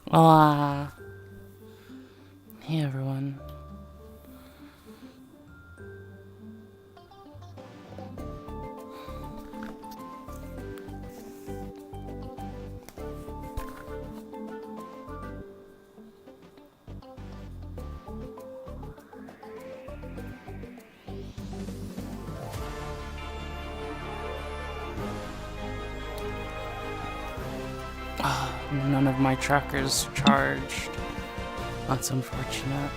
Hola. Hey everyone. None of my trackers charged. That's unfortunate.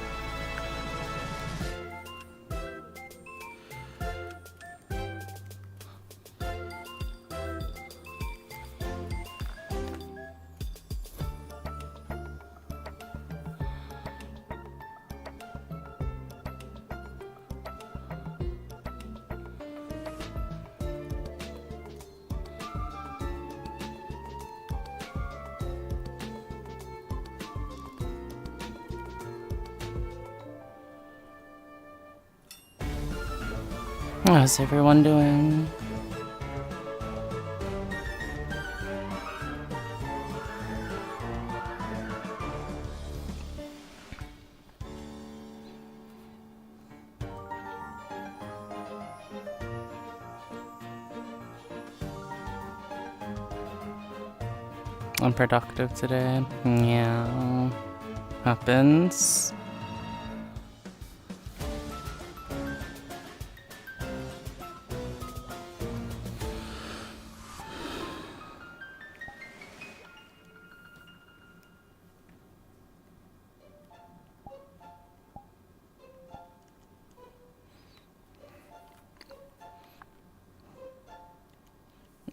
How's everyone doing? Unproductive today. Yeah. Happens.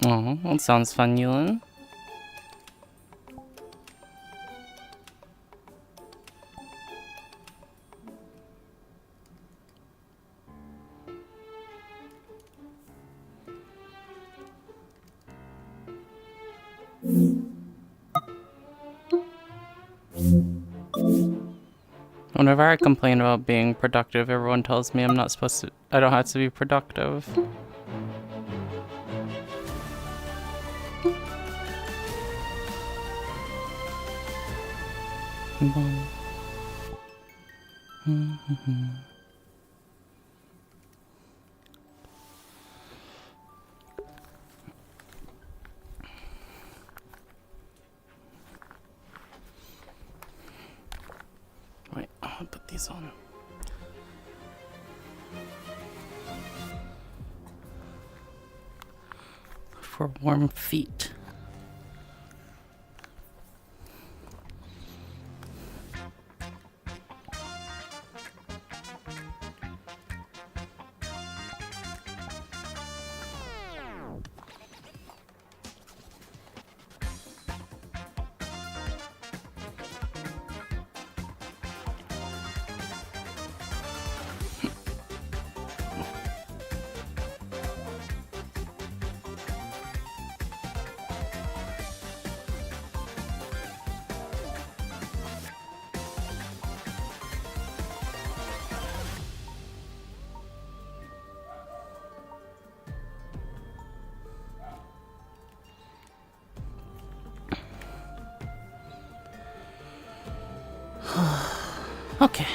Oh, that sounds fun, Yulin. Whenever I complain about being productive, everyone tells me I'm not supposed to, I don't have to be productive. Wait, I'll put these on. For warm feet. Okay.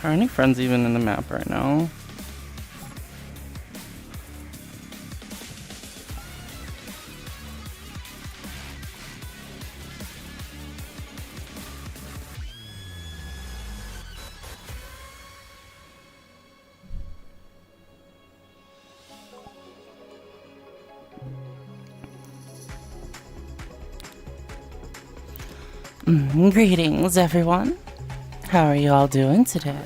Are any friends even in the map right now? Greetings, everyone. How are you all doing today?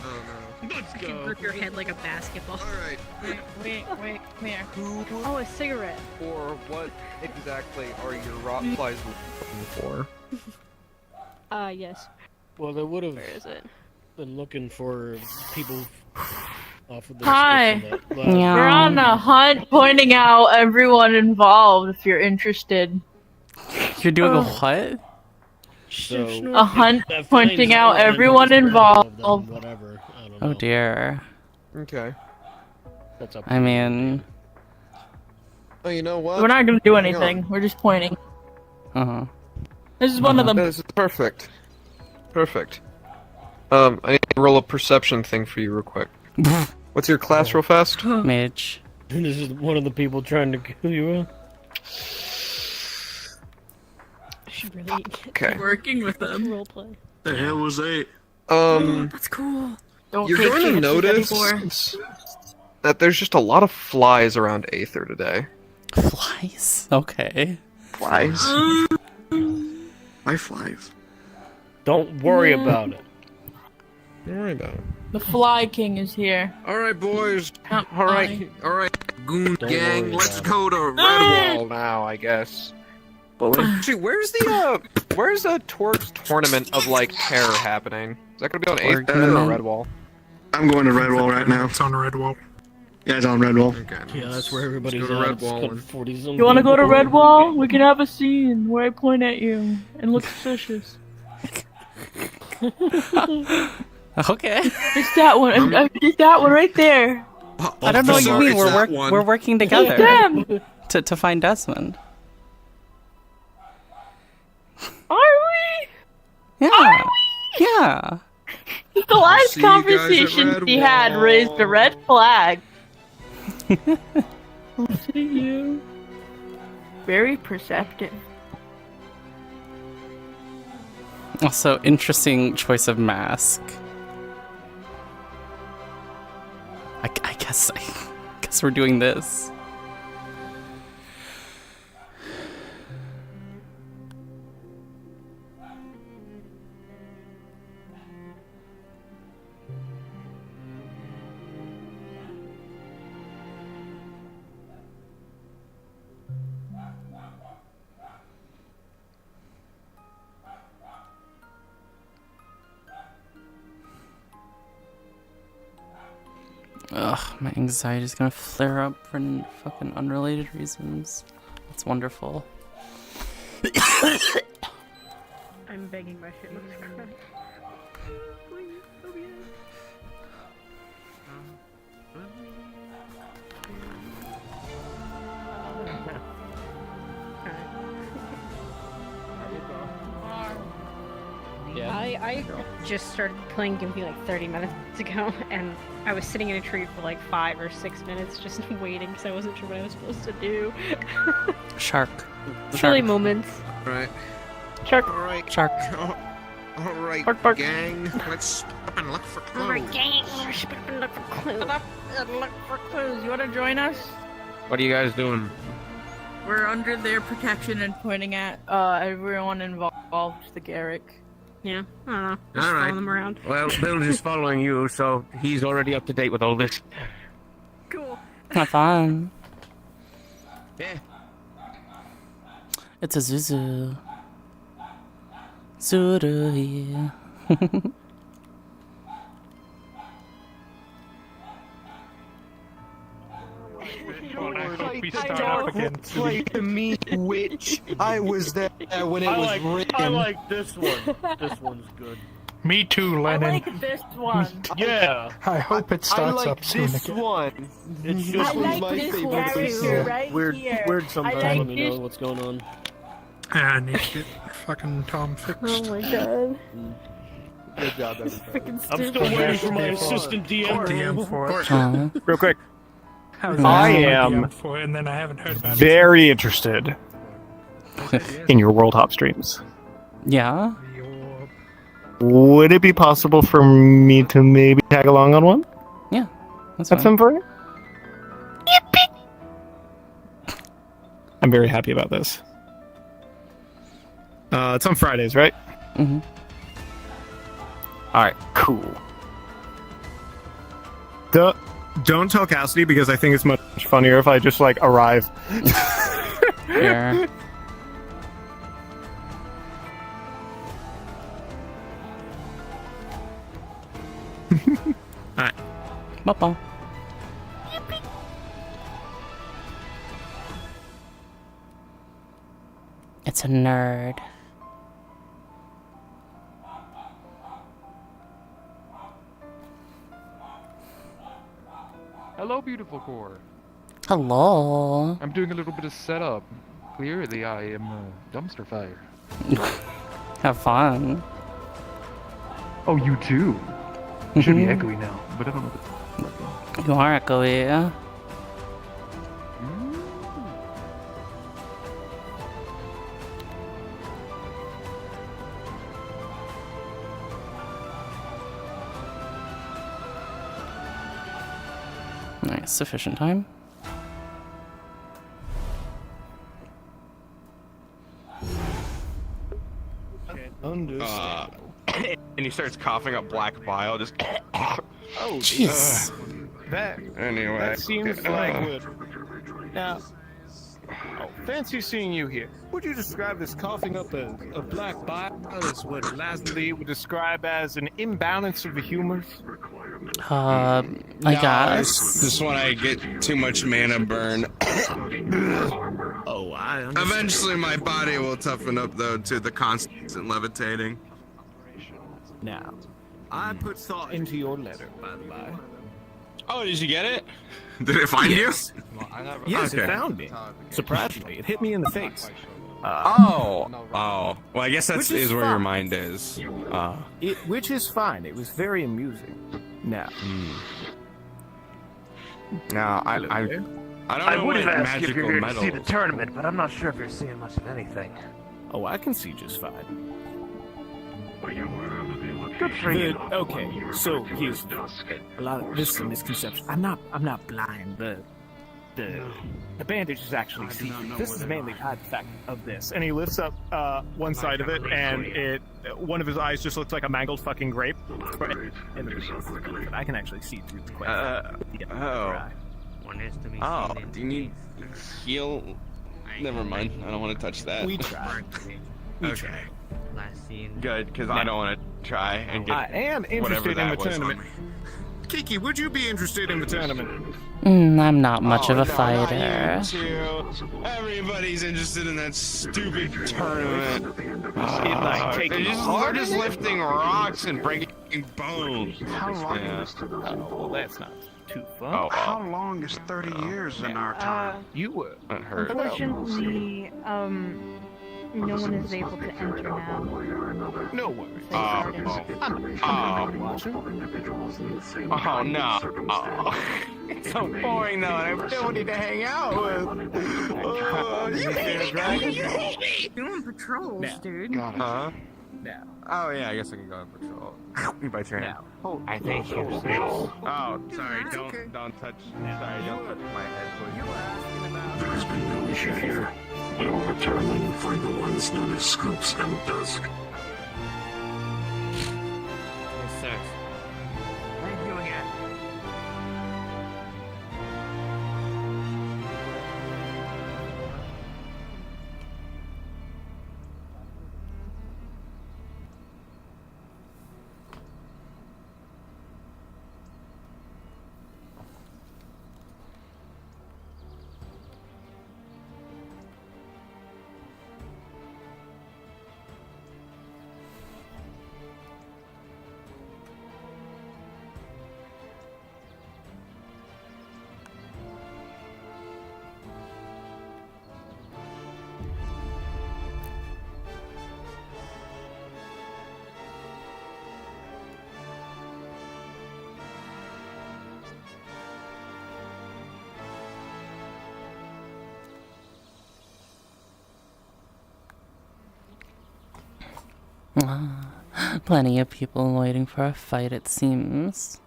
Oh no. Let's go. Grip your head like a basketball. Alright. Wait, come here. Who Oh, a cigarette. or what exactly are your rot flies looking for? Yes. Well, they would have Where is it? been looking for people off of the Hi. description that Yeah. We're on a hunt pointing out everyone involved if you're interested. You're doing a what? So A hunt that pointing flame's out outlined everyone as one of them, involved. Whatever. I don't Oh know. dear. Okay. That's up. I mean, Oh, you know what? We're not gonna do Hang anything. on. We're just pointing. uh-huh. This is one of them. This is perfect. Perfect. I need to roll a perception thing for you real quick. What's your class real fast? Mage. This is one of the people trying to kill you. I should really Okay. Working with them. roleplay. The hell was that? That's cool. Don't You're take going to chances notice anymore. that there's just a lot of flies around Aether today. Flies? Okay. Flies? My flies. Don't worry about it. Don't worry about it. The Fly King is here. Alright, boys. Count Alright, Goon Don't gang, worry let's about go to Redwall. Redwall now, I guess. Actually, where's the Torgue's tournament of, like, terror happening? Is that gonna be on Aether or Tournament? Redwall? I'm going to Redwall right now. It's on Redwall. Yeah, it's on Redwall. Okay. Yeah, that's where everybody's go to at. It's Redwall got and- 40-some You wanna go to people. Redwall? We can have a scene where I point at you and look suspicious. Okay. Just that one. Just that one right there. I don't know what you Sorry, mean. it's that one. We're working together Damn! to find Desmond. Are we? Yeah. Yeah. The last see you guys at conversation he had Redwall. raised a red flag. I'll see you. Very perceptive. Also, interesting choice of mask. I guess we're doing this. Ugh, my anxiety's gonna flare up for fucking unrelated reasons. That's wonderful. I'm begging my shit. Please, let me in. Yeah. I just started playing Gimpy like 30 minutes ago, and I was sitting in a tree for like 5 or 6 minutes just waiting because I wasn't sure what I was supposed to do. Shark. Silly moments. Alright. Shark. Alright. Shark. Alright, Bark, bark. gang. Let's stop and look for clues. Alright, gang, we're supposed to look for clues. Up and look for clues. You wanna join us? What are you guys doing? We're under their protection and pointing at everyone involved, the Garrick. Yeah, I don't know. Just Alright. following them around. Well, Bill's just following you, so he's already up to date with all this. Cool. Have fun. Yeah. It's a Zuzu. Zuru here. I hope we I start know. off second. Play to me, witch. I was there when it was written. I like this one. This one's good. Me too, I Lennon. like this one. Yeah. I hope it I starts like up soon this again. one. It's This just I one's like my this favorite character episode. right weird. here. Weird sometimes. I like Let me know this- what's going on. I need to get fucking Tom fixed. Oh my god. Good job, everybody. Freaking I'm stupid. still waiting for my assistant DM. DM for it. Aw. Real quick. How's I that? am DM for it, and then I haven't heard about very interested in your World Hop streams. Yeah? it. Your- Would it be possible for me to maybe tag along on one That's at fine. some point? I'm very happy about this. It's on Fridays, right? Mm-hmm. All right, cool. Don't tell Cassidy because I think it's much funnier if I just like arrive. Here. Alright. Bye-bye. It's a nerd. Hello, beautiful core. Hello. I'm doing a little bit of setup. Clearly, I am a dumpster fire. Have fun. Oh, you too? It should be echoey now, but I don't know if it's working. You are echoey. Nice, sufficient time. Understand. And he starts coughing up black bile. Just Oh, Jeez. that anyway. that seems like good. Now, fancy seeing you here. Would you describe this coughing up a black bile as what Lazuli would describe as an imbalance of the humors? I guess. Just when I get too much mana burn. Oh, I understand. Eventually, my body will toughen up though to the constant levitating. Now, I put thought into your letter, by the by. Oh, did you get it? Did it find you? Yes, Okay. it found me. Surprisingly, it hit me in the face. Oh. Well, I guess Which that's is is where your fine. mind is. Which is fine. It was very amusing. Now, Now, I don't know what magical metal. tournament, but I'm not sure if you're seeing much of anything. oh, I can see just fine. Good for you. Okay, so here's a lot of this is a misconception. I'm not blind. The bandage is actually see-through. This is mainly tied to the fact of this. And he lifts up one side of it, and one of his eyes just looks like a mangled fucking grape. And I can actually see through the quest. Oh, do you need heal? Never mind. I don't want to touch that. We tried. Okay. Good, because I don't want to try and I get am whatever interested in the that was on tournament. me. Kiki, would you be interested in the tournament? I'm not much of a Oh, no, not fighter. you two. Everybody's interested in that stupid tournament. taking They're just lifting rocks and breaking bones. How long? Yeah. Oh, well, that's not too fun. Oh, How long is 30 years in our time? You were. that hurt. Unfortunately, no one is able to enter now. No worries. Oh no. Oh. It's so boring though, and I have nobody to hang out with. You hate me, Dragon. You hate me. Doing patrols, Now. dude. Huh? Now, Oh yeah, I guess I can go on patrol. You by turn. now. I think you're Oh, sorry. Don't touch. Sorry, don't touch my head, please. There's been no issue here. We'll return when you find the ones known as Scoops and Dusk. What are you doing at? Plenty of people waiting for a fight, it seems.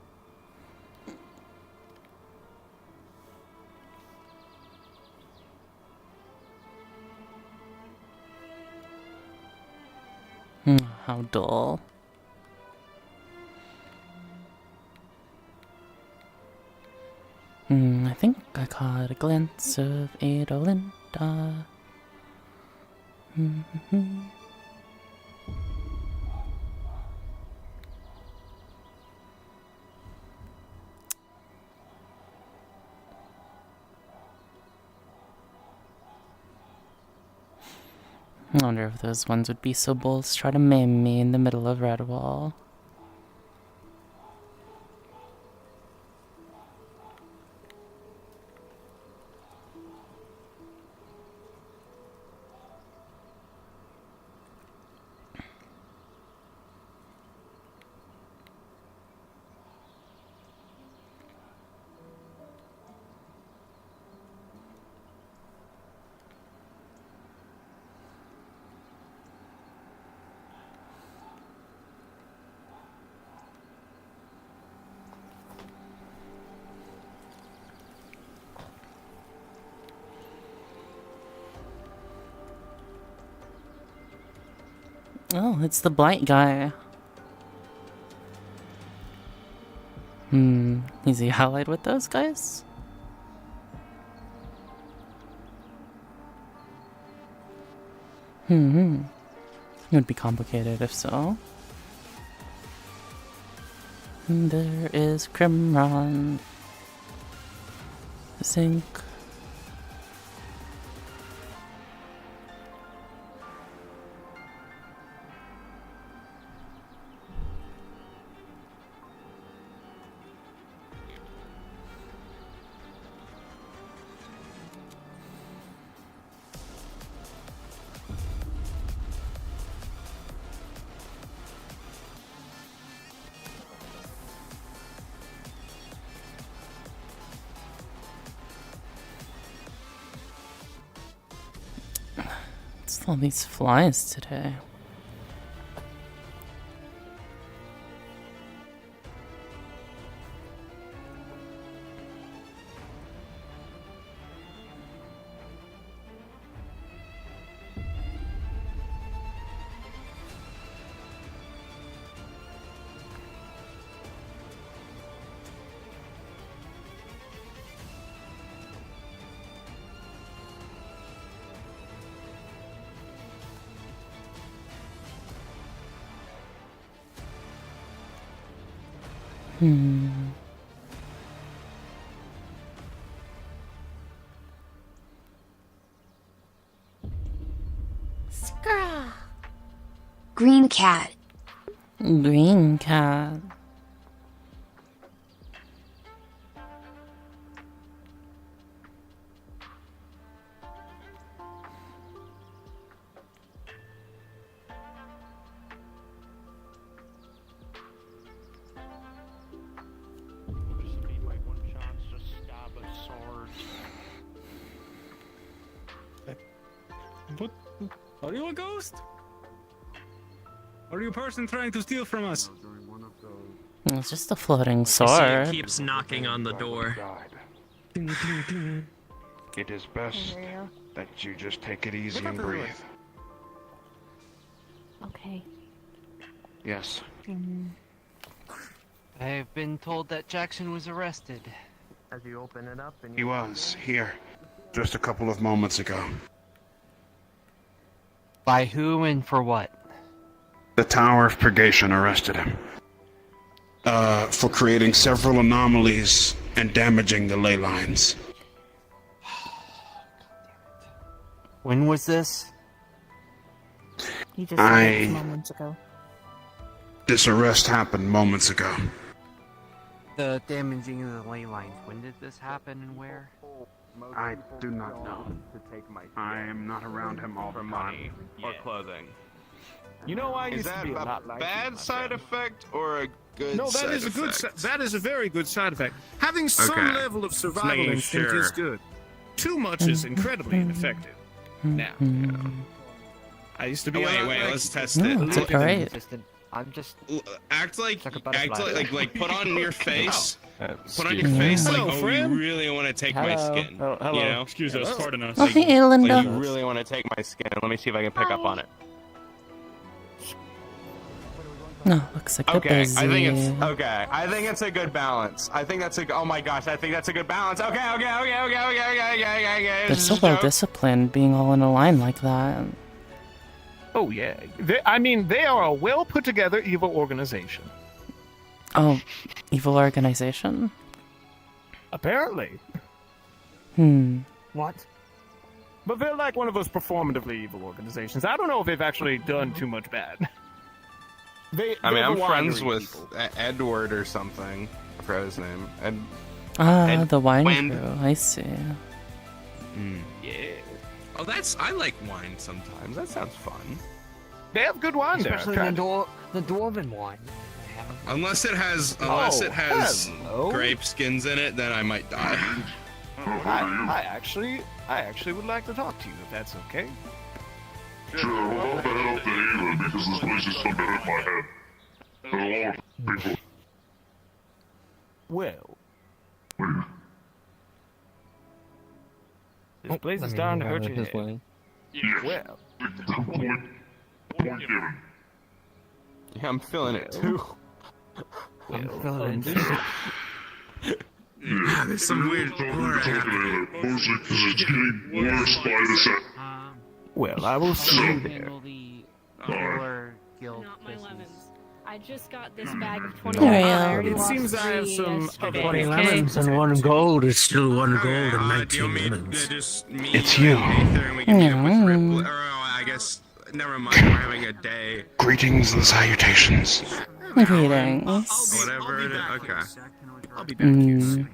How dull. I think I caught a glance of Adolinda. I wonder if those ones would be so bold to try to maim me in the middle of Redwall. Oh, it's the blight guy. Is he allied with those guys? It would be complicated if so. And there is Crimron. Zinc. What's all these flies today? Scraw. Green cat. Green cat. What? Are you a ghost? Are you a person trying to steal from us? It's just a floating You see, sword. it keeps knocking on the door. It is best that you just take it easy and breathe. Okay. Yes. I've been told that Jackson was arrested. As you open it up and He was here just a couple of moments ago. By who and for what? The Tower of Purgation arrested him. For creating several anomalies and damaging the ley lines. When was this? He just said it moments ago. This arrest happened moments ago. The damaging of the ley lines. When did this happen and where? I do not know. I am not around him all the time. or clothing. You know, I used to be a lot like bad side effect or a good No, that side is a good. effect? That is a very good side effect. Having some Okay. level of survival Making instinct sure. is good. Too much is incredibly ineffective. Now, I used to be. Wait, let's test No, it. it's a parade. I'm just Act like put on your face. Put on excuse your me. face like, Hello, oh, friend. you really want to take my skin. Oh, hello. You know? Excuse us, pardon us. Oh, hey, Linda. Like, you really want to take my skin. Let me see if I can pick up on it. No, looks like they're Okay, busy. I think it's a good balance. I think that's a. Oh my gosh, I think that's a good balance. Okay. They're so well disciplined, being all in a line like that. Oh yeah, they are a well put together evil organization. Oh, evil organization? Apparently. What? But they're like one of those performatively evil organizations. I don't know if they've actually done too much bad. I'm friends winery with people. Edward or something. I forgot his name. The wine crew. I see. Yeah. Oh, I like wine sometimes. That sounds fun. They have good wine especially there. the dwarven wine. Unless it has grape skins in it, then I might die. I actually would like to talk to you if that's okay. Sure, I'm about to head up to England because this place is starting to hurt my head. And a lot of people. Well. This place is starting to hurt your head. Yes. Well. Point given. Yeah, I'm feeling it too. I'm feeling it. Yeah, there's some weird aura happening. Mostly because it's getting worse by the second. Well, I will see you there. Not my lemons. I just got this bag of 20 There we lemons. go. I already It lost seems I have 3 some yesterday. 20 lemons and 1 gold is still 1 gold and Do you 19 want me to lemons. just meet It's you you. and Aether and we can meet up with Ripple? Or, I guess, never mind, we're having a day. Greetings and salutations. Greetings. Whatever it is. Okay. I'll be back.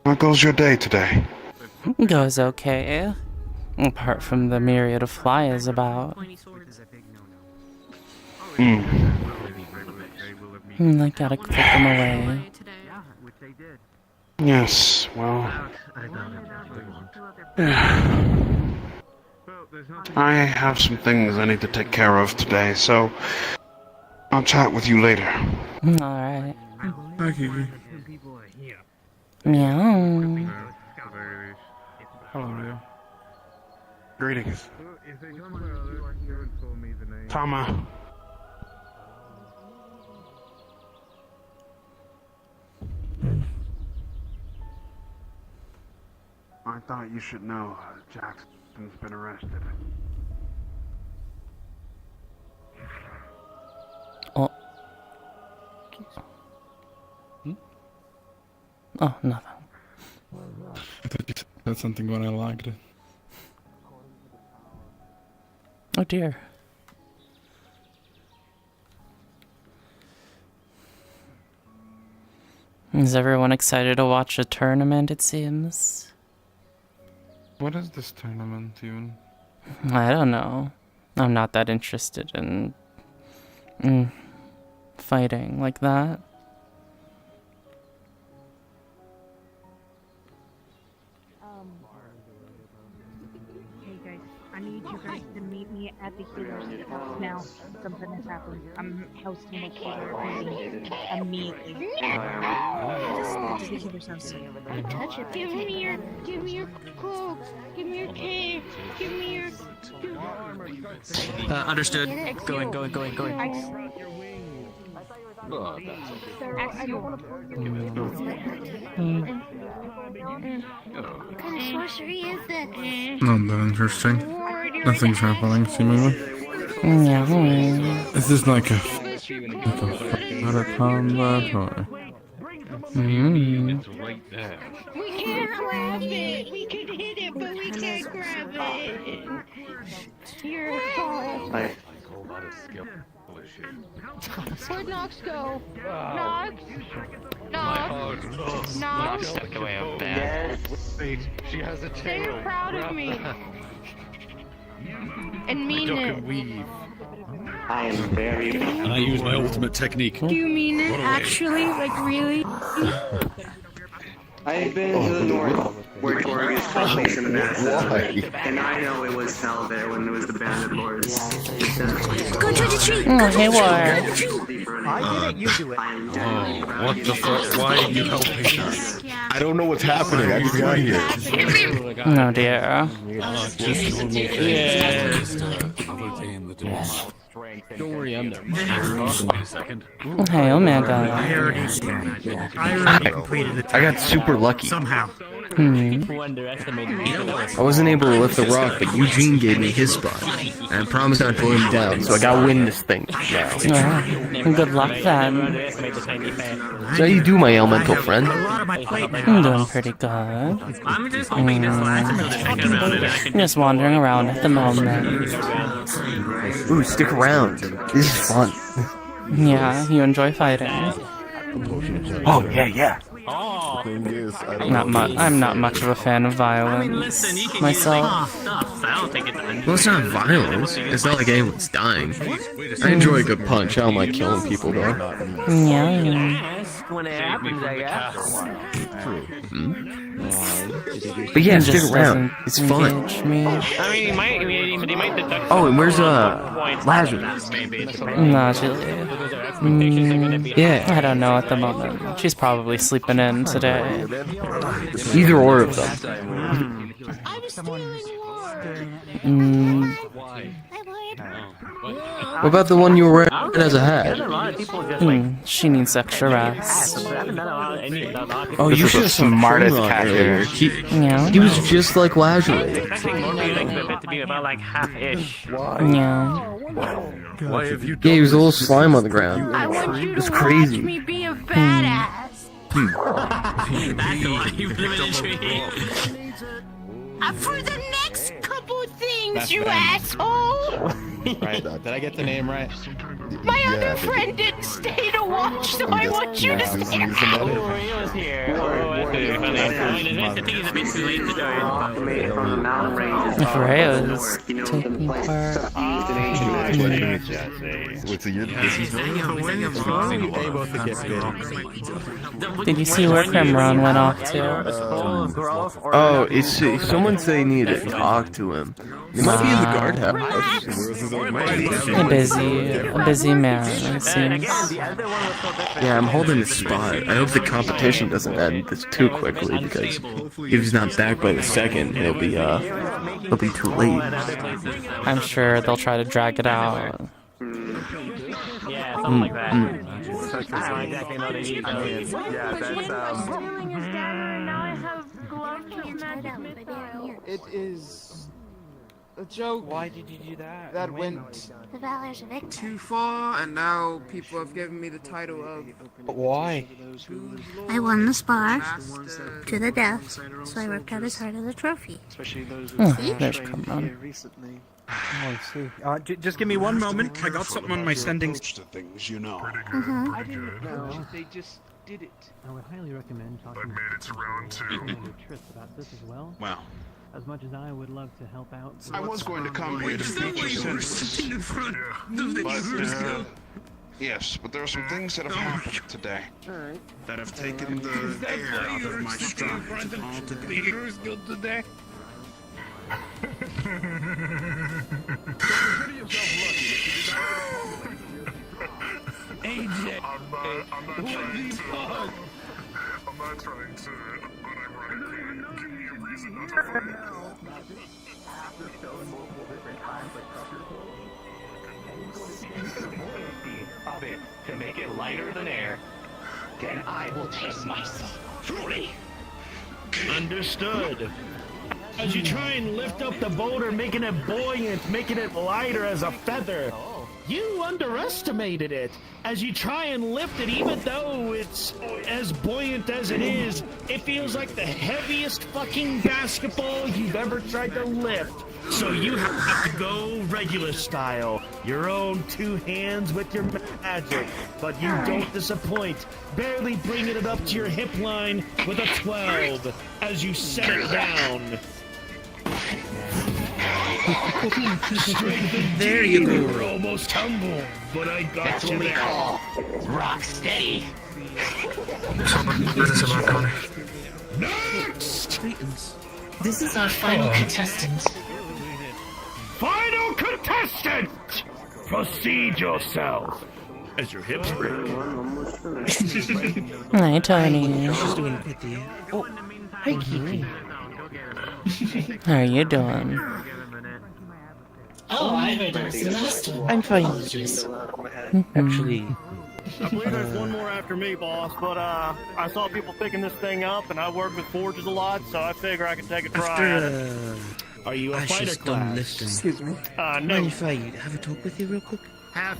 How goes your day today? Goes okay. Apart from the myriad of flies about. I gotta click them away. Yes, well... I have some things I need to take care of today, so... I'll chat with you later. Alright. Hi, Kiki. Meow. Hello, Rio. Greetings. Tama. I thought you should know Jackson's been arrested. Oh. Oh, nothing. I thought you said something when I liked it. Oh dear. Is everyone excited to watch a tournament, it seems? What is this tournament even? I don't know. I'm not that interested in fighting like that. Hey guys, I need you guys to meet me at the healer's house now. Something has happened. I'm hosting a healer meeting immediately. Just to the healer's house. Don't touch it. Give me your cloak. Give me your cape. Give me your. Understood. Going. I don't want to pull What kind of sorcery is that? Not that interesting. Nothing's happening, seemingly. Yeah. Is this like a combat or? Right there. We can't grab it. We can hit it, but we can't grab it. You're a I call that a skill issue. Where'd Nox go? Nox? Nox? Stepped away a bad. Wait, she has a tail. They're proud of me. And mean it. Weave. I am very. And I use my ultimate technique. Do you mean it? Actually? Like, really? I've been to the north, where Torg is placing the medicine. And I know it was hell there when it was the bandit lords. Go to the tree. Oh, hey, War. I did it, you do it. What the fuck? Why are you helping us? I don't know what's happening. I just got here. No, dear. Don't worry, I'm there. Hey, Omega. I already completed the task. I got super lucky. Somehow. I wasn't able to lift the rock, but Eugene gave me his spot. And I promised not to let him down, so I gotta win this thing now. Good luck then. So how you do, my elemental friend? I'm doing pretty good. I'm just hoping this lasts until the second round and I can Just wandering around at the moment. Ooh, stick around. This is fun. Yeah, you enjoy fighting. Oh, yeah. I'm not much of a fan of violence myself. Well, it's not violence. It's not like anyone's dying. I enjoy a good punch. I don't like killing people, though. Yeah. When it happens, I guess. But yeah, It stick just around. doesn't It's fun. engage me. I mean, he might deduct. Oh, and where's Lazarus? Not really. Yeah. I don't know at the moment. She's probably sleeping in today. Either or of them. What about the one you were wearing as a hat? She needs extra rest. Oh, you're the smartest cat here. He was just like Lazarus. To be about like half-ish. Yeah. Yeah, he was a little slime on the ground. I want you It's to crazy. watch me be a badass. For the next couple things, That's you them. asshole! Right. Did I get the name right? My other friend didn't stay to watch, so I want you to stay. Rio's here. The thing is a bit too late to join. If Rayo's taking part. Did you see where Crimron went off to? Oh, it's someone said he needed to talk to him. He might be in the guardhouse. A busy man, it seems. Yeah, I'm holding the spot. I hope the competition doesn't end this too quickly, because if he's not back by the second, it'll be too late. I'm sure they'll try to drag it out. Yeah, something like that. Now I have gloves of magic missile. It is a joke. Why did you do that? That went The Valor's a victim. too far, and now people have given me the title of. Why? I won the spar to the death, so I worked out as hard as a trophy. There's Crimron. Oh, I see. Just give me one moment. I got something on my sendings. To things you know. I didn't know. They just did it. I would highly recommend talking made it to round 2. Trish about this as well. Well, As much as I would love to help out. I was going to come here to speak to sentences. But, yes, but there are some things that have happened today that have taken the air out of my stride altogether. AJ! I'm not trying to, but give me a reason not to fight. Of it to make it lighter than air, then I will test myself fully. Understood. As you try and lift up the boulder, making it buoyant, making it lighter as a feather, you underestimated it. As you try and lift it, even though it's as buoyant as it is, it feels like the heaviest fucking basketball you've ever tried to lift. So you have to go regular style, your own two hands with your magic, but you don't disappoint, barely bringing it up to your hip line with a 12 as you set it down. There you go. You were almost humble, but I got That's you what we there. call rock steady. greetings. This is our final contestant. Final contestant! Proceed yourself. As your hips break. Hi, Tony. She's doing pretty. Oh, hi, Kiki. How are you doing? Oh, I heard there was the last one. I'm fine. Actually, I believe there's one more after me, boss, but I saw people picking this thing up, and I work with forges a lot, so I figure I can take a try at it. Are you a fighter class? Lifting. Excuse me. No. Mind if I have a talk with you real quick?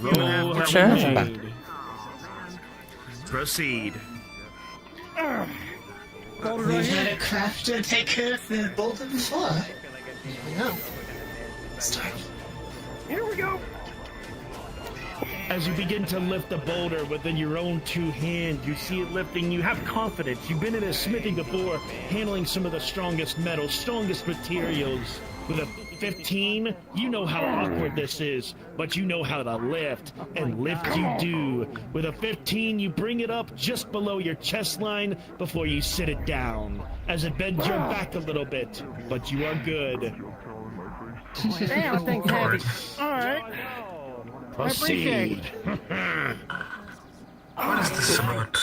Roll her Sure. blade. Proceed. We've had a crafter take care of the boulder before. Here we go. Start. Here we go. As you begin to lift the boulder within your own two hands, you see it lifting. You have confidence. You've been in a smithing before, handling some of the strongest metals, strongest materials. With a 15, you know how awkward this is, but you know how to lift, and lift you do. With a 15, you bring it up just below your chest line before you sit it down, as it bends your back a little bit, but you are good. Damn, that thing's heavy. Alright. Proceed. What is this about?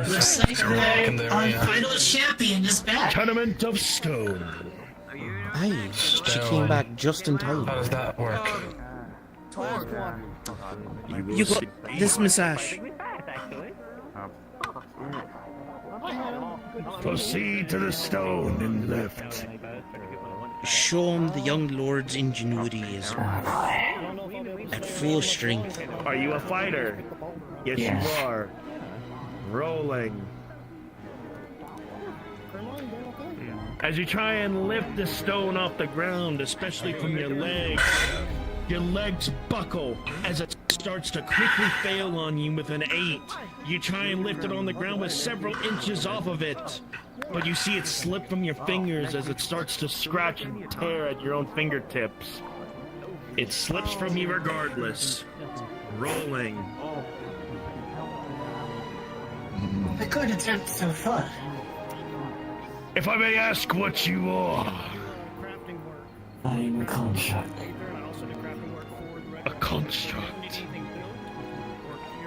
Looks like our final champion is back. Tournament of Stone. Aye, she came back just in time. How does that work? You got this, Miss Ash. Proceed to the stone and lift. Show him the young lord's ingenuity is at full strength. Are you a fighter? Yes, you are. Rolling. As you try and lift the stone off the ground, especially from your legs buckle as it starts to quickly fail on you with an 8. You try and lift it on the ground with several inches off of it, but you see it slip from your fingers as it starts to scratch and tear at your own fingertips. It slips from you regardless. Rolling. A good attempt so far. If I may ask what you are. I'm a construct. A construct.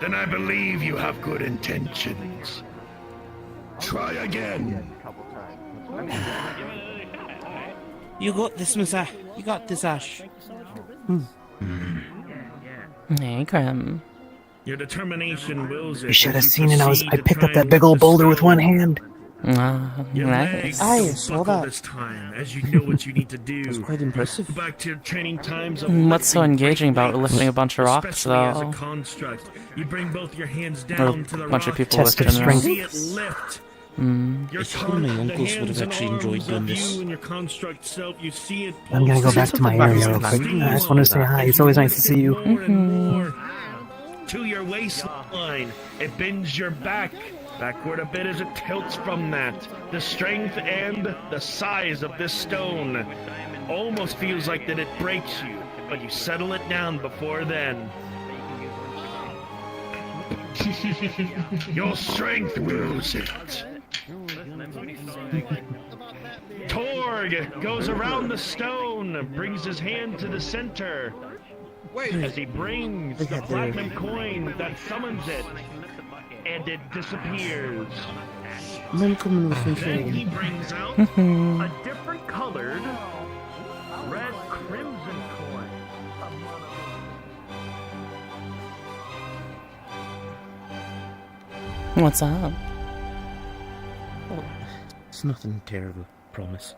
Then I believe you have good intentions. Try again. You got this, Miss Ash. You got this, Ash. Hey, Grim. Your determination wills it. You should have seen it. I picked up that big old boulder with one hand. Nice. I saw that. This time, as you know what you need to do. It's quite impressive. Go back to your training times of What's so engaging about lifting a bunch of rocks, especially as a though? construct. You bring both your hands Or down a to the bunch of rock. people Test lift of in a row. See it lift. Your I think my uncles would have actually enjoyed doing this. You and your construct self, you see it I'm gonna go back to my area real quick. I just wanted to say hi. It's always nice to see you. more and more to your waistline. It bends your back backward a bit as it tilts from that. The strength and the size of this stone almost feels like that it breaks you, but you settle it down before then. Your strength wills it. Torg goes around the stone, brings his hand to the center. As he brings the platinum coin that summons it, and it disappears. I'm coming with me. Then he brings out a different colored red crimson coin. What's up? Oh, it's nothing terrible, promise.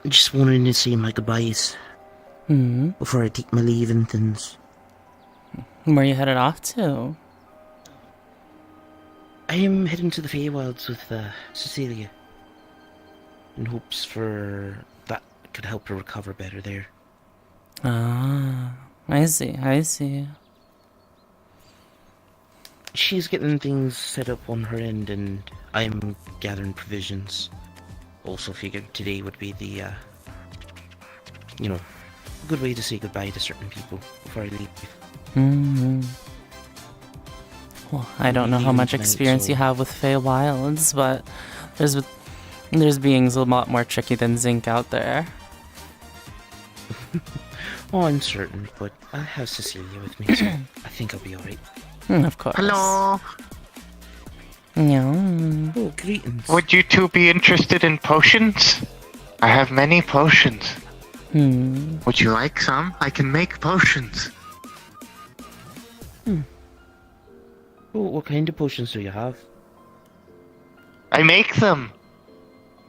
Just wanted to say my goodbyes before I take my leave and things. Where you headed off to? I am heading to the Feywilds with Cecilia, in hopes for that could help her recover better there. Ah, I see. She's getting things set up on her end, and I'm gathering provisions. Also figured today would be the, a good way to say goodbye to certain people before I leave. Well, I don't know how much experience you have with Feywilds, but There's beings a lot more tricky than Zinc out there. Oh, I'm certain, but I have Cecilia with me, so I think I'll be alright. Of course. Hello. Yeah. Oh, greetings. Would you two be interested in potions? I have many potions. Would you like some? I can make potions. Oh, what kind of potions do you have? I make them.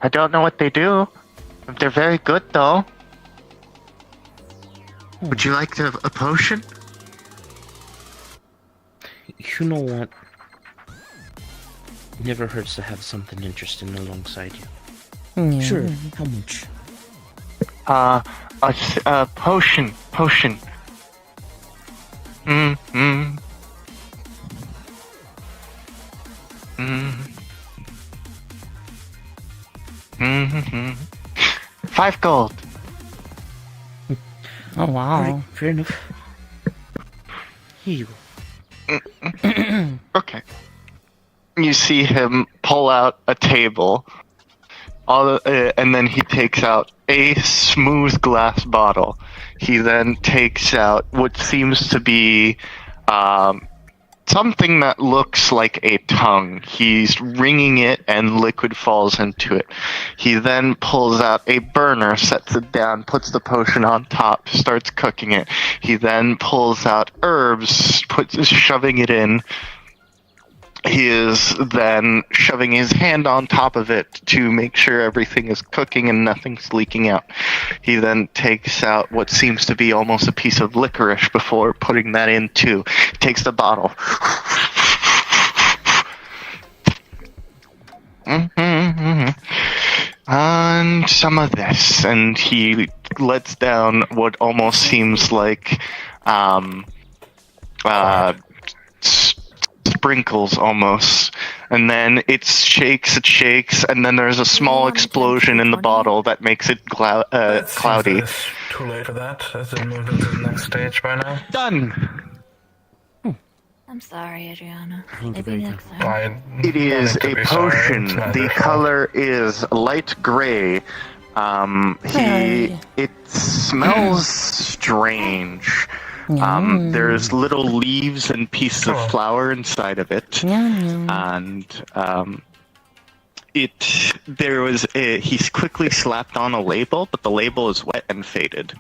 I don't know what they do. They're very good, though. Would you like a potion? You know what? Never hurts to have something interesting alongside you. Yeah. Sure, how much? A potion. $5 gold. Oh wow. Alright, fair enough. Here you go. Okay. You see him pull out a table, and then he takes out a smooth glass bottle. He then takes out what seems to be something that looks like a tongue. He's wringing it and liquid falls into it. He then pulls out a burner, sets it down, puts the potion on top, starts cooking it. He then pulls out herbs, shoving it in. He is then shoving his hand on top of it to make sure everything is cooking and nothing's leaking out. He then takes out what seems to be almost a piece of licorice before putting that in too. Takes the bottle. And some of this. And he lets down what almost seems like sprinkles almost, and then it shakes, and then there's a small explosion in the bottle that makes it cloudy. It's too late for that. Has it moved into the next stage by now? Done. I'm sorry, Adriana. Thank you Maybe very next much. time. It is a potion. The color is light gray. It smells strange. There's little leaves and pieces of flour inside of it, and he's quickly slapped on a label, but the label is wet and faded.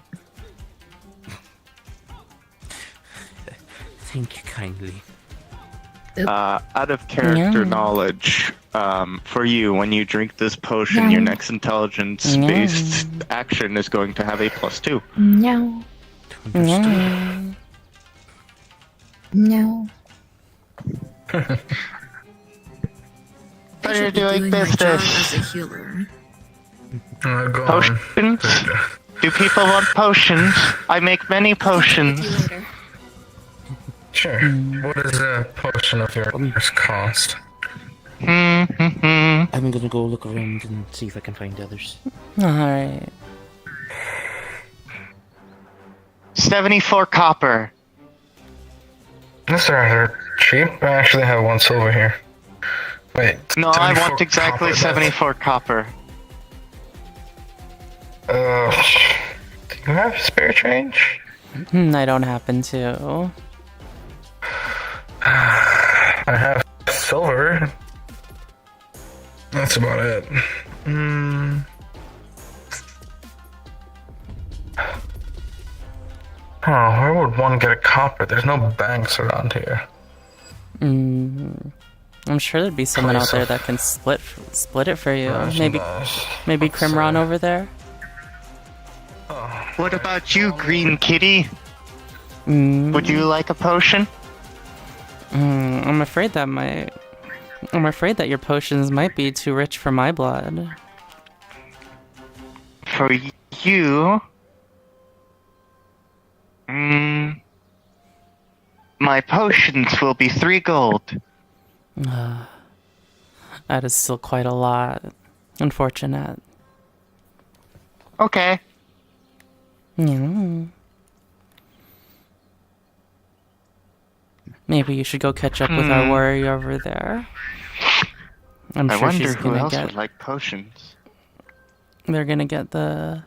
Thank you kindly. Out of character knowledge, for you, when you drink this potion, your next intelligence-based action is going to have a +2. No. No. What are you doing business? As a healer. Potions? Do people want potions? I make many potions. Sure. What is a potion of yours cost? I'm gonna go look around and see if I can find others. Alright. 74 copper. That's rather cheap. I actually have 1 silver here. Wait. No, I want exactly copper, 74 copper. Do you have spare change? I don't happen to. I have silver. That's about it. Oh, where would one get a copper? There's no banks around here. I'm sure there'd be someone out there that can split it for you. Maybe Crimron over there. What about you, Green Kitty? Would you like a potion? I'm afraid that your potions might be too rich for my blood. For you? My potions will be 3 gold. That is still quite a lot. Unfortunate. Okay. Yeah. Maybe you should go catch up with our warrior over there. I'm I sure wonder she's who gonna else get. would like potions. They're gonna get the.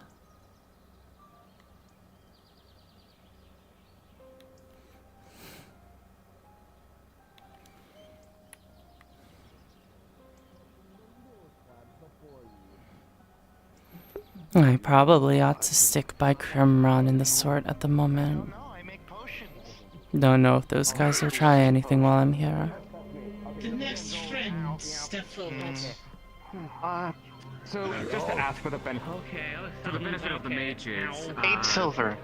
I probably ought to stick by Crimron in the sort at the moment. Don't know if those guys will try anything while I'm here. The next friend step forward. So just to ask for the benefit. For the benefit of the mages. 8 silver.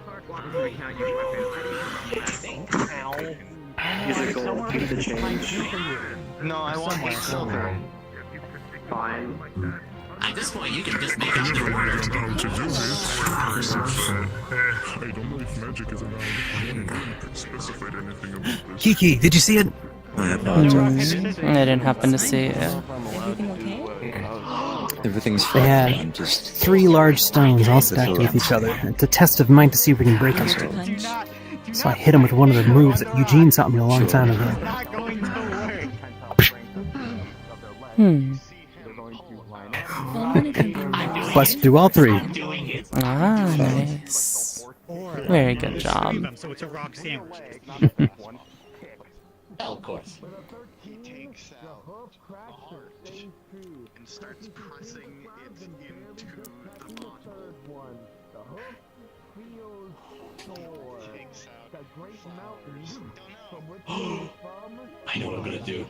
No, I want 8 silver. Fine. At this point, you can just make up your How word. to do this? I don't know if magic is allowed. I haven't specified anything about this. Kiki, did you see it? I apologize. I didn't happen to see it. Everything's fine. They had just 3 large stones all stacked with each other. It's a test of mine to see if we can break them. So I hit him with one of the moves that Eugene taught me a long time ago. Plus, do all 3. Ah, nice. Very good job. So it's a rock sandwich. Of course. He takes out a heart and starts pressing it into the bottle. Takes out I know what I'm gonna do.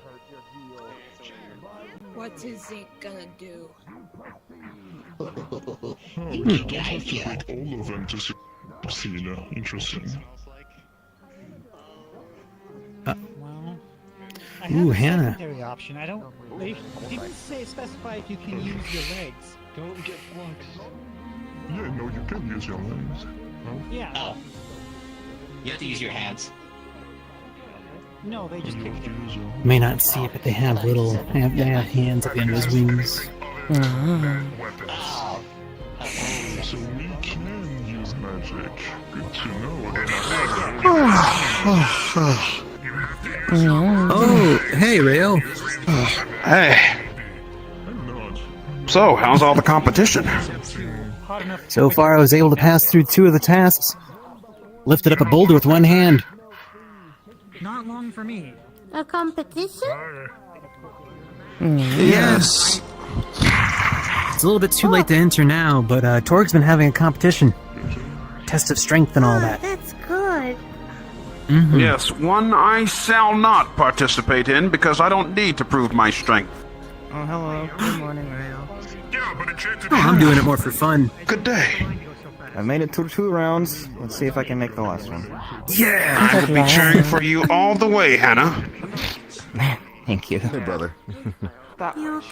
What is it gonna do? You don't have to hit all of them to see now. Interesting. I have Ooh, a Hannah. secondary option. I don't. They didn't specify if you can use your legs. Don't get flunks. Yeah, no, you can use your legs. Yeah. Oh. You have to use your hands. No, they just kick you. May not see it, but they have little. They have hands at the end of his wings. So we can use magic. Good to know. Oh, hey, Rayo. Hey. So, how's all the competition? So far, I was able to pass through 2 of the tasks. Lifted up a boulder with one hand. Not long for me. A competition? Yes. It's a little bit too late to enter now, but Torg's been having a competition. Test of strength and all that. That's good. Yes, one I shall not participate in because I don't need to prove my strength. Oh, hello. Good morning, Rayo. Oh, I'm doing it more for fun. Good day. I made it to 2 rounds. Let's see if I can make the last one. Yeah, I will be cheering for you all the way, Hannah. Thank you. Hey, brother.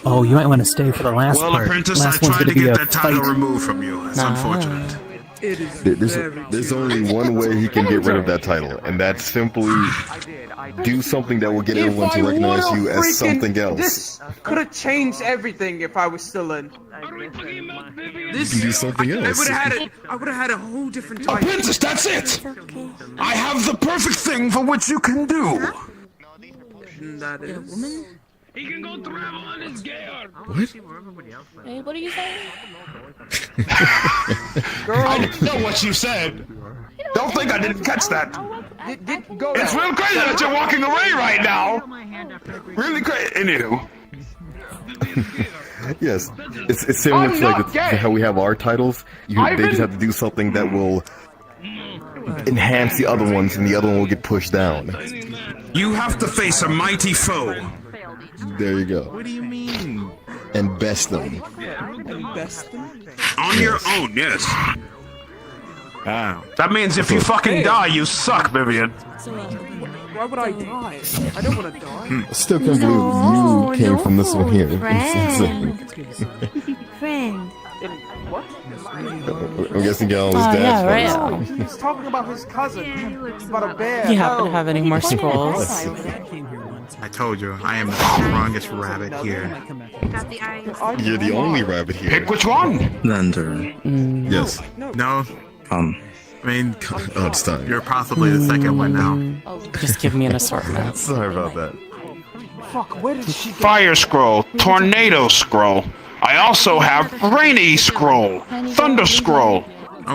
Oh, you might want to stay for the last Well, part. apprentice, I Last one's tried gonna to be get a that title fight. removed from you. It's unfortunate. There's only one way he can get rid of that title, and that's simply do something that will get everyone to recognize you as something else. This could have changed everything if I was still in. You can do something else. I would have had a whole different title. Apprentice, that's it! I have the perfect thing for which you can do. That is. He can go travel on his gear. What? Hey, what are you saying? I didn't know what you said. Don't think I didn't catch that. Go It's real crazy that you're walking away right now. Really crazy. Anywho. Yes, it's similar to like how we have our titles. They just have to do something that will enhance the other ones, and the other one will get pushed down. You have to face a mighty foe. There you go. What do you mean? And best them. On your own, yes. That means if you fucking die, you suck, Vivian. Why would I die? I don't want to die. I still can't believe you came from this one here. Friend. What? I'm guessing y'all was dad's friends. He was talking about his cousin. About a bear. Do you happen to have any more scrolls? I told you, I am the strongest rabbit here. You're the only rabbit here. Pick which one? Lander. Yes. No. I mean, Oh, it's time. you're possibly the second one now. Just give me an assortment. Sorry about that. Fuck, where did she go? Fire Scroll, Tornado Scroll. I also have Rainy Scroll, Thunder Scroll.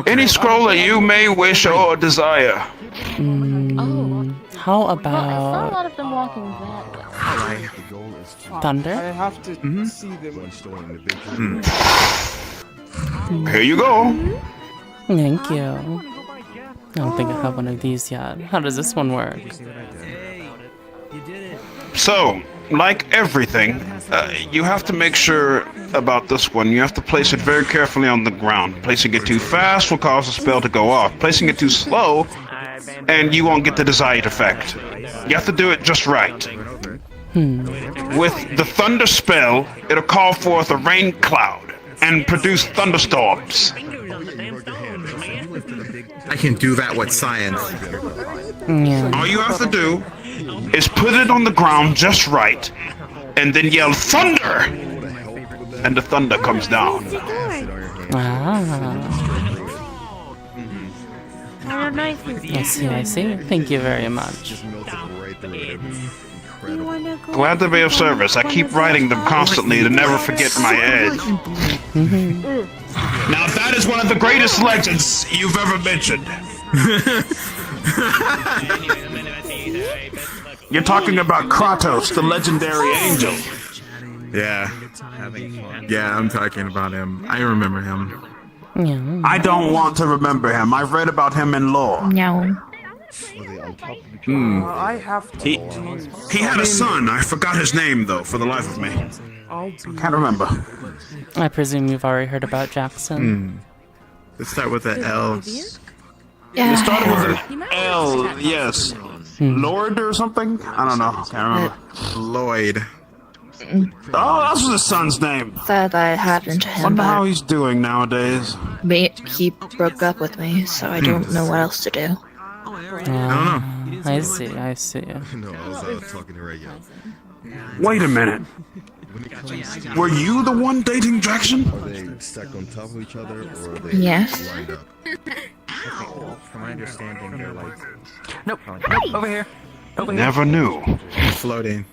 Any scroll that you may wish or desire. How Well, I saw a about lot of them walking that way. thunder? I have to see them. Here you go. Thank you. I don't think I have one of these yet. How does this one work? So, like everything, you have to make sure about this one. You have to place it very carefully on the ground. Placing it too fast will cause the spell to go off. Placing it too slow, and you won't get the desired effect. You have to do it just right. With the thunder spell, it'll call forth a rain cloud and produce thunderstorms. I can do that with science. All you have to do is put it on the ground just right, and then yell thunder, and the thunder comes down. I see, I see. Thank you very much. Glad to be of service. I keep writing them constantly to never forget my edge. Now that is one of the greatest legends you've ever mentioned. You're talking about Kratos, the legendary angel. Yeah. Yeah, I'm talking about him. I remember him. I don't want to remember him. I've read about him in lore. No. I have to. He had a son. I forgot his name, though, for the life of me. Can't remember. I presume you've already heard about Jackson. Let's start with the L. It started with an L, yes. Lord or something? I don't know. Can't remember. Lloyd. Oh, that's his son's name. That happened to him. Wonder how he's doing nowadays. He broke up with me, so I don't know what else to do. I see, I see. No, I was talking to Reagan. Wait a minute. Were you the one dating Jackson? Are they stacked on top of each other, or are they Yes. lined up? From my understanding, they're like... Nope, over here. Never knew. Floating.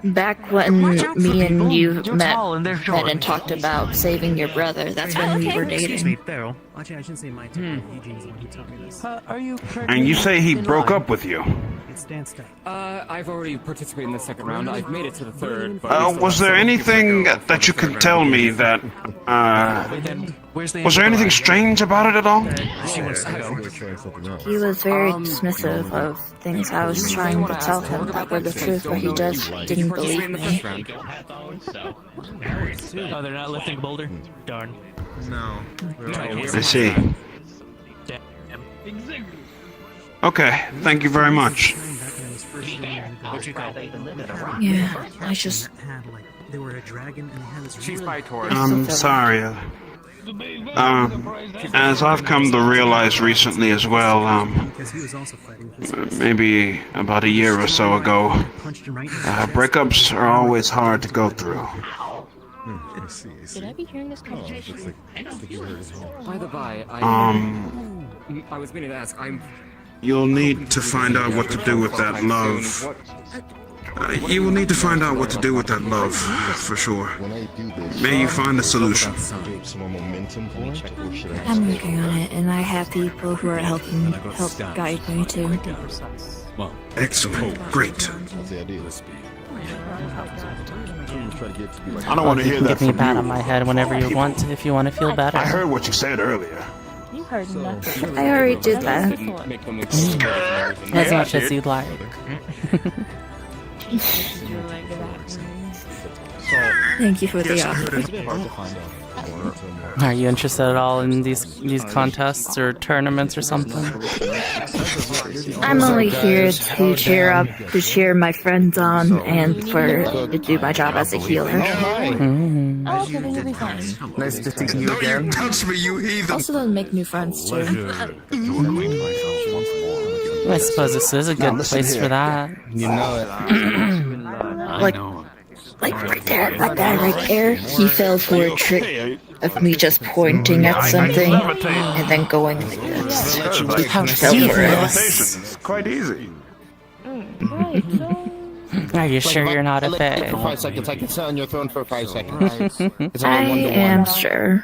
Back when me and you You're met tall and they're short. and talked about saving your brother, that's when we were dating. Actually, I shouldn't say my turn. Eugene's the one who taught me this. Are you And you say he broke up with you. It's dance time. I've already participated in the second round. I've made it to the third. But Was there anything that you could tell me that, was there anything strange about it at all? He was very dismissive of things I was trying to tell him that were the truth, but he just didn't believe me. Oh, they're not lifting a boulder? Darn. No. I see. Okay, thank you very much. Yeah, I just... They were a dragon and they had this She's by Taurus. I'm sorry. As I've come to realize recently as well, maybe about a year or so ago, breakups are always hard to go through. Did I be hearing this conversation? By the by, I was meaning to ask, You'll need to find out what to do with that love. You will need to find out what to do with that love, for sure. May you find a solution. I'm working on it, and I have people who are help guide me too. Excellent. Great. I don't want to hear that Give me a from pat you. on my head whenever you want, if you want to feel better. I heard what you said earlier. You heard nothing. I already did that. As much as you'd like. Thank you for the offer. Are you interested at all in these contests or tournaments or something? I'm only here to cheer my friends on, and to do my job as a healer. Oh, okay, then you'll be fine. Nice to see you again. Don't touch me, you heathen! Also, to make new friends too. I suppose this is a good place for that. You know it. Like right there, that guy right there, he fell for a trick of me just pointing at something and then going like this. He fell for it. It's quite easy. Are you sure you're not a For fae? 5 seconds, I can sit on your throne for 5 seconds. It's I only 1 to 1. am sure.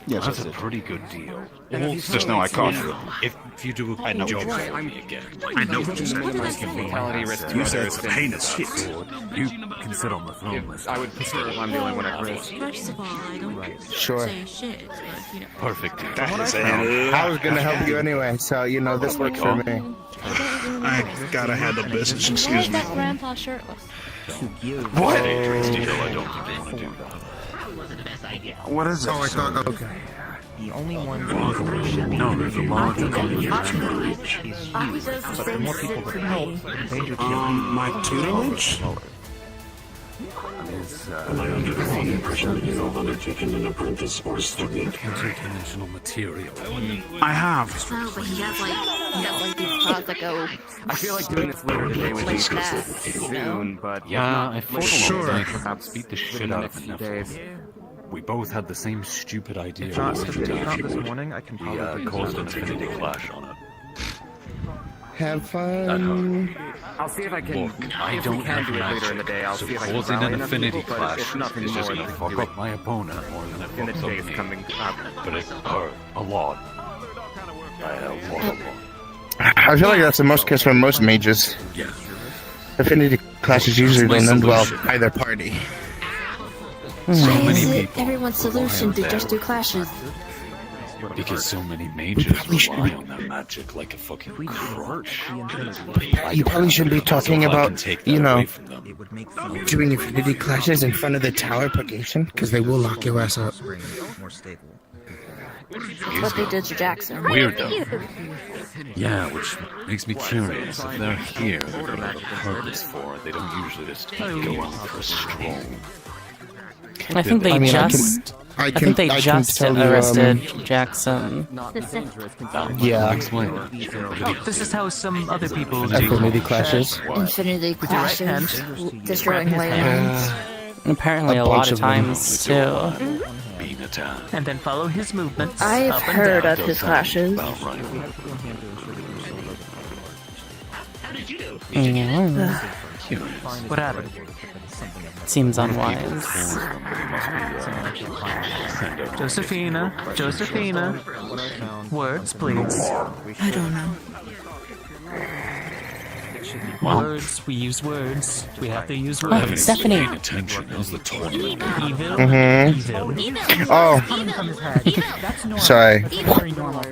Yes, that's a pretty good deal. Just know I caution you. If you do a job for me again, I know what you said. Fatality risk You said others. some heinous shit. You can sit on the throne list. I would prefer if I'm the only one at risk. First of all, I don't Sure. say shit, but you know. Perfect. I was gonna help you anyway, so you know this works for me. I gotta handle business. Why Excuse is me. that grandpa shirtless? What? What is it? Oh, I thought. Okay. The only one No, there's a large is you. But the more people that help, the danger to my tutelage? Am I under the wrong impression you have undertaken an apprentice or student? Interdimensional material. I have. Oh, but he has like these pods that go. I feel like doing this later today would be Like that. soon, but Yeah, I thought Sure. perhaps beat the shit out of few days. We both had the same stupid idea. If not this morning, I can probably caused an affinity clash on it. Have fun. I'll see if I can. Look, I if don't we can have do it later in the magic, day, I'll so see if I can causing rally an enough affinity people, but clash if nothing is just more, gonna then fuck do up my opponent more than it in the fucks up days me. coming up. But it hurt a lot. A lot. I feel like that's the most case for most mages. Yeah. Affinity clashes usually don't end well either party. So many people. Everyone's solution to just do clashes. Because so many mages rely on that magic like a fucking crutch. You probably shouldn't be talking about, you know, it would make things doing affinity clashes in front of the tower purgation, because they will lock your ass up. more stable. That's what they did to Jackson. Weird though. Yeah, which makes me curious. If they're here, they've got a purpose for it. They don't usually just go out for a stroll. I think they just. I think they just tell you, arrested Jackson. Yeah. Explain. This is how some other people do. Affinity clashes. Infinity With your right hand, clashes, destroying grab his lands. Apparently a lot of times too. Being attacked. and then follow his movements. I've up and heard down. of his clashes. What happened? Seems unwise. Josephina. Words, please. I don't know. Words. We use words. We have to use Oh, words. Stephanie. Paying attention. How's the tournament? Evil. Mm-hmm. Evil. Oh, sorry.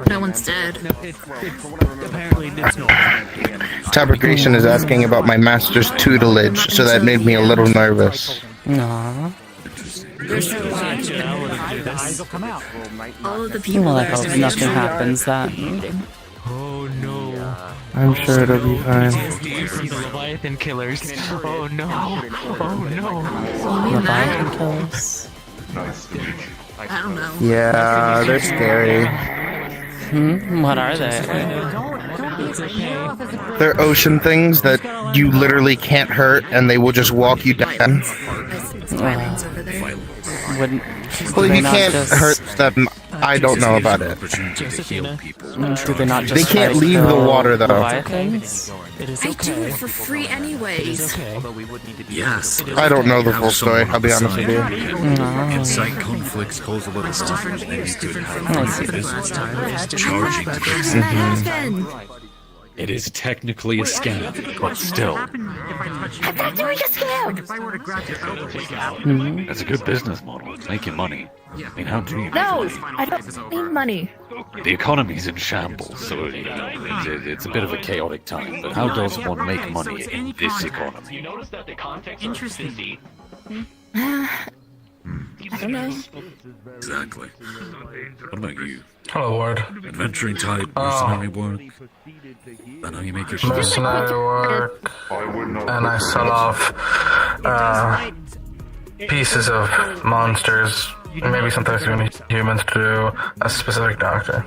No one's dead. Apparently, it's normal. Fabrication is asking about my master's tutelage, so that made me a little nervous. Aww. All of the people Well, I that are hope nothing happens then. Oh no. I'm sure it'll be fine. PTSD from the Leviathan killers. Oh no. Oh no. Leviathan kills. I don't know. Yeah, they're scary. What are they? They're ocean things that you literally can't hurt, and they will just walk you down. Wouldn't. Well, do they you not can't just- hurt them. I don't know about it. Do they not just They can't try to leave the kill water, though. Leviathans? I do it for free anyways. Yes. I don't know the full story, I'll be honest with you. Incite conflicts cause a little stuff. Then you could have business charging to Happen. It is technically a scam, but still. I'm not doing a scam. That's a good business model. It's making money. I mean, how do you? No, I don't need money. The economy's in shambles, so it's a bit of a chaotic time. But how does one make money in this economy? You notice that the context are busy. I don't know. Exactly. What about you? Hello, Ward. Adventuring type, mercenary work? That how you make your Mercenary work, and I sell off pieces of monsters, maybe sometimes even humans to a specific doctor.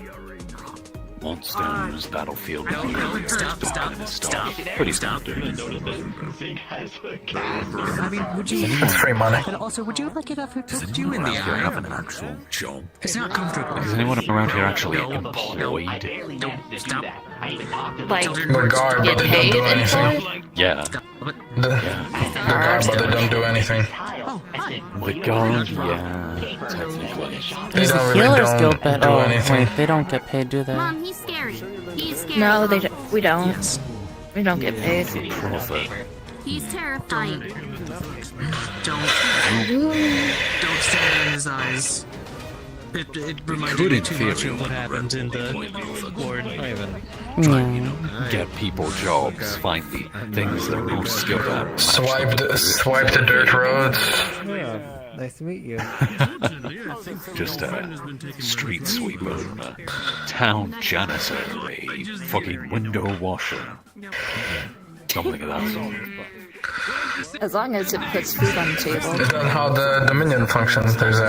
Monsters, battlefield. Stop. Pretty standard. I mean, would you? It's free money. And also, would you like it if it Does poked you in anyone the around here have eye? an actual job? It's not comfortable. Is anyone around here actually employed? Stop. Like, The guard, but they don't do anything. Yeah. The guard, but they don't do anything. My god, yeah. Technically. They There's the don't really Healers don't Guild, but do oh anything. wait, they don't get paid, do they? Mom, he's scary. He's scary. no, we don't. We don't get paid. Profit. He's terrifying. Don't stare in his eyes. It reminded Could me in too much theory of what happened in the Lord Ivan. Get people jobs, find the things they're most skilled at. Swipe the dirt roads. Yeah, nice to meet you. Just a street sweeper, a town janitor, a fucking window washer. Something of that sort. As long as it puts food on the table. Is that how the Dominion functions? There's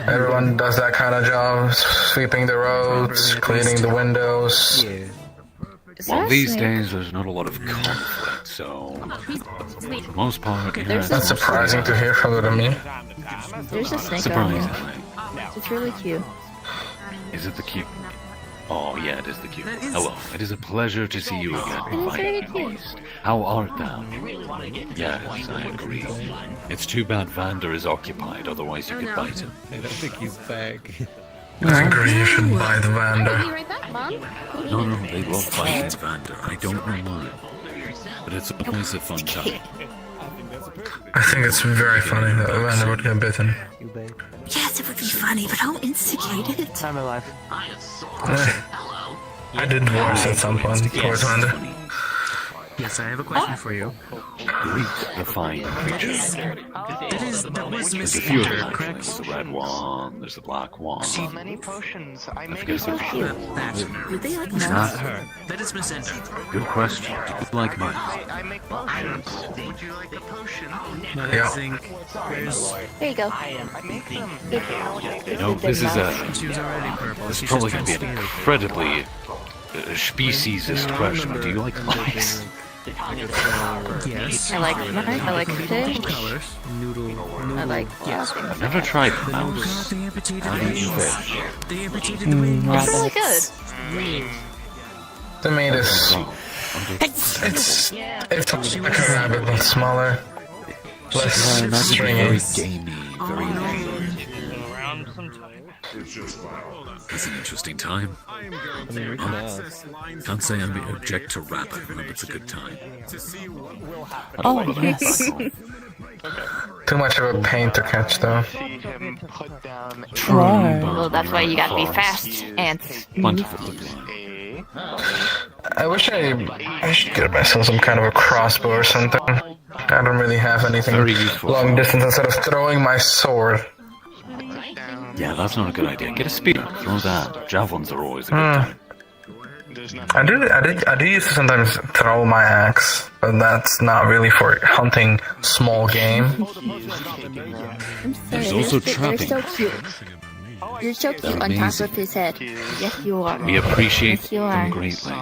everyone does that kind of job, sweeping the roads, cleaning the windows. Well, these days there's not a lot of conflict, so for the most part, yeah, That's surprising to hear from the Dominion. There's a snake on you. Surprisingly. It's really cute. Is it the cute? Oh, yeah, it is the cute. Hello, it is a pleasure to see you again. It's very My cute. beast. How art thou? Yes, I agree. It's too bad Vander is occupied, otherwise you could bite him. I don't think he's back. I agree, you should buy the Vander. right back, Mom. No, they love fighting Vander. I don't know why. But it's always a fun time. I think it's very funny that Vander would get bitten. Yes, it would be funny, but don't instigate it. Time of life. I did voice at some point towards Vander. Yes, I have a question for you. Greet the fine creature. That was There's Miss a few of Aether, them. correct? There's the red one, there's the black one. So many potions. I make guess so there's few. Would they like It's not her. That is Miss Ender. Good question. Do you like mine? I make potions. Would you like a potion? Yeah. I think. Where's. There you go. I make them. You know, this is She was already purple. This She is probably just going to be an transfigured. incredibly speciesist question. Do you like mice? Yes. I like fish. Colors. I like I've never tried mouse. They amputated How do you the fish? They amputated the wings. It's really good. The meat is... It's like a rabbit, but smaller. Less stringy. Very gamey, very It's an interesting time. Can't say I object to rap. I hope it's a good time. Oh yes. Too much of a pain to catch, though. Try. Well, that's why you gotta be fast and Plentiful. I wish I should get myself some kind of a crossbow or something. I don't really have anything Very useful. long distance instead of throwing my sword. Yeah, that's not a good idea. Get a spear. Throw that. Javelins are always a good time. I do used to sometimes throw my axe, but that's not really for hunting small game. There's also You're trapping. so cute. You're so cute on top of his head. Yes, you are. We appreciate Yes, you them are. greatly,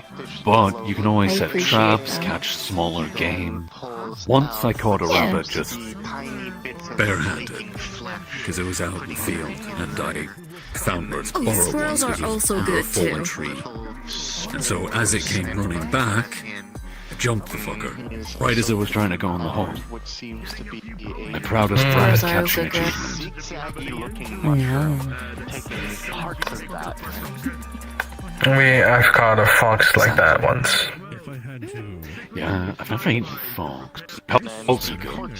but you can always I set appreciate traps, them. catch smaller game. Once I caught a rabbit just barehanded, because it was out in the field, and I found where its Oh, burrow squirrels was are also under a good, fallen too. tree. And so as it came running back, I jumped the fucker, right as it was trying to go in the hole. My proudest rabbit Squirrels are also catching good. achievement. I've caught a fox like that once. Yeah, I've never eaten fox. Also good.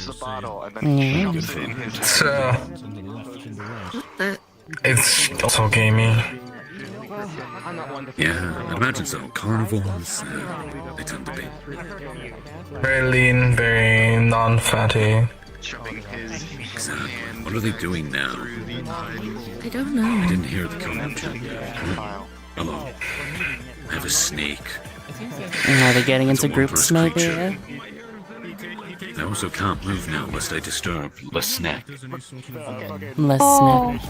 So it's also gamey. Yeah, I imagine so. Carnivores, they tend to be. Very lean, very non-fatty. Exactly. What are they doing now? I don't know. I didn't hear the commentary. Hello. I have a snake. Are they getting into It's a groups wondrous maybe? creature. I also can't move now lest I disturb Le Snack. Le Snack.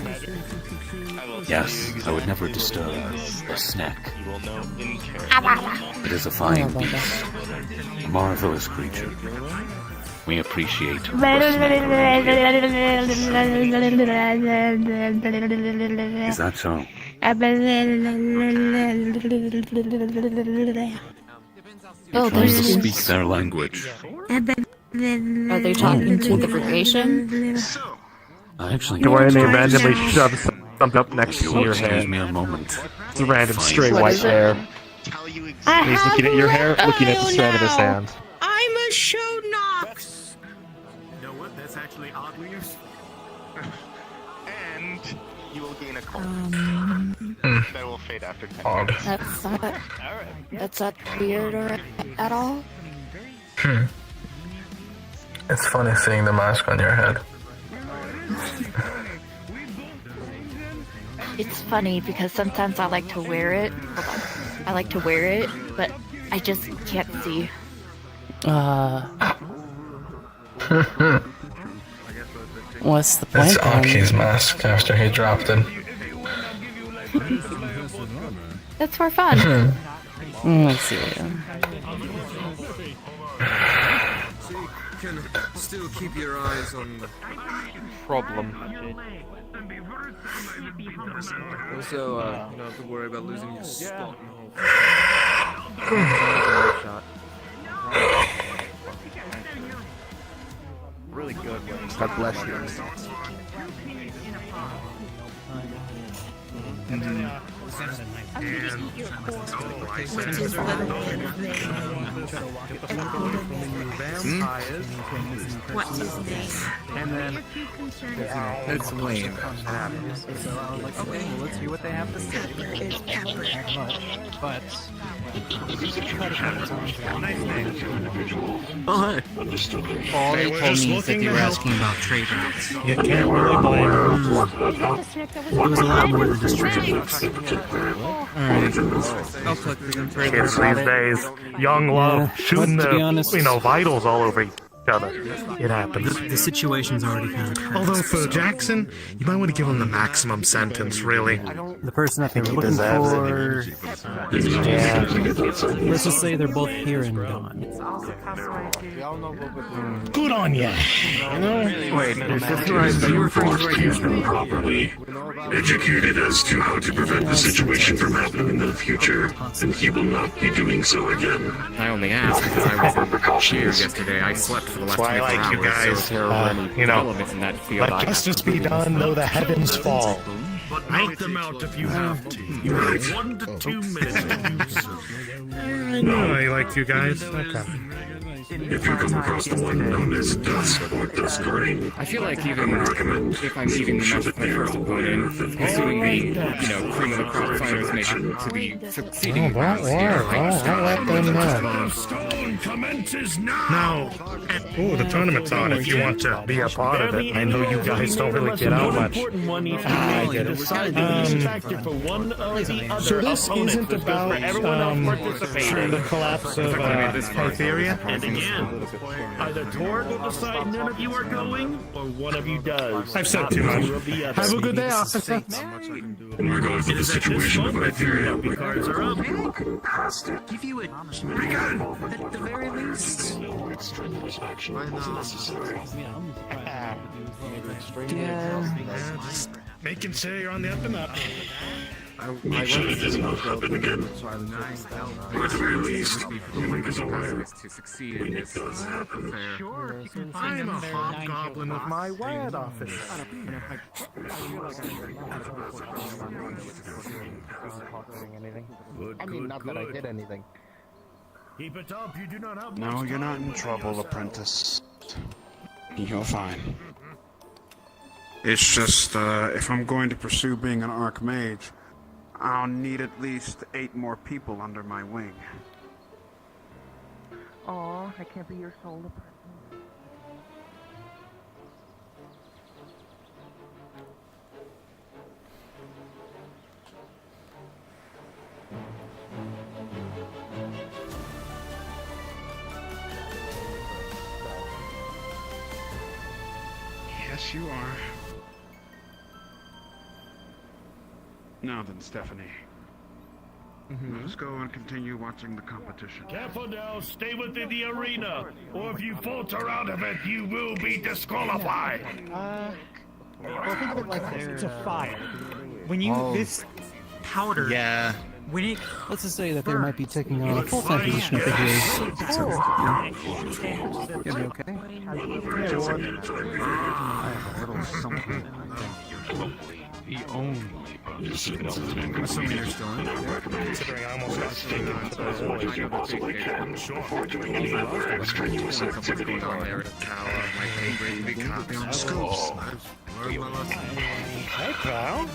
Yes, I would never disturb Le Snack. It is a fine beast, a marvelous creature. We appreciate Le Snack. Is that so? Oh, Trying to there's speak their language. Are they talking to the creation? Actually, The way they randomly shove something up next you to your excuse head. me a moment. It's a random Fine. stray What white is it? hair. He's looking at your hair, looking at the strand of his now. hand. I'm a show Knox. You know what? That's actually oddly useful. And you will gain a cold. That will fade after 10 Odd. minutes. That's not weird or at all. It's funny seeing the mask on your head. It's funny because sometimes I like to wear it. Hold on. I like to wear it, but I just can't see. What's the point It's then? Aki's mask after he dropped it. That's for fun. Let's see. Can still keep your eyes on the problem. Also, you don't have to worry about losing your spot in the whole shot. Really good ones. God bless you. What's his name? And then it's Wayne. So I was like, okay, well, let's hear what they have to say. But nice name. Oh, All they told me is that they were asking about trade routes. You can't really blame them. It was a lot more than just trade routes. Alright. I'll click them for Kids these days, young love, Yeah, shooting but to be the, honest- vitals all over each other. It happens. The situation's already kind of cracked. Although for Jackson, you might want to give him the maximum sentence, really. The person that they were looking for... Yeah. Let's just say they're both here and gone. Good on ya. Wait, is this right? Are you referring to Use them properly. Educated as to how to prevent the situation from happening in the future, and he will not be doing so again. I only asked because I was in here yesterday. I slept for the last That's why I 24 like you hours, guys. so if there were any developments in that field, Let justice be done, though the heavens fall. But knock them out if you have to. You have 1 to 2 minutes to do so. I know I liked you guys. Okay. If you come across the one known as Dusk or Dusk Grain, I feel like even if I'm even the match with my first opponent, assuming the cream of the crop fighters make it to the succeeding rounds here, I'll let them know. Stone commences now. Now, the tournament's on if you want to be a part of it. I know you guys don't really get out much. I get it. So this isn't about the collapse of Hytheria? And again, either Torg will decide none of you are going, or one of you does. I've said too much. Have a good day, officer. in regards to the situation of Hytheria, we Cards are up. looking past it. Give you a We can. at the very least. No extraneous action is necessary. Just making sure you're on the up and up. Make sure it does not happen again. Or at the very least, Link is aware to succeed when in it this does happen. Sure. I am a hobgoblin with my wad office. I mean, not that I did anything. Keep it up, you do not have No, much you're not time. in trouble, apprentice. You're fine. It's just, if I'm going to pursue being an Archmage, I'll need at least 8 more people under my wing. Aw, I can't be your sole person. Yes, you are. Now then, Stephanie. Let us go and continue watching the competition. Careful now, stay within the arena, or if you falter out of it, you will be disqualified. Well, think of it like this. It's a fire. When you this powder. Yeah. When it Let's just say that they might be taking on a full-time position up here. You'll be okay. The only Assuming you're still in there. Considering I almost got taken into the Hey, pal.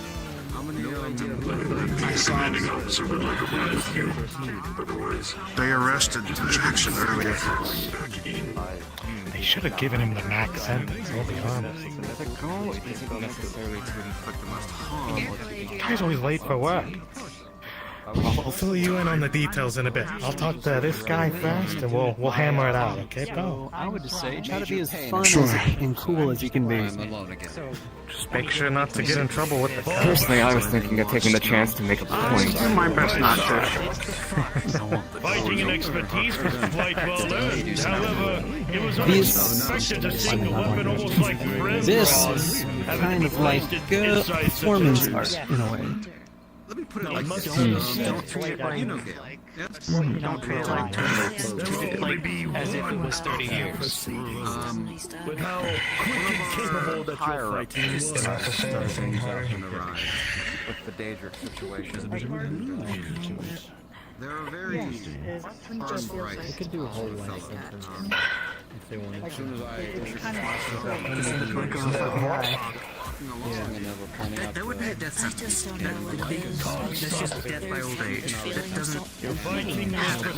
They arrested Jackson earlier. They should have given him the max sentence, I'll be honest. The goal isn't necessarily to inflict the most harm. Guy's always late for work. I'll fill you in on the details in a bit. I'll talk to this guy first, and we'll hammer it out, okay, pal? I would just say Try to be as fun Sure. and cool as you can be. Just make sure not to get in trouble with the cops. Personally, I was thinking of taking the chance to make a point. Do my best not to. Fighting and expertise was quite well learned. However, it was This- unexpected to see a weapon almost like This is kind of like performance art in a way. Let me put it like this. don't treat it like Don't treat it like as if it was 30 years. With how quick and capable that you're fighting was. With the dangerous situation. There are very hard rights. We could do a whole life if they wanted. As soon as That would be a death sentence. That's just death by old age. That doesn't happen.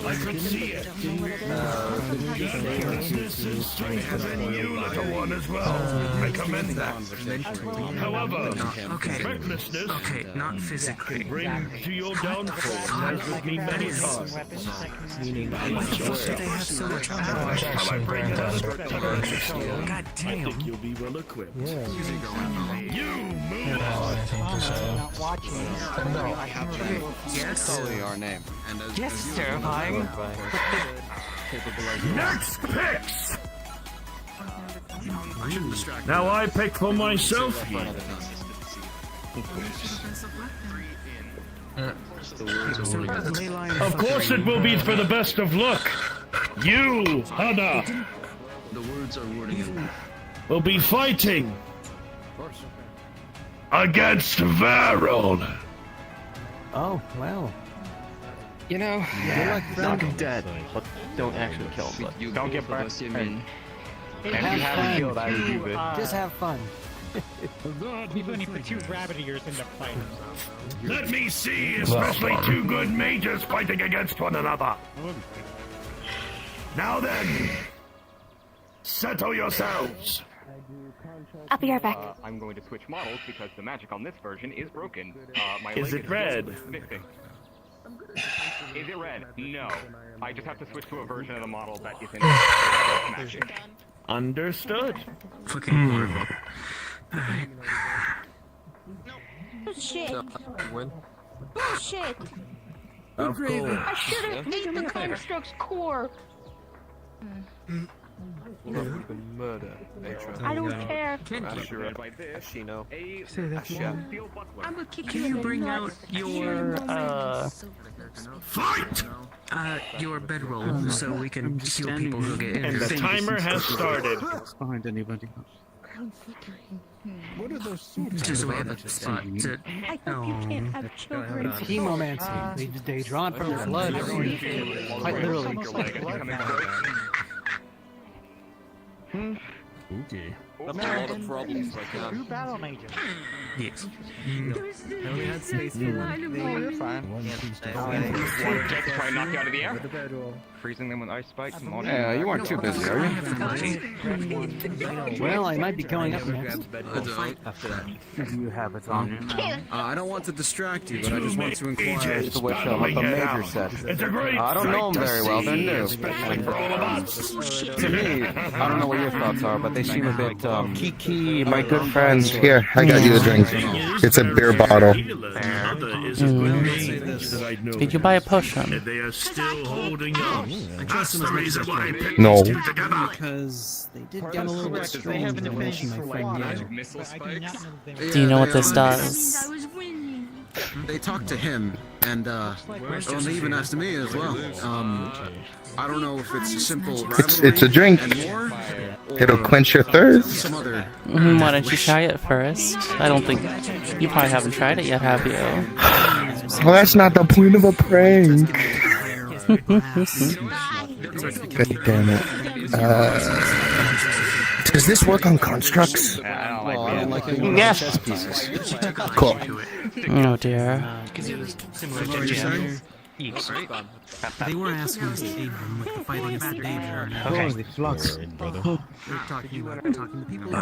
I could see it. This is stronger than you, little one, as well. I commend that. However, recklessness not physically. can bring to your downfall, as with me many times. They have so much How I bring it up. God damn. I think you'll be well equipped. You move Yes. Our name. Yes, it's terrifying. Next picks! Now I pick for myself here. Of course it will be for the best of luck. You, Hana, The words are wording. will be fighting against Varol. Oh, well. You know, knock him dead, but don't actually kill him. Don't get burned. And if you Have haven't fun. killed, I would do it. Just have fun. Even if you put 2 rabbit ears in the fight. Let me see, especially 2 good mages fighting against one another. Now then, settle yourselves. I'll be right back. I'm going to switch models because the magic on this version is broken. My Is it red? Missing. Is it red? No. I just have to switch to a version of the model that isn't magic. Understood. Fucking horrible. Alright. Bullshit. Win. Bullshit. Of course. I should have ate the construct's core. Murder. I don't care. Can you bring out your Fight! your bedroll so we can heal people who get And injured? the timer has started. Behind anybody. What are those suits? Just so we have a spot to. I hope you can't have children. It's hemomancy. They draw it from their blood. Quite literally. Okay. That's a lot of problems right now. 2 battle mages. Yes. We had space for one. We're fine. Just try and knock you out of the air. Freezing them with ice spikes and all that. Yeah, you weren't too busy, are you? Well, I might be going up next. You have it on. I don't want to distract you, but I just want to inquire Ages as to what battling the it major out. said. It's a great I don't know sight them to very well, see, they're new. especially for all of us. To me, I don't know what your thoughts are, but they seem a bit Kiki, my good friend. Here, I got you a drink. It's a beer bottle. Did you buy a potion? They are still holding on. That's the reason why I picked No. these two together. Because they did get a little bit strange when I mentioned my friend Yale. Do you know what this does? They talked to him, and they even asked me as well. I don't know if it's a simple It's a drink. It'll quench your thirst. Some other. Why don't you try it first? I don't think you probably haven't tried it yet, have you? Well, that's not the point of a prank. God damn it. Does this work on constructs? Yes. Cool. Oh dear. They were asking us to aid them with the fight against the danger. Holy flux. They're talking to people.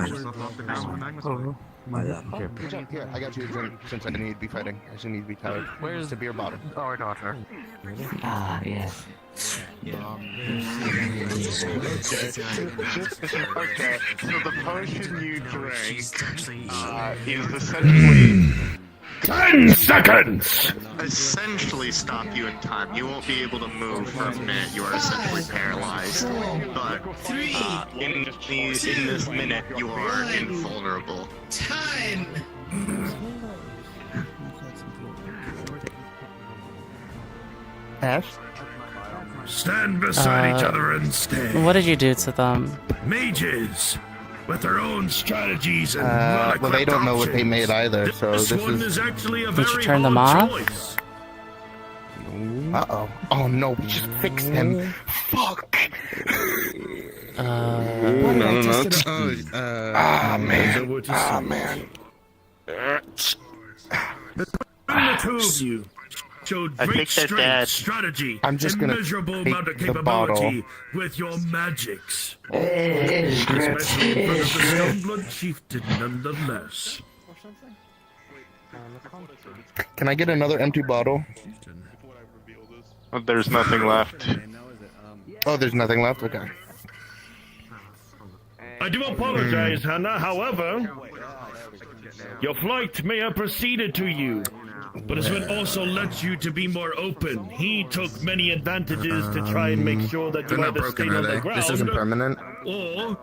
Here, I got you a drink since I need to be fighting. I just need to be tired. Where's the beer bottle? Our daughter. Ah, yes. Okay, so the potion you drank is essentially 10 seconds! essentially stop you in time. You won't be able to move for a minute. You are essentially paralyzed. But in this minute, you are invulnerable. Time! Ash? Stand beside each other and stay. What did you do to them? Mages, with their own strategies and Well, they don't know what they made either, so this is... actually a Did you turn them off? Uh-oh. Oh no, we just fixed him. Fuck! No. Man. Man. The two of you showed I great think they're strength, dead. strategy, I'm just gonna immeasurable take amount of the bottle. capability with your magics. Especially in front of the Stormblood Chieftain, nonetheless. Can I get another empty bottle? There's nothing left. Oh, there's nothing left? Okay. I do apologize, Hannah. However, your flight may have proceeded to you, but it would also let you to be more open. He took many advantages to try and make sure that you They're not either broken, stayed are on the they? ground This isn't permanent? or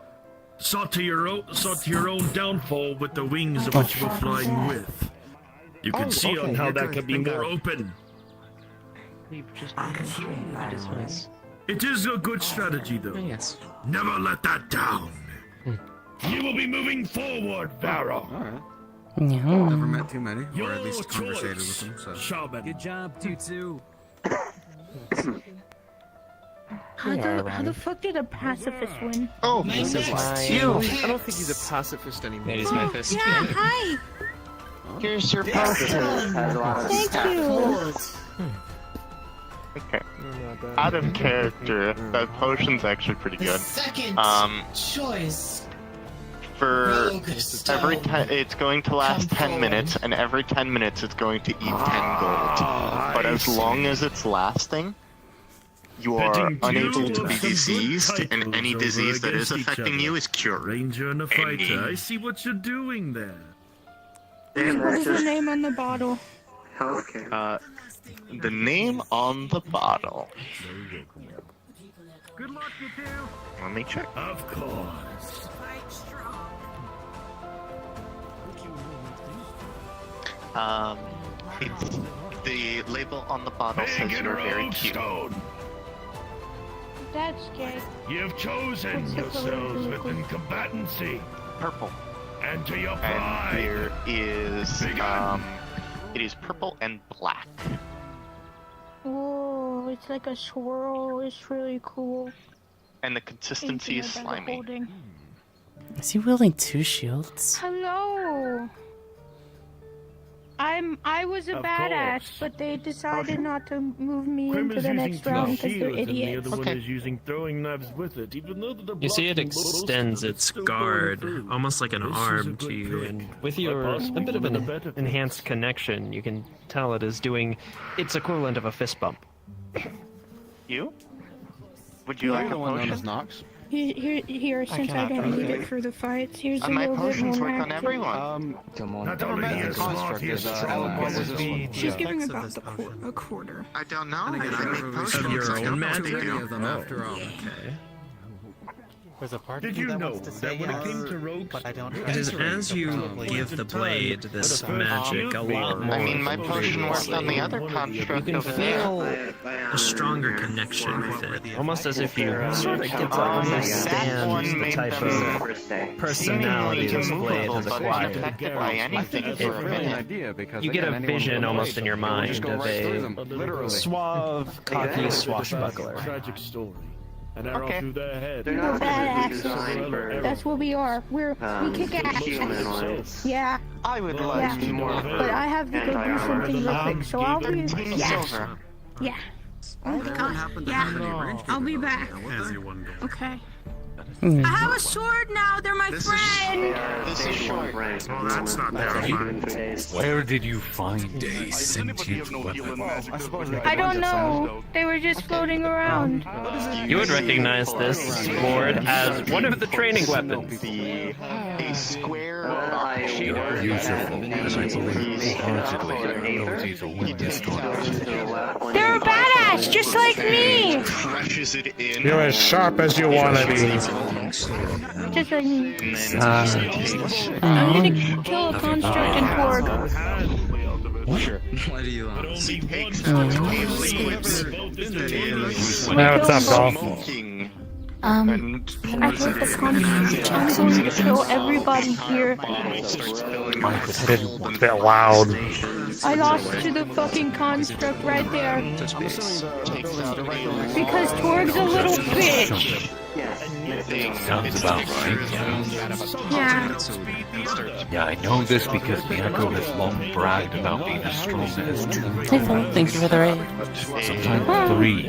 sought to your own downfall with the wings of which you were flying with. You can see on how that can be more open. It is a good strategy, though. Yes. Never let that down. You will be moving forward, Varro. Never met too many, or at least conversated with them. So. Good job, Tutu. How the fuck did a pacifist win? Oh, This is you! my... I don't think he's a pacifist anymore. That is my fist. Yeah, hi! Here's your potion. Thank you! Okay. Out of character, that potion's actually pretty good. Choice. For every 10, it's going to last 10 minutes, and every 10 minutes it's going to eat 10 gold. But as long as it's lasting, you are unable to be diseased, and any disease that is affecting you is cured. Ranger and a fighter. I see what you're doing there. What is the name on the bottle? The name on the bottle. Good luck, you two. Let me check. Of course. It's the label on the bottle says you're very cute. That's gay. You've chosen yourselves within combatancy. Purple. And to your And pride. here is it is purple and black. Oh, it's like a swirl. It's really cool. And the consistency is Thinking about slimy. holding. Is he wielding two shields? Hello. I was a badass, but they decided not to move me into the next round because they're and the idiots. other one is using throwing knives with it, even though the You see, it blocking blows extends are its still guard, going through. almost like an This is a arm good to you, pick. and with Quite your a possible bit of the an better. enhanced connection, you can tell it is doing its equivalent of a fist bump. You? Would you like a potion? Knox? Here, since I don't need it for the fights, here's a My little bit potions more work on active. everyone. Not only is smart, he is strong. She's giving about a quarter. I don't know. And again, I make don't potions. know I don't know what too to many do. of them after all. Okay. There's a part Did you know that when it came to rogues, but I don't. It is as you give the blade this magic a lot more. I mean, my potion worked on the other You construct can over there. feel A stronger connection with it. almost as if you sort of get to understand the type of personality this blade has acquired. Affected by anything for a minute. You get a vision almost in your mind of a suave, cocky swashbuckler. tragic story. An arrow Okay. through their head. We're badass. That's what we are. We kick ass. Yeah. I would like to more. But I have to go do something real quick, so I'll be. Yeah. Silver. Yeah. Oh my god. Yeah. I'll be back. Okay. I have a sword now. They're my friend. This is short. Well, that's not terrifying. Where did you find a sentient weapon? I don't know. They were just floating around. You would recognize this sword as one of the training weapons. A square shield. Beautiful, and I believe wholeheartedly ability to win this tournament. They're a badass, just like me. Crushes it in. You're as sharp as you want to be. Just like me. I need to kill a construct in Porg. Why do you What's up, Dolph? I think the construct. I'm going to kill everybody here. It's a bit loud. I lost to the fucking construct right there. Because Torg's a little bitch. Sounds about right. Yeah. Yeah, I know this because Miyako has long bragged about being as strong as 2. Hey, Phil, thank you for the raid. Sometimes 3.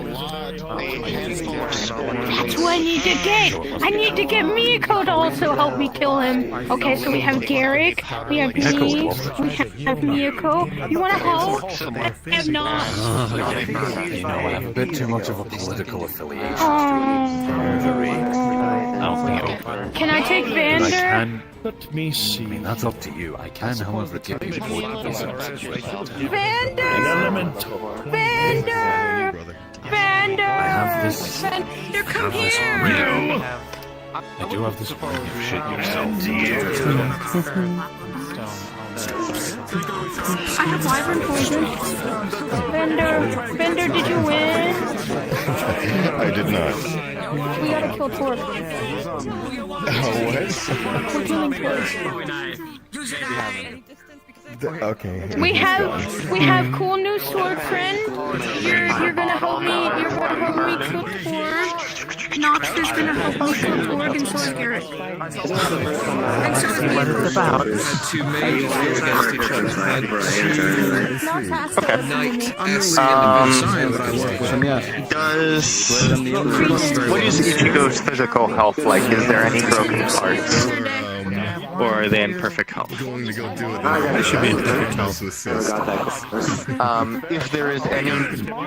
That's who I need to get. I need to get Miyako to also help me kill him. Okay, so we have Garrick, we have me, we have Miyako. You wanna help? I have not. You know, I have a bit too much of a political affiliation. I'll be open. Can I take But I Vander? can. Let me see. I mean, that's up to you. I can, however, give you more visits. Vander! Vander! I have this. Vander, come here! I do have this ring of shit yourself. I have wyvern poison. Vander, did you win? I did not. We gotta kill Torg. What? We're killing Torg. Okay. We have cool new sword friend. You're gonna help me. You're gonna help me kill Torg. Nox is gonna help me kill Torg, and so is Garrett. And so is What it's about. Two mages against each other. Nox has to listen to me. I'm really on the good side, but I work with him, yeah. What is Ichigo's physical health like? Is there any broken parts? Or are they in perfect health? Going to go do it. I should be in perfect health with this. If there is any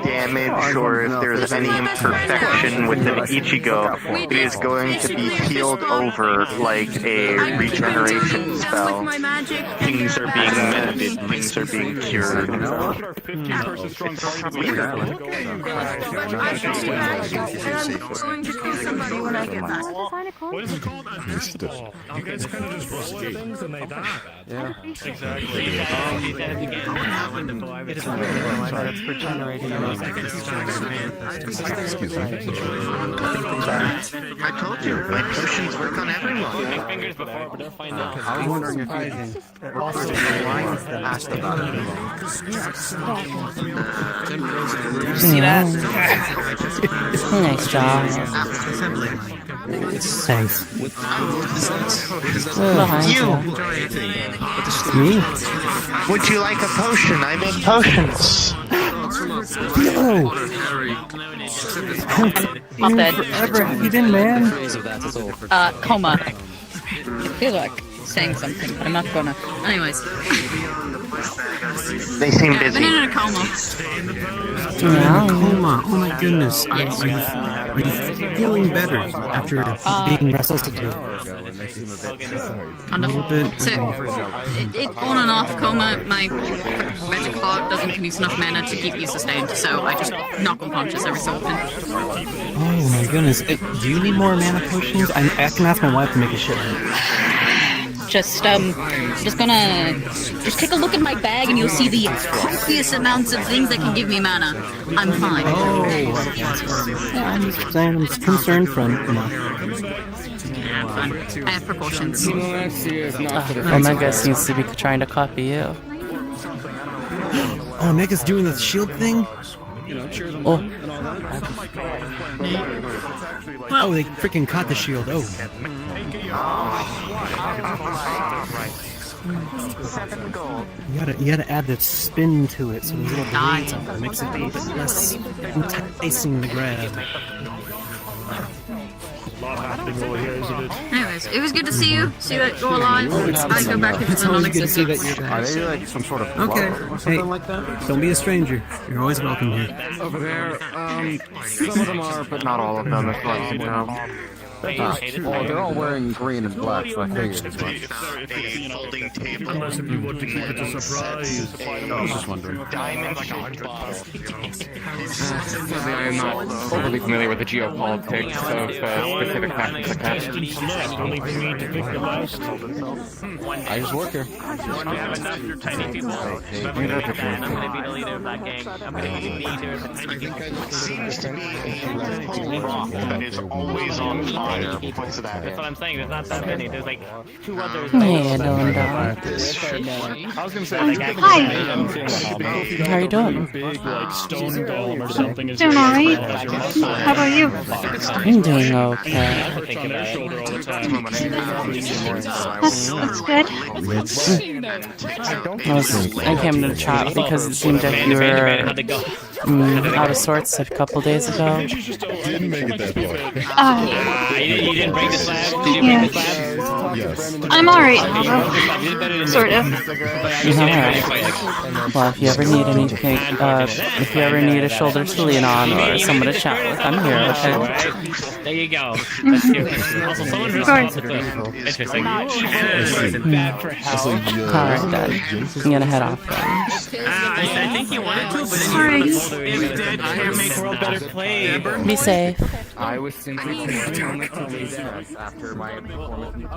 damage or if there is any imperfection within Ichigo, it is going to be peeled over like a regeneration spell. Things are being mended, things are being cured. Going to kill somebody when I get back. What is it called? You guys kind of just roll things and they die. Yeah. Exactly. It's regenerating. Excuse me. I told you, my potions work on everyone. Fingers before, but they're fine now. I was wondering if you also asked about it. See that? Nice job. Thanks. Behind You! Me? Would you like a potion? I make potions. I'm dead. Forever. Have you been, man? Coma. I feel like saying something, but I'm not gonna. Anyways. They seem I've busy. been in a coma. Coma. Oh my goodness. Yes. Are you feeling better after being resuscitated? Kind of. So, it's on and off coma. My magic cloud doesn't produce enough mana to keep you sustained, so I just knock unconscious every so often. Oh my goodness. Do you need more mana potions? I can ask my wife to make a shit. Just gonna take a look at my bag and you'll see the copious amounts of things that can give me mana. I'm fine. Oh, yeah, I'm just concerned for Yeah, fine. I have precautions. Omega seems to be trying to copy you. Oh, Mega's doing the shield thing? Oh. Oh, they freaking caught the shield. Oh. You gotta add the spin to it, so there's little blades on it. Makes it a little bit less enticing to grab. Anyways, it was good to see you. See that you're alive. I go back into the non-existent. Are they like some sort of Okay. something like that? Don't be a stranger. You're always welcome here. Over there, some of them are, but not all of them. That's what you know. Well, they're all wearing green and black, so I figured as much. Folding table. Unless if you want to keep it a surprise. I was just wondering. I'm not overly familiar with the geopolitics of specific factions like that. I just work here. Seems to be a rock that is always on fire. What's that? That's what I'm saying. There's not that many. There's like 2 others. Yeah, don't die. I was gonna say like Hi. How are you doing? Big like stone golem or something. Doing alright. How about you? I'm doing okay. On their shoulder all the time. That's good. I came to the chat because it seemed like you were out of sorts a couple days ago. Didn't make it that far. You didn't break the slab? Did you break the slab? Yes. I'm alright. Sort of. Alright. Well, if you ever need anything, if you ever need a shoulder to lean on or someone to chat with, I'm here, okay? There you go. That's cute. Also, someone responds to this. Interesting. Alright then. I'm gonna head off then. I think you wanted to, but then you dead. Can't make world better play. Be safe. I was simply comparing it to laziness after my performance in the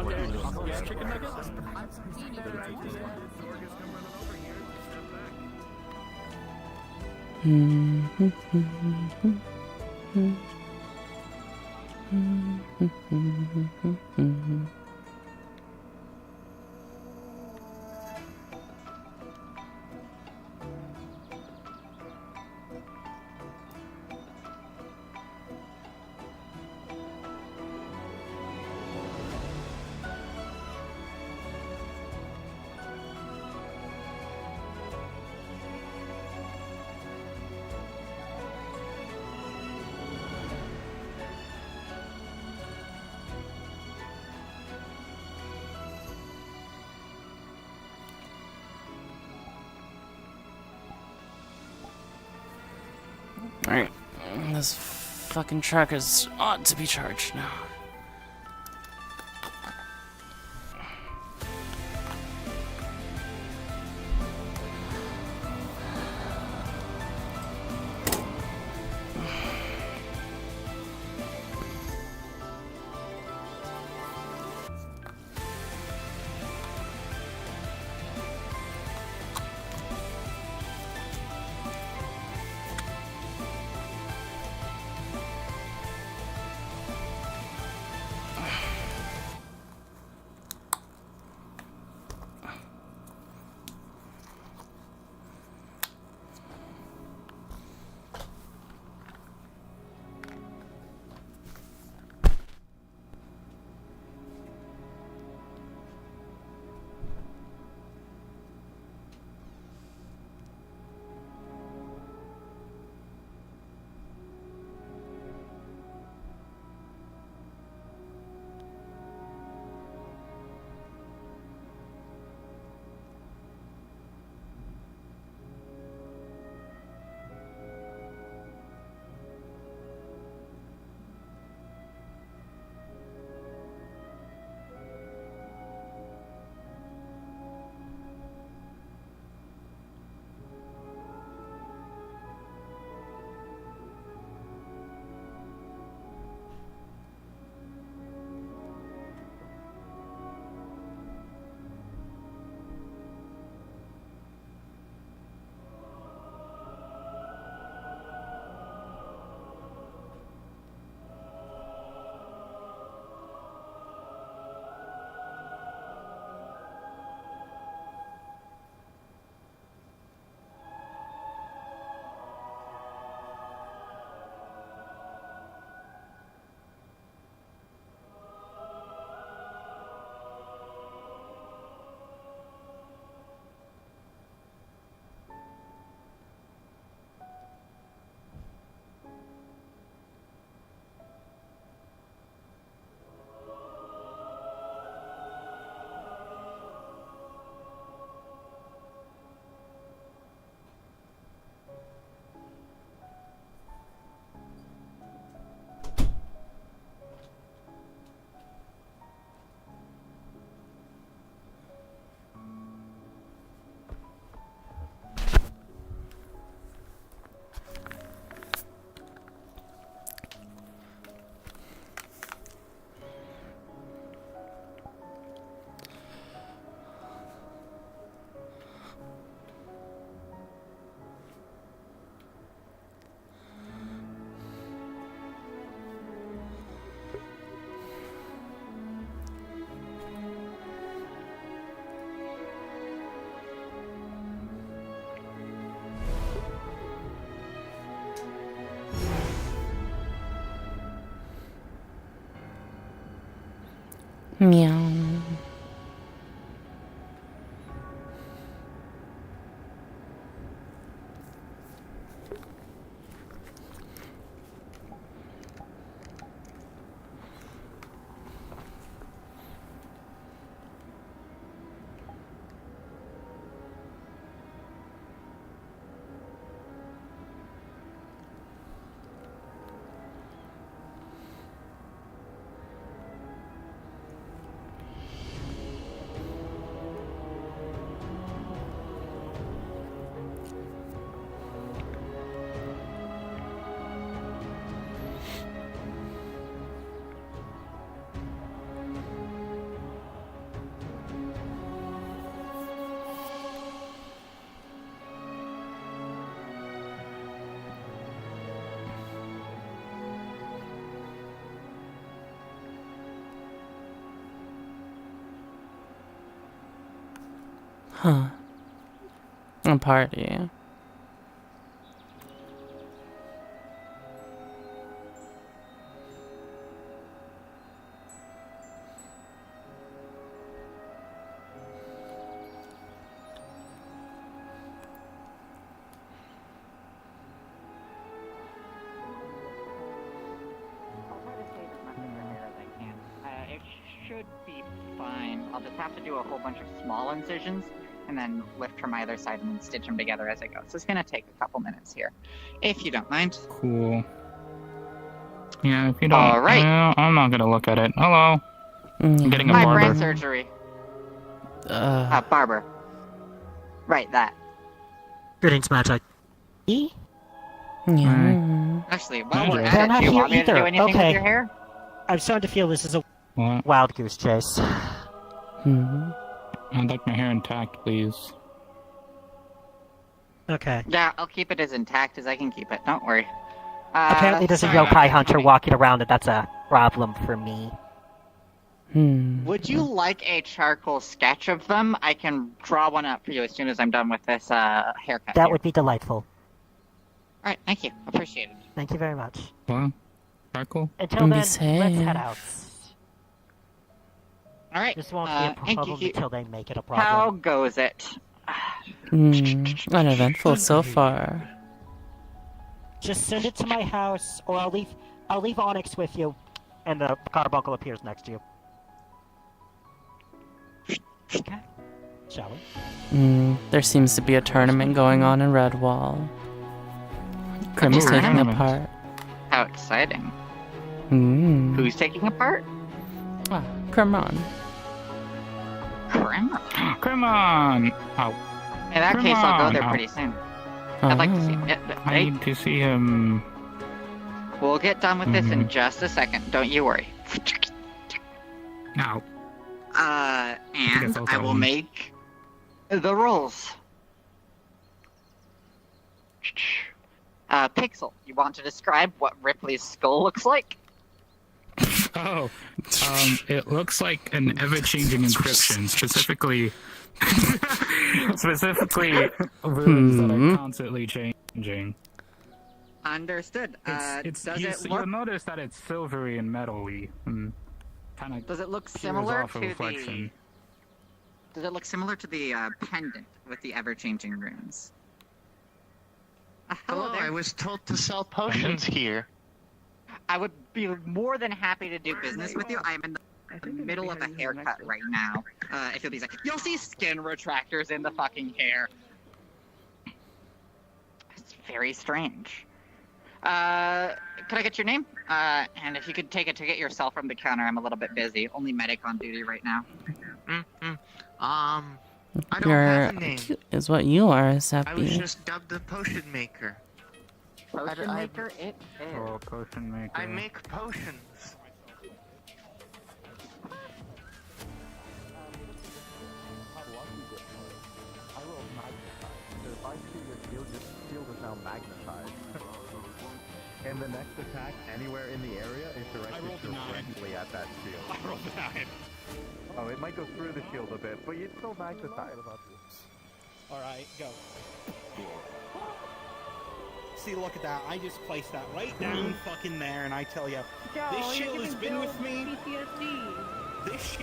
Alright. This fucking truck is ought to be charged now. Meow. Huh. A party. It should be fine. I'll just have to do a whole bunch of small incisions and then lift from either side and then stitch them together as I go. So it's gonna take a couple minutes here, if you don't mind. Cool. Yeah, if you don't. All right. I'm not gonna look at it. Hello. I'm getting a Hi, barber. brain surgery. Barber. Right, that. Greetings, Magic. E? Yeah. Actually, while we're They're at not it, do you here want me to do either. anything Okay. with your hair? I'm starting to feel this is a What? wild goose chase. I'd like my hair intact, please. Okay. Yeah, I'll keep it as intact as I can keep it. Don't worry. Apparently there's a sorry. yokai hunter walking around and that's a problem for me. Would you like a charcoal sketch of them? I can draw one up for you as soon as I'm done with this haircut. That here. would be delightful. Alright, thank you. Appreciate it. Thank you very much. What? Charcoal? Until then, let's safe. head out. Alright. This won't be a problem until they make it a problem. How goes it? Uneventful so far. Just send it to my house, or I'll leave Onyx with you, and the carbuncle appears next to you. Okay. Shall we? There seems to be a tournament going on in Redwall. Crim's taking a tournament? part. How exciting. Who's taking a part? Crimron. Come on! Oh. In that case, I'll go there pretty soon. I'd like to see him. I need to see him. We'll get done with this in just a second. Don't you worry. No. And I'll I tell will him. make the rolls. Pixel, you want to describe what Ripley's skull looks like? Oh, it looks like an ever-changing encryption, specifically runes that are constantly changing. Understood. Does You'll it look? notice that it's silvery and metal-y. Kind of. Does it look similar to the? Does it look similar to the pendant with the ever-changing runes? Hello, I was told to sell potions here. I would be more than happy to do business with you. I'm in the middle of a haircut right now. If you'll be like, you'll see skin retractors in the fucking hair. It's very strange. Could I get your name? And if you could take a ticket yourself from the counter, I'm a little bit busy. Only medic on duty right now. I don't You're have a name. cute is what you are, I was Seppi. just dubbed the potion maker. Potion maker, it is. Oh, potion maker. I make potions. And the next attack anywhere in the area is directed directly at that shield. I rolled a 9. Oh, it might go through the shield a bit, but it's still magnetized. Alright, go. See, look at that. I just placed that right down fucking there, and I tell you, this shield has been with me. This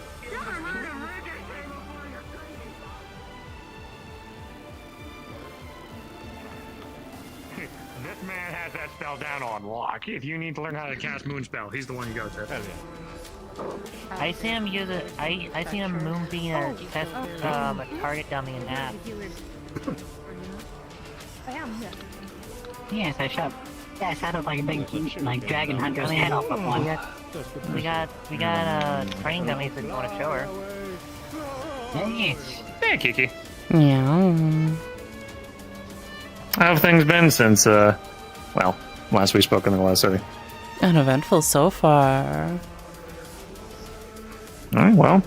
man has that spell down on lock. If you need to learn how to cast Moonspell, he's the one you go to. I see him use it. I see him moonbeam a test a target dummy in half. I am, yes. Yes, I shot. Yeah, I shot up like a big dragon hunter's head off of one. We got training dummies if you want to show her. Yes. Hey, Kiki. Yeah. How have things been since, well, last we spoke in the last city? Uneventful so far. Alright, well,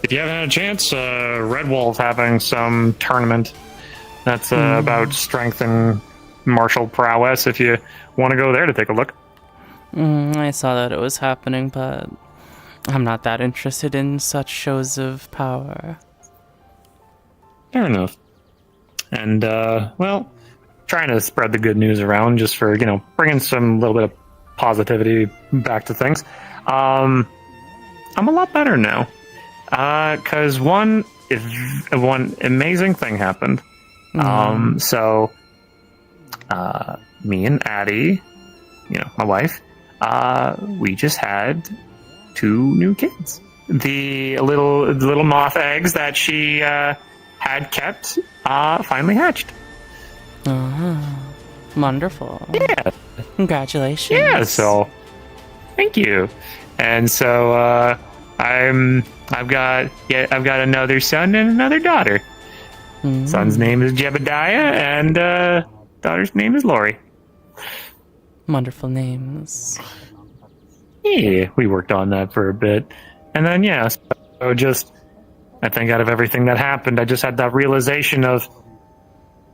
if you haven't had a chance, Redwall's having some tournament that's about strength and martial prowess, if you want to go there to take a look. I saw that it was happening, but I'm not that interested in such shows of power. Fair enough. And, well, trying to spread the good news around just for, bringing some little bit of positivity back to things. I'm a lot better now. Because one amazing thing happened. So, me and Addie, my wife, we just had 2 new kids. The little moth eggs that she had kept finally hatched. Wonderful. Yeah. Congratulations. Yeah, so thank you. And so I've got another son and another daughter. Son's name is Jebediah, and daughter's name is Lori. Wonderful names. Yeah, we worked on that for a bit. And then, yeah, so just, I think out of everything that happened, I just had that realization of,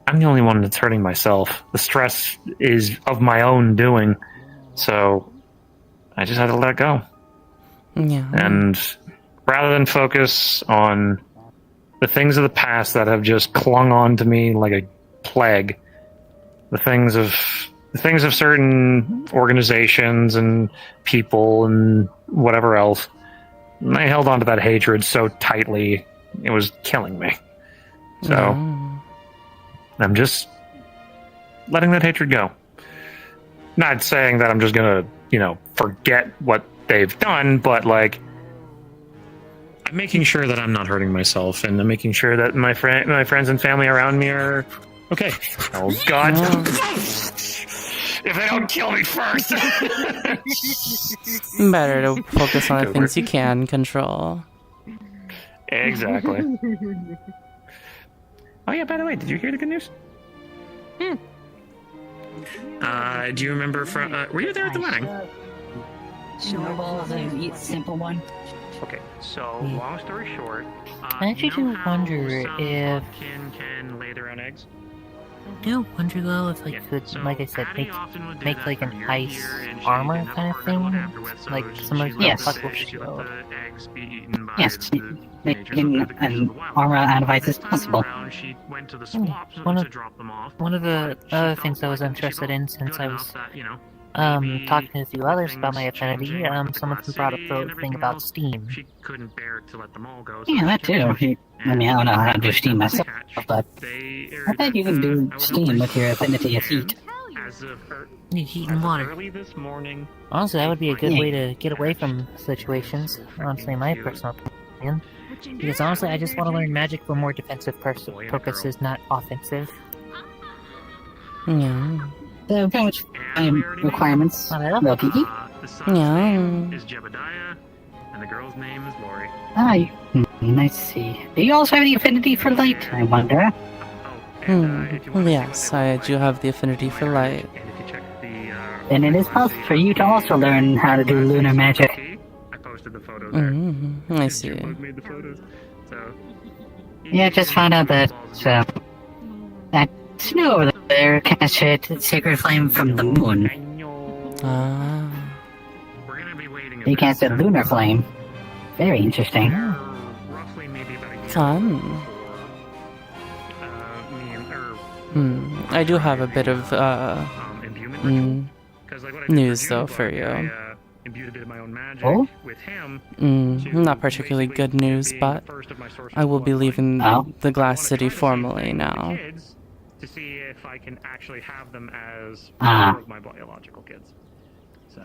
I'm the only one that's hurting myself. The stress is of my own doing. So, I just had to let it go. Yeah. And rather than focus on the things of the past that have just clung on to me like a plague, the things of certain organizations and people and whatever else, I held on to that hatred so tightly, it was killing me. So, I'm just letting that hatred go. Not saying that I'm just gonna, forget what they've done, but I'm making sure that I'm not hurting myself, and I'm making sure that my friends and family around me are okay. Oh God! If they don't kill me first. Better to focus on the things you can control. Exactly. Oh yeah, by the way, did you hear the good news? Do you remember from? Were you there at the wedding? Snowball is a simple one. Okay, so long story short, I actually do wonder if. Can lay their own eggs. Do wonder though if could, like I said, make like an ice armor kind of thing, like some of the possible shield. Yes, making an armor out of ice is possible. One of the other things I was interested in, since I was talking to a few others about my affinity, someone brought up the thing about steam. Yeah, that too. I don't know how to do steam myself, but I bet you can do steam with your affinity of heat. Heat and water. Honestly, that would be a good way to get away from situations. Honestly, my personal opinion. Because honestly, I just want to learn magic for more defensive purposes, not offensive. Yeah. So pretty much requirements. Well, Kiki? Yeah. Is Jebediah, and the girl's name is Lori. Let's see. Do you also have the affinity for light, I wonder? Well, yes, I do have the affinity for light. Then it is possible for you to also learn how to do lunar magic. I posted the photo there. I see. Made the photos. So, Yeah, I just found out that that snow over there catches sacred flame from the moon. You cast a lunar flame. Very interesting. Fun. I do have a bit of news though for you. imbued a bit of my own magic Oh? with him. Not particularly good news, but I will be leaving the Glass City formally now. To see if I can actually have them as Ah. four of my biological kids. So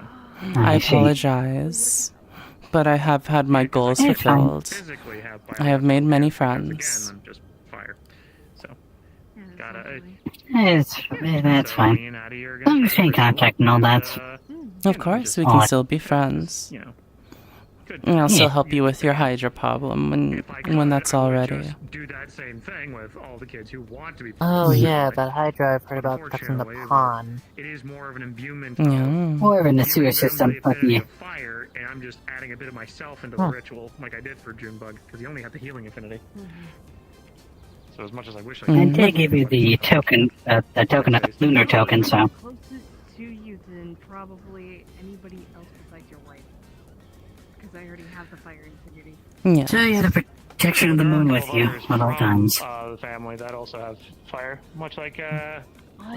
I apologize, but I have had my goals It's fine. fulfilled. I have made many friends. I'm just fire. So gotta. That's fine. As long as we stay in contact and all that. Of course, we can still be friends. And I'll still help you with your Hydra problem when that's all ready. Do that same thing with all the kids who want to be. Oh yeah, that Hydra I've heard about that's in the pond. It is more of an imbuement. Or in the sewer system, like the... Fire, and I'm just adding a bit of myself into the ritual, like I did for Junebug, because he only had the healing affinity. So as much as I wish I And they give you the token, the token of lunar token, so... Closest to you than probably anybody else besides your wife. Because I already have the fire integrity. Yeah. So you have the protection of the moon with you at all times. The family that also have fire, much like Yeah.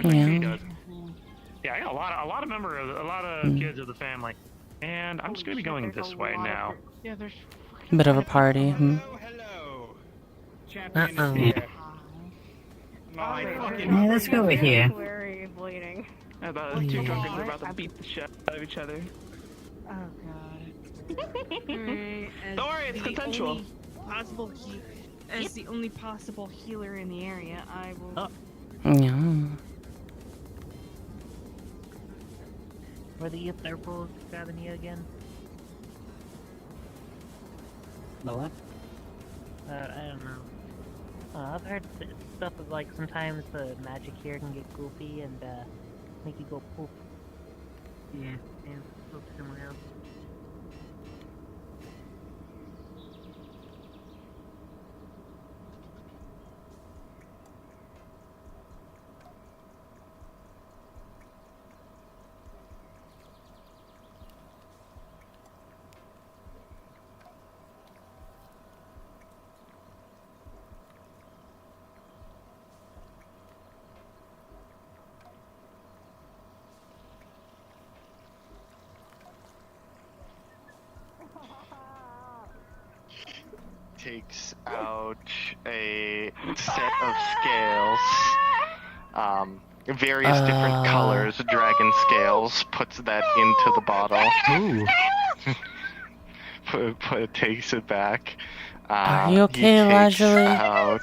she does. Yeah, I got a lot of kids of the family, and I'm just gonna be going this way now. Yeah, there's. Bit of a party. Uh-oh. Yeah, let's go over here. Wary of bleeding. About two drunkards are about to beat the shit out of each other. Oh god. Don't worry, it's consensual. As the only possible healer in the area, I will. Yeah. Were the purples grabbing you again? The what? I don't know. I've heard stuff of like sometimes the magic here can get goofy and make you go poop. Yeah. And poop somewhere else. Takes out a set of scales, various different colors, dragon scales, puts that into the bottle. Takes it back. Are you okay, he takes Lazuli? out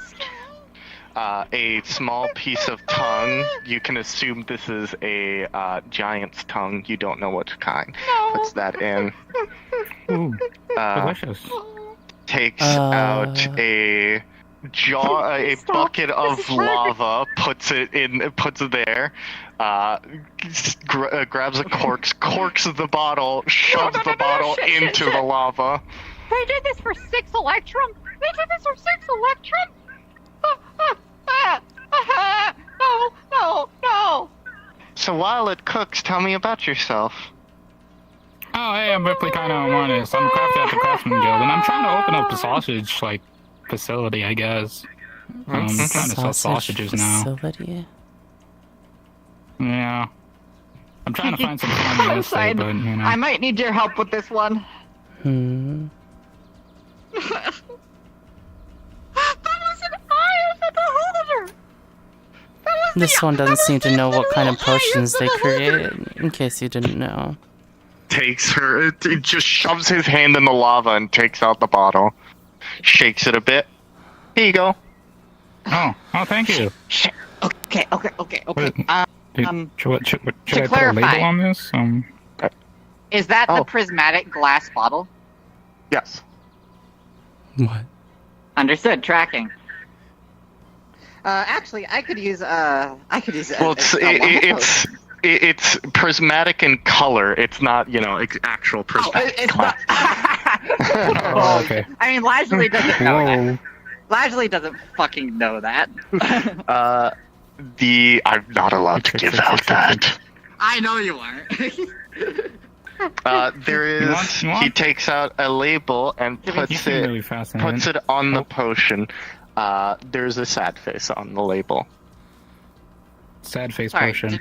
a small piece of tongue. You can assume this is a giant's tongue. You don't know what kind. Puts that in. Delicious. Takes out a bucket of lava, puts it there, grabs a corks the bottle, shoves the bottle into the lava. They did this for 6 Electrum? No! So while it cooks, tell me about yourself. Oh, hey, I'm Ripley kind of honest. I'm crafty at the Craftsman Guild, and I'm trying to open up a sausage, facility, I guess. I'm trying to sell sausages facility? now. Yeah. I'm trying to find some fun real estate, but, you know. I might need your help with this one. That was an eye of the beholder! This one doesn't seem to know what kind of potions they create, in case you didn't know. It just shoves his hand in the lava and takes out the bottle. Shakes it a bit. Here you go. Oh, thank you. Okay. Should I put a label on this? Is that the prismatic glass bottle? Yes. What? Understood. Tracking. Actually, I could use. Well, it's prismatic in color. It's not, actual prismatic glass. Okay. I mean, Lazuli doesn't know that. Lazuli doesn't fucking know that. I'm not allowed to give out that. I know you aren't. There is. He takes out a label and puts it on the potion. There's a sad face on the label. Sad face Sorry, potion.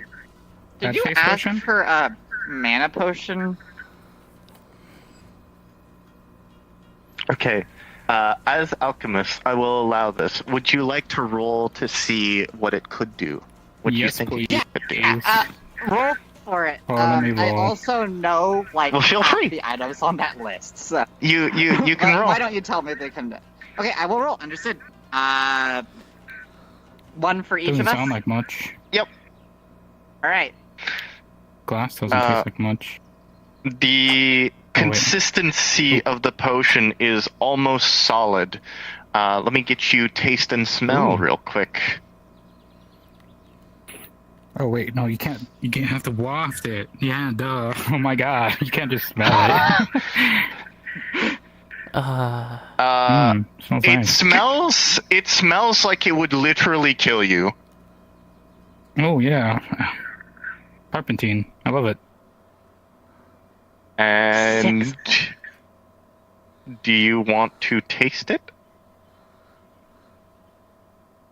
Did you ask for a mana potion? Okay. As alchemist, I will allow this. Would you like to roll to see what it could do? What do you Yes, think please. it could do? Roll for it. Oh, let me I roll. also know like Well, feel half free. the items on that list. So You can roll. Why don't you tell me they can? Okay, I will roll. Understood. One for each Doesn't of us. sound like much. Yep. All right. Glass doesn't taste like much. The consistency of the potion is almost solid. Let me get you taste and smell real quick. Oh wait, no, you can't. You can't have to waft it. Yeah, duh. Oh my god, you can't just smell it. Smells It nice. smells like it would literally kill you. Oh yeah, Tarpentine. I love it. And do you want to taste it?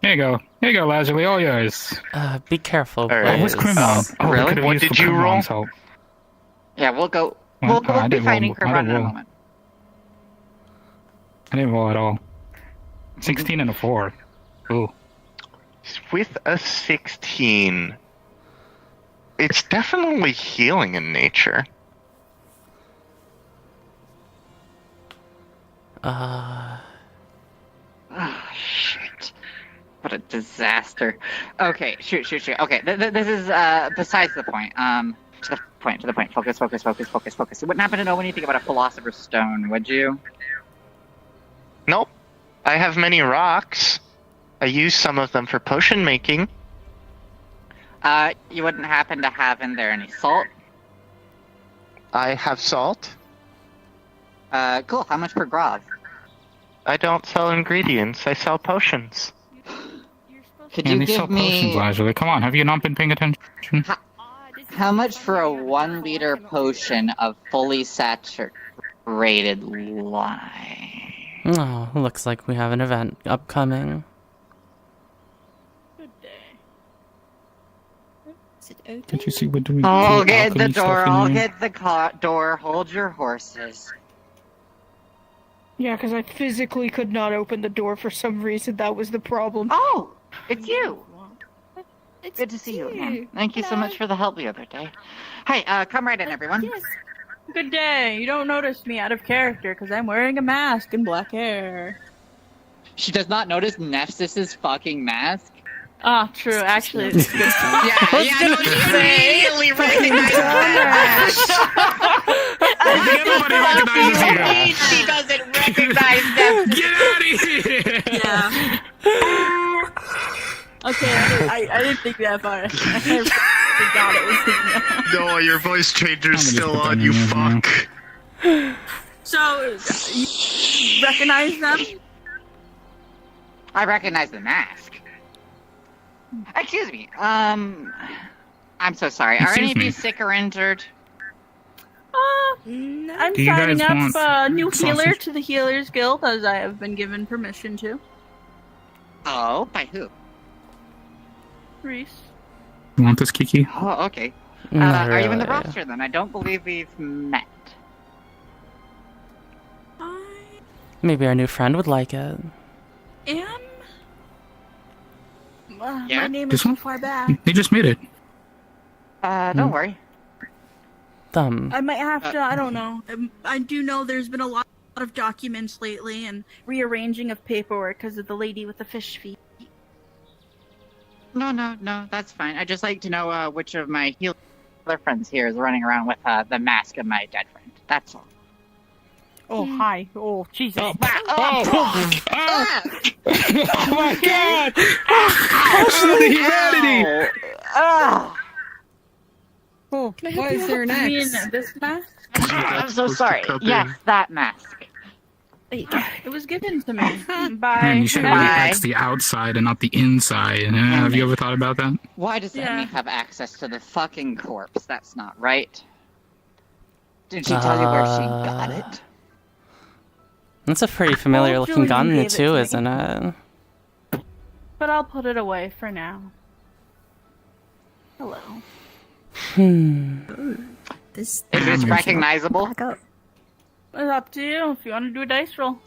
Here you go. Here you go, Lazuli. All yours. Be careful. All right. Oh, where's Crimon? Oh, really? we could've What used did for you roll? Crimon's help. Yeah, we'll go. Well, We'll I be didn't finding roll- I Crimon didn't in a roll. moment. I didn't roll at all. 16 and a 4. Ooh. With a 16, it's definitely healing in nature. Oh, shit. What a disaster. Okay, shoot. Okay, this is, besides the point. To the point. Focus. You wouldn't happen to know anything about a Philosopher's Stone, would you? Nope. I have many rocks. I use some of them for potion making. You wouldn't happen to have in there any salt? I have salt. Cool. How much per grov? I don't sell ingredients. I sell potions. Could Man, you they sell give potions, me... Lazuli. Come on, have you not been paying attention? How much for a 1 liter potion of fully saturated lime? Oh, looks like we have an event upcoming. Did you see what do we I'll do get the alchemy stuff door, in I'll here? get the door. Hold your horses. Yeah, because I physically could not open the door for some reason. That was the problem. Oh, it's you. Good to see you again. Thank you so much for the help the other day. Hey, come right in, everyone. Yes. Good day. You don't notice me out of character because I'm wearing a mask and black hair. She does not notice Nephthys's fucking mask. Ah, true. Actually, it's good. You immediately recognize Everybody recognizes you. She doesn't recognize Nephthys. Get out of here! Yeah. Okay, I didn't think that far. I forgot it was No, your voice changer's still on, you fuck. So, you recognize them? I recognize the mask. Excuse me. I'm so sorry. Are any of you sick or injured? I'm Do you signing guys up want a new healer sausage? to the Healers Guild as I have been given permission to. Oh, by who? Reese. You want this, Kiki? Oh, okay. Not Are you in the really. roster then? I don't believe we've met. Maybe our new friend would like it. Yeah? My name This is too one? far back. They just made it. Don't worry. Thumb. I might have to, I don't know. I do know there's been a lot of documents lately and rearranging of paperwork because of the lady with the fish feet. No, that's fine. I'd just like to know which of my healer friends here is running around with the mask of my dead friend. That's all. Oh, hi. Oh, Jesus. Oh my god! Potion of the humanity! Oh, why is there an I mean, X? this mask? I'm so sorry. Yes, that mask. It was given to me by... Man, you should Bye. have X the outside and not the inside. Have you ever thought about that? Why does Emmy have access to the fucking corpse? That's not right. Did she tell you where she got it? That's a pretty familiar looking Julian gun gave it too, to me. isn't it? But I'll put it away for now. Hello. Is this recognizable? It's up to you if you want to do a dice roll.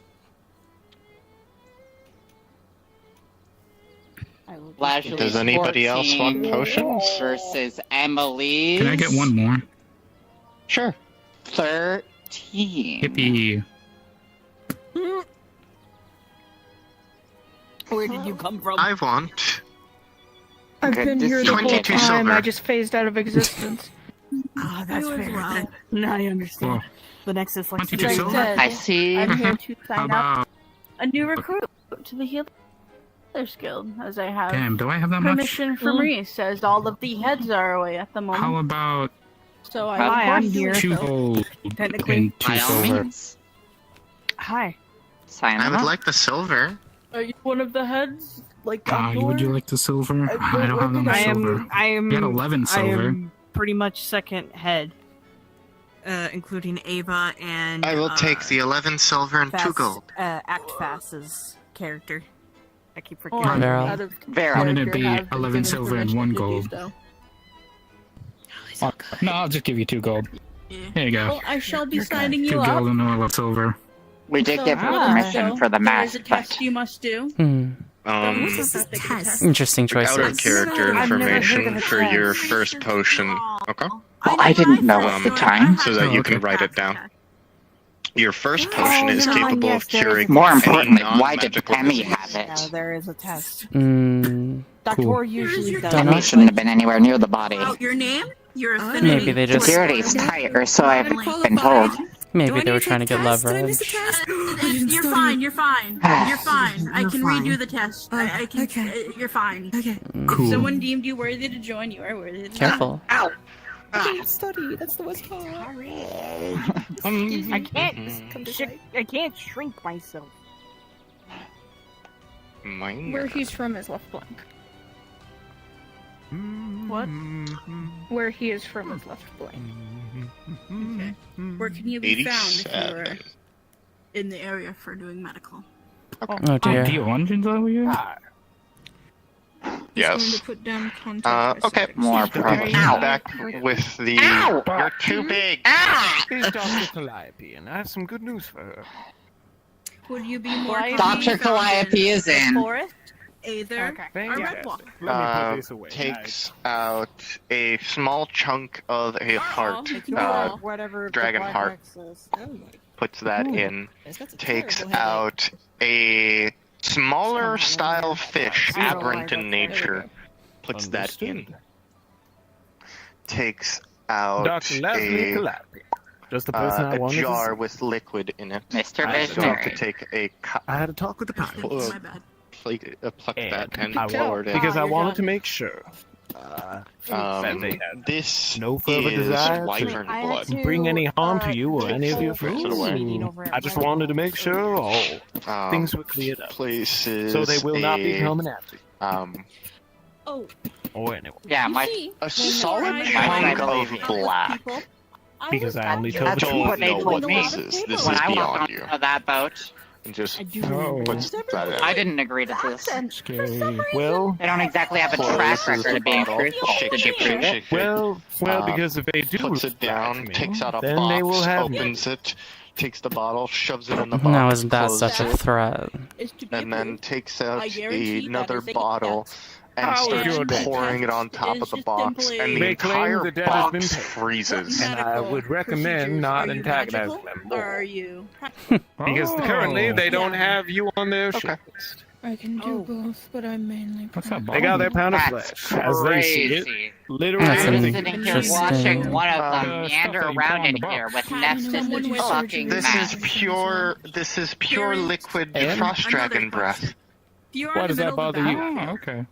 Lazuli Does anybody else want 14 potions? versus Emily's. Can I get one more? Sure. 13. Yippee. Where did you come from? I want. I've been here the whole 22 time. silver. I just phased out of existence. That's fair. Now I understand. The Nexus likes to 22 do silver? that. I see. I'm here to sign How up about... a new recruit to the Healers Guild, as I have Damn, do I have that much? permission from Reese, as all of the heads are away at the moment. How about So I Hi, I'm will here. do 2 so. gold Technically. and 2 By all silver? means. Hi. Sign I would up. like the silver. Are you one of the heads? Like, Would you like the silver? I don't have that much silver. I am. You had 11 silver. I am pretty much second head, including Ava and. I will take the 11 silver and 2 Fast, gold. Act Fast's character. I keep Or forgetting. Meryl. out of Vera. Wouldn't it character be have been 11 given silver and permission 1 to do gold? so. No, I'll just give you 2 gold. Here you go. Well, I shall be You're good. signing 2 you gold up. and 11 silver. We did So, give her well, permission so for the there mask, is a test but you must do. Um, Interesting out of choices. character I've never heard of information a for your test. first potion. Okay. well, I didn't know at the time. So that Oh, you okay. can write it down. Your first potion is capable of curing More any importantly, why did non-magical Emmy disease. have Yeah, it? there is a test. Cool. Doctor usually does. Don't know. Emmy shouldn't have been anywhere near the body. Out your name, your affinity. Maybe they just. Security's tight, or so I've been told. Maybe they were trying to get leverage. You're fine. You're fine. You're fine. I can redo the test. I can. You're fine. Okay. Cool. Someone deemed you worthy to join. You are worthy. To Careful. Ow! I can't study. That's the worst part. I can't shrink myself. Mine. Where he's from is left blank. What? Where he is from is left blank. Okay. Where can you be found if you are 87. in the area for doing medical? Oh dear. D1's over here? He's going Yes. to put down contact. Okay. More Back problem. with the. Ow! You're too big. Here's Dr. Calliope, and I have some good news for her. Would you be more Dr. Calliope is in. Forest, Aether, or Redwalk? Takes out a small chunk of a heart, Whatever. dragon the heart. Puts that in. Takes out a smaller style fish, aberrant in nature. Puts that in. Takes out Dr. Leslie a Calliope. Just the person I wanted to jar see. with liquid in it. Mr. I still have to Visionary. take a I had a talk with the pilot. My bad. pluck that and I lower it. because I you're wanted done. to make sure that they had This no further is desire wyvern I blood. had to, bring any harm to you or any of your Throw it friends. away. I just wanted to make sure all things were cleared up, Places so they will not be coming after you Oh, or anyone. Yeah, my a solid I chunk believe of you. black. Because I only told I the truth. don't know what this is. This is when I beyond walked you. onto that boat, And just Oh. puts that in. I didn't agree to this. Scary. Well, They don't exactly have a Closes track the record of being bottle. truthful. Shake, Did you shake, prove shake, it? shake, shake. well, Uh, because if they do Puts it down, me, takes out a then box, they will have me. opens it, takes the bottle, shoves it in the box, Now isn't that closes such a it, throat? is to be and then approved. takes out I guarantee that another is a bottle and How starts is your day? pouring it on top Is of the just box, simply- and the They claim entire the debt has been box paid. freezes. And I would recommend not antagonizing them Or more. are you? Because currently they don't have you on their shit list. I can do both, but I'm mainly. What's that They got their pound of That's flesh, as they see it. crazy. Literally, That's I'm an just sitting here interesting- watching one of them stuff meander that you around put on in the here box. with Nexus' fucking This mask. is pure liquid And? frost dragon Another breath. question. If you are Why in does the that middle of bother you? battle Oh, okay.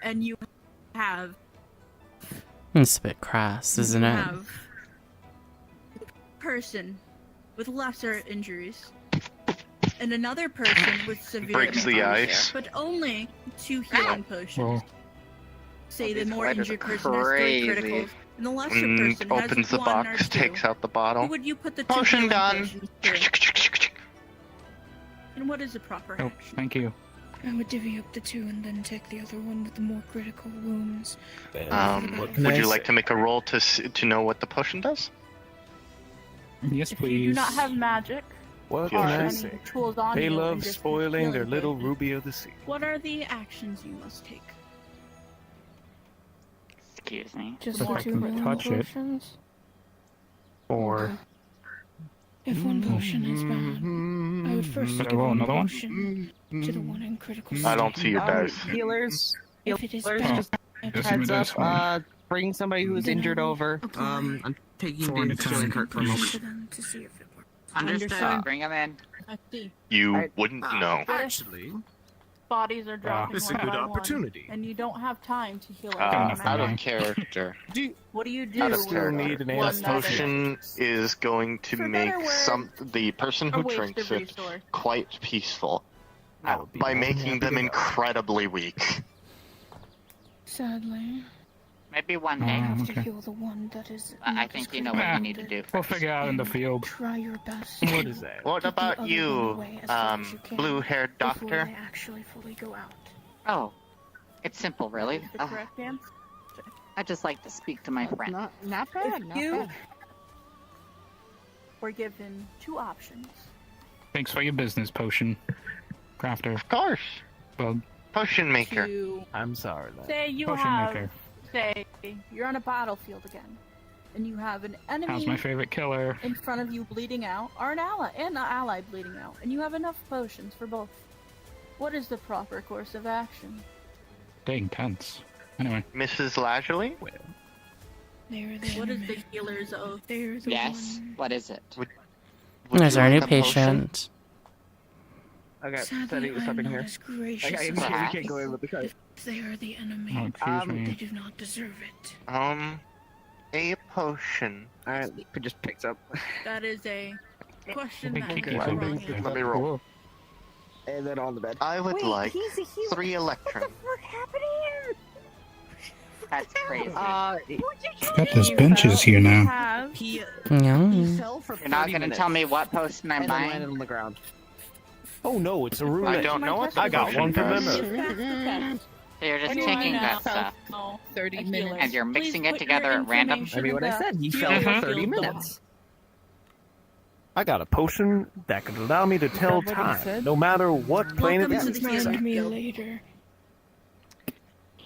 and you have It's a bit crass, isn't it? a person with lesser injuries and another person with severe Breaks the injuries, ice. but only 2 healing potions. Well, Say the These more fighters injured are person has 3 crazy. criticals, and the lesser person has Opens the 1 or box, 2. takes out the Who bottle. would you put the 2 Potion healing done. potions to? And what is the proper oh, action? thank you. I would divvy up the 2 and then take the other one with the more critical wounds. Would you like to make a roll to know what the potion does? Yes, If you do please. not have magic What or can I any say? tools on They you, love and just spoiling their healing little potions, ruby of the sea. what are the actions you must take? Excuse me. Just If I two can touch it. potions. Or If one potion is bad, I would first Should I give roll one another one? potion to the one in critical I state. don't see your dice. Healers, If it is healers, bad, just Yes, heads it up. is one. Bring somebody who is Then injured I will over. apply I'm taking 4 and a the 10. healing cart for a moment. to them to see if it works. Understood. Bring him in. I see. You wouldn't know. Actually, bodies are dropping This is one a good by opportunity. one, and you don't have time to heal Out everyone. of character. What do you do? Out of with character. one This that is- potion is going to make the person a who waste drinks of it resource. quite peaceful by making them incredibly weak. Sadly, Maybe one day. I have to okay. heal the one that is. I think you know what you need to do. We'll figure out in the field. Try your best. What is that? What Keep the about other you, one away as far as you can blue-haired before doctor? they actually fully go out. Oh, it's simple, really. The correct answer. I just like to speak to my friend. Not bad. You were given two options. Thanks for your business, potion crafter. Of course. Well, potion maker. To I'm sorry. say you Potion have, maker. say you're on a battlefield again, and you have an enemy How's my favorite killer? in front of you bleeding out, or an ally bleeding out, and you have enough potions for both. What is the proper course of action? Dang, tense. Anyway. Mrs. Lazuli? They're the What is the healer's oath? They're the Yes. What is it? Is there any patient? Okay, Sadly, I am something not here. as gracious Okay, as we I can't go in with the cart. If they are the enemy, Oh, excuse me. they do not deserve it. A potion. Alright, it just picks up. That is a question think that he is can wrong do answer. it. Let me roll. And then on the bed. I would like he's a healer. 3 electron. What's happening here? That's crazy. Got those benches here now. He No. fell for You're not 30 gonna minutes tell me what potion I'm and then buying? landed on the ground. Oh no, it's a roulette. I don't know what the I got potion one for does. Linda. So you're just Anyway, taking now, that stuff 30 minutes. and you're mixing Please it put together your at random. information I mean, what I in the said, he field fell for of 30 field minutes. I got a potion that could allow me to tell what he time, said? no matter what planet Welcome it to is. the Find me Guild. later.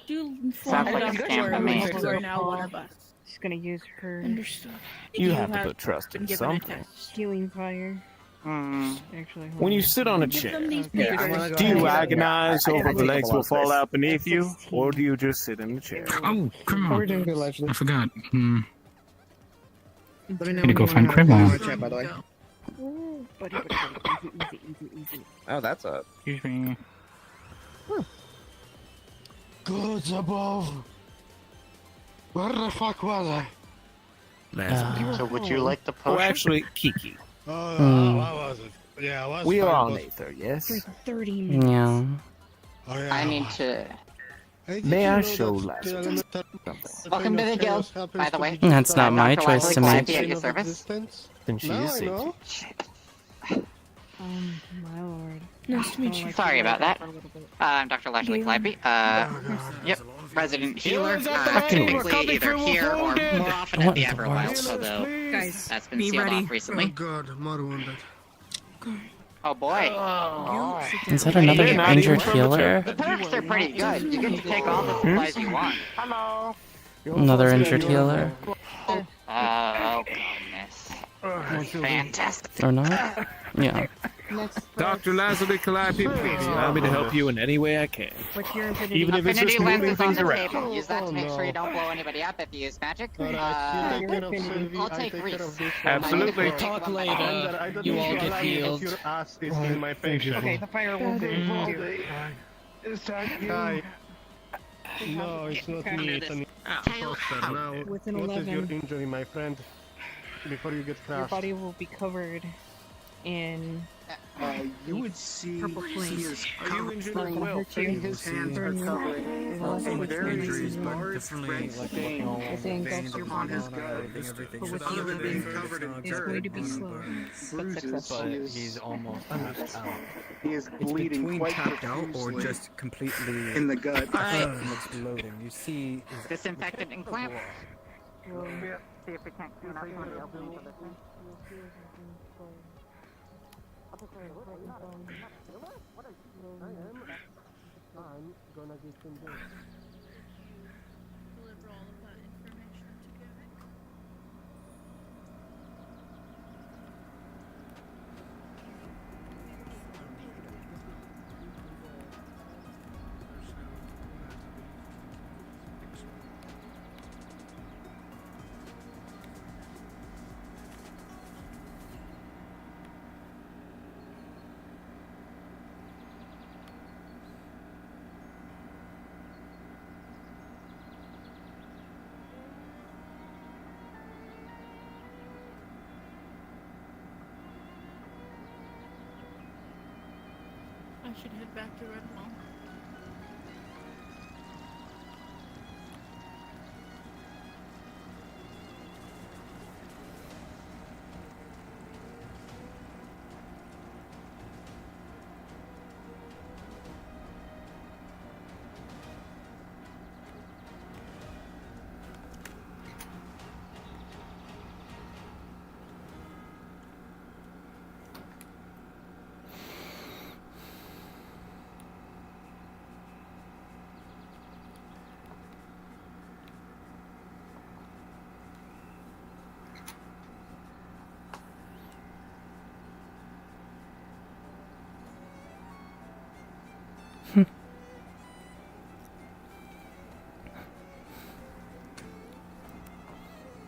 Do Sounds like a inform scam to me. you are now one of us. She's gonna use her Understood. You have to put trust been in given a something. test. healing fire. Hmm. Actually, hold When you on. sit on a Give chair, them these Yeah, papers. I wanna go do ahead you and- agonize I over gotta the take legs a will lot fall of out beneath you, 16. or do you just sit in the chair? Oh, come How are we on. doing good, Leslie? I forgot. Let me know Need to when go you find wanna Cribble. go chat, by the way. Ooh, buddy, easy. Oh, that's up. Excuse me. Gods above. Where the fuck was I? So would you like the Oh, potion? actually, Kiki, Oh, Hmm. what was it? Yeah, I was we are fine, on but- Aether, yes? 30 minutes. Yeah. Oh, yeah. I need to. May I show Lazarus elemental something? Welcome to the guild, by the way. That's not my Dr. choice Leslie to Clappy make. at your service. Since she Now is I safety. know. My lord. Nice to meet you. Sorry about that. I'm Dr. Lashley Clappy. Yep, resident healer. Typically either here or more often at the Everwild, although Guys, that's been be sealed ready. off recently. God, more wounded. Oh boy. Is that another They're not injured even from the healer? The perks are pretty good. You get to take all the supplies you want. Hello. Another injured healer? Oh goodness. Fantastic. Or not? Yeah. Dr. Lazarus Calliope, please allow me to help you in any way I can. What's your infinity? Even if it's just Affinity lens moving is on things the around. table. Use that to make sure you don't blow anybody up if you use magic. I'll take Reese. Absolutely. I'll take one by one. You all get healed. Your ass is in my patient. Okay, the fire will do. Is that you? No, it's not me. It's an imposter. Now, With an what is your 11. injury, my friend? Before you get Your crushed. body will be covered in You would see purple flames. Are you injured as Nothing well? hurt you. his hands are Burn you. covered There's also in with their flames injuries, in but yours. differently stains. As it engulfs your upon body. his gut. But with the Other than 11, covered in it's dirt, going to be slow, but bruises, successful. he's almost passed out. He is It's bleeding between quite tapped out or profusely just completely in the gut. Alright. exploding. You see, Disinfectant and clamp. Well, See if we can't clean up some of the openings of this thing. I'm gonna get him this. Deliver all of that I should head back to Redwall.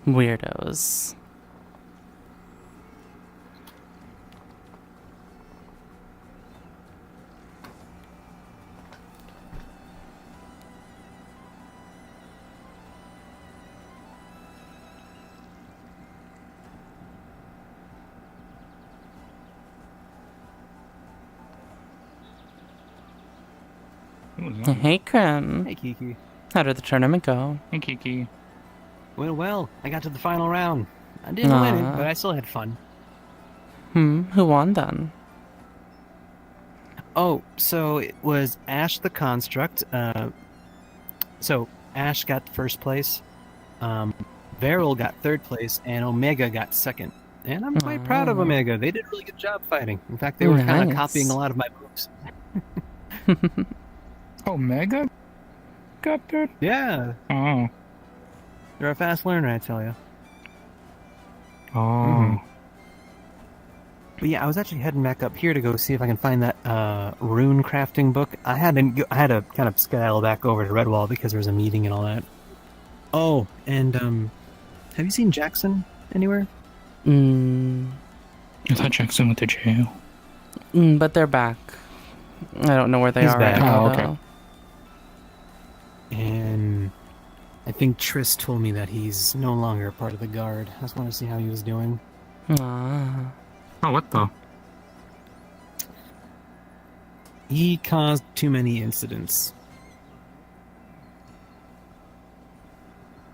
Weirdos. Hey, Krim. Hey, Kiki. How did the tournament go? Hey, Kiki. Went well. I got to the final round. I didn't win it, but I still had fun. Who won then? Oh, so it was Ash the Construct. So Ash got first place, Varel got third place, and Omega got second. And I'm quite proud of Omega. They did a really good job fighting. In fact, they were kind of copying a lot of my moves. Omega got third? Yeah. Oh. You're a fast learner, I tell you. Oh. But yeah, I was actually heading back up here to go see if I can find that rune crafting book. I had to kind of skedaddle back over to Redwall because there was a meeting and all that. Oh, and have you seen Jackson anywhere? I thought Jackson went to jail. But they're back. I don't know where they are back. right now. Oh, okay. Though. And I think Triss told me that he's no longer a part of the guard. I just want to see how he was doing. Ah. Oh, what the? He caused too many incidents.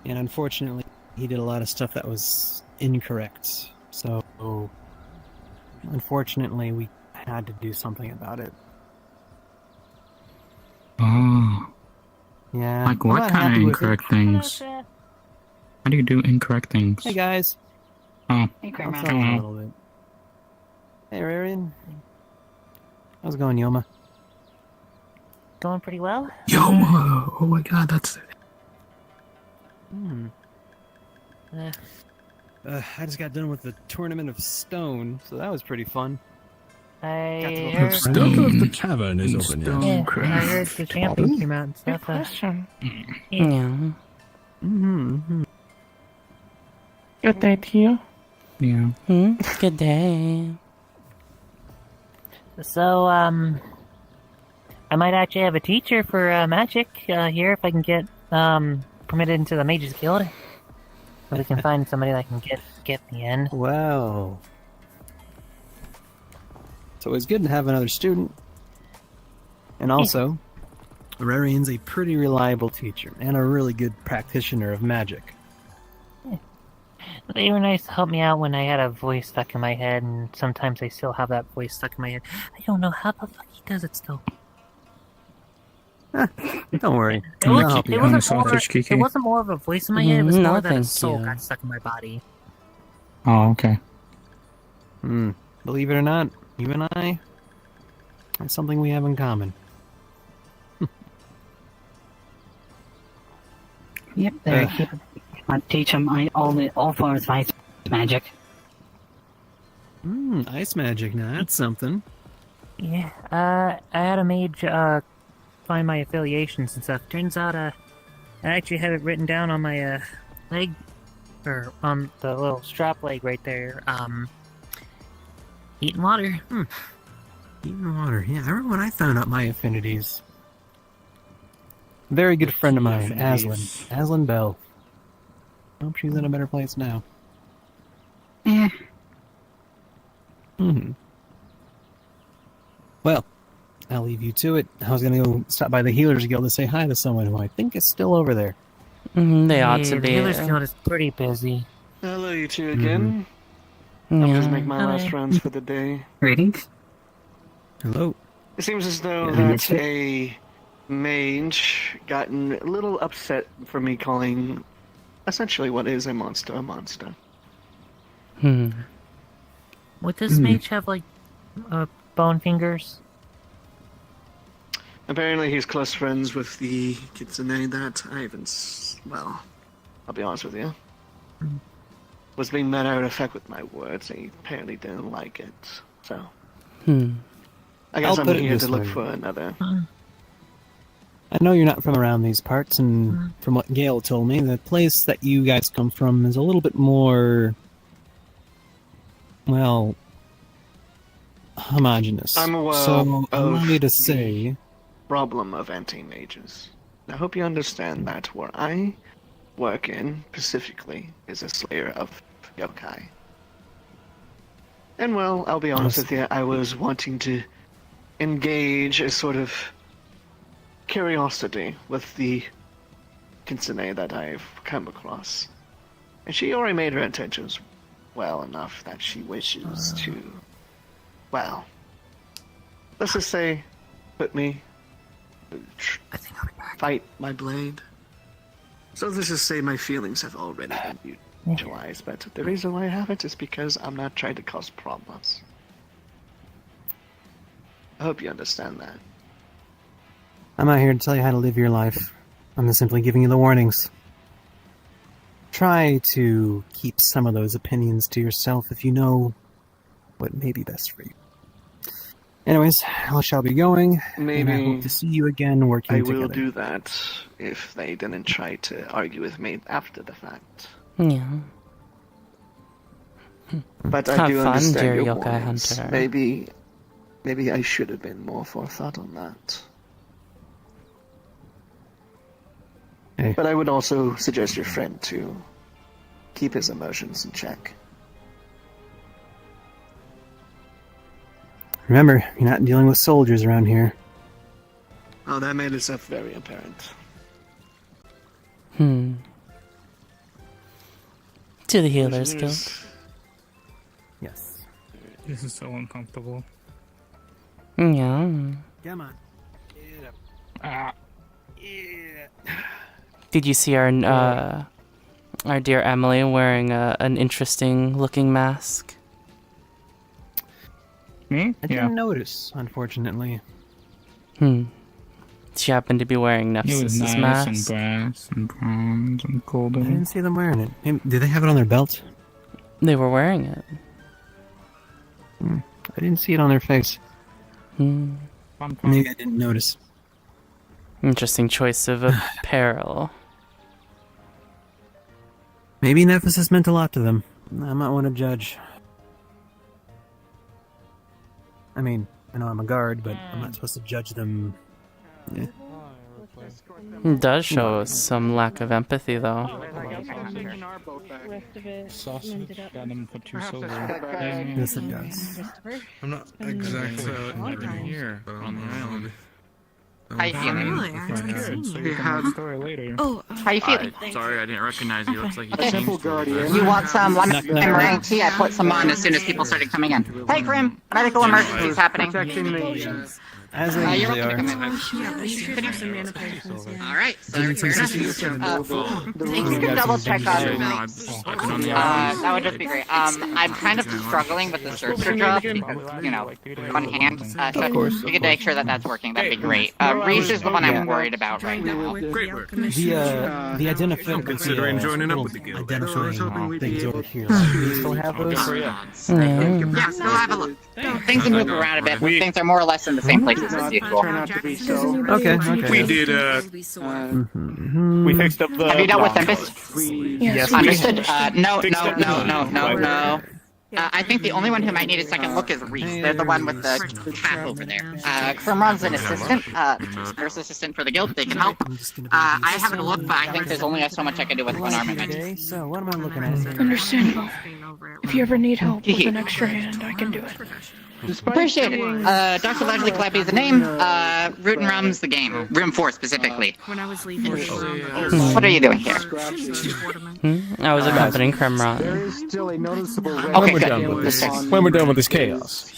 And unfortunately, he did a lot of stuff that was incorrect. So, unfortunately, we had to do something about it. Oh. Yeah. Like I'm what not kind of happy with incorrect it. things? How do you do incorrect things? Hey, guys. Oh. Hey, I'll Grandma. tell you a little bit. Hey, Rarian. How's it going, Yoma? Going pretty well. Yoma! Oh my god, that's it. I just got done with the Tournament of Stone, so that was pretty fun. I heard... The cavern is open, Yeah, I heard the champion came out and stuff. Yeah. Good day to you. Yeah. Good day. So, I might actually have a teacher for magic here if I can get permitted into the Mages Guild. If we can find somebody that can get me in. Wow. So it's good to have another student. And also, Rarian's a pretty reliable teacher and a really good practitioner of magic. They were nice to help me out when I had a voice stuck in my head, and sometimes I still have that voice stuck in my head. I don't know how the fuck he does it still. Don't worry. It wasn't more of a voice in my head, it was No, more that a thank soul you. got stuck in my body. Oh, okay. Believe it or not, you and I, that's something we have in common. Yep, I teach him all forms of ice magic. Ice magic, now that's something. Yeah, I had a mage find my affiliations and stuff. Turns out I actually have it written down on my leg, or on the little strap leg right there. Heat and water. Heat and water, yeah, I remember when I found out my affinities. Very good friend of mine, affinities? Aslan Bell. Hope she's in a better place now. Yeah. Well, I'll leave you to it. I was gonna go stop by the Healers Guild to say hi to someone who I think is still over there. They ought to The be. Healers Guild is pretty busy. Hello, you two again. Yeah. I'm just making my last Hi. friends for the day. Greetings. Hello. It seems as though Yeah, that you- a mage gotten a little upset for me calling essentially what is a monster a monster. Hmm. Would this mage have, like, bone fingers? Apparently he's close friends with the kitsune that I haven't... Well, I'll be honest with you. Was being matter of fact with my words. He apparently didn't like it. So, I guess I'll I'm put it here this to look way. for another. I know you're not from around these parts, and from what Gail told me, the place that you guys come from is a little bit more, well, homogenous. I'm aware so of allow me to the say, problem of anti-mages. I hope you understand that where I work in, specifically, is a slayer of yokai. And well, I'll be honest with you, I was wanting to engage a sort of curiosity with the kitsune that I've come across. And she already made her intentions well enough that she wishes to, well, let's just say, put me, fight my blade. So let's just say my feelings have already been utilized, but the reason why I haven't is because I'm not trying to cause problems. I hope you understand that. I'm not here to tell you how to live your life. I'm just simply giving you the warnings. Try to keep some of those opinions to yourself if you know what may be best for you. Anyways, I shall be going, and I Maybe hope to see you again working I together. will do that if they didn't try to argue with me after the fact. Yeah. But I Have do fun, understand dear your yokai warnings. hunter. Maybe I should have been more forethought on that. Hey. But I would also suggest your friend to keep his emotions in check. Remember, you're not dealing with soldiers around here. Oh, that made itself very apparent. To the Healers Guild. Yes. This is so uncomfortable. Yeah. Come on. Did you see our dear Emily wearing an interesting looking mask? Me? I didn't notice, unfortunately. She happened to be wearing It was Nefsis's nice mask. and brass and bronze and I golden. didn't see them wearing it. Maybe, did they have it on their belt? They were wearing it. I didn't see it on their face. Maybe I didn't notice. Interesting choice of apparel. Maybe Nephthys meant a lot to them. I'm not one to judge. I mean, I know I'm a guard, but I'm not supposed to judge them. Yeah. It does show some lack of empathy, though. Sausage. Got them for 2 silver. Yes, it does. I'm not exactly here, but on the island. How you feeling? Story later. Oh, How you feeling? Sorry, I didn't recognize you. Looks like you Okay. changed a little bit. You want some lime meringue tea? I put some on as soon as people started coming in. Hey, Grim! Medical emergencies happening. As they You're usually welcome to are. come in. yeah, we should have some mana potions, yeah. Alright, so Didn't fair see enough. you You can double check on Yeah, no, that would just be great. I'm kind of struggling with the searcher drop because, you know, on hand. So if you could make sure that that's working, that'd be great. Reese is the one I'm worried about right now. Great work. The identifying Considering joining up with the guild. identifying things over here. Do you still have those? Yeah, go have a look. Things have moved around a bit, but things are more or less in the same places as usual. Okay. We did, We fixed up the... Have you dealt with Tempest? Yes, Understood. No. I think the only one who might need a second look is Reese. They're the one with the cap over there. Krimron's an assistant, nurse assistant for the guild. They can help. I haven't looked, but I think there's only so much I can do with one armament. Okay, so what am I looking at here? Understandable. If you ever need help with an extra hand, I can do it. Appreciate it. Dr. Leslie Clappy's the name. Root and Rum's the game. Room 4 specifically. When I was leaving, What are you doing here? I was accompanying Krimron. There is still a noticeable red Okay, When we're done with this chaos,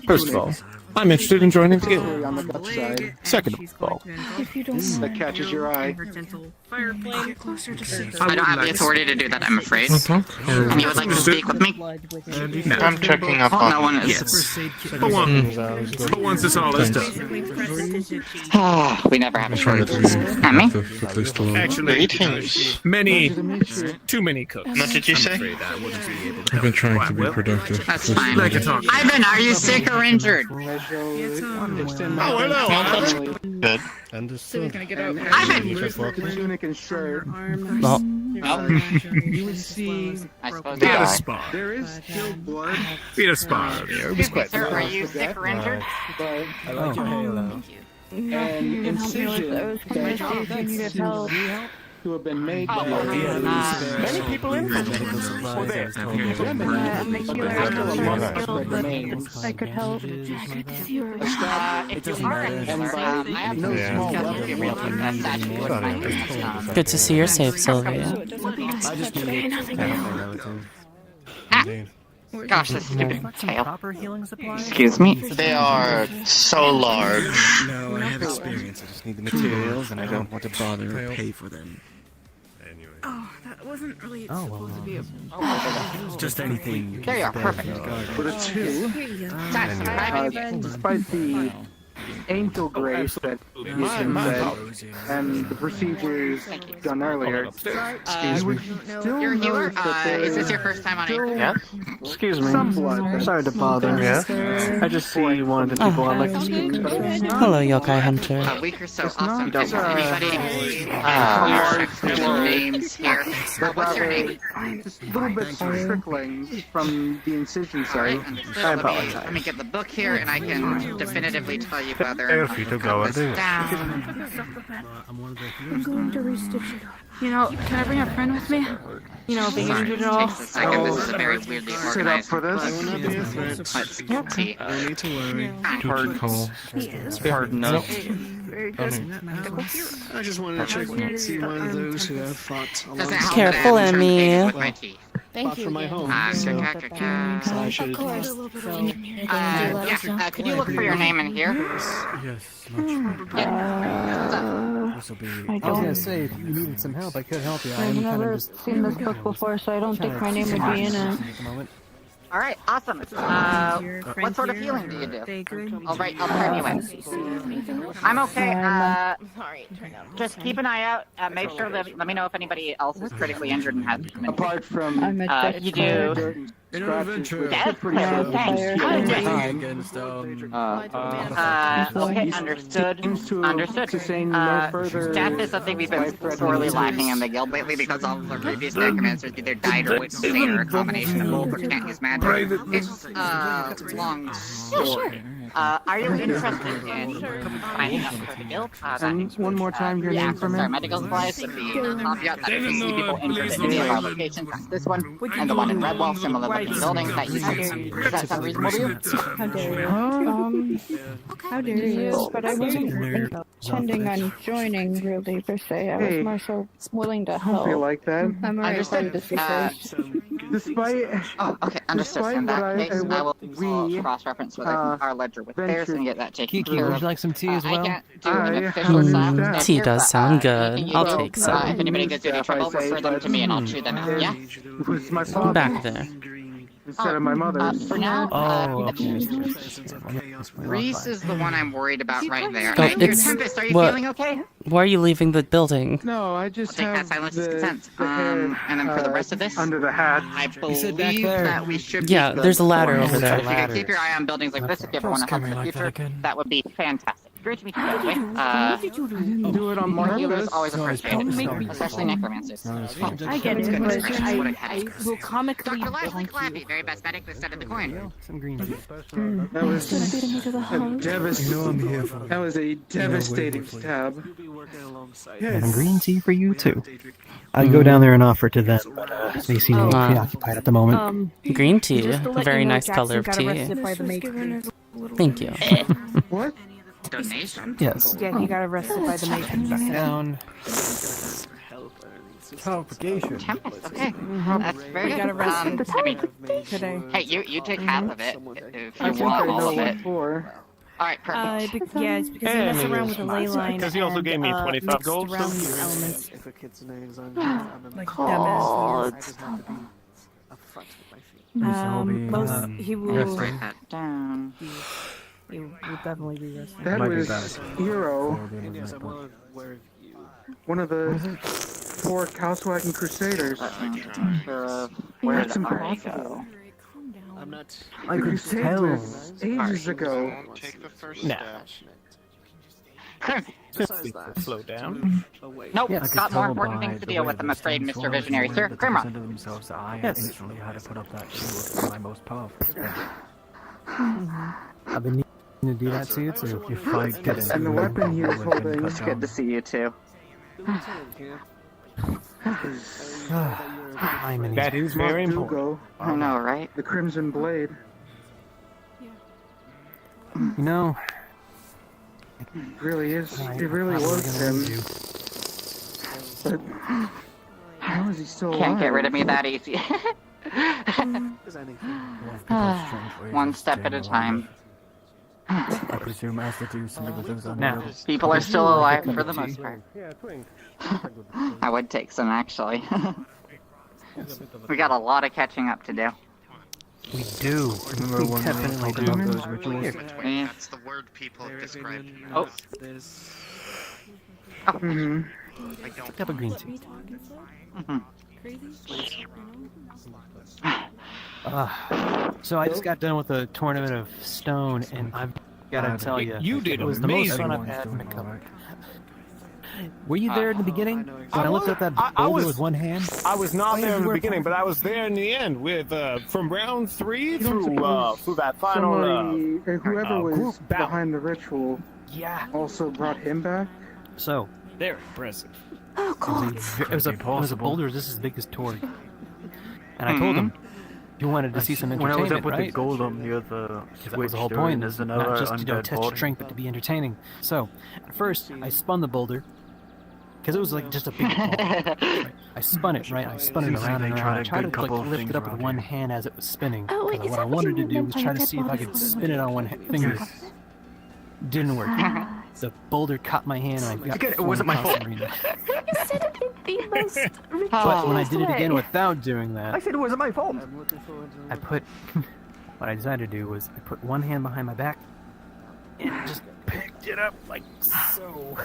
first of all, I'm interested in joining the guild. on the Dutch side Second of all, If you don't that catches your eye. closer to 6. I don't have the authority to do that, I'm afraid. And you would like to speak with me? I'm checking up on No one is. But once this all is done. We never have a shortage. And me? Actually, too many cooks. What did you say? I've been trying to be productive. That's fine. Like a talk. Ivan, are you sick or injured? Oh, hello. Good. Tunic and shirt. Well, You would see. I suppose Be a not. spa. There is still blood. Be a spa. Sir, are you sick or injured? But I like your halo. and incisions that needed help. to have been made by Many people in medical supplies. I could help. Good to see you. If you are a healer, I have no discussed your real name. good to see you're safe, Sylvia. Gosh, this stupid tail. Proper healing supplies? Excuse me? They are so large. No, I have experience. I just need the materials, and I don't want to bother or pay for them. Oh, that wasn't really supposed to be a. Just anything. There you are, perfect. For the two, despite the angel grace that you said and the procedures done earlier, you would still You're a healer? notice that there Is this your first time on Aether? Yeah? Excuse me. some blood. Sorry to bother. Yeah? I just see one of the people I'd like to speak to. Hello, Yokai Hunter. A week or so. Awesome. don't Is there anybody names here? What's your name? Just little bits of tricklings from the incision site. I apologize. Let me get the book here, and I can definitively tell you whether If you to go and do it. I'm going to restitch it. You know, can I bring a friend with me? You know, being injured at all. Takes a second. This is a very weirdly organized for this? Let's see. No need to worry. Hard call. Hard no. Very good. I just wanted to check and see one of those who have fought Doesn't alongside help Careful, that I haven't turned Emmy. pages with my teeth. Thank you. for my home. So I should. could you look for your name in here? Yes. I I was gonna say, if you needed some help, I could help you. I'm kind of just seen this book before, so I don't think my name would be in it. at the moment. All right, awesome. What sort of healing do you do? I'll turn you in. I'm okay. Just keep an eye out. Make sure that let me know if anybody else is critically injured and has. Apart from You do. Adventure. Yes, thanks. Against Okay, understood. Death is something we've been sorely lacking in the guild lately because all of the previous necromancers either died or went insane or a combination of both or can't use magic. It's long story. Are you interested in finding out for the guild? And one more time, your name for me. Sorry, medical supplies with the caveat that if you see people injured in any of our locations, that's this one, and the one in Redwall, similar looking buildings that you see. Does that sound reasonable to you? How dare you? How dare you? But I wasn't intending on joining, really, per se. I was more so willing to help. Don't feel like that. I'm already from this first. Despite. Oh, okay, understood. In that case, I will cross-reference with our ledger with theirs and get that taken Kiki, care would of. you like some tea as well? I can't do an official slap. Tea does sound good. You I'll will, take some. If anybody gives you any trouble, refer them to me and I'll chew them out, yeah? It was my father Back there. instead of my mother's. For now, Reese is the one I'm worried about right there. Oh, I hear it's- Tempest, are you what- feeling okay? Why are you leaving the building? No, I just I'll take have that silence as the consent. hair, And then for the rest of this, under the hat. I said back believe there. that we should Yeah, be good there's a ladder for over now. there. If you could keep your eye on buildings like this if you ever want to help in the future, that would be fantastic. great to meet you, by the way. I didn't do it on More healers purpose. always appreciated, especially necromancers. I get it, but I will comically Dr. Leslie bonk Clappy, you. very best medic this side of the coin. Some green tea. That was a That was a devastating stab. And green tea for you too. I'd go down there and offer to them, but they seem preoccupied at the moment. Green tea, just to a let very you know, nice color of Jackson got tea. arrested by the Matrix. Thank you. What? Donation? Yes. Yeah, he got arrested by the Matrix. Down. Propagation. Tempest, okay. That's very He good. got arrested I mean, today. hey, you take half of it if I you think I want all know of what it. for. Alright, perfect. Yeah, it's because they mess around with the ley line Because he also gave me 25 mixed gold. around these elements. If a kid's name's on Like he will. Break that down. He will definitely be resting. That was Hero, one of the 4 Cowswagging Crusaders. Where That's did I impossible. go? I could tell ages ago. Nah. Slow down. Nope, Yeah, I could got more tell important by things to the deal way with, I'm the afraid, stones Mr. were Visionary. Sir, that they Grimrock. presented themselves that I Yes. instantly had to put up that shield for my most powerful spell. I've been needing to do that to you too. If I didn't, And the weapon he was I would have been holding. cut It's good to see you too. That is very important. Dugo, I know, right? the Crimson Blade. You know, It really is. I It really probably was gonna him. lose you. But how is he still alive? Can't get rid of me that easy. One step at a time. I presume as to do something with those Now, people are still alive for the most part. I would take some, actually. We got a lot of catching up to do. We do. Remember We when we definitely talked do. about those rituals? Yeah. That's the word people describe. Oh. Pick up a green tea. So I just got done with a tournament of stone, and I've got to tell you, You did it was the most amazing. fun I've had in a couple. Were you there in the beginning when I looked up that I boulder was- with one hand? I was not there in you the were beginning, but I was there in the end with from round 3 through that final Somebody, or whoever was group battle. behind the ritual, also brought him back. So They're impressive. Oh it was a boulder just as big as Tori, and I told him you wanted to see some When I entertainment, was up with right? the golem near the That was the whole switch point. there's Not another just undead test body. your strength, but to be entertaining. So at first I spun the boulder because it was like just a big ball. I spun it right. I spun it Seems like around they and tried around. I a tried good to like couple of lift things it up with around one hand as it was spinning. Oh, wait, 'Cause is what I that what wanted you to do meant was by try a to dead see if I body could floating spin it on one finger. Didn't work. The boulder caught my hand and I got Again, it flung wasn't my across fault. the arena. You said it in the most ridiculous But when I did it again way. without doing that, I said it wasn't my fault. I put what I decided to do was I put one hand behind my back and just picked it up like so.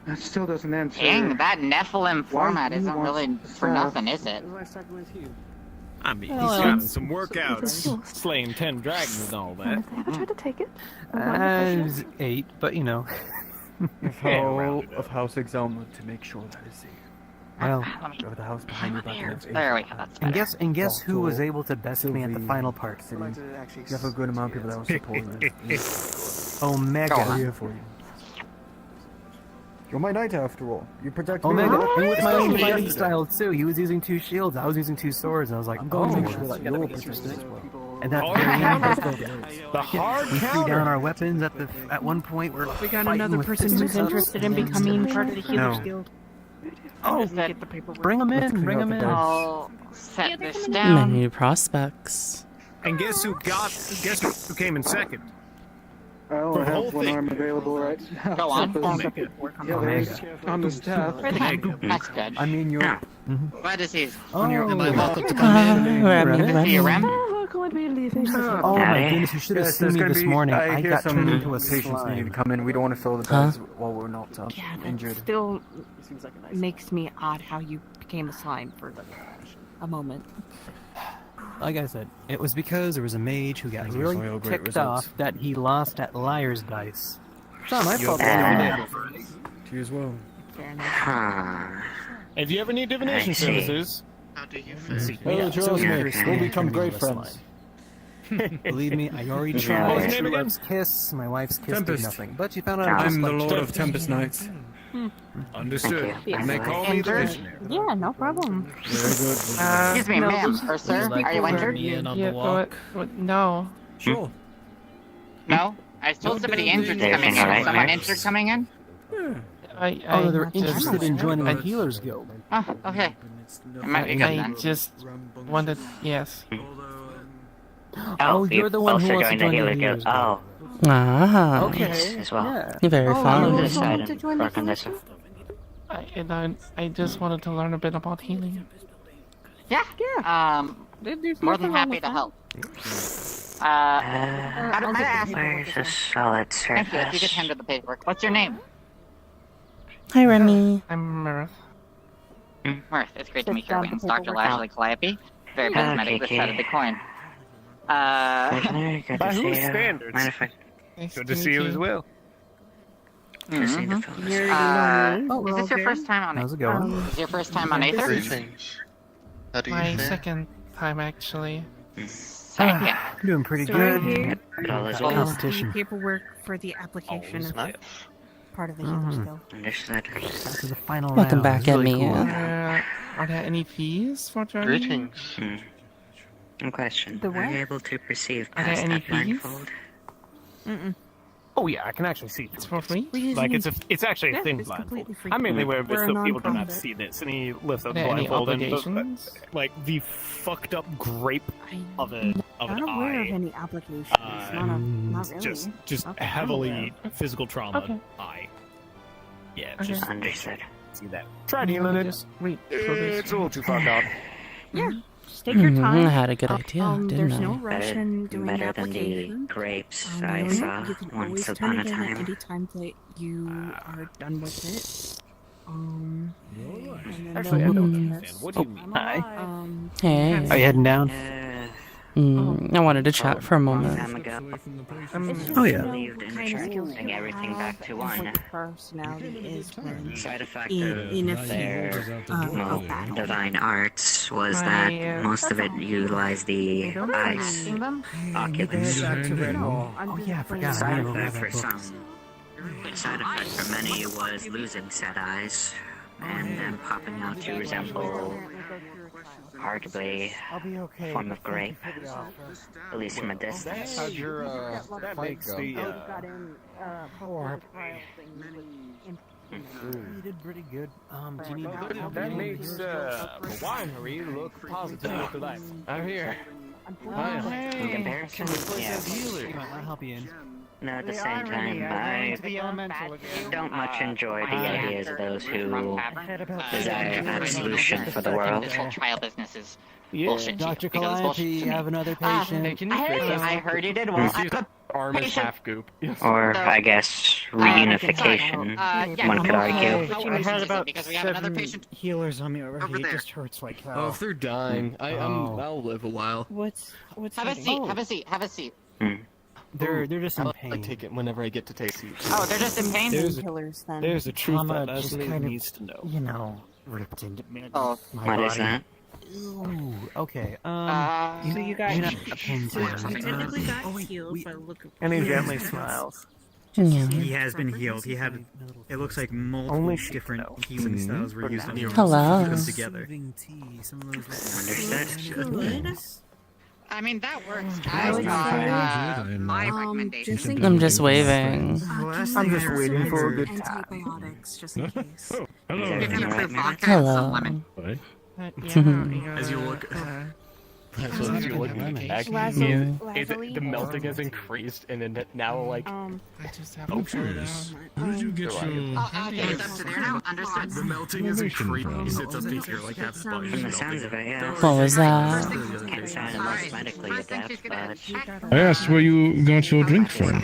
That still doesn't answer. Dang, that Nephilim format he isn't wants really to for stop. nothing, is it? I mean, Well, he's gotten some it's workouts, slaying 10 dragons and all that. I tried to take it. It was 8, but you know. Of House Exalma to make sure that is safe. Well, Over the house behind your back. There we go, that's and better. guess who was able to best me at the final part? You have a good amount of people that will support you. Omega. We're here for you. You're my knight after all. You protect me. Omega, and with my own fighting style too. He was using 2 shields, I was using 2 swords, and I was like, I'm going to make sure that's that gotta you're be protected interesting. as well. And at the Hard very counter. end, The hard we threw counter. down our weapons at one point. We're We got fighting another with person who's fisticuffs, interested in and then becoming part of the Healers No. Guild. Oh, Get the paperwork. bring them in, bring them in. I'll set this down. Many prospects. And guess who came in second? I For only the whole have one thing. arm available right now. Go on. Yeah, there's on the staff. That's good. I mean, you're. What is he? Oh, Am I welcome to See you, Rem? Oh my goodness, you should have Yes, seen there's me gonna this be. morning. I I hear got some turned into a patients need to slime. come in. We don't want to fill the Huh? beds while we're not injured. Still makes me odd how you became a slime for a moment. like I said, it was because there was a mage who got Thank you for really your great ticked results. off that he lost at Liar's Dice. It's not my fault. To that you as well. If you ever need divination I see. services, How do you Yeah, so We'll become great friends. Believe me, I already What tried. was his name My again? wife's kiss, my wife's kiss Tempest. did nothing. But she found out I'm the like Lord of Tempest Knights. understood. You may call me the visionary. Yeah, no problem. Very good. Excuse me, no, ma'am, there's- or sir, like are you to injured? me in on the walk? No. Sure. No? I told somebody injured to come in here. Is someone injured coming in? Oh, they're interested in joining the Healers Guild. Oh, okay. It might be good I then. just wanted, yes. Oh, you're the one who wants to join the Healers Guild. Oh, Ah. Okay. as well. Yeah. You're very fun. This side and work on this one. I just wanted to learn a bit about healing. Yeah. More than happy to help. How do I ask? Where's a solid surface? Thank you. If you could handle the paperwork. What's your name? Hi, Remy. I'm Mirth. Mirth. It's great to meet your acquaintance, Dr. Lashley Calliope. Very best medic this side of the coin. Good By to see whose you. standards? Mind if I... Good to see you as well. To see the fellas. Is this your first time on How's it going? Is your first time on Aether? Greetings. How do you My fare? second time, actually. Second. Doing pretty So good. right here, But all is is well. the Competition. paperwork for the application Always of nice. part of the Healers Guild. Understood. To the final Welcome round. back It's really at me. cool. Are there any fees for joining? Greetings. One question. The Are what? you able to perceive Are there past any that fees? blindfold? Oh yeah, I can actually see. It's for free? Like it's actually a Yeah, thin it's blindfold. completely free. I mainly wear this We're a so people do not non-profit. see this. And he lifts up Are the there any blindfold and obligations? like the fucked up grape of I'm an not aware of eye. any applications. Not really. Just Okay. heavily physical trauma Okay. eye. Yeah, Okay. just Understood. see that. Try dealing it. Just wait for It's a little too far gone. Yeah, just take your time. I had a good idea, didn't There's I? no rush in doing the Better than the application. grapes You I know, saw you can once always upon turn a it in at time. any time that you are done with it. And then Actually, I they'll don't look at understand. us. What do you mean? Hi. Hey. Are you heading down? I wanted to chat for a moment. Time ago. Oh, yeah. Believed in Kind of skills bring you everything have back to and one. what personality is when Side effect in a of their field of battle. divine arts was that most of it utilized the eyes, oculus. Oh yeah, I forgot. I Side never read effect for that book. some. Side effect for many was losing said eyes and then popping out to resemble arguably a form of grape, at least from a distance. How'd your That fight makes go? the You did pretty good. Do you need help? that makes the winery look positive for life. I'm here. In comparison, yes. I'll help you in. No, at the same time, I don't much enjoy the ideas of those who desire absolution for the world. This whole trial business is Yeah, bullshit. Dr. Because it's bullshit Calliope, to you me. have another patient. Hey, I heard you did well. Arm is half goop. Or, I guess, reunification, one could argue. I heard about because we have another 7 patient healers on me over over here. It there. just hurts like hell. Oh, if they're dying, I'll live a while. What's Have a seat. Have a seat. Have a seat. They're just in I'll pain. take it whenever I get to take it. Oh, they're just in pain. killers then? There's a truth Trauma that just Leslie kind of, needs to know. you know, ripped into me. Oh, my What body. is that? Ooh, okay. So you got you're not a pain So point. you technically got healed by the look of And he gently smiles. Yeah. He has been healed. He had, it looks like multiple Only different she healing knows. styles were used on him. Hello. Put them together. Understood. I mean, that works. Um, My recommendation. just in I'm case. just waving. I'm just waiting for a good time. Antibiotics, just in case. You're gonna put vodka and Hello. some lemon. As you look, as you look back, the melting has increased, and then now like I just have Curious. Where did you get your Okay, it's up to there now. Understood. the melting is increased? He sits up here like half his body. From the sounds of it, yeah. What was that? Can't sound most medically adept, but I asked where you got your drink from.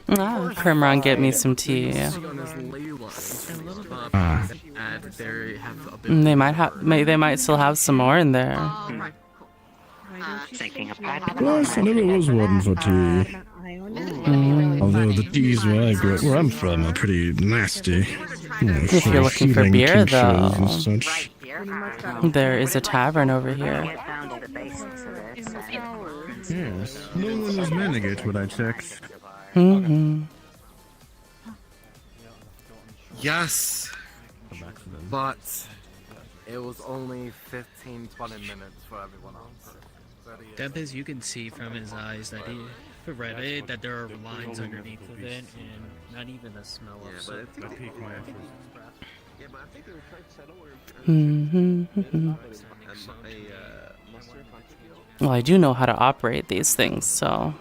Ah, Primron, get me some tea. Ah. They might still have some more in there. Thinking of Plus, I never was one for tea. Although the teas where I'm from are pretty nasty. If you're looking for healing beer, tinctures though, and such. there is a tavern over here. Yes, no one was Menegate when I checked. Yes, but it was only 15-20 minutes for everyone else. Deb, as you can see from his eyes that he read it, that there are lines underneath of it, and not even a smell of soap. Well, I do know how to operate these things, so.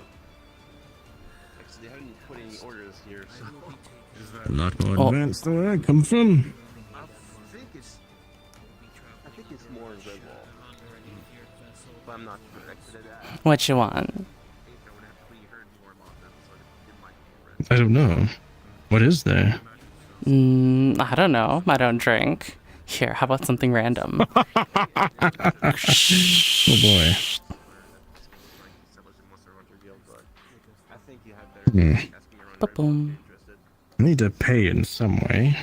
A lot more advanced than where I come from. I think it's more in Redwall, but I'm not sure. What you want? I don't know. What is there? I don't know. I don't drink. Here, how about something random? Oh boy. Ba-boom. I need to pay in some way.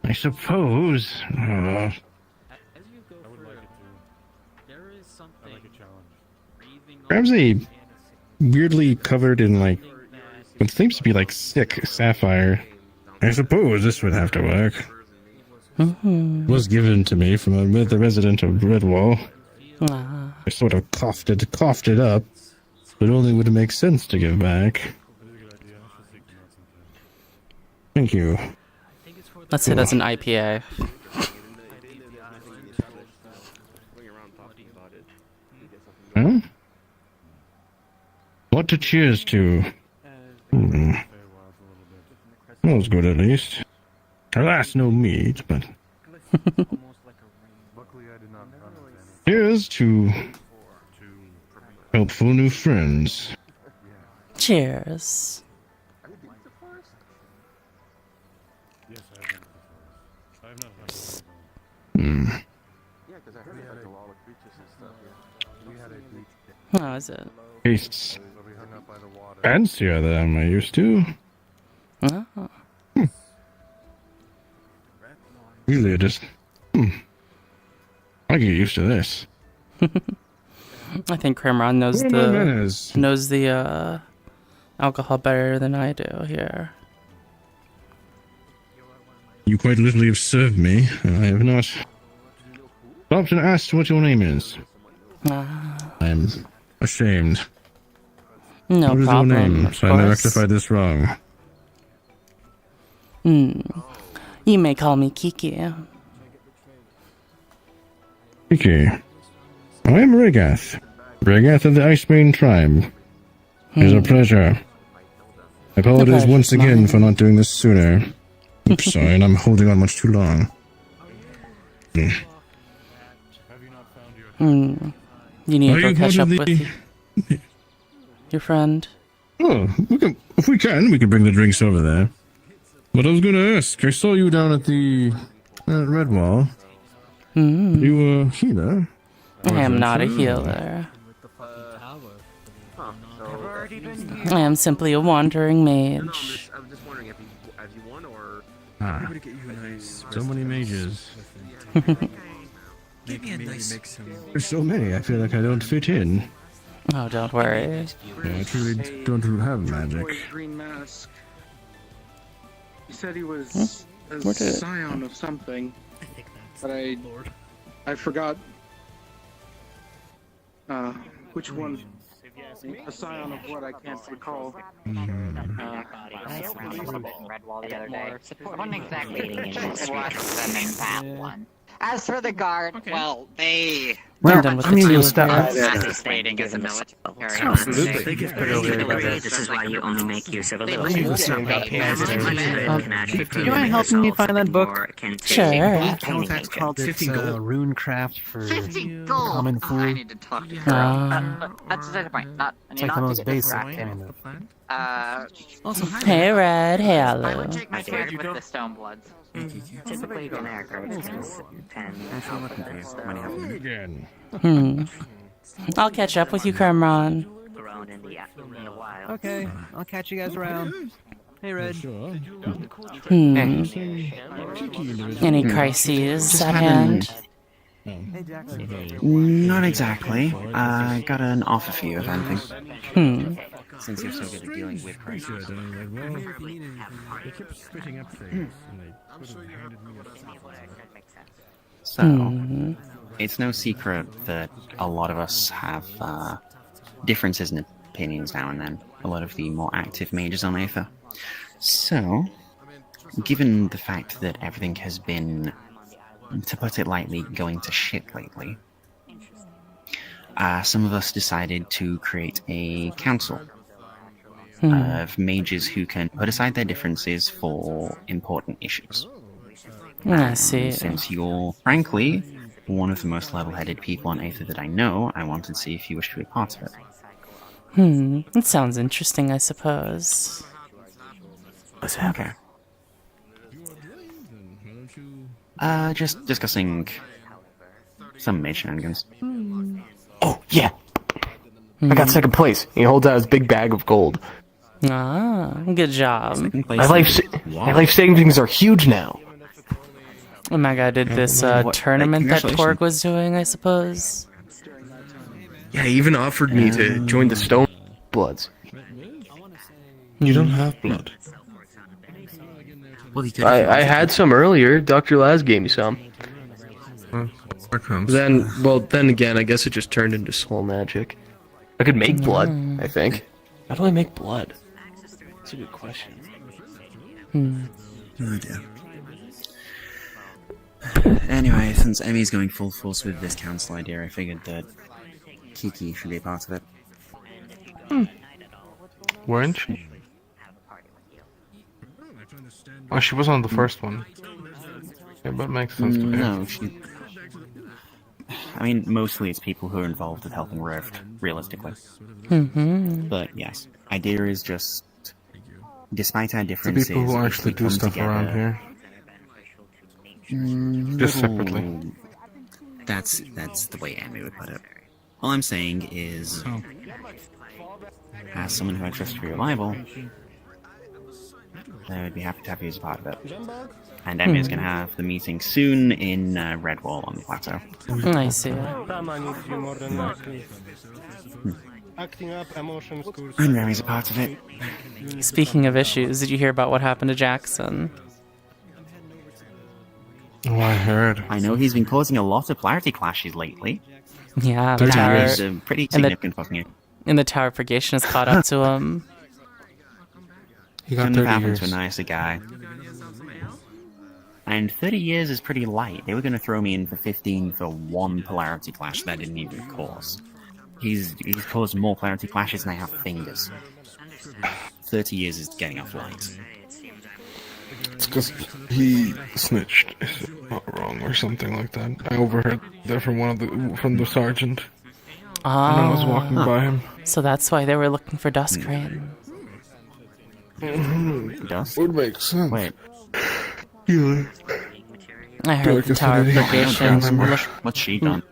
I suppose. Grabs a weirdly covered in like what seems to be like sick sapphire. I suppose this would have to work. It was given to me from the resident of Redwall. I sort of coughed it up, but only would make sense to give back. Thank you. Let's say that's an IPA. Huh? What to cheers to? That was good at least. Alas, no meat, but... Cheers to helpful new friends. Cheers. How is it? Tastes fancier than I used to. Oh. Really, I get used to this. I think Crimron knows the alcohol better than I do here. You quite literally have served me. I have not stopped and asked what your name is. I'm ashamed. No what is problem. Your name? So I may rectify this wrong. You may call me Kiki. Kiki. I am Regath. Regath of the Icebane tribe. It is a pleasure. I apologize once again for not doing this sooner. Oops, sorry, and I'm holding on much too long. You need to go catch up with your friend. Oh, if we can bring the drinks over there. But I was going to ask, I saw you down at the Redwall. You were a healer? I am not a healer. I am simply a wandering mage. I'm just wondering if you won or... So many mages. There's so many, I feel like I don't fit in. Oh, don't worry. Yeah, I truly don't have magic. Green mask. He said he was a scion of something, but I forgot which one. A scion of what I can't recall. Redwall the other day. One exactly them in that one. As for the guard, well, they... I'm even stuck. Masquerading as a military. Absolutely. This is why you only make use of a little. Do you mind helping me find that book? Sure. I don't know if that's called. It's Runecraft for Common Fool. I need to talk to her. That's the point. Not, It's like the most basic kind of. Hey, Red. Hey, Alu. I would take my sword with the Stonebloods. Typically, an air coach can help with this, though. Again. I'll catch up with you, Kremron. Grown in the wild. Okay, I'll catch you guys around. Hey, Red. Sure. Any crises at hand? Not exactly. I got an offer for you, if anything. Since you're so good at dealing with crises. So, it's no secret that a lot of us have differences in opinions now and then. A lot of the more active mages on Aether. So, given the fact that everything has been, to put it lightly, going to shit lately, some of us decided to create a council of mages who can put aside their differences for important issues. I see. Since you're, frankly, one of the most level-headed people on Aether that I know, I wanted to see if you wish to be a part of it. It sounds interesting, I suppose. Okay. Just discussing some mage shenanigans. Oh, yeah! I got second place. He holds out his big bag of gold. Ah, good job. My life savings are huge now. Oh my god, did this tournament that Torg was doing, I suppose? Yeah, he even offered me to join the Stone Bloods. You don't have blood. Well, I had some earlier. Dr. Laz gave me some. Then again, I guess it just turned into soul magic. I could make blood, I think. How do I make blood? That's a good question. Oh dear. Anyway, since Emmy's going full force with this council idea, I figured that Kiki should be a part of it. Weren't she? Oh, she was on the first one. Yeah, but makes sense to me. No, she... I mean, mostly it's people who are involved with helping Rift, realistically. But yes, idea is just, despite our differences, The people who actually do stuff around here. Just separately. That's the way Emmy would put it. All I'm saying is, as someone who I trust to be reliable, I would be happy to have you as a part of it. And Emmy is going to have the meeting soon in Redwall on the plateau. I see. And Remy's a part of it. Speaking of issues, did you hear about what happened to Jackson? Oh, I heard. I know he's been causing a lot of polarity clashes lately. Yeah, the tower is a pretty significant fucking it. And the Tower Purgation has caught up to him. He got Couldn't have 30 happened years. to a nicer guy. And 30 years is pretty light. They were going to throw me in for 15 for one polarity clash that I didn't even cause. He's caused more polarity clashes than I have fingers. 30 years is getting off light. It's because he snitched, if I'm not wrong, or something like that. I overheard that from the sergeant. When I was walking by him. So that's why they were looking for Duskrain. Dust? Would make sense. Wait. Yeah. I heard the Tower Purgation. What's she done?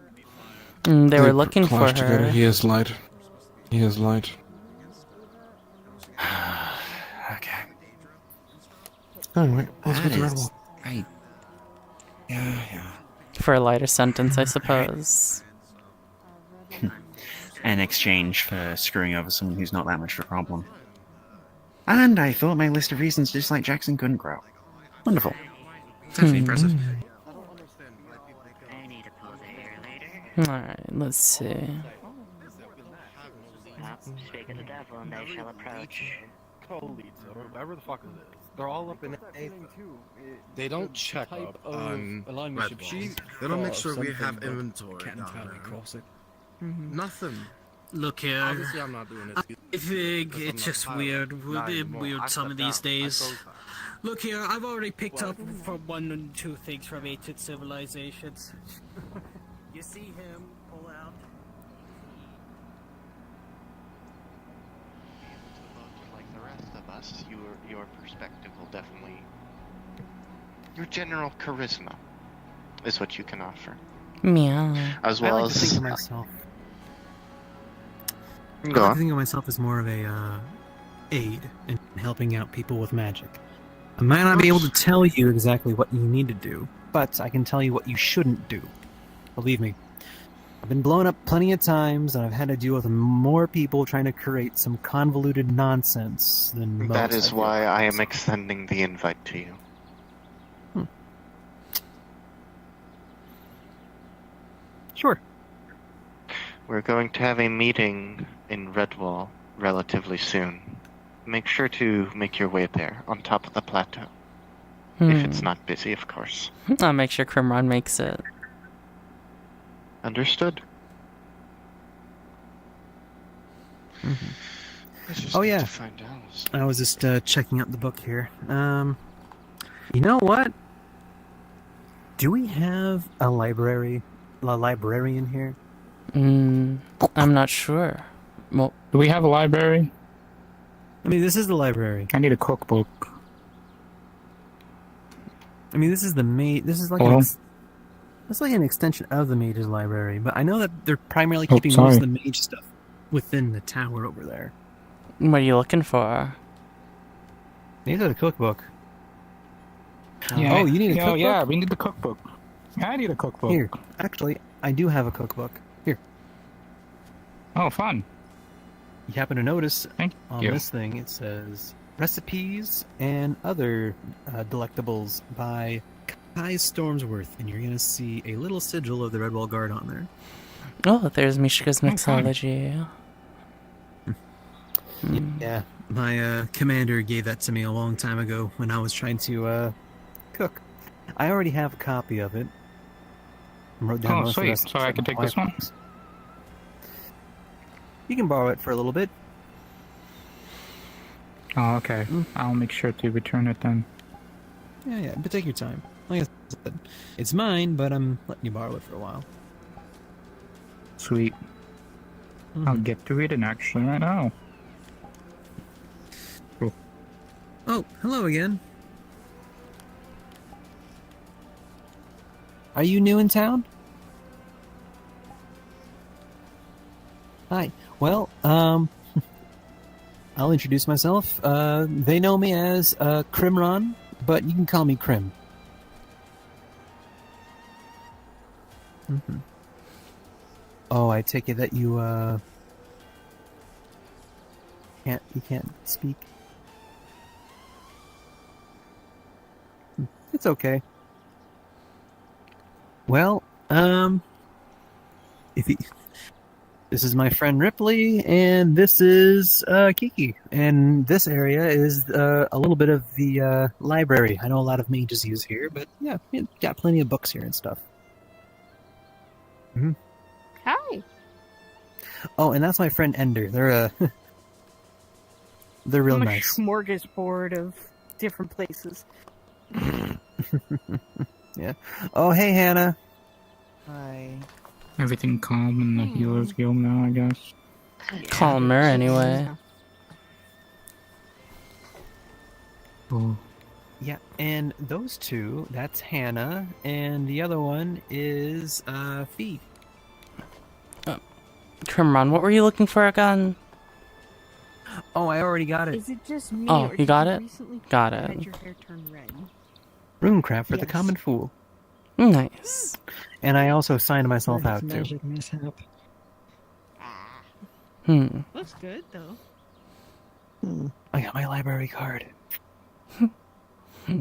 They were looking for clashed together. her. He is light. He is light. Okay. Anyway, let's go to That is Redwall. right. Yeah. For a lighter sentence, I suppose. In exchange for screwing over someone who's not that much of a problem. And I thought my list of reasons to dislike Jackson couldn't grow. Wonderful. It's actually impressive. Alright, let's see. Speak of the devil, and they shall approach. Co-leads, or whatever the fuck it is. They're all up in A. They don't check up on Red Wall. They don't make sure we have inventory down there. Across it. Nothing. Look here. Obviously, I'm not doing I it. think it's just weird. Weird some of these days. Look here, I've already picked up for 1 and 2 things from ancient civilizations. You see him pull out. Like the rest of us, your perspective will definitely Your general charisma is what you can offer. Meow. As I well like to as think of myself. I Go like on. to think of myself as more of a aid in helping out people with magic. I might not be able to tell you exactly what you need to do, but I can tell you what you shouldn't do. Believe me, I've been blown up plenty of times, and I've had to deal with more people trying to create some convoluted nonsense than most. That is I feel why like. I am extending the invite to you. Sure. We're going to have a meeting in Redwall relatively soon. Make sure to make your way there, on top of the plateau. If it's not busy, of course. I'll make sure Crimron makes it. Understood. Oh yeah, I was just checking out the book here. You know what? Do we have a librarian here? I'm not sure. Well, do we have a library? I mean, this is the library. I need a cookbook. I mean, this is the This is like it's like an extension of the mage's library, but I know that they're primarily keeping most of the mage stuff within the tower over there. What are you looking for? These are the cookbook. Yeah. Oh, you need a cookbook? Yeah, we need the cookbook. I need a cookbook. Here, actually, I do have a cookbook. Here. Oh, fun. You happen to notice on you. this thing it says recipes and other delectables by Kai Stormsworth, and you're going to see a little sigil of the Redwall Guard on there. Oh, there's Mishka's mixology. Yeah, my commander gave that to me a long time ago when I was trying to cook. I already have a copy of it. I wrote down most of the sweet. recipes So I can take this one? You can borrow it for a little bit. Oh, okay. I'll make sure to return it then. Yeah, but take your time. Like I said, it's mine, but I'm letting you borrow it for a while. Sweet. I'll get to it actually right now. Cool. Oh, hello again. Are you new in town? Hi. Well, I'll introduce myself. They know me as Crimron, but you can call me Crim. Oh, I take it that you can't speak. It's okay. Well, this is my friend Ripley, and this is Kiki, and this area is a little bit of the library. I know a lot of mages use here, but yeah, we got plenty of books here and stuff. Hi. Oh, and that's my friend Ender. They're real I'm a nice. smorgasbord of different places. Yeah. Oh, hey, Hannah. Hi. Everything calm in the Healer's Guild now, I guess. Calmer, anyway. Oh. Yeah, and those two, that's Hannah, and the other one is Fee. Crimron, what were you looking for again? Oh, I already got it. Is it just me? Oh, or you did got it? recently Got had it. your hair turn red? Runecraft for the Yes. common fool. Nice. And I also signed myself out, too. Magic mishap. Looks good though. I got my library card.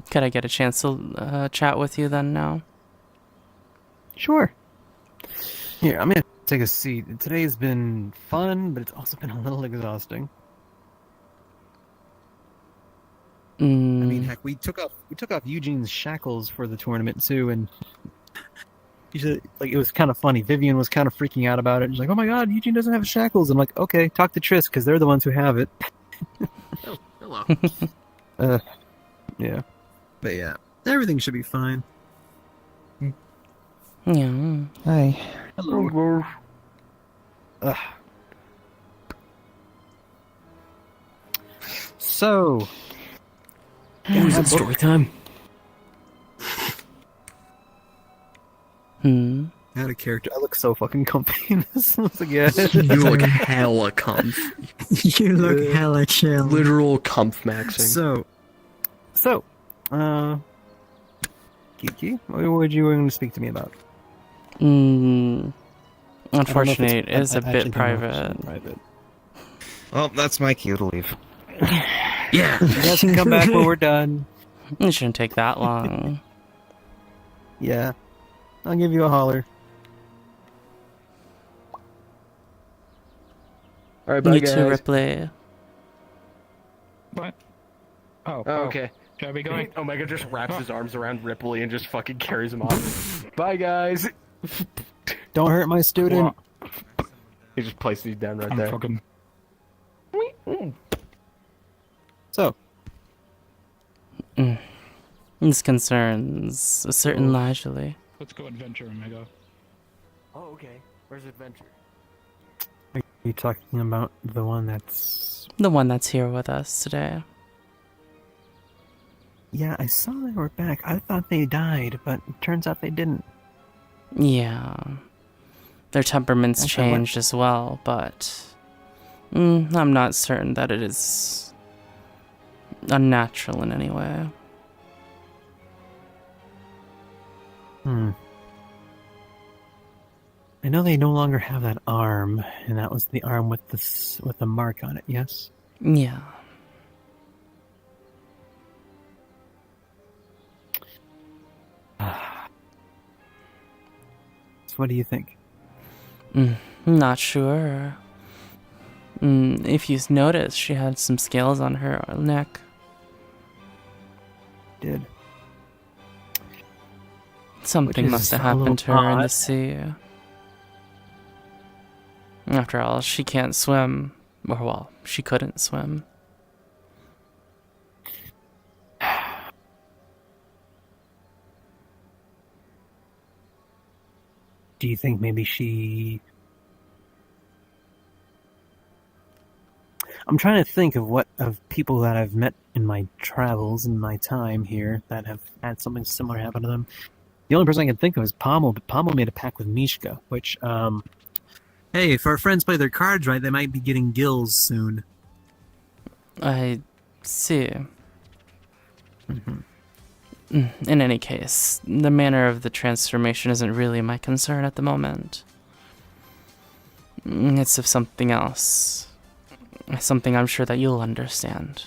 Could I get a chance to chat with you then now? Sure. Here, I'm gonna take a seat. Today's been fun, but it's also been a little exhausting. I mean, heck, we took off Eugene's shackles for the tournament too, and it was kind of funny. Vivian was kind of freaking out about it. She's like, "Oh my God, Eugene doesn't have shackles." I'm like, "Okay, talk to Triss because they're the ones who have it." Oh, hello. Yeah, but yeah, everything should be fine. Yeah. Hi. Hello. So, Is it story time? Out of character. I look so fucking comfy in this once again. You look hella comf. You look hella chill. Literal comf maxing. Kiki, what would you want to speak to me about? Unfortunately, it is a bit private. Well, that's my cue to leave. Yeah. You guys can come back when we're done. It shouldn't take that long. Yeah. I'll give you a holler. Alright, bye You guys. too, Ripley. What? Oh, okay. Should I be going? Omega just wraps his arms around Ripley and just fucking carries him off. Bye guys. Don't hurt my student. He just places these down right I'm there. fucking... So. This concerns a certain Lajali. Let's go adventure, Omega. Oh, okay. Where's Adventure? Are you talking about the one that's... The one that's here with us today. Yeah, I saw they were back. I thought they died, but it turns out they didn't. Yeah. Their temperaments changed as well, but... I'm not certain that it is... unnatural in any way. I know they no longer have that arm, and that was the arm with the mark on it, yes? Yeah. So what do you think? Not sure. If you noticed, she had some scales on her neck. Did. Something must have happened to her in the sea. After all, she can't swim. Or, well, she couldn't swim. Do you think maybe she... I'm trying to think of people that I've met in my travels and my time here that have had something similar happen to them. The only person I can think of is Pommel, but Pommel made a pact with Mishka, which, hey, if our friends play their cards right, they might be getting gills soon. I see. In any case, the manner of the transformation isn't really my concern at the moment. It's of something else. Something I'm sure that you'll understand.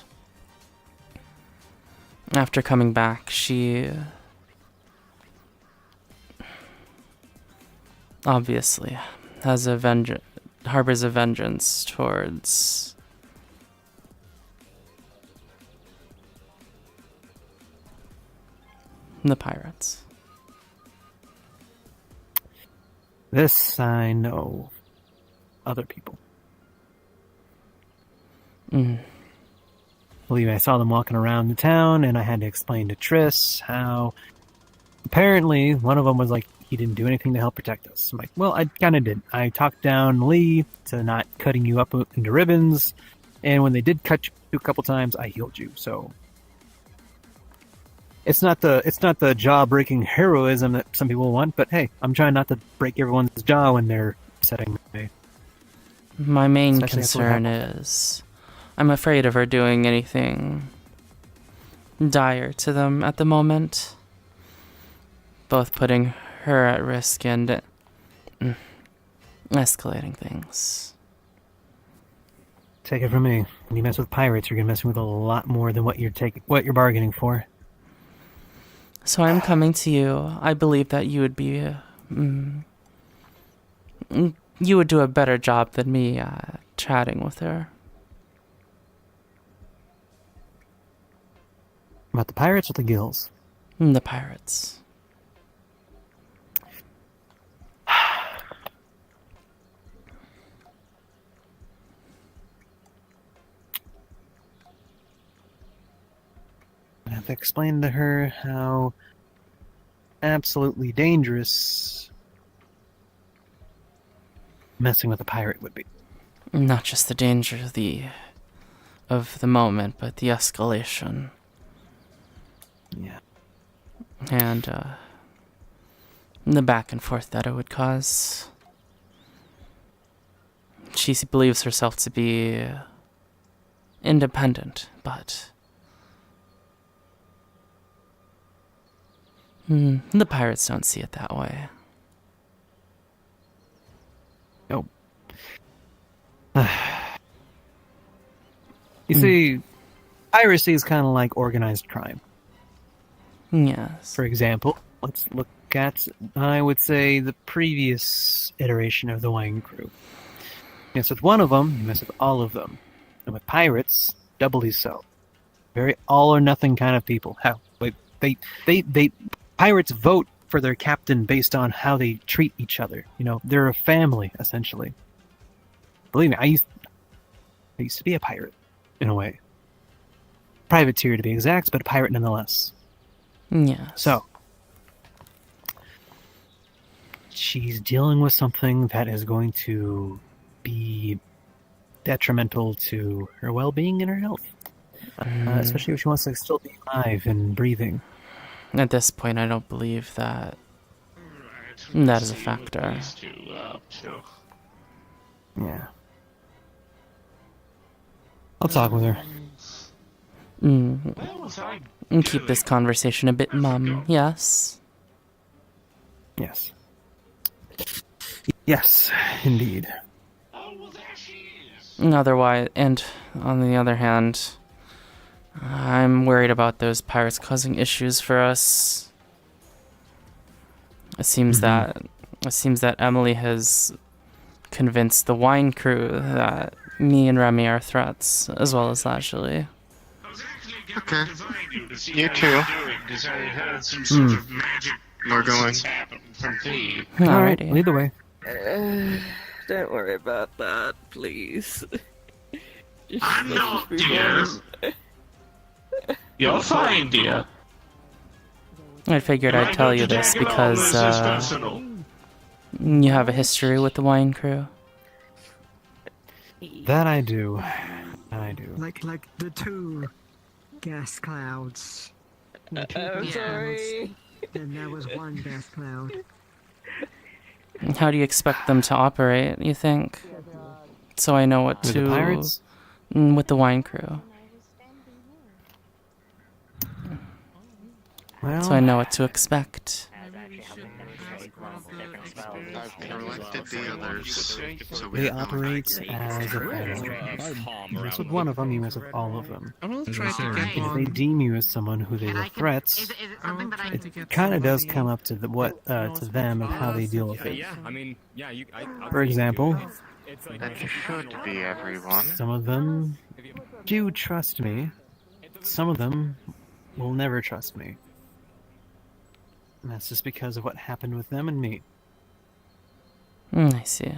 After coming back, she... obviously has harbors a vengeance towards... the pirates. This I know. Other people. Believe me, I saw them walking around the town, and I had to explain to Triss how apparently one of them was like, he didn't do anything to help protect us. I'm like, well, I kind of did. I talked down Lee to not cutting you up into ribbons, and when they did cut you a couple times, I healed you. So it's not the jaw-breaking heroism that some people want, but hey, I'm trying not to break everyone's jaw when they're setting me. My main Especially after what concern is I'm afraid of her doing anything dire to them at the moment. Both putting her at risk and escalating things. Take it from me. When you mess with pirates, you're gonna mess with a lot more than what you're bargaining for. So I'm coming to you. I believe that you would be... you would do a better job than me chatting with her. About the pirates or the gills? The pirates. I have to explain to her how absolutely dangerous messing with a pirate would be. Not just the danger of the moment, but the escalation. Yeah. And the back and forth that it would cause. She believes herself to be independent, but the pirates don't see it that way. Nope. You see, piracy is kind of like organized crime. Yes. For example, let's look at, I would say, the previous iteration of the Wine Crew. You mess with one of them, you mess with all of them. And with pirates, doubly so. Very all or nothing kind of people. How? Pirates vote for their captain based on how they treat each other. You know, they're a family, essentially. Believe me, I used to be a pirate, in a way. Privateer to be exact, but a pirate nonetheless. Yeah. So, she's dealing with something that is going to be detrimental to her well-being and her health. Especially if she wants to still be alive and breathing. At this point, I don't believe that is a factor. Yeah. I'll talk with her. And keep this conversation a bit mum, yes? Yes. Yes, indeed. Otherwise, and on the other hand, I'm worried about those pirates causing issues for us. It seems that Emily has convinced the Wine Crew that me and Remy are threats, as well as Lashley. Okay. You too. We're going. Alrighty. Lead the way. Don't worry about that, please. I'm not, dear. You're fine, dear. I figured I'd tell you this because you have a history with the Wine Crew. That I do. Like the two gas clouds. The two I'm gas sorry. clouds. Then there was one gas cloud. How do you expect them to operate, you think? So I know what With to... the pirates? With the Wine Crew. Well, So I know what to expect. They operate as a family. You mess with one of them, you mess with all of them. If they deem you as someone who they were threats, it kind of does come up to to them of how they deal with it. For example, That should be everyone. some of them do trust me. Some of them will never trust me. And that's just because of what happened with them and me. I see.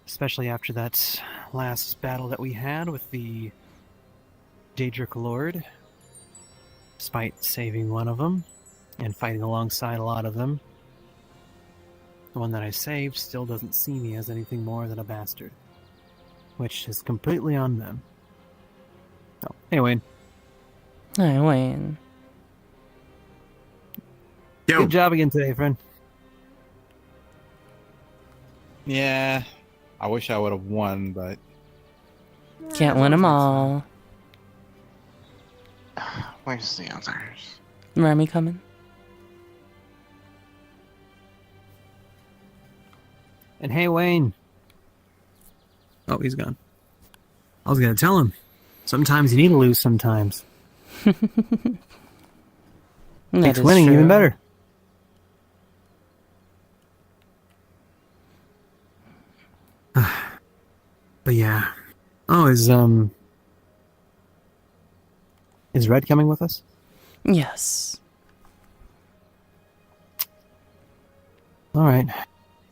Especially after that last battle that we had with the Daedric Lord. Despite saving one of them and fighting alongside a lot of them, the one that I saved still doesn't see me as anything more than a bastard. Which is completely on them. Oh, hey, Wayne. Hi, Wayne. Good job again today, friend. Yeah, I wish I would have won, but Can't win them all. Where's the others? Remy coming? And hey, Wayne. Oh, he's gone. I was gonna tell him. Sometimes you need to lose sometimes. Makes is winning true. even better. But yeah. Oh, is Red coming with us? Yes. Alright.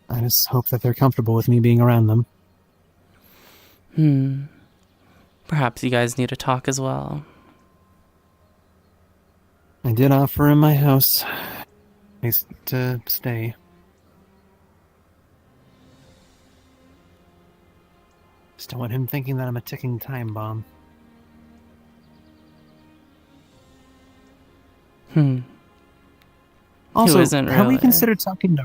I just hope that they're comfortable with me being around them. Perhaps you guys need to talk as well. I did offer him my house. Place to stay. Just don't want him thinking that I'm a ticking time bomb. Also, isn't have we really. considered talking to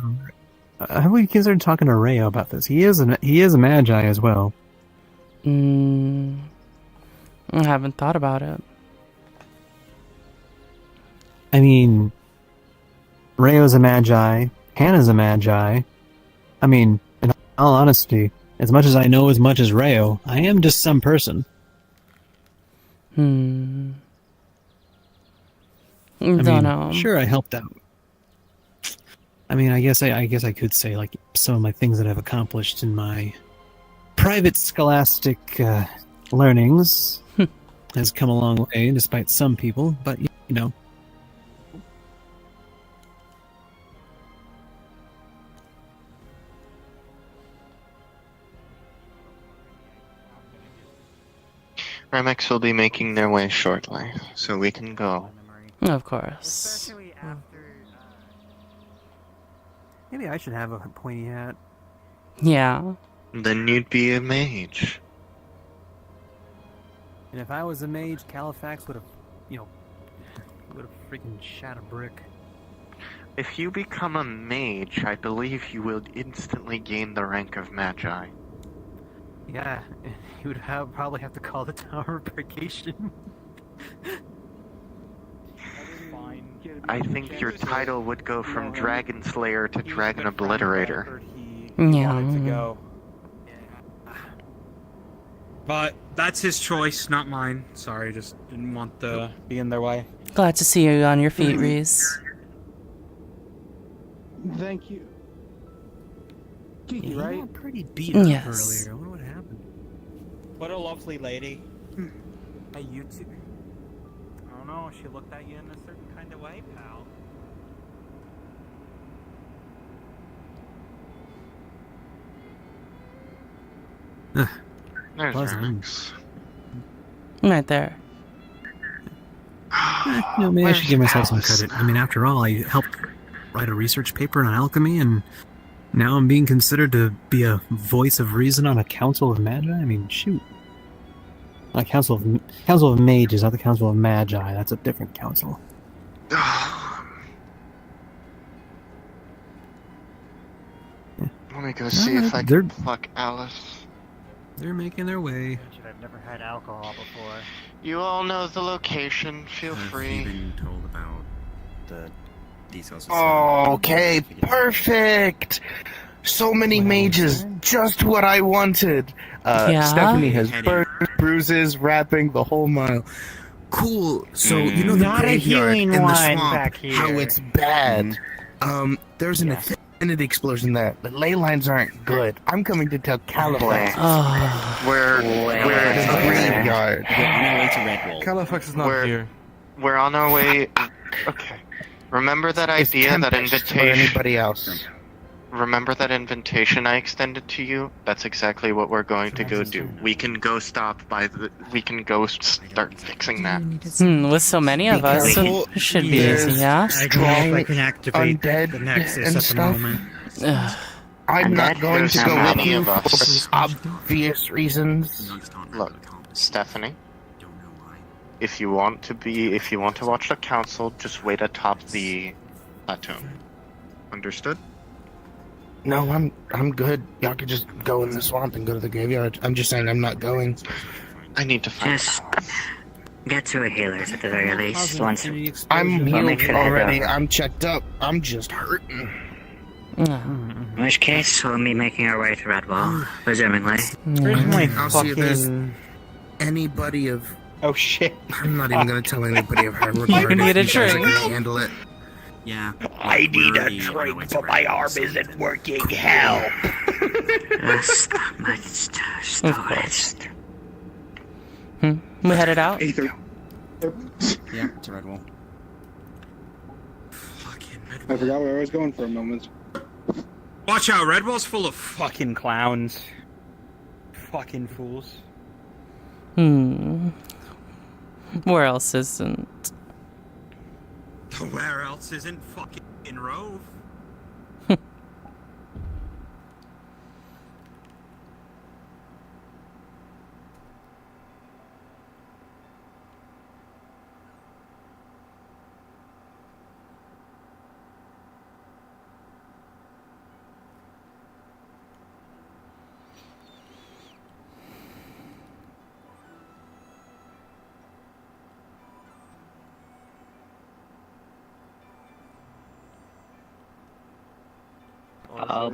Rayo about this? He is a magi as well. I haven't thought about it. I mean, Rayo's a magi. Hannah's a magi. I mean, in all honesty, as much as I know as much as Rayo, I am just some person. I Don't mean, know. sure, I helped out. I mean, I guess I could say like some of my things that I've accomplished in my private scholastic learnings has come a long way, despite some people. But you know, Remex will be making their way shortly, so we can go. Of course. maybe I should have a pointy hat. Yeah. Then you'd be a mage. And if I was a mage, Califax would have, freaking shot a brick. If you become a mage, I believe you will instantly gain the rank of magi. Yeah, he would probably have to call the Tower of Purgation. I think your title would go from Dragon Slayer to Dragon Obliterator. Yeah. But that's his choice, not mine. Sorry, just didn't want to be in their way. Glad to see you on your feet, Reese. Thank you. Kiki, He right? got pretty beat up Yes. earlier. I wonder what happened. What a lovely lady. Hey, you two. I don't know, she looked at you in a certain kind of way, pal. There's Pleasant. Remex. Right there. Maybe I should give myself some Alice? credit. I mean, after all, I helped write a research paper on alchemy, and now I'm being considered to be a voice of reason on a council of magi. I mean, shoot. A council of mages, not the council of magi. That's a different council. Let me go see if I can fuck Alice. They're making their way. I've never had alcohol before. You all know the location. Feel free. Been told about the details. Okay, perfect. So many mages, just what I wanted. Yeah? Stephanie has burns, bruises, wrapping the whole mile. Cool. So you know the Not a graveyard healing in the wine swamp, back here. how it's bad. There's an affinity explosion there. The ley lines aren't good. I'm coming to tell Califax. We're the graveyard. We're on our way to Redwall. Califax is not here. We're on our way. Okay. Remember that idea, that Tempest or invitation? anybody else. Remember that invitation I extended to you? That's exactly what we're going to go do. We can go stop by the. We can go start fixing that. With so many of us, careful. it should be There's easy, yeah? I don't know if I can strong activate undead the Nexus and at the stuff. moment. I'm not Undead? going There's to so go with many you of us. for obvious reasons. Look, Stephanie. If you want to watch the council, just wait atop the plateau. Understood? No, I'm good. Y'all could just go in the swamp and go to the graveyard. I'm just saying I'm not going. I need to find Just get to a healer's at the very least. Once I'm We'll make healed sure they already. go. I'm checked up. I'm just hurting. In which case, we'll be making our way to Redwall, presumably. Where's my I'll see if there's fucking... anybody of. Oh shit. I'm not even gonna tell anybody of her regard. You need a if you guys drink. can handle it. Yeah. I need a drink, but my arm isn't working. Help! Just much storage. We headed out? Yeah, to Redwall. I forgot where I was going for a moment. Watch out, Redwall's full of fucking clowns. Fucking fools. Where else isn't? Where else isn't fucking Rove?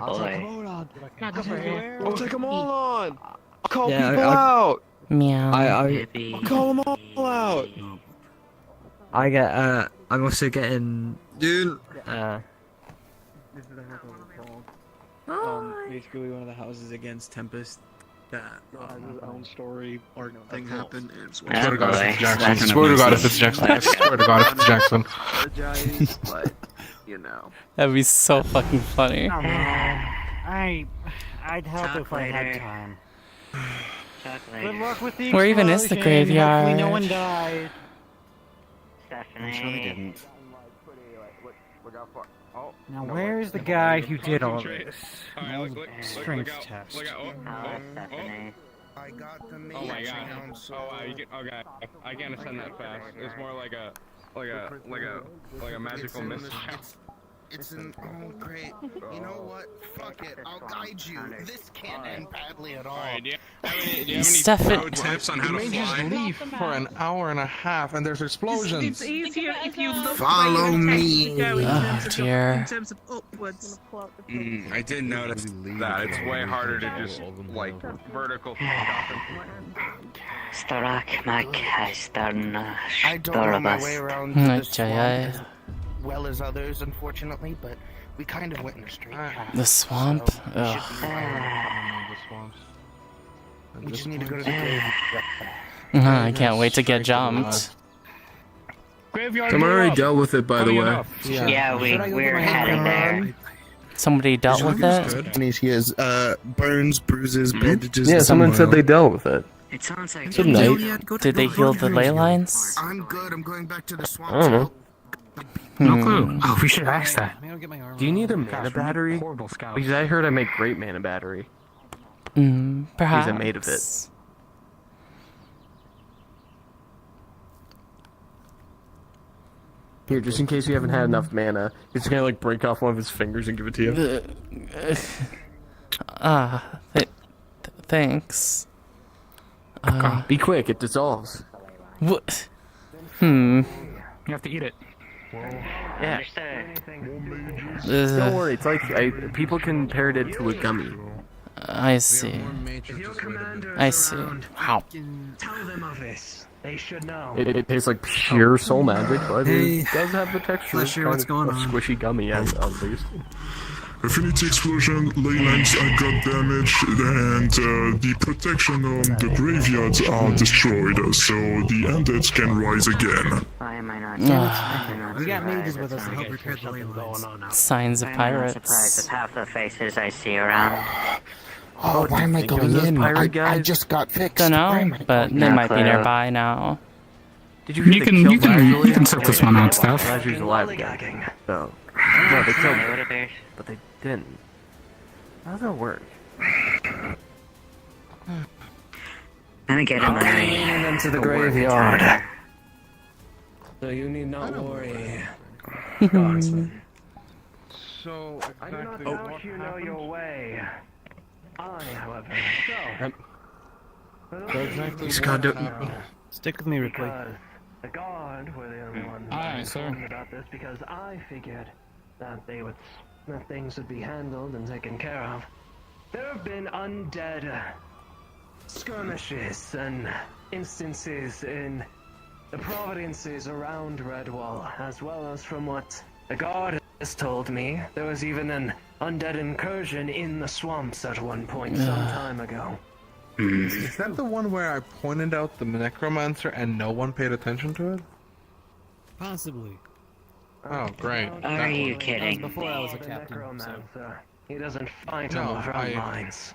Oh boy. Not go for it. I'll take them all on. I'll call Yeah, people I- out. Meow. I'll call them all out. I'm also getting. Dude. Basically, one of the houses against Tempest that his own story arc thing happened. Swear to God if it's Jackson. Swear to God if it's Jackson. I swear to God if it's Jackson. Apologize, but you know. That'd be so fucking funny. Come on. I'd help if I had time. Good luck with the Where even is the explosion. graveyard? Hopefully no one died. Stephanie. Sure they didn't. Now where's the guy who did all this? Alright, Strength test. Stephanie. I got the Oh my god. Oh wow, you can, okay. I can't ascend that fast. It's more like a magical mist. It's an great. You know what? Fuck it. I'll guide you. This can't end badly at all. Alright, do you have any Stefan- pro tips on how to You may just fly? leave for an hour and a half and there's explosions. It's easier if you look Follow where you me. intend to go in Oh, terms of dear. in terms of upwards. I did notice that. It's way harder to just, like, vertical Starak Mac Hastarna I don't know my way around to the Ay, swamp ay, as well as others, unfortunately, but we kind of went in a straight path. The swamp? So we should be fine. We just need to go to the grave. I can't wait to get jumped. I'm already dealt with it, by the way. Yeah, we're headed there. Somebody dealt with it? He has burns, bruises, bandages. Yeah, someone said they dealt with it. It sounds like Good night. Did they heal the ley lines? I'm good. I'm going back to the swamp. I don't know. No clue. Oh, we should ask that. Do you need a mana battery? Because I heard I make great mana battery. Perhaps. Because I made of it. Here, just in case you haven't had enough mana, he's gonna like break off one of his fingers and give it to you. Thanks. Be quick, it dissolves. What? You have to eat it. Yeah. Ugh. Don't worry, it's like people compared it to a gummy. I see. I see. Wow. Tell them of this. They should know. It tastes like pure soul magic, but it does have the texture Fletcher, of what's going a on? squishy gummy at least. Affinity explosion, ley lines got damaged, and the protection on the graveyards are destroyed, so the undead can rise again. Why am I not? We got mages with us to help repair the ley lines. Signs of I'm not surprised pirates. with half the faces I see around. Oh, why am I think it was going those in? pirate I guys? just got fixed. Why am Dunno, I but going they in? might be nearby now. Did you hear You they can killed you Lazuli? can set this one out, Steph. Lazuli's alive again. So, no, they killed him, but they didn't. How does that work? Let me get him Leaning into the graveyard. So you need not worry. Guardsman. So, I do not doubt you know your way. I, however, Stick with me, Ripley. the guard were the only ones Aye, sir. informed about this because I figured that that things would be handled and taken care of. There have been undead skirmishes and instances in the provinces around Redwall, as well as from what the guard has told me, there was even an undead incursion in the swamps at one point some time ago. Is that the one where I pointed out the necromancer and no one paid attention to it? Possibly. Oh, great. Are you kidding? Before I was a captain. Necromancer. He doesn't fight No, on the front lines.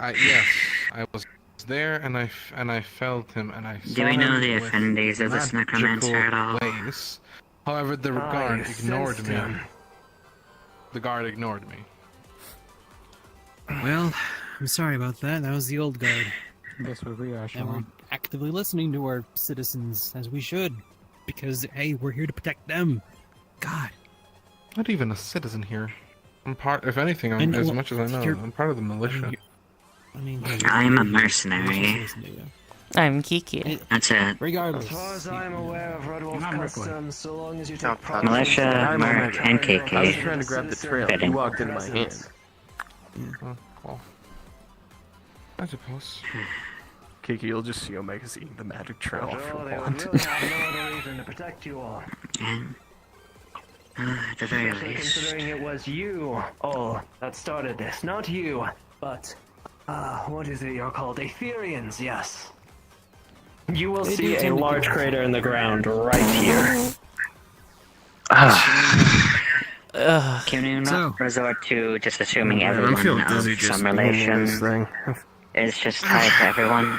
Yes, I was there and I felt him and I saw Do we know him the with affinities of this necromancer at all? ways. However, the guard you ignored sensed me. him. The guard ignored me. Well, I'm sorry about that. That was the old guard. This was the And we're actively listening to our citizens, as we should. Because, hey, we're here to protect them. God. Not even a citizen here. I'm part, if anything, And as well, much as I know, you're- I'm part of the militia. I mean, I'm a mercenary. I'm Kiki. That's it. Regardless. As far as I'm aware of Red Wolf customs, so long as you take Militia, Merc, and KK. I was trying to grab the trail. You walked into my hand. Well, I suppose. Kiki, you'll just see Omega's eating the magic trail off Sure, your they wand. would really have no other reason to protect you all. At the very Especially least. considering it was you all that started this, not you, but what is it you're called? Aetherians, yes. You will see a large crater in the ground right here. Can you not resort to just assuming I'm everyone feeling of dizzy just some being in relation this thing. is just tied to everyone?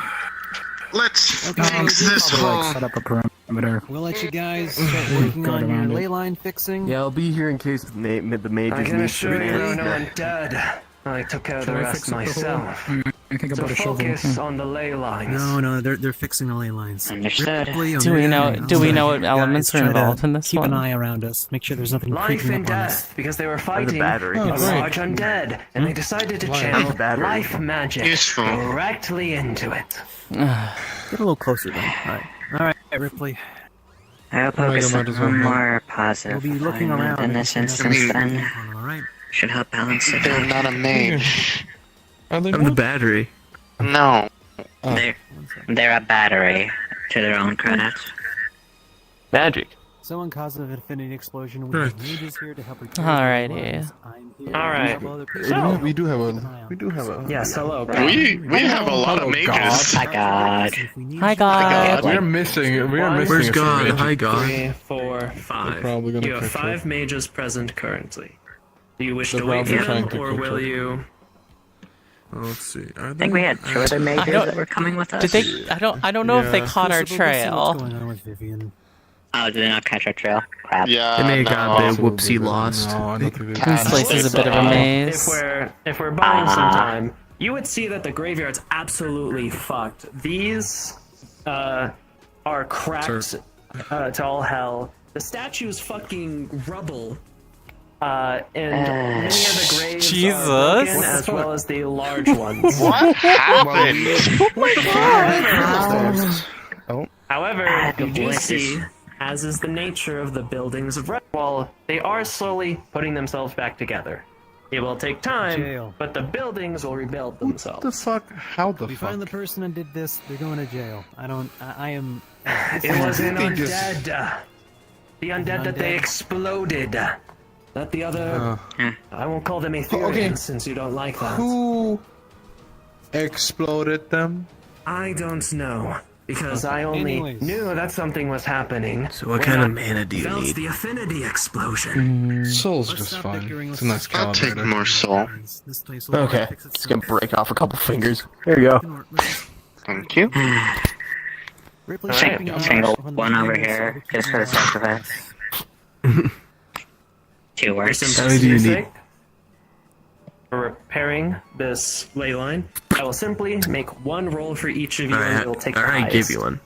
Let's Okay, fix this hole. Set up a perimeter. We'll let you guys start working Guard on your around it. ley line fixing. Yeah, I'll be here in case the mages I can need assure you to no one dead. I took care of the Should I rest fix up the hole? myself. I think So about a shovel. focus on the ley lines. No, they're fixing the ley lines. Understood. Ripley, Do we know? Omega, Do we know what guys, elements are try to involved in this keep one? an eye around us. Make sure there's nothing Life creeping and up on us. death, because they were fighting battery. a Oh, great. large undead, and they decided to channel battery. life magic Useful. directly into it. Get a little closer then. All right, Ripley. I'll focus on more positive We'll be looking alignment around in this and instance then. All right. Should help balance it They're out. not a mage. Are they I'm the battery. No. They're a battery, to their own credit. Magic. Someone caused an affinity explosion. We have mages here to help repair the Alrighty. lines. I'm here. Alright. Several other people. We do have a. Yes, hello. We have a lot of mages. Hi, God. Hi, God. We're missing. Where's a God? few Hi, mages. God. 3, 4, 5. probably gonna You have catch 5 up. mages present currently. Do you wish They're to wait probably for trying them, to or catch will up. you? Let's see. I think we had 2 other mages that were coming with us. Did they? I don't know if they Yeah. caught our Crucible, let's see what's trail. going on with Vivian. Oh, did they not catch our trail? Crap. Yeah. They may have got no. the whoopsie lost. No, I don't think they This place is a bit of a maze. If we're buying some time, you would see that the graveyard's absolutely fucked. These are cracked to all hell. The statue's fucking rubble. And many of the graves Jesus. are broken, as well as the large ones. What happened? However, you do voices. see, as is the nature of the buildings of Redwall, they are slowly putting themselves back together. It will take time, Jail. but the buildings will rebuild themselves. What the fuck? How the We fuck? find the person who did this. They're going to jail. I am. It was an think they just- undead. The undead that they undead? exploded. Not the other. I won't call them Aetherians Okay. since you don't like that. Who exploded them? I don't know. Because I only Anyways. knew that something was happening. So what when kind I of mana do you felt need? the affinity explosion. Soul's Let's just stop fine. bickering, It's a let's- nice I'll take calibrator. more soul. This place will Okay, fix it's gonna itself. break off a couple fingers. There you go. Thank you. Ripley, Alright, keeping an eye Single on the one over fingers, here, keeping just for an the sake of eye it. 2 words. How many do you need? For repairing this ley line, I will simply make one roll for each of you, and Alright, you'll take the alright, highest. give you one.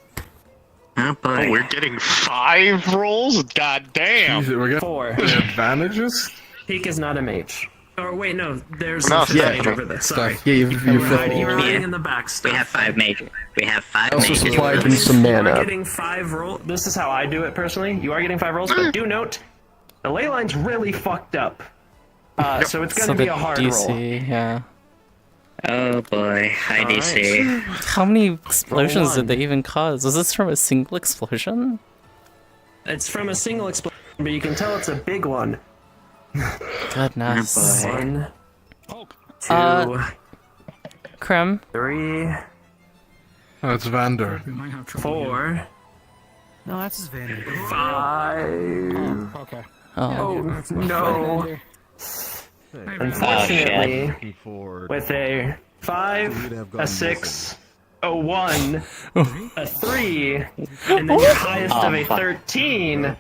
Oh boy. Oh, we're getting 5 rolls? God damn. We're getting 4. advantages? Peak is not a mage. Or wait, no, there's No, a fifth yeah. mage over there. Sorry. Yeah, you're You were fifth. hiding in the back We stuff. have 5 major. We have 5 I also mages. supplied with them us. some You are mana. getting 5 rolls. This is how I do it personally. You are getting 5 rolls, but do note, the ley line's really fucked up. So it's going to be a hard roll. DC, yeah. Oh boy, high DC. How many explosions Roll did they even cause? Was this from a single explosion? It's from a single explosion, but you can tell it's a big one. Goodness. 1, 2, Krem? 3, Oh, it's Vander. 4, No, that's his vanity. 5. Okay. Oh, no. Unfortunately, with a 5, a 6, a 1, a 3, and then your highest of a 13, a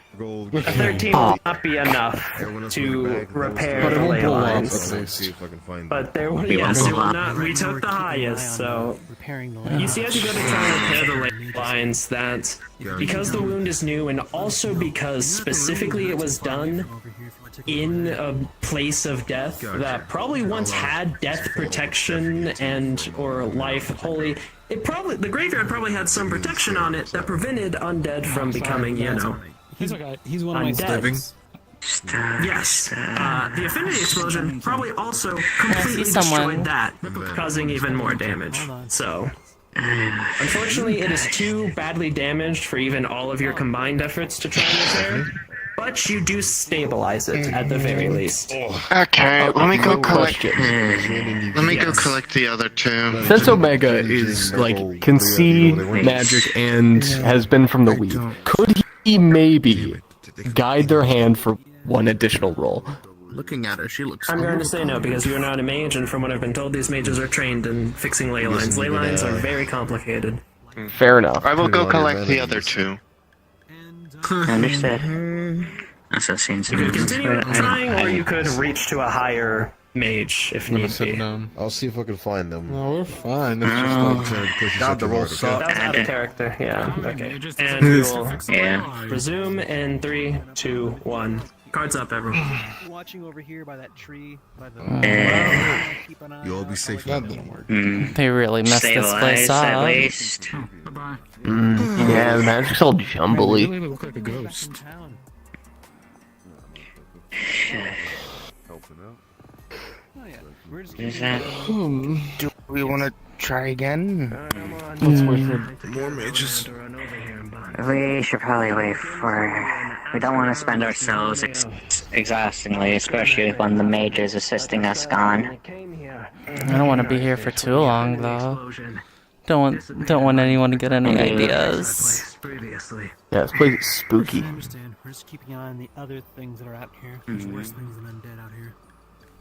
13 will not be enough to repair the ley lines. But there will, yes, it will not. We took the highest, so Repairing the ley you see as you go to try and repair the ley lines that because the wound is new and also because specifically it was done in a place of death that probably once had death protection and or life holy, the graveyard probably had some protection on it that prevented undead from becoming, you know, He's one of my undead. Yes. The affinity explosion probably also completely destroyed that, causing even more damage. So, unfortunately, it is too badly damaged for even all of your combined efforts to try and repair. But you do stabilize it at the very least. Okay, let me go collect. Let me go collect the other two. Since Omega is like can see magic and has been from the weak, could he maybe guide their hand for one additional roll? Looking at her, she looks. I'm going to say no because you're not a mage, and from what I've been told, these mages are trained in fixing ley lines. Ley lines are very complicated. Fair enough. I will go collect the other two. Understood. Also seems You could continue trying, or you could reach to a higher mage if need be. I'll see if I can find them. No, we're fine. It's just God, the roll sucked. That's out of character, yeah. Okay. And we will resume in 3, 2, 1. Cards up, everyone. Watching over here by that tree, by the. You'll all be safe. That didn't work. They really messed this place up. At least. Yeah, the magic's all jumbly. Really look like a ghost. Is that? Do we want to try again? Let's wait for more mages. We should probably wait for. We don't want to spend ourselves exhaustingly, especially when the mage is assisting us gone. I don't want to be here for too long, though. Don't want anyone to get any ideas. Yeah, this place is spooky. I understand. We're just keeping an eye on the other things that are out here. There's worse things than undead out here.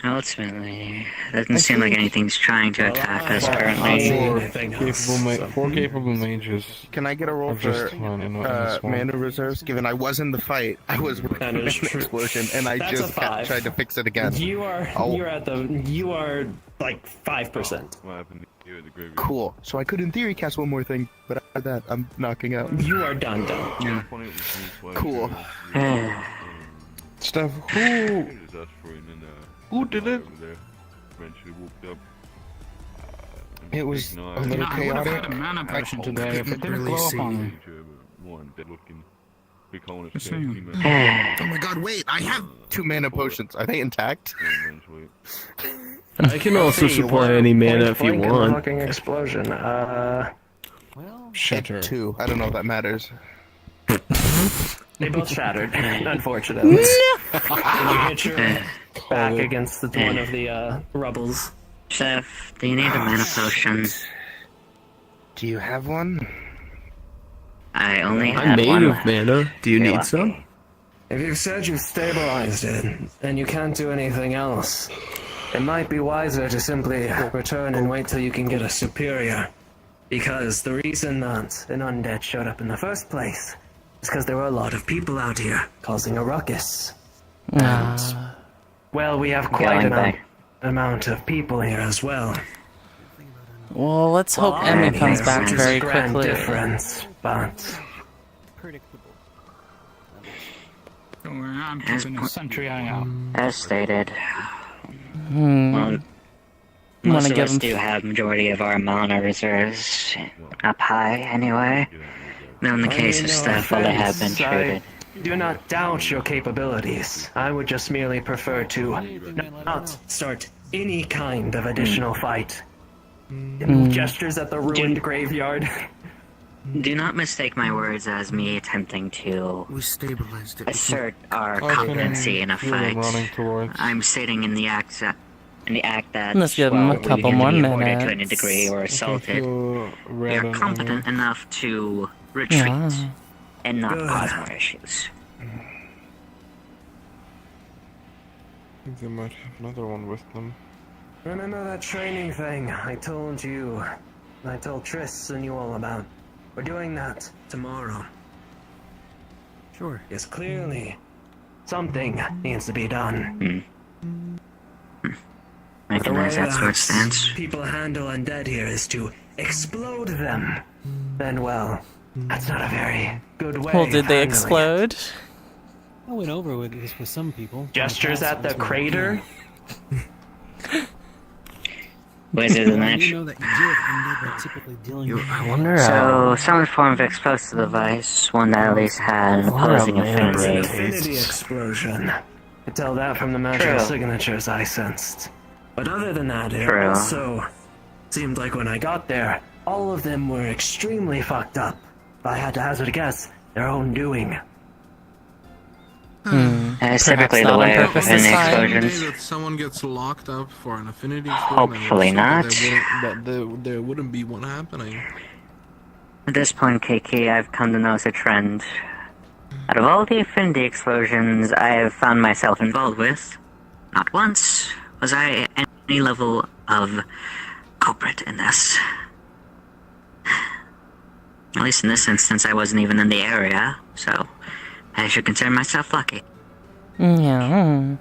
Ultimately, it doesn't seem like anything's trying to attack us currently. Four capable mages. Can I get a roll for mana reserves? Given I was in the fight, I was with an explosion, and I That's just tried to fix it again. You are like 5%. Cool. So I could, in theory, cast one more thing, but after that, I'm knocking out. You are done. Yeah. Cool. Steph, who did it? It was a little chaotic. I would have had a mana potion today if it didn't blow up on me. Oh my god, wait, I have 2 mana potions. Are they intact? I can also supply any mana if you want. Fucking explosion. Shatter. 2. I don't know if that matters. They both shattered, unfortunately. No! And you hit your back against one of the rubbles. Chef, do you need a mana potion? Do you have one? I only have I'm made one. of mana. Do you need some? If you've said you've stabilized it, and you can't do anything else, it might be wiser to simply return and wait till you can get a superior. Because the reason that an undead showed up in the first place is because there were a lot of people out here causing a ruckus. And, well, we have quite an amount of people here as well. Well, let's hope Emmy comes back very quickly. Difference, but Don't worry, I'm keeping a sentry eye out. As stated. Well, Most of us do have majority of our mana reserves up high anyway. Though in the case of Steph, well, they have been treated. Do not doubt your capabilities. I would just merely prefer to not start any kind of additional fight. Gestures at the ruined graveyard. Do not mistake my words as me attempting to assert our competency in a fight. I'm stating in the act that let's give him a couple more minutes. To any degree or assaulted, we are competent enough to retreat and not cause more issues. I think they might have another one with them. Remember that training thing I told Triss and you all about? We're doing that tomorrow. Sure. Yes, clearly something needs to be done. Recognize that sort of stance. People handle undead here is to explode them. Then, well, that's not a very good way. Well, did they explode? I went over with this with some people. Gestures at the crater. wizard the match. You know that you deal with undead by typically dealing with. I wonder So, some form of explosive device, one that at least had an opposing affinity. Affinity explosion. I could tell that from the magical signatures I sensed. But other than that, it also seemed like when I got there, all of them were extremely fucked up. If I had to hazard a guess, their own doing. It's typically the way of affinity explosions. That someone gets locked up for an affinity explosion. Hopefully not. There wouldn't be one happening. At this point, KK, I've come to notice a trend. Out of all the affinity explosions I have found myself involved with, not once was I at any level of culprit in this. At least in this instance, I wasn't even in the area, so I should consider myself lucky. Yeah.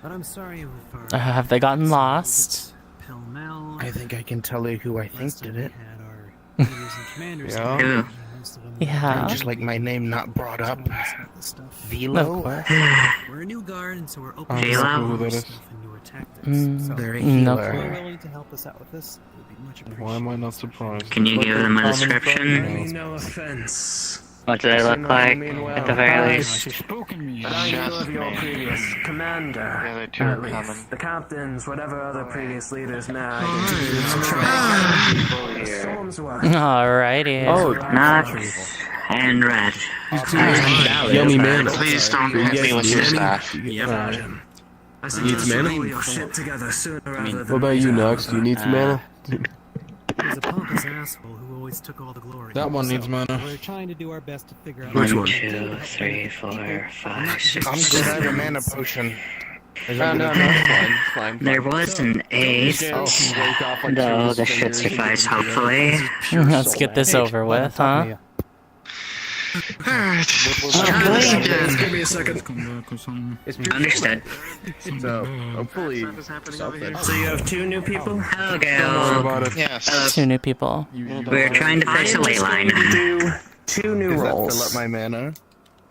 But I'm sorry if Have they gotten lost? I think I can tell you who I think did it. Yeah. Yeah. Just like my name not brought up. Velo? We're a new guard, and so we're open to stuff and newer tactics. So Very if you're healer. willing to help us out with this, it would be much appreciated. Why am I not surprised? Can you give them a description? No offense. What do they look like, at the very least? But I know of your previous commander. At least. The captains, whatever other previous leaders now. Alrighty. Oh, Nox and Red. Yummy man. Please don't hit me with your staff. I Needs mana? pull your shit together sooner rather What than about you, Nox? Do you need some mana? He's a pompous asshole who always took all the glory. That one needs mana. We're trying to do our best to figure out. 1, 2, 3, 4, 5, 6. I'm good at a mana potion. No, it's fine. There was an 8, though this should suffice, hopefully. Let's get this over with, huh? Alright. Give me a second. Understood. So, hopefully, something. So you have 2 new people? Okay. Yes. 2 new people. We're trying to fix a ley line. Do 2 new rolls. Fill up my mana.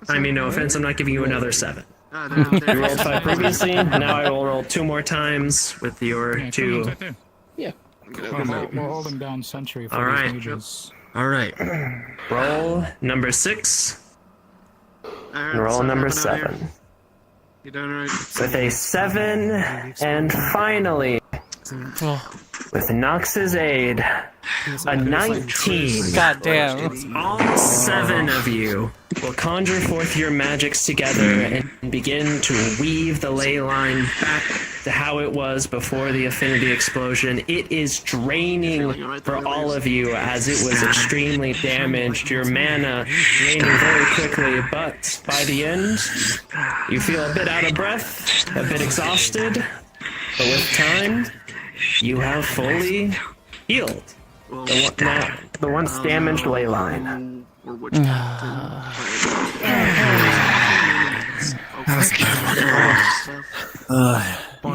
I mean, no offense, I'm not giving you another 7. You rolled 5 previously, now I will roll 2 more times with your 2. Yeah. We're holding down Sentry for Alright. these mages. Alright. Roll number 6. And roll number 7. You doing alright? With a 7, and finally, with Nox's aid, a 19. God damn. All 7 of you will conjure forth your magics together and begin to weave the ley line back to how it was before the affinity explosion. It is draining for all of you as it was extremely damaged. Your mana draining very quickly, but by the end, you feel a bit out of breath, a bit exhausted, but with time, you have fully healed the once damaged ley line. You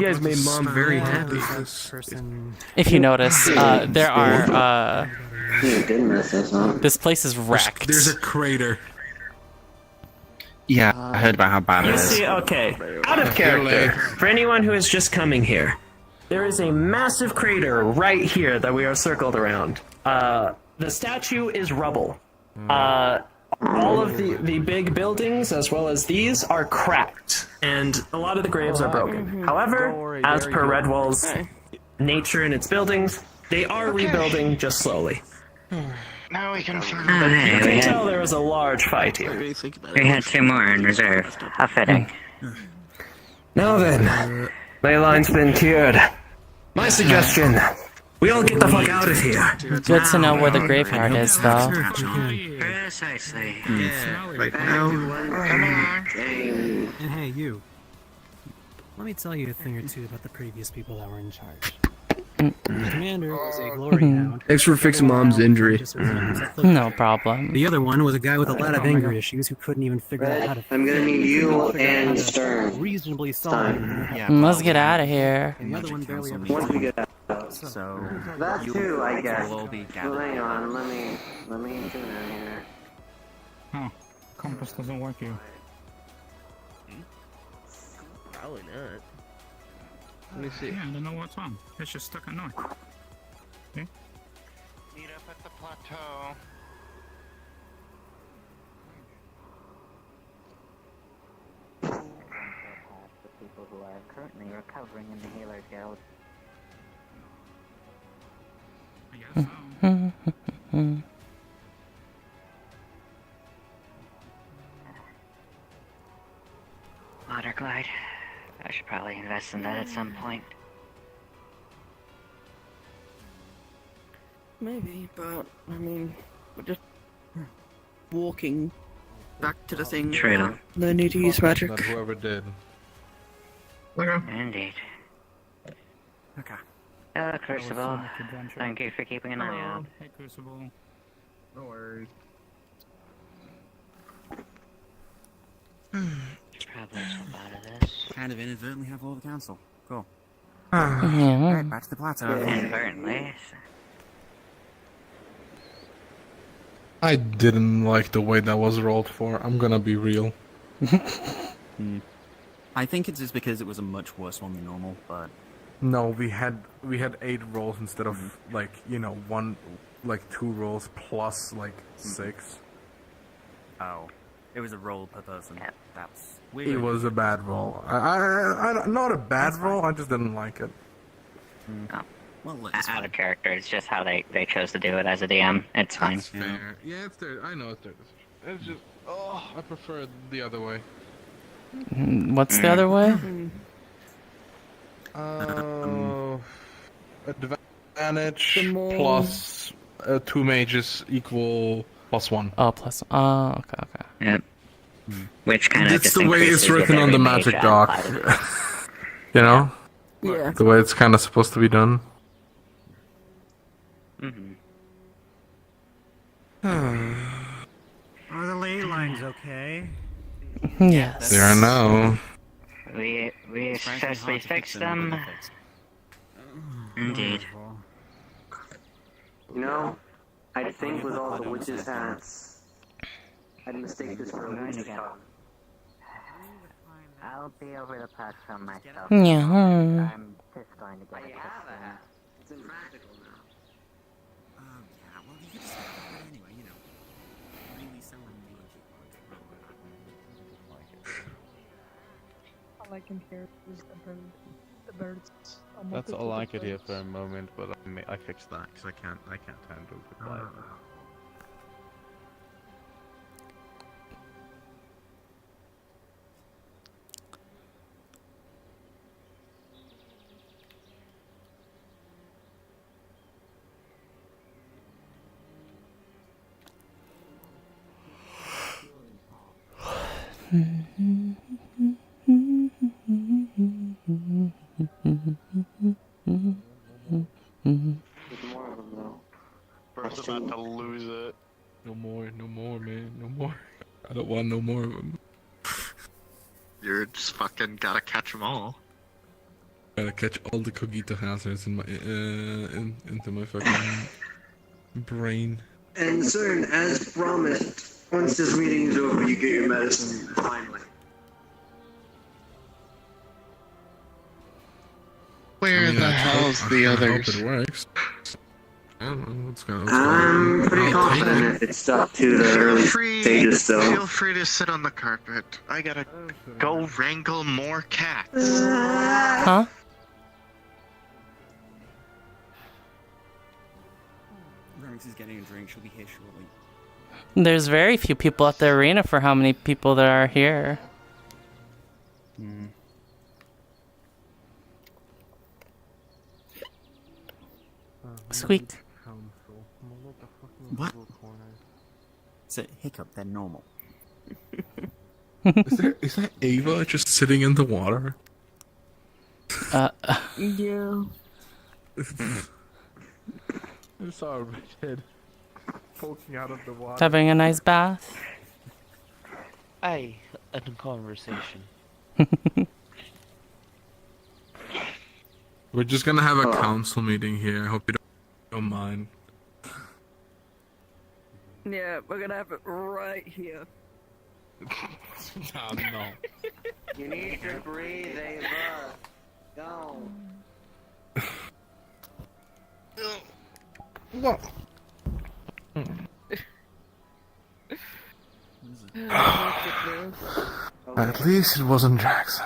guys made Mom very happy. If you notice, there are, this place is wrecked. There's a crater. Yeah, I heard about how bad it You is. see, okay, out of character, for anyone who is just coming here, there is a massive crater right here that we are circled around. The statue is rubble. All of the big buildings, as well as these, are cracked, and a lot of the graves are broken. However, as per Redwall's nature and its buildings, they are rebuilding just slowly. Now we can find Oh, You hey, can tell there was a large fight here. we had 2 more in reserve. How fitting. Now then, ley line's been cured. My suggestion, we all get the fuck out of here. Good to know where the graveyard is, though. Precisely. right now. And hey, you. Let me tell you a thing or 2 about the previous people that were in charge. The commander was a glory hound. Thanks for fixing Mom's injury. No problem. The other one was a guy with a lot of anger issues who couldn't even figure out how to. I'm gonna need you and Stern. Reasonably solid. Let's get out of here. And the other one barely ever. Once we get out. So That too, I guess. will all be Well, gathered. hang on, let me do that here. Huh. Compass doesn't work here. Probably not. Let me see. Yeah, I don't know what's wrong. It's just stuck on north. Okay. Meet up at the plateau. The people who are currently recovering in the Healer Guild. I guess so. Water glide. I should probably invest in that at some point. Maybe, but I mean, we're just walking back to the thing. True. No need to use magic. Not whoever did. Indeed. Okay. Crucible. Thank you for keeping an eye out. Hey, Crucible. No worries. Probably jump out of this. Kind of inadvertently have all the council. Cool. Yeah. Alright, back to the plateau. Inadvertently. I didn't like the way that was rolled for. I'm gonna be real. I think it's just because it was a much worse one than normal, but No, we had 8 rolls instead of like, you know, 2 rolls plus like 6. oh, it was a roll per person. That's weird. It was a bad roll. I not a bad roll. I just didn't like it. Oh. Well, Out of character. It's just how they chose to do it as a DM. It's fine. That's fair. Yeah, it's their. I know it's their decision. It's just. Oh, I prefer it the other way. What's the other way? Advantage plus 2 mages equal +1. Oh, plus. Oh, okay. Yep. Which kind of It's the way it's written on the magic doc. You know? Yeah. The way it's kind of supposed to be done. Are the ley lines okay? Yes. They are now. We successfully fixed them. Indeed. You know, I think with all the witches' hats, I'd mistake this for a witch's hut. I'll be over the plateau myself. Yeah. I'm just going to get it. It's impractical now. Yeah, well, you could just have that anyway, you know. Really so All I can hear is the birds. That's all I could hear for a moment, but I fixed that because I can't handle the quiet. There's more of them though. First about to lose it. No more, man, no more. I don't want no more of them. You're just fucking gotta catch them all. Gotta catch all the cogito hazards in my into my fucking brain. And CERN, as promised, once this meeting is over, you get your medicine, finally. Where the hell's the others? I hope it works. I don't know what's going on. I'm pretty confident it stuck to the early stages still. Feel free to sit on the carpet. I gotta go wrangle more cats. Huh? Remix is getting a drink. She'll be here shortly. There's very few people at the arena for how many people there are here. Squeak. What? It's a hiccup, they're normal. Is that Ava just sitting in the water? Yeah. I saw a redhead poking out of the water. Having a nice bath. A conversation. We're just gonna have a council meeting here. I hope you don't mind. Yeah, we're gonna have it right here. No. You need to breathe, Ava. What? At least it wasn't Jackson.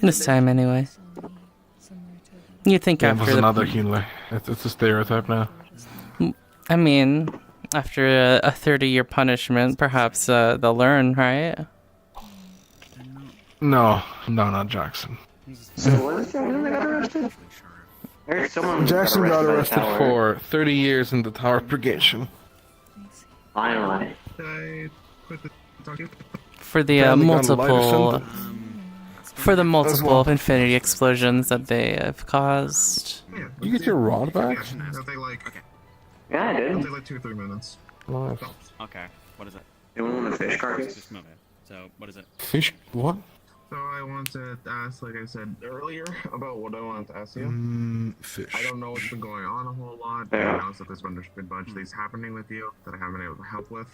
This time, anyway. You think It after was the another healer. It's a stereotype now. I mean, after a 30-year punishment, perhaps they'll learn, right? No, not Jackson. So what is that? When they got arrested? Jackson got arrested for 30 years in the tower purgation. Finally. For the Apparently got a lighter multiple, sentence. for the multiple well. infinity explosions that they have caused. You get your rod back? Yeah, I did. It'll take like 2 or 3 minutes. Nice. Okay, what is it? You want a fish carcass? Just a moment. So, what is it? Fish? What? So I wanted to ask, like I said earlier, about what I wanted to ask you. Fish. I don't know what's been going on a whole lot. Yeah. I know that there's been a bunch of things happening with you that I haven't been able to help with.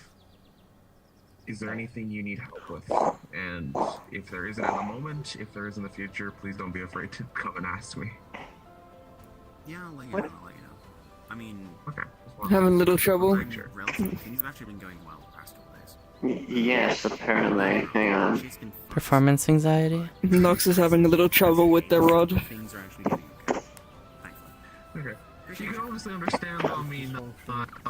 Is there anything you need help with? And if there isn't at the moment, if there is in the future, please don't be afraid to come and ask me. Yeah, I'll let you know, I mean... Okay. Having a little trouble. Relatively, things have actually been going well the past couple days. Yes, apparently. Hang on. Performance anxiety? Nox is having a little trouble with the rod. Things are actually getting Okay. You can obviously understand, I mean,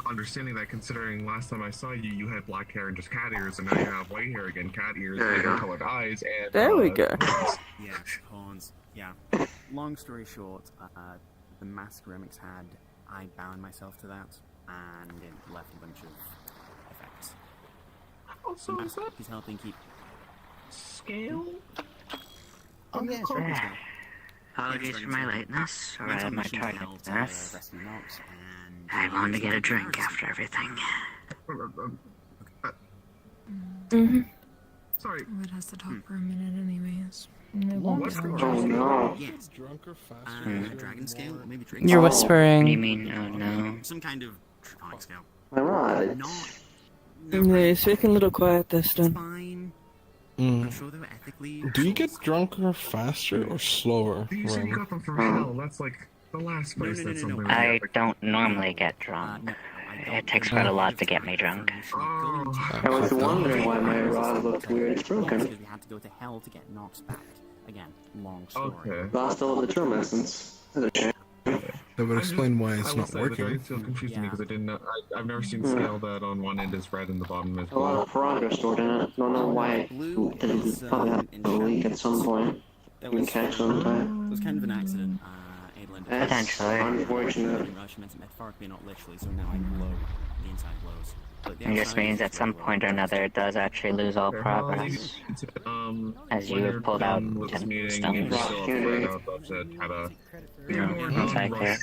understanding that considering last time I saw you, you had black hair and just cat ears, and now you have white hair again, cat ears, There you and go. colored eyes, and... There we go. Yeah, horns. Yeah. Long story short, the mask Remix had, I bound myself to that, and it left a bunch of effects. Oh, so is that He's helping keep... scale? Oh, yeah, it's right. Apologies for my lateness, or Mental my mission held to tardiness. rescue Nox, and... I wanted to get a drink after everything. Mm-hmm. Sorry. Would has to talk for a minute anyways. Oh no. Yes. Drunk or faster? Dragon scale? Maybe drink You're scale? whispering. What do you mean, oh no? Some kind of draconic scale. Why not? Yeah, he's speaking a little quiet this time. Fine. I'm sure they were ethically... Do you get drunker faster or slower? You said you got them from hell, that's like the last place that's something like I that. don't normally get drunk. It takes quite a lot to get me drunk. I was wondering why my rod looked weird. It's broken. Because we had to go to hell to get Nox back. Again, long story. Okay. Lost all of the trauma essence. That's a shame. That would explain why it's I will not say that working. it's still confusing because I didn't know. I've never seen scale that on one end is red and the bottom is A lot blue. of piranha stored in it. Don't know why. It probably had a leak at some point. There You can was, catch sometime. it was kind of an accident. Adolin That's Potentially. unfortunate. Rush meant metaphorically, not literally, so now I glow. The inside glows. But the It just outside means is at some glow. point or another it does actually lose all progress. As you have pulled out with this 10 meeting, stones. you still have to have had a Exactly.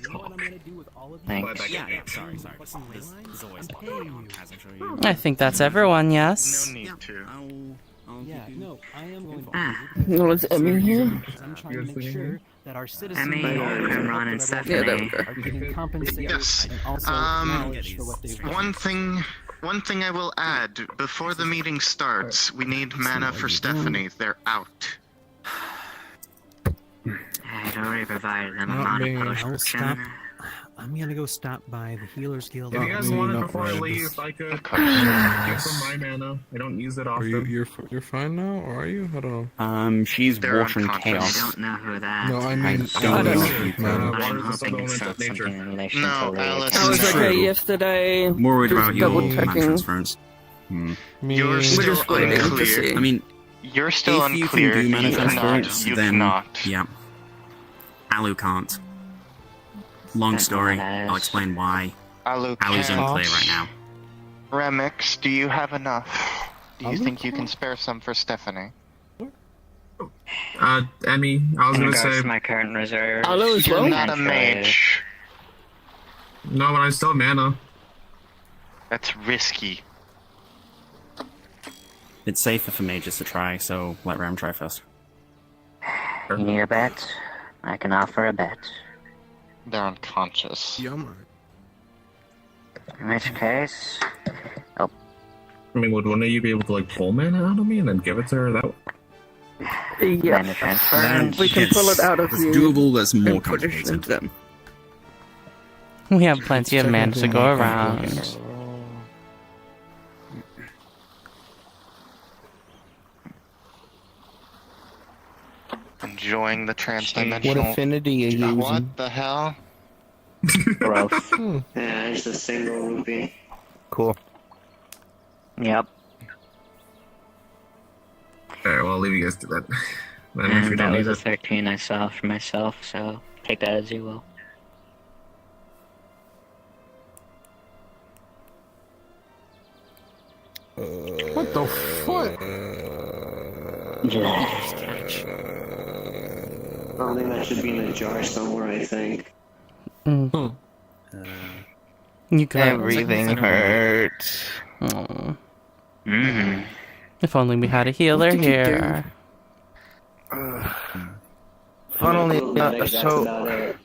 Thanks. Yeah, sorry. There's always a lot going on, as I'm sure you I think that's everyone, yes? No need to. Yeah, no, I am going No, it's Emmy here. I'm trying to make sure that our citizens Emmy, Primron, and Stephanie. are getting compensated Yes. and also acknowledged for what they've done. One thing I will add, before the meeting starts, we need mana for Stephanie. They're out. I'd already provided them a Not being mana a I'll stop. potion. I'm gonna go stop by the Healers Guild. If you guys Not want it really, before I not leave, I could Yes. give some my mana. I don't use it Are often. you're fine now, or are you? I don't know. She's They're watering unconscious. I chaos. don't know who that. No, I mean, I don't know. mana. But I'm Water is a hoping it's supplement not of nature. something in relation No, to Alice. I was True. okay yesterday. More worried Just about your double mana checking. transference. You're We're still just waiting to unclear. see. I mean, You're still if you unclear. can do mana You transference, cannot. You then cannot. yeah. Alu can't. Long That's story. what that is. I'll explain why. Alu Alu's can't. unclear right now. Remix, do you have enough? Do you Alu think you can can't? spare some for Stephanie? Emmy, I was In gonna regards say to my current reserve. Hello as You're well. not a mage. no, but I still have mana. That's risky. It's safer for mages to try, so let Ram try first. You need a bet? I can offer a bet. They're unconscious. Yummer. In which case, I mean, would one of you be able to like pull mana out of me and then give it to her that way? Yeah, Mana transference. we can pull it out of That's you. doable, that's more and put it complicated. into them. We have plenty of mana to go around. Enjoying the transdimensional. What affinity are you using? What the hell? Growth. Yeah, it's a single rupee. Cool. Yep. Alright, well, I'll leave you guys to that. Then if you And don't that need was a it. 13 I saw for myself, so take that as you will. What the fuck? I think that should be in a jar somewhere, I think. You got Everything hurts. Oh. Mm-hmm. If only we had a healer here. Funnily enough, That's about it.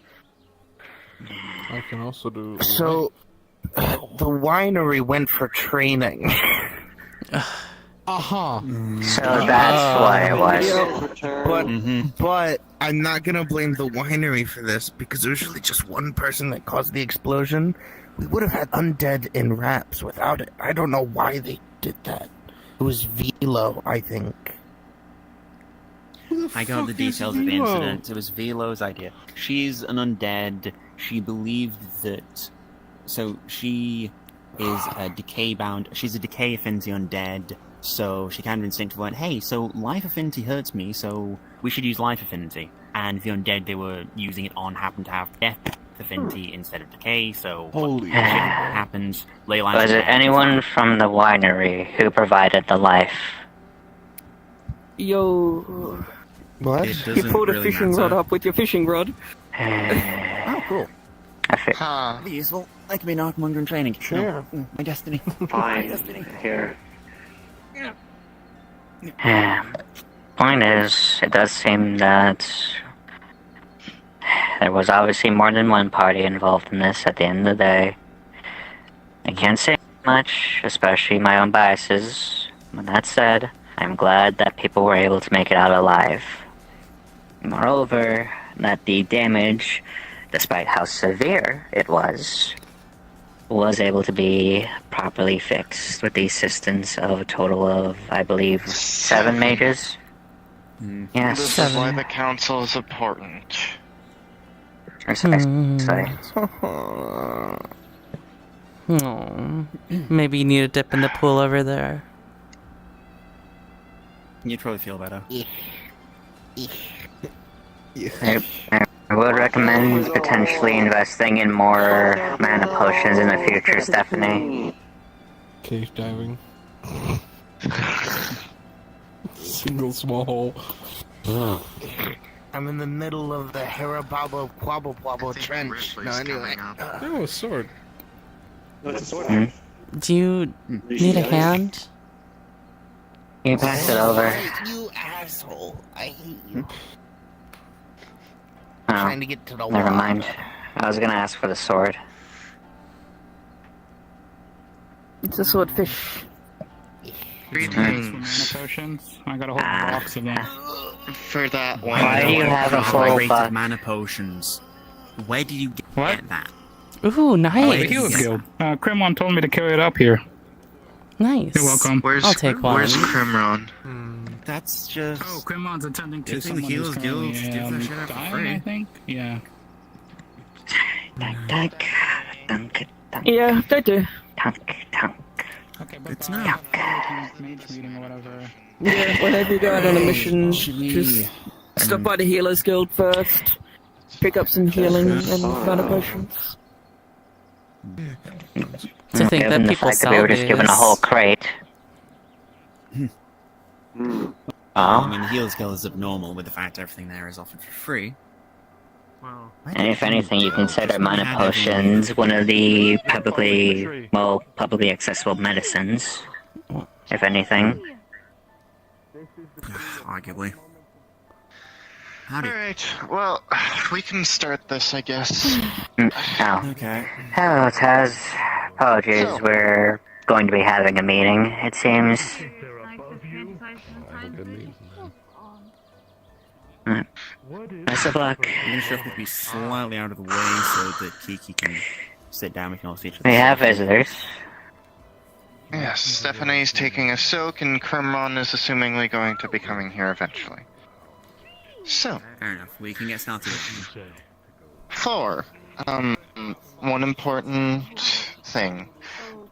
I can also do. So, the winery went for training. Aha. So that's why it was. But I'm not gonna blame the winery for this because it was really just one person that caused the explosion. We would have had undead in wraps without it. I don't know why they did that. It was Velo, I think. I got the details of the incident. It was Velo's idea. She's an undead. She believed that. So she is a decay bound. She's a decay affinity undead. So she kind of instinctively went, hey, so life affinity hurts me, so we should use life affinity. And the undead they were using it on happened to have death affinity instead of decay, so holy shit happens. Leyline Was it anyone from the winery who provided the life? Yo. What? You pulled a fishing rod up with your fishing rod. Oh, cool. Be useful. I can be an Archmonger in training. Sure. My destiny. Fine. My destiny. Here. Point is, it does seem that there was obviously more than one party involved in this at the end of the day. I can't say much, especially my own biases. With that said, I'm glad that people were able to make it out alive. Moreover, that the damage, despite how severe it was able to be properly fixed with the assistance of a total of, I believe, 7 mages. Yes, This 7. is why the council is important. Or so I say. Oh. Maybe you need a dip in the pool over there. You'd probably feel better. I would recommend potentially investing in more mana potions in the future, Stephanie. Cave diving. Single small hole. I'm in the middle of the Harababo Quabble Quabble Trench. No, anyway. Oh, a sword. What's a sword? Do you need a hand? Can you pass it over? You asshole. I hate you. Oh, Trying to get to the never water. mind. I was gonna ask for the sword. It's a swordfish. Greetings. Potions. I got a whole box of them. For that one. Why do you have a full Rated box? mana potions. Where did you get that? Ooh, Oh, the nice. Healers Guild. Kremlon told me to carry it up here. Nice. You're welcome. I'll take one. Where's Crimron? That's just. Oh, Kremlon's attending to Using the someone who's Healers Guild currently, gives that shit out for dying, free. I think. Yeah. Dunk, dunk, dunk, Yeah, they do. dunk, dunk. Okay, but It's not. mage meeting or whatever. Yeah, whenever you go out on a mission, just stop by the Healers Guild first. Pick up some healing and mana potions. To think Given that the people fact that we were just given a these. whole crate. I mean, the Healers Guild is abnormal with the fact everything there is offered for free. Well, And if anything, you consider mana potions one of the publicly accessible medicines. If anything. Arguably. Howdy. Alright, well, we can start this, I guess. Oh. Okay. Hello, Taz. Apologies, we're going to be having a meeting, it seems. Best of luck. We're going to shuffle to be slightly out of the way so that Kiki can sit down. We can all see each other. We have visitors. Yes, Stephanie's taking a soak, and Kremron is assumingly going to be coming here eventually. So. Fair enough. We can get started. 4. One important thing.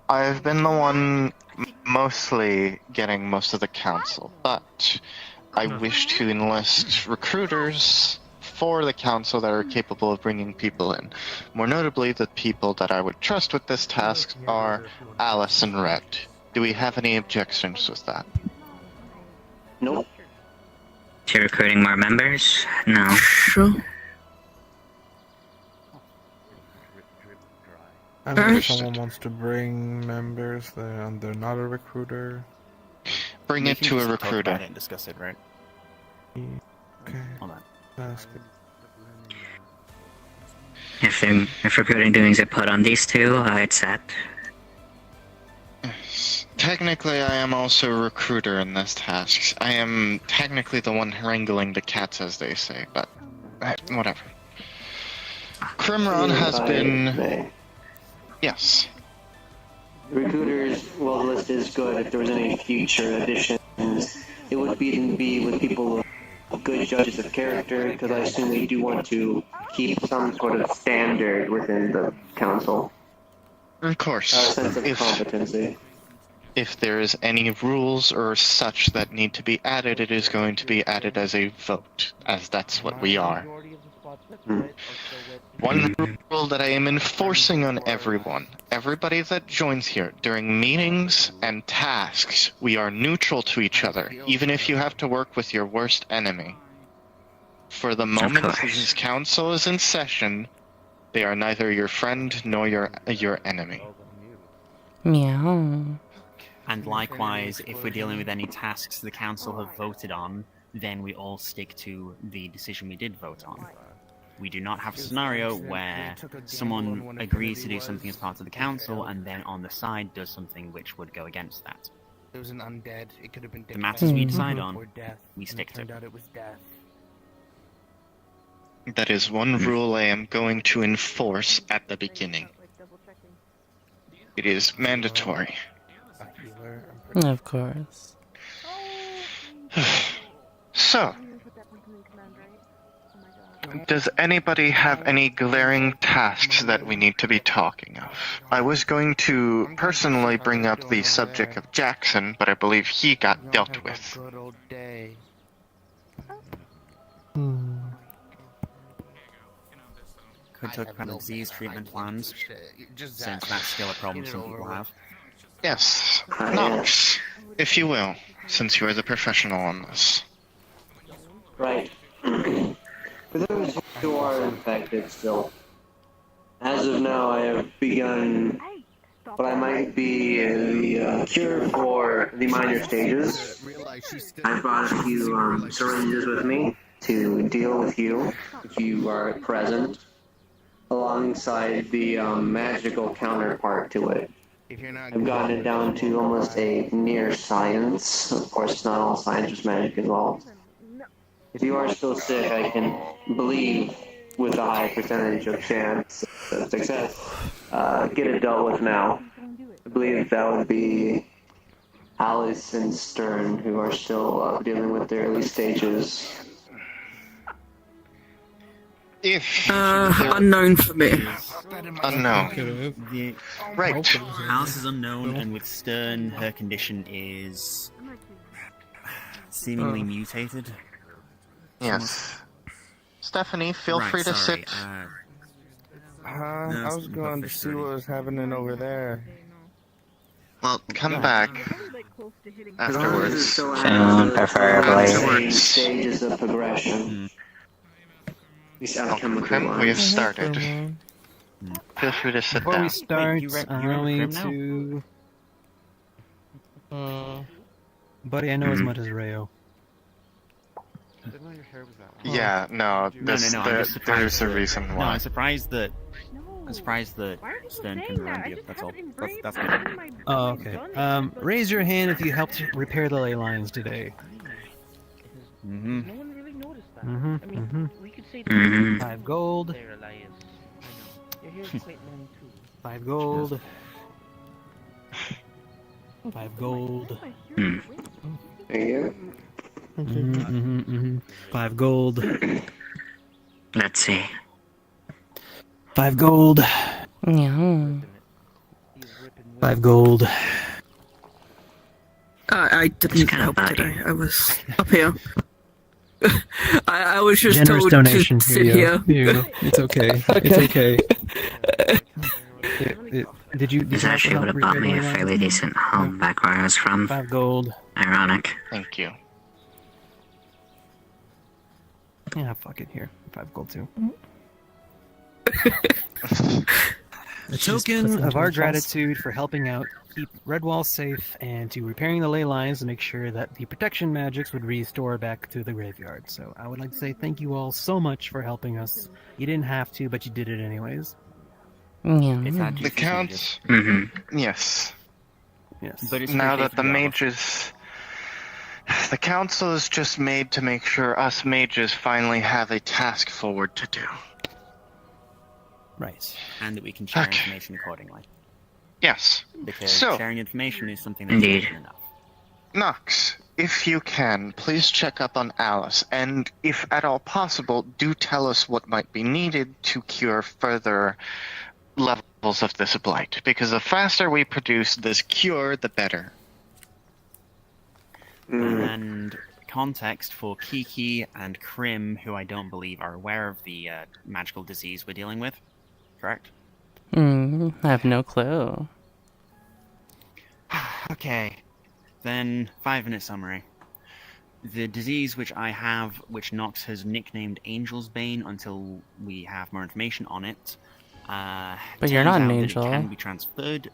I've been the one mostly getting most of the council, but I wish to enlist recruiters for the council that are capable of bringing people in. More notably, the people that I would trust with this task are Alice and Red. Do we have any objections with that? Nope. To recruiting more members? No. Sure. I mean, if someone wants to bring members and they're not a recruiter. Bring it to a recruiter. Talk about it and discuss it, right? Okay. Hold on. That's good. If recruiting doings are put on these two, I'd set. Technically, I am also a recruiter in this task. I am technically the one wrangling the cats, as they say, but whatever. Kremron has been... Yes. Recruiters, well, the list is good. If there was any future additions, it would be with people with good judges of character, because I assume they do want to keep some sort of standard within the council. Of course. A sense of competency. If there is any rules or such that need to be added, it is going to be added as a vote, as that's what we are. One rule that I am enforcing on everybody that joins here, during meetings and tasks, we are neutral to each other, even if you have to work with your worst enemy. For the moment this council is in session, they are neither your friend nor your enemy. Meow. And likewise, if we're dealing with any tasks the council have voted on, then we all stick to the decision we did vote on. We do not have a scenario where someone agrees to do something as part of the council and then on the side does something which would go against that. It was an undead. It could have been The matters we decide on, we stick to. Out it was death. That is one rule I am going to enforce at the beginning. It is mandatory. Of course. So, does anybody have any glaring tasks that we need to be talking of? I was going to personally bring up the subject of Jackson, but I believe he got dealt with. Could talk about the disease treatment plans, since that's still a problem some people have. Yes, Knox, if you will, since you are the professional on this. Right. For those who are infected still, as of now I have begun what I might be the cure for the minor stages. I brought a few syringes with me to deal with you, if you are present, alongside the magical counterpart to it. I've gotten it down to almost a near science. Of course, it's not all science, there's magic involved. If you are still sick, I can believe with a high percentage of chance of success, get it dealt with now. I believe that would be Alice and Stern, who are still dealing with the early stages. Unknown for me. Unknown. Right. Alice is unknown, and with Stern, her condition is seemingly mutated. Yes. Stephanie, feel free to sit. I was going to see what was happening over there. Well, come back afterwards. Soon, preferably. Stages of progression. We have started. Feel free to sit Before down. we start, allow me to... Buddy, I know as much as Rayo. Yeah, no, there's a reason why. No, I'm surprised that Stern can remind you. That's all. That's good. Oh, okay. Raise your hand if you helped repair the ley lines today. Mm-hmm. 5 gold. 5 gold. 5 gold. There you go. 5 gold. Let's see. 5 gold. Yeah. 5 gold. I didn't help, did I? I was up here. I was just Generous told donation. to sit Here here. you go. It's okay. It's okay. Did you? This actually would have bought me a fairly decent home back where I was from. 5 gold. Ironic. Thank you. Yeah, fuck it. Here. 5 gold too. A token of our gratitude for helping out keep Redwall safe and to repairing the ley lines to make sure that the protection magics would restore back to the graveyard. So I would like to say thank you all so much for helping us. You didn't have to, but you did it anyways. Yeah. The counts. Yes. Yes. But it's now okay that for the the mages, the council is just made to make sure us mages finally have a task forward to do. Right. And that we can share information accordingly. Yes. Because So- sharing information is something that's Indeed. important enough. Nox, if you can, please check up on Alice, and if at all possible, do tell us what might be needed to cure further levels of this blight, because the faster we produce this cure, the better. And context for Kiki and Krim, who I don't believe are aware of the magical disease we're dealing with, correct? I have no clue. Okay, then 5-minute summary. The disease which I have, which Nox has nicknamed Angel's Bane until we have more information on it. But you're not an turns out that angel. It can be transferred.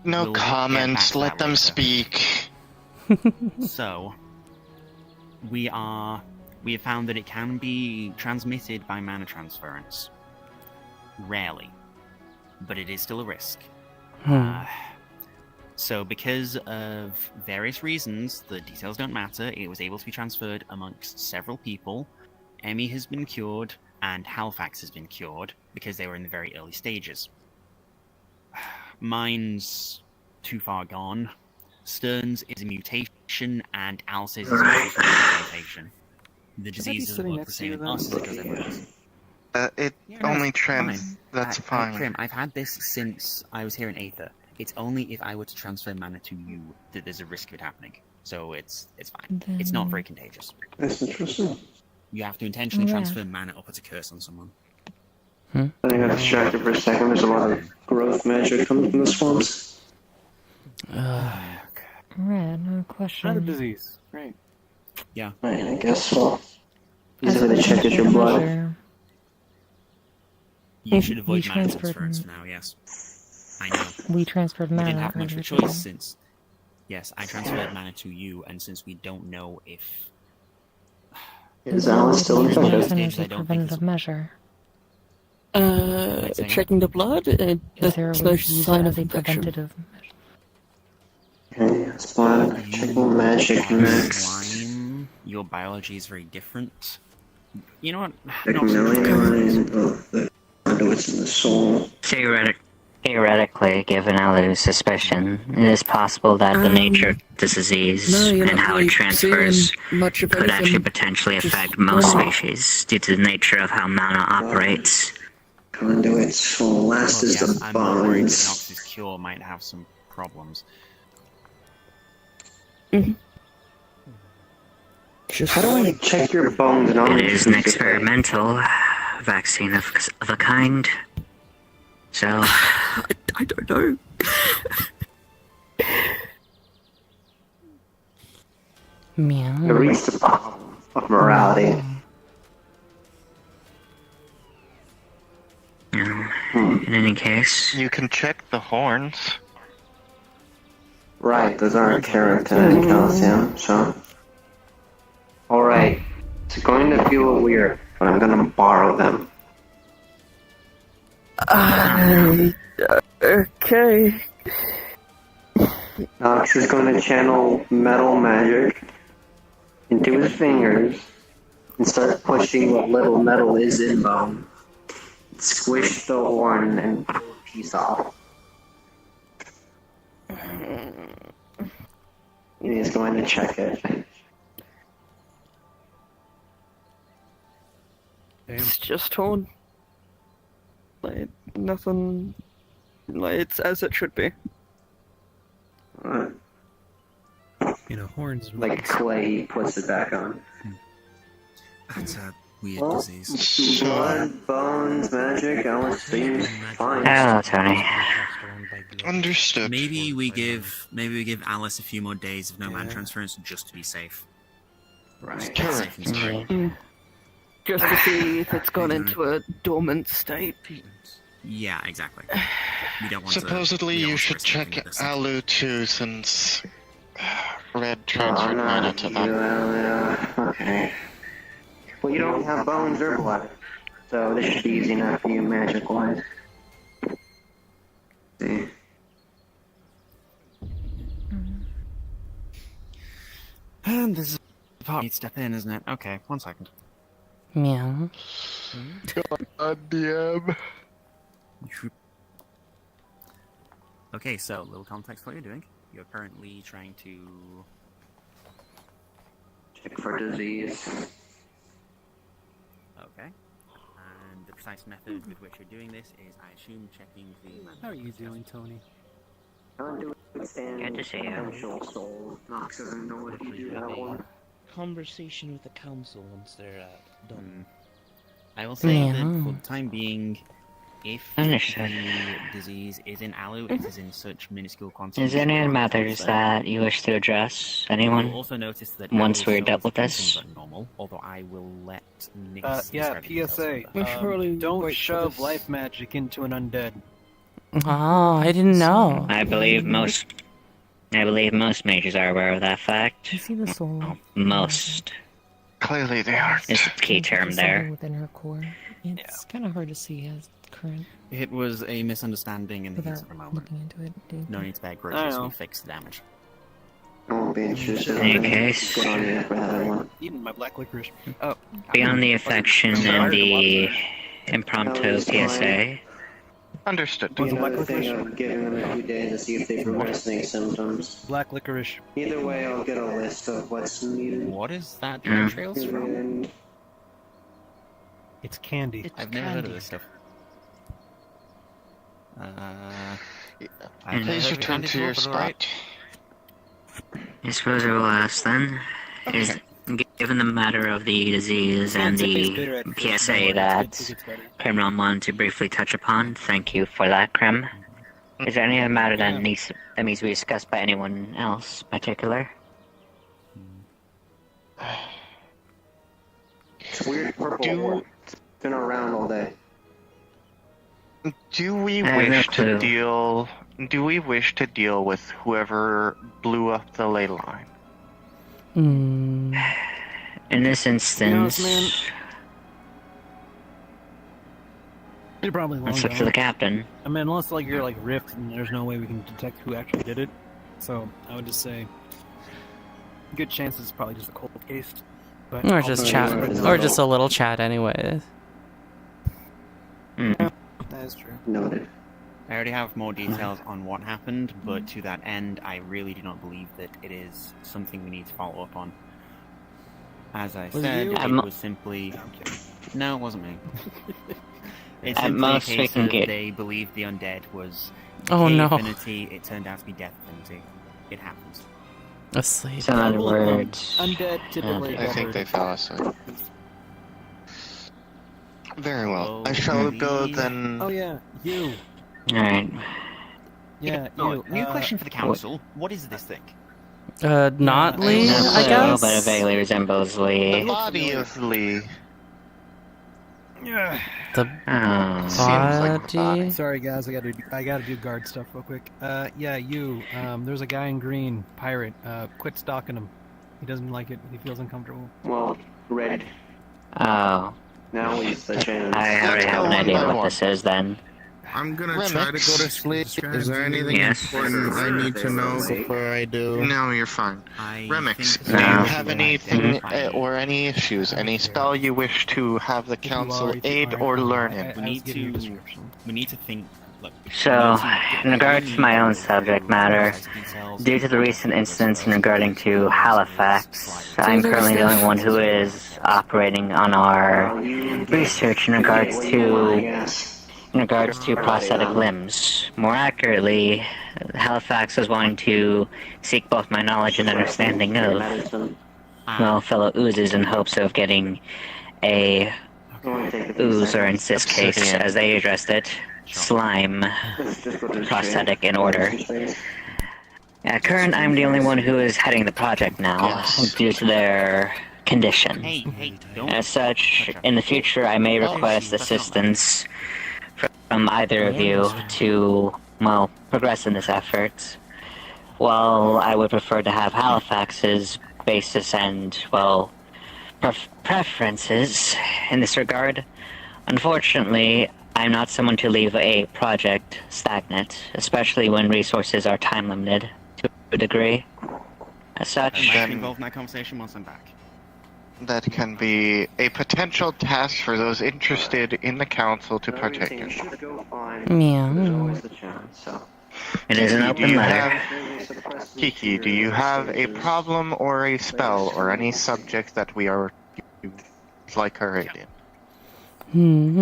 No We'll get comments, back to let that them later. speak. So, we have found that it can be transmitted by mana transference. Rarely. But it is still a risk. So because of various reasons, the details don't matter, it was able to be transferred amongst several people. Emmy has been cured, and Halifax has been cured, because they were in the very early stages. Mine's too far gone. Stern's is a mutation, and Alice's is a mutation. The disease doesn't look the same in us as it does everyone else. It only trans. That's fine. Krim, I've had this since I was here in Aether. It's only if I were to transfer mana to you that there's a risk of it happening. So it's fine. It's not very contagious. That's interesting. You have to intentionally transfer mana up as a curse on someone. I got distracted for a second. There's a lot of growth magic coming from the swamps. Red, no question. Another disease. Great. Yeah. Right, I guess so. He's gonna check at your blood. You should avoid We mana transferred transference for now, yes. I know. We transferred We mana. didn't have much of a earlier choice today. since... Yes, I transferred mana to you, and since we don't know if... Is Alice still There's no infected? stage I don't think Preventative measure. Checking the blood. Is there a There's way no to use sign that of as a infection. preventative Okay, it's blood. Checking magic next. Slime, your biology is very different. You know what? Checking the line of the conduits in the soul. Theoretically, given Alu's suspicion, it is possible that the nature of the disease no, you're and not how really it transfers seeing much of could anything. actually potentially Just affect most normal. species due to the nature of how mana operates. Conduits. Well, last is yes, the I'm not worried that bonds. Nox's cure might have some problems. How do I check your bones? And It is an experimental vaccine of a kind. So, I don't know. Meow. You reached the bottom of morality. in any case, You can check the horns. Right, those aren't keratin and calcium, so. Alright, it's going to feel weird, but I'm gonna borrow them. Okay. Nox is going to channel metal magic into his fingers and start pushing what little metal is in bone. Squish the horn and pull a piece off. He's going to check it. It's just horn. Like, nothing. Like, it's as it should be. You know, horns. Like clay, he puts it back on. That's a weird disease. Blood, bones, magic, Alice seems fine. Hello, Tony. Understood. Maybe we give Alice a few more days of no man transference just to be safe. Right. Safe and secure. Just to see if it's gone into a dormant state. Yeah, exactly. We don't want Supposedly to, you should check Alu too, since Red transferred mine into that. Okay. Well, you don't have bones or blood, so this should be easy enough for you magic-wise. See. And this is the part you step in, isn't it? Okay, 1 second. Yeah. God damn. Okay, so, little context for what you're doing. You're currently trying to... Check for disease. Okay. And the precise method with which you're doing this is, I assume, checking the... How are you doing, Tony? Good to see you. Soul. Knox doesn't know what you do that one. Conversation with the council once they're done. I will say Yeah. that for the time being, if Understood. the disease is in Alu, it is in such minuscule quantities. Is there any matters that you wish to address? Anyone? You'll also notice that Once Alu we're is dealt with anything this? but normal, although I will let Nix Yeah, describe the details PSA. further. Don't shove life magic into an undead. Oh, I didn't know. I believe most mages are aware of that fact. You see the soul. Most Clearly they are. is the key term there. Within her core. It's kind of hard to see as current It was a misunderstanding in the heat without of a moment. looking into it. Dude. No need to beg I grudges, know. we fix the damage. I won't be interested. In any case, Good on you for that one. Eating my black licorice. Oh. beyond the affection and the impromptu PSA, Understood. Be another thing of giving them a few days to see if they progress any symptoms. Black licorice. Either way, I'll get a list of what's needed. What is that Yeah. trails from? And It's candy. I've never heard of this stuff. Please return to your spot. I suppose I will ask then, is given the matter of the disease and the PSA that Krim wanted to briefly touch upon, thank you for that, Krim. Is there any other matter that needs to be discussed by anyone else particular? it's weird purple orb. It's been around all day. Do we I have no wish to clue. deal? Do we wish to deal with whoever blew up the ley line? Hmm. In this instance, man, it probably won't. it's up to the captain. I mean, unless like you're like rift and there's no way we can detect who actually did it. So I would just say, good chance it's probably just a cold case. But Or just chat, or just a little chat, anyways. That is true. Noted. I already have more details on what happened, but to that end, I really do not believe that it is something we need to follow up on. As I Was it said, you? it was simply... No, it wasn't me. It's At simply a most we case can of get- they believed the undead was Oh, decay no. affinity, it turned out to be death affinity. It happens. Asleep. So in other words, Undead typically. I think they fell asleep. Very well. I shall go then. Oh yeah, you. alright. Yeah, Oh, you. new question for the council. What is this thing? Not Lee, No I clue, guess? but it vaguely resembles The Lee. body of Lee. Yeah. The Seems like the body? body. Sorry guys, I gotta do guard stuff real quick. Yeah, you. There's a guy in green, pirate. Quit stalking him. He doesn't like it. He feels uncomfortable. Well, red. Oh, Now is the chance. I already have an idea what this is then. I'm gonna try to go to sleep. Is there anything Yes. important I need to know before I do? No, you're fine. Remix, do No. you have anything or any issues? Any spell you wish to have the council aid or learn in? We need to think. Look, So, in regards to my own subject matter, due to the recent incidents regarding to Halifax, I'm currently the only one who is operating on our research in regards to prosthetic limbs. More accurately, Halifax was wanting to seek both my knowledge and understanding of, well, fellow oozes in hopes of getting a ooze, or in this case, as they addressed it, slime prosthetic in order. At current, I'm the only one who is heading the project now, due to their condition. As such, in the future, I may request assistance from either of you to, well, progress in this effort. While I would prefer to have Halifax's basis and, well, preferences in this regard, unfortunately, I'm not someone to leave a project stagnant, especially when resources are time limited to a degree. As such, I might involve in that conversation once I'm back. That can be a potential task for those interested in the council to partake in. Meow. It is an open letter. Kiki, do you have a problem or a spell or any subject that we are like her aid in?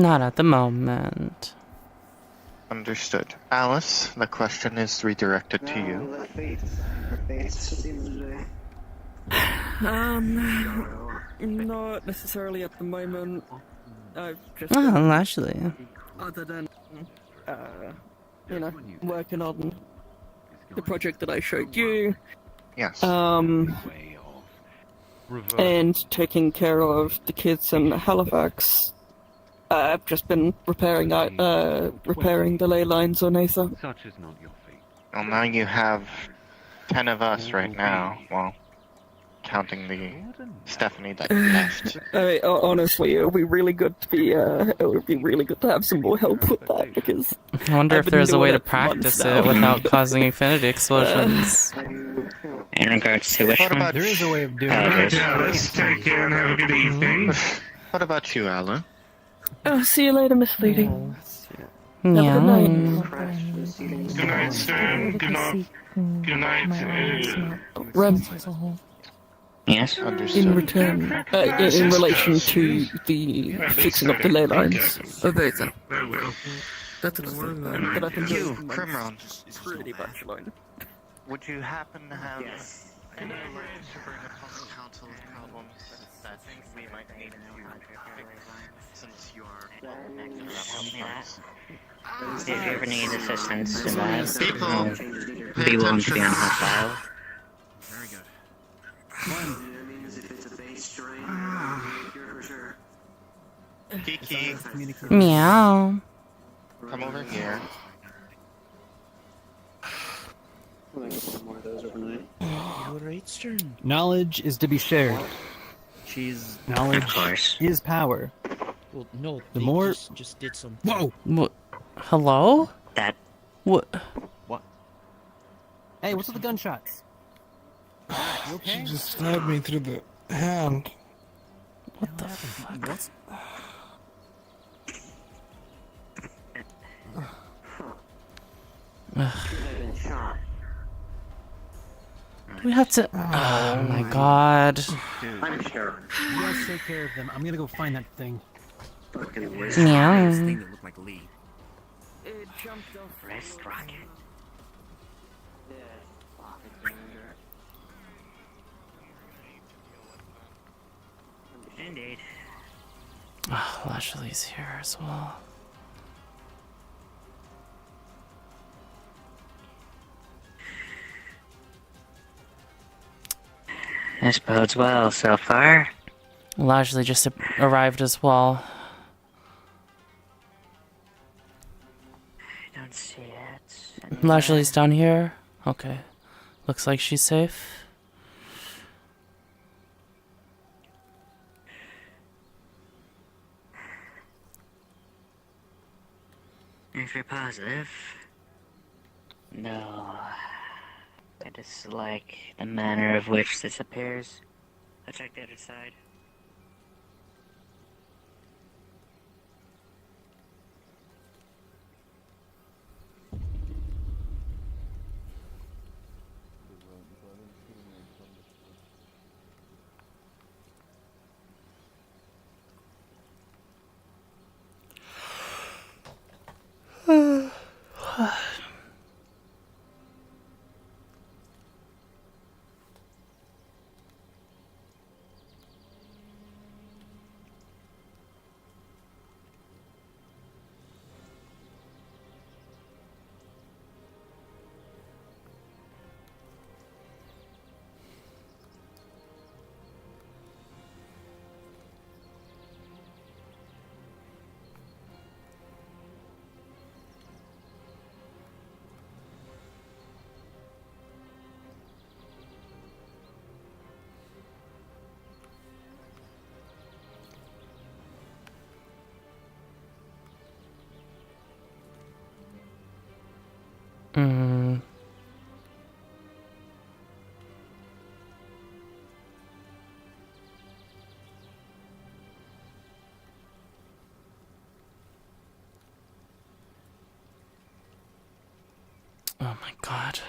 Not at the moment. Understood. Alice, the question is redirected to you. Not necessarily at the moment. I've just Oh, actually. other than working on the project that I showed you. Yes. And taking care of the kids in Halifax. I've just been repairing the ley lines on Aether. Well, now you have 10 of us right now. Well, counting the Stephanie that left. Honestly, it would be really good to be. It would be really good to have some more help with that because. I wonder I've if been there's a doing way to it for months practice now. it without causing infinity explosions. In regards to which one? There is a way of doing Alright, it. Alice, take care and have a good evening. What about you, Alan? See you later, Miss Lady. Have a good night. Good night, sir. Good night. Good night. Rem. Yes? In return, in relation to the fixing up the ley lines of Aether. That's another thing that I've been doing for months. Primron, Pretty much alone. would you happen to have any words to bring upon the council's problems that we might need to fix since you are If you ever need assistance in that, People, be willing to be on hostile. Very good. Kiki, Meow. come over here. Knowledge is to be shared. Knowledge Of course. is power. Well, no, The they more- just did some. Whoa! What? Hello? That. What? What? Hey, what's with the gunshots? You okay? She just stabbed me through the hand. What the fuck? What? We have to. Oh my god. I'm sure. You guys take care of them. I'm gonna go find that thing. Meow. Thing that looked like Lee. It jumped off. Wrist rocket. Indeed. Oh, Lashley's here as well. This bodes well so far. Lashley just arrived as well. I don't see it. Lashley's down here. Okay. Looks like she's safe. If you're positive. No. I dislike the manner of which this appears. I'll check the other side. Mm. Oh my god.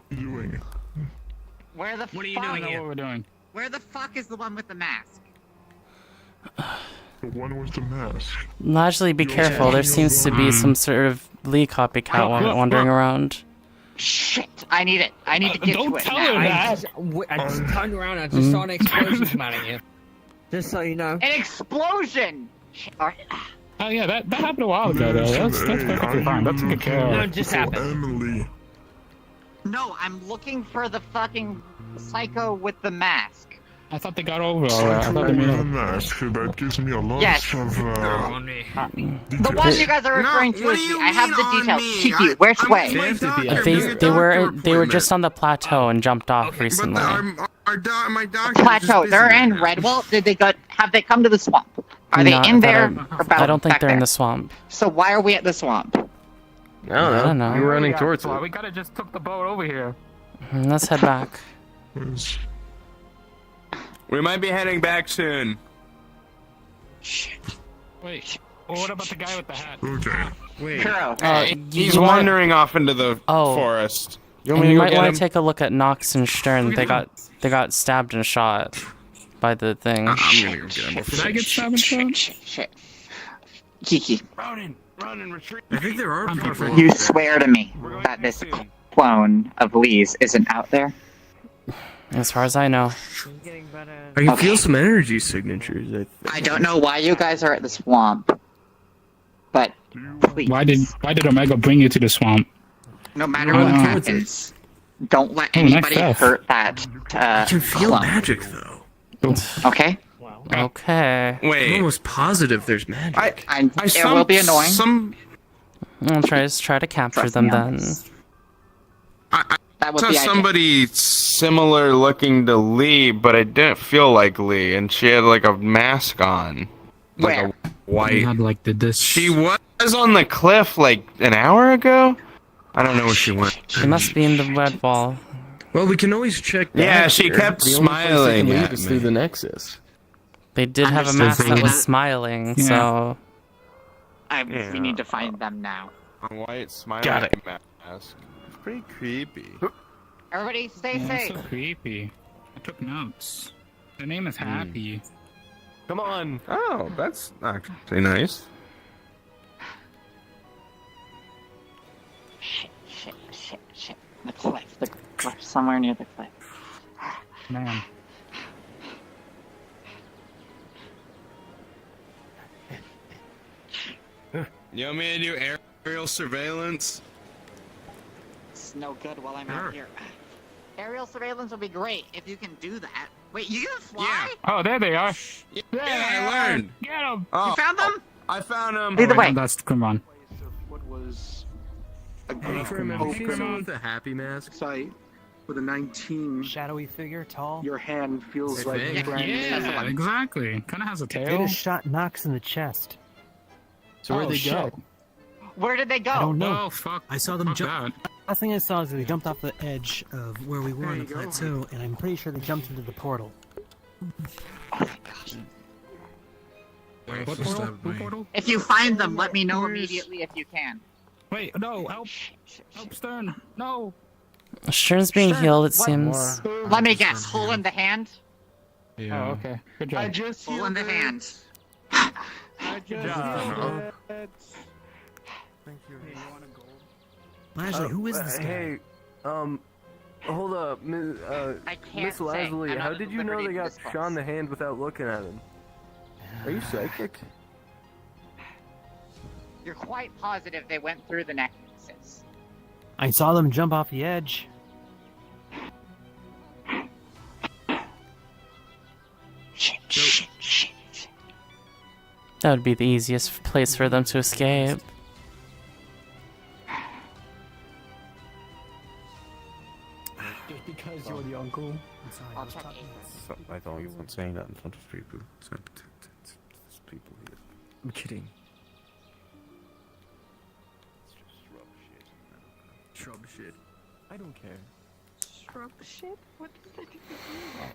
Doing. Where the What are you fuck? doing here? What we're doing? Where the fuck is the one with the mask? The one with the mask. Largely be careful, there seems to be some sort of Lee copycat wandering around. Shit! I need it. I need to get Don't to it tell now. her that. I just turned around and I just saw an explosion come out of here. Just so you know. An explosion! Shit, alright. Oh yeah, that happened a while ago though. That's perfectly fine. That's a good care. No, it just happened. Emily. No, I'm looking for the fucking psycho with the mask. I thought they got over all that. I thought they made The up. mask, that gives me a lot Yes. of The one you guys are referring to is I have the details. Kiki, which way? They were just on the plateau and jumped off recently. My doctor. Plateau. They're in Redwall. Did they go? Have they come to the swamp? Are they Not in that there? Or I don't think back they're in there? the swamp. So why are we at the swamp? I don't know. You were running towards Well, it. we gotta just took the boat over here. Let's head back. We might be heading back soon. Wait. Well, what about the guy with the hat? Okay. Wait. Kuro. He's wandering off into the forest. You want And me you to go might get want him? to take a look at Nox and Stern. They got stabbed and shot by the thing. I'm gonna go get him. Did I get stabbed and shot? Shit. Kiki. Run and retreat. I think there are people. You swear to me that this clone of Lee's isn't out there? As far as I know. I can Okay. feel some energy signatures. I don't know why you guys are at the swamp, but please, Why did Omega bring you to the swamp? no matter what happens, don't let anybody stuff. hurt that I can feel clone. magic though. Okay? Okay. I'm Wait. almost positive there's magic. It will be annoying. I'll try to capture Trust them me on then. this. I That was saw the idea. somebody similar looking to Lee, but it didn't feel like Lee, and she had like a mask on. Like Where? a white. He had like this. She was on the cliff like an hour ago. I don't know where she went. She must be in the red wall. Well, we can always check. Yeah, back she here. kept The only place they can smiling leave at is me. through the Nexus. They did have a mask that was smiling, Yeah. so We need to find them now. A white smiling Got it. mask. It's pretty creepy. Everybody, stay Yeah, safe. so creepy. I took notes. The name is Happy. Come on. Oh, that's actually nice. Shit. The cliff. We're somewhere near the cliff. Man. You want me to do air Aerial surveillance. It's no good while I'm out here. Aerial surveillance would be great if you can do that. Wait, you can fly? Oh, there they are. Yeah, I learned. Get them. Oh, You found them? I found them. Either way. That's come on. What was a Hey, Krim, have you seen Krim someone with a happy mask? sight with a 19. Shadowy figure, tall. Your hand feels I like think. brand new. Yeah, exactly. Kind of has a They tail. just shot Knox in the chest. So where'd Oh, they shit. go? Where did they go? I don't know. Oh, fuck. I saw them Fuck jump. that. Last thing I saw is they jumped off the edge of where we were There on the you go. plateau, and I'm pretty sure they jumped into the portal. What portal? What portal? If you find them, let me know immediately if you can. Wait, no, help. Help, Stern. No. Stern's being healed, it What? seems. Let me guess. Hole in the hand? Yeah. Oh, okay. Good job. I just Hole in the hand. I just job. Thank you. Lashley, who is this guy? Hey, hold up, I can't Miss say. Lasley. I'm How not did at you know liberty they to got discuss. shot in the hand without looking at him? Are you psychic? You're quite positive they went through the necklaces. I saw them jump off the edge. That would be the easiest place for them to escape. Just because you're the uncle. I'll check Aether. So, I thought you weren't saying that in front of people. There's people here. I'm kidding. Shrub shit. I don't care. Shrub shit? What does that even mean?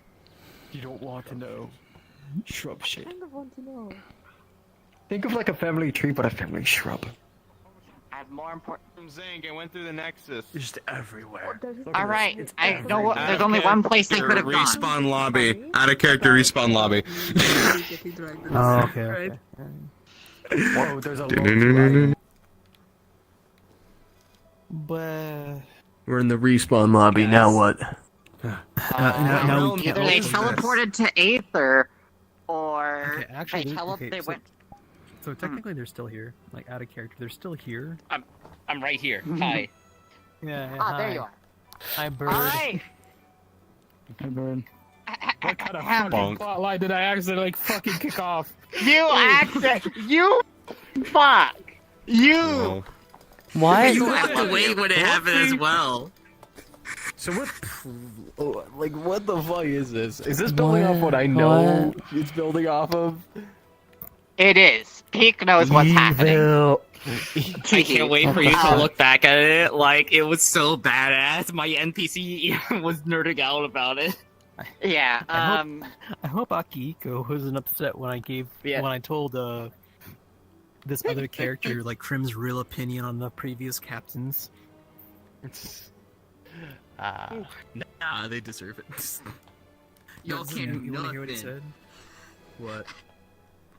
You don't want to know. Shrub shit. I kind of want to know. Think of like a family tree, but a family shrub. I have more important. Zank, I went through the Nexus. Just everywhere. All right, I know what. Out There's of only one place they character could have gone. Respawn lobby. Out of character respawn lobby. Oh, okay. Whoa, there's a long But We're in the respawn lobby. Now what? now we can't Either they open this. teleported to Aether, or Okay, actually, they okay, they so- went. So technically, they're still here. Like out of character, they're still here. I'm right here. Hi. Yeah. Ah, there you are. Hi, Bird. All right. Hey, Bird. What kind of Ahem. fucking plotline did I accidentally fucking kick off? You acted. You fuck. You. What? You have to wait when it happened as well. So what? Like, what the fuck is this? Is this building off what I know What? it's building off of? It is. Peek knows what's happening. I can't wait for you to look back at it. Like, it was so badass. My NPC was nerding out about it. Yeah. I hope Akihiko wasn't upset when I told this other character like Krim's real opinion on the previous captains. It's Nah, they deserve it. Y'all You can't do want to hear what he nothing. said? What?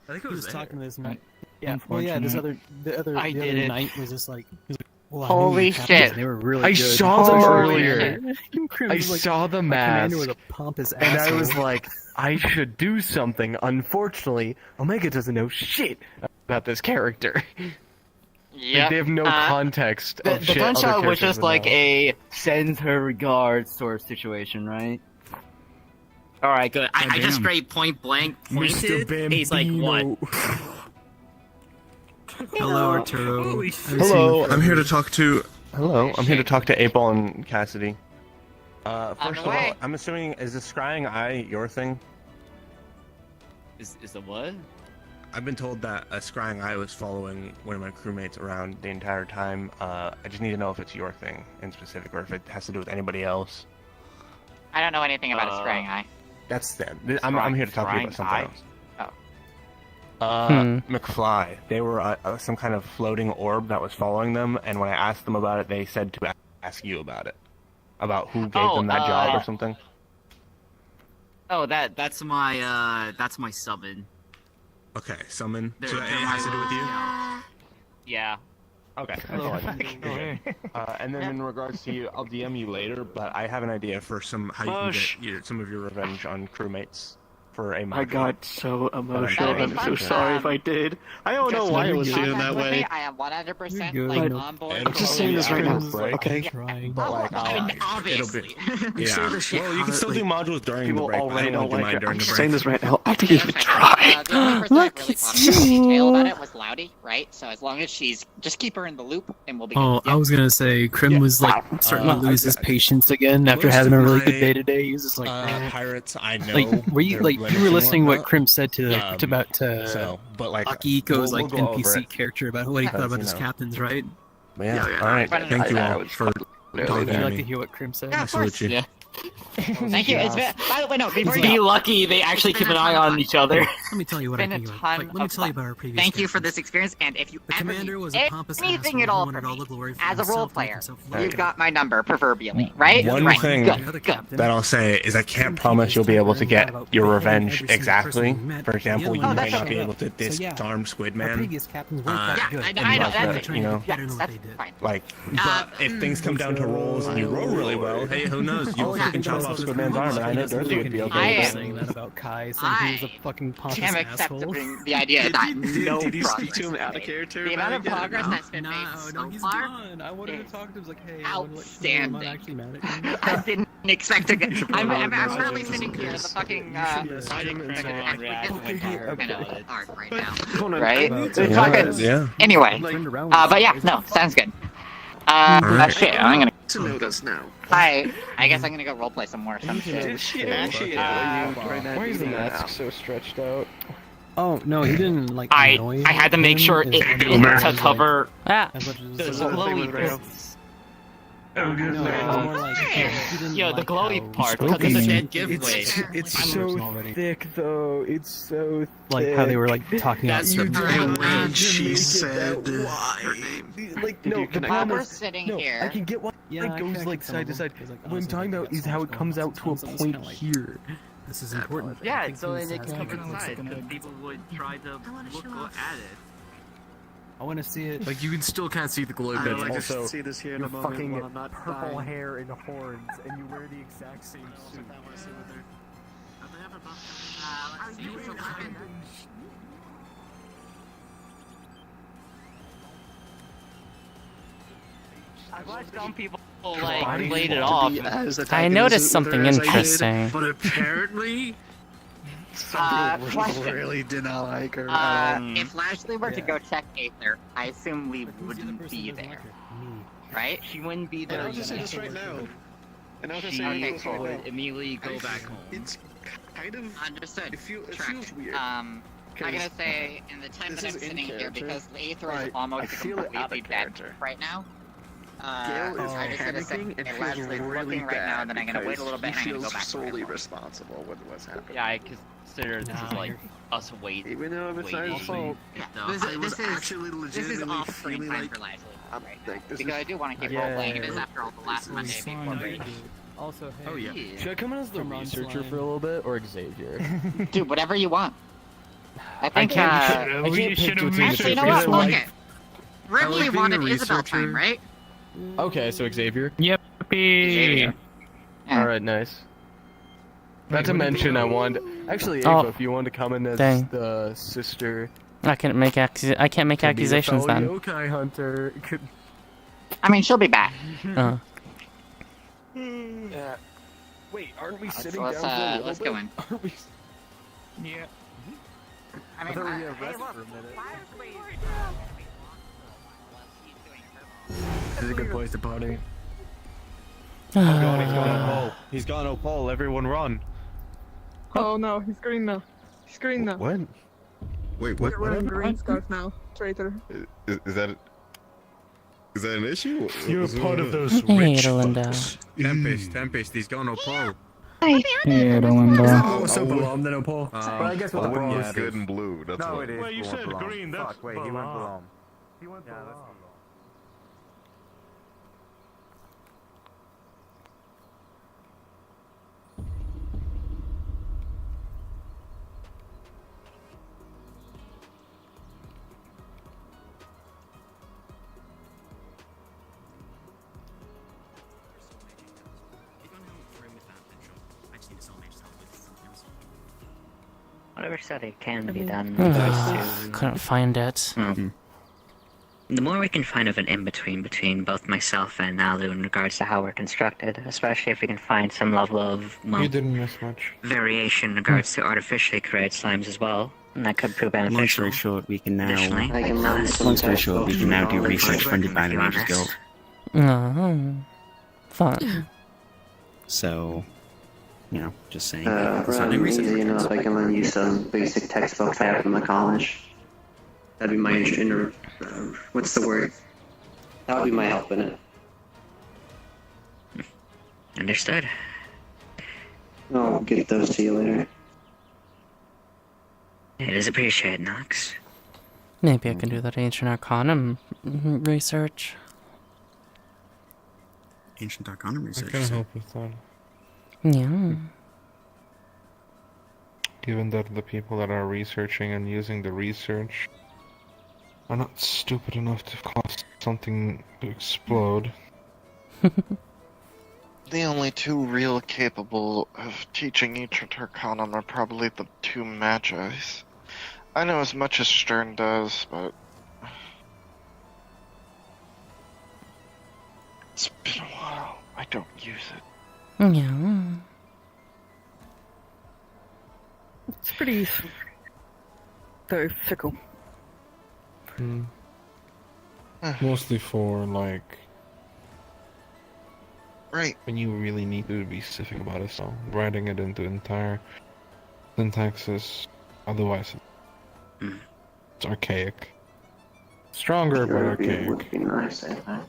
I think it He was was talking to this Right. night. Yeah. Well, yeah. The other I did it. night was just like. He was like, well, I Holy knew the captains, shit. and they were really I good. saw them Holy earlier. shit. Krim I was like, saw the my commander mask, was a pompous and asshole. I was like, I should do something. Unfortunately, Omega doesn't know shit about this character. Yep. Like, they have no context The of shit. gunshot other was characters just would like know. a send her regards sort of situation, right? Alright, good. I just damn. straight point blank pointed. He's like, what? Hello, Arturo. Holy I've shit. seen Hello, you I'm here to talk to. Hello, I'm here to talk to 8-Ball and Cassidy. First On of the way. all, I'm assuming, is the scrying eye your thing? Is the what? I've been told that a scrying eye was following one of my crewmates around The entire time. I just need to know if it's your thing in specific, or if it has to do with anybody else. I don't know anything about a scrying eye. That's them. I'm here to talk to you about something Scrying else. Oh. McFly. They were some kind of floating orb that was following them, and when I asked them about it, they said to ask you about it. About who gave them that job or something. Oh, that's my summon. Okay, summon. They're- So it they're has to do with you? Yeah. Okay. Okay. And then in regards to you, I'll DM you later, but I have an idea for How you can get some of your revenge on crewmates. for a I got so emotional. That'd be I'm so fun. sorry if I did. I don't know why I was feeling that way. I am 100% You're like good. on board. I'm just saying this right now, okay? Trying. But like, I mean, it'll obviously. be. Yeah. Well, you can still do modules during the People break. already I don't don't do like mine it. during I'm the just break. saying this right now. I didn't even try. The only person Look, that really it's talked in detail about you. it was Loudy, right? So as long as she's just keep her in the loop, and we'll be Oh, good. I was gonna say, Krim was like starting to lose his patience again after having a really good day today. He was just like, Pirates, I know. like, were you they're like you were limited listening to what whatnot. Krim said to So, but like, Akiko's we'll like go over NPC it. character about what he thought Because, about you his know. captains, right? Yeah. All right. Thank you all for Would talking you to like to me. hear what Krim said? Yeah, of course. Yeah. Thank you. It's been, by the way, no. Before you Be go, lucky they actually keep an eye on each other. Let me tell you what I Been a think. About, ton like, let me of tell you fun. about our previous. Thank you for captains. this experience, and if you The ever commander need was a pompous anything asshole at who all wanted from all me, the glory for as a himself role to make player, himself you've look got my number, proverbially, right? One right. thing Good. that I'll say is I can't promise you'll be able to get your revenge exactly. For example, you Oh, may that's not be okay. able to disarm Squid Man. previous captains weren't that good. I know, but, that's you know, that's fine. like, but if things come down to rolls and you roll really well, hey, who knows? You'll fucking chop off Squid Man's arm, and I know Dirty would be okay I with am it. saying that about Kai, saying he was a fucking pompous Damn asshole. accepting the idea that no Did you progress speak to him was out of made. character The amount of about it? progress that's been No, made no, so he's far done. I wanted to is talk to him. He's like, hey, I wanna let you know I'm not outstanding. actually mad at you. I didn't expect to get. I'm currently sitting here in the fucking kind of arc right now, right? It's not good. Yeah. Anyway, but yeah, no, sounds good. Shit, I'm gonna. To note us now. I guess I'm gonna go roleplay some more. Some shit. Did she actually Why is the mask so stretched out? Oh no, he didn't like. I annoy had to make him sure as it much to as, cover Ah. As much as, the as glowy as- bits. No, it was more like, he didn't Yeah, the like glowy how part, spoken because it's a he- dead giveaway. It's so already. thick though. It's so thick. Like how they were like talking out. That's You the did way when she she said her name. Like no, the problem We're is sitting no. here. I can get why Yeah, it I goes connected like some side of to them, side. 'cause, like, What I'm honestly, talking I about think is how it that's comes what's out to a going on. It's point kinda like- here. This is important. Yeah, I think so he's, then it can come kinda looks inside, like because a- people would try to look at it. I want to see it. Like you still can't see the glowy bits. like to Also, see this here in your a moment fucking while I'm not purple dying. hair and horns, and you wear the exact same suit. I've watched some people like laid it off. I noticed something interesting. But apparently, Question. really did not like her. If Lashley were to go check Aether, I assume we wouldn't be there, right? She wouldn't be there. I'll just say this right now. And I'll just She say this right would now. immediately go back home. It's kind of Understood. it feels Tracked. weird. I'm gonna say in the time This that I'm is in sitting here, character. because Aether is I almost feel it out completely of dead character. right now. Gail is I just gotta say, panicking and feels Lashley's really looking right now, and then I'm gonna wait a because little bit, and he I'm gonna go feels back to solely my responsible with what's happening. Yeah, I consider this is like us waiting. Even though it's not his fault. This I was is actually this is legitimately off-screen feeling time like for Lashley I'm right like, now, this because is- I do want to keep Yeah, role-playing. It yeah, is, yeah. after all, the last Monday before break. Also, hey, Oh, yeah. should I come in as the researcher for a little bit, or Xavier? Dude, whatever you want. I think, I can't pick between actually, you know the what? two. Fuck it. Ripley being wanted a Isabel researcher. time, right? Okay, so Xavier. Yep. Xavier. Yeah. All right, nice. Not to mention, I wanted actually Ava, Oh. if you wanted to come in as Dang. the sister. I can't make I can't make could be a accusations fellow then. yokai hunter. Could. I mean, she'll be back. Yeah. Wait, aren't we sitting Let's, down for a let's little go bit? in. Aren't we? Yeah. I mean, thought we hey, had rest look, for a minute. This is a good place to party. Oh god, he's gone no pole. He's gone no pole. Everyone run. Oh no, he's green now. He's green now. What? Wait, We're wearing green scarf now. Traitor. Is that an issue? You're What's part going of on? those Hey, rich Linda. fucks. Tempest, he's gone no pole. Yeah, Linda. Oh, so belong the no pole. But I guess with the Owen bronze. was good and blue. That's No, all. it is. Well, you blue said and blonde. green, that's Fuck, wait, he went blonde. blonde. He went blonde. Whatever study can be done in regards to... Couldn't find it. The more we can find of an in-between between both myself and Nalu in regards to how we're constructed, especially if we can find some level of, well, You didn't miss much. variation in regards to artificially created slimes as well, and that could prove beneficial. Long story short, we can now. Additionally, Long story short, we can now do research funded by the Mages Guild. Fun. So, you know, just saying. Rather easy enough, I can lend you some basic textbooks I have from the college. That'd be my what's the word? That would be my help in it. Understood. I'll get those to you later. It is appreciated, Nox. Maybe I can do that ancient arcanum research. Ancient Arcanum research. I can help with that. Yeah. Given that the people that are researching and using the research are not stupid enough to cause something to explode. The only two real capable of teaching Ancient Arcanum are probably the two Magis. I know as much as Stern does, but... It's been a while. I don't use it. Yeah. It's pretty useful. Very fickle. Mostly for, like... Right. When you really need to be specific about it, so writing it into entire syntaxes, otherwise it's archaic. Stronger, but archaic. Would be nice, I think.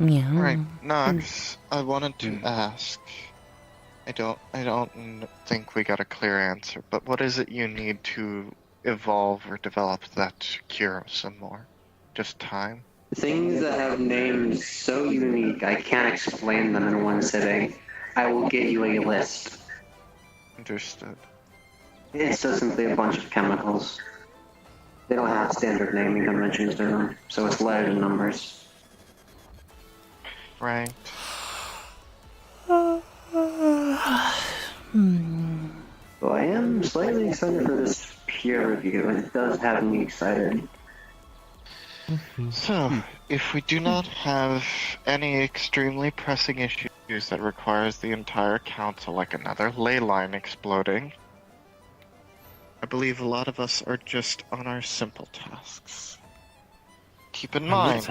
Yeah. Right, Nox, I wanted to ask. I don't think we got a clear answer, but what is it you need to evolve or develop that cure some more? Just time? Things that have names so unique I can't explain them in one sitting. I will get you a list. Understood. It's just simply a bunch of chemicals. They don't have standard naming conventions to them, so it's letters and numbers. Right. So I am slightly excited for this peer review, and it does have me excited. So, if we do not have any extremely pressing issues that requires the entire council, like another ley line exploding, I believe a lot of us are just on our simple tasks. Keep in mind...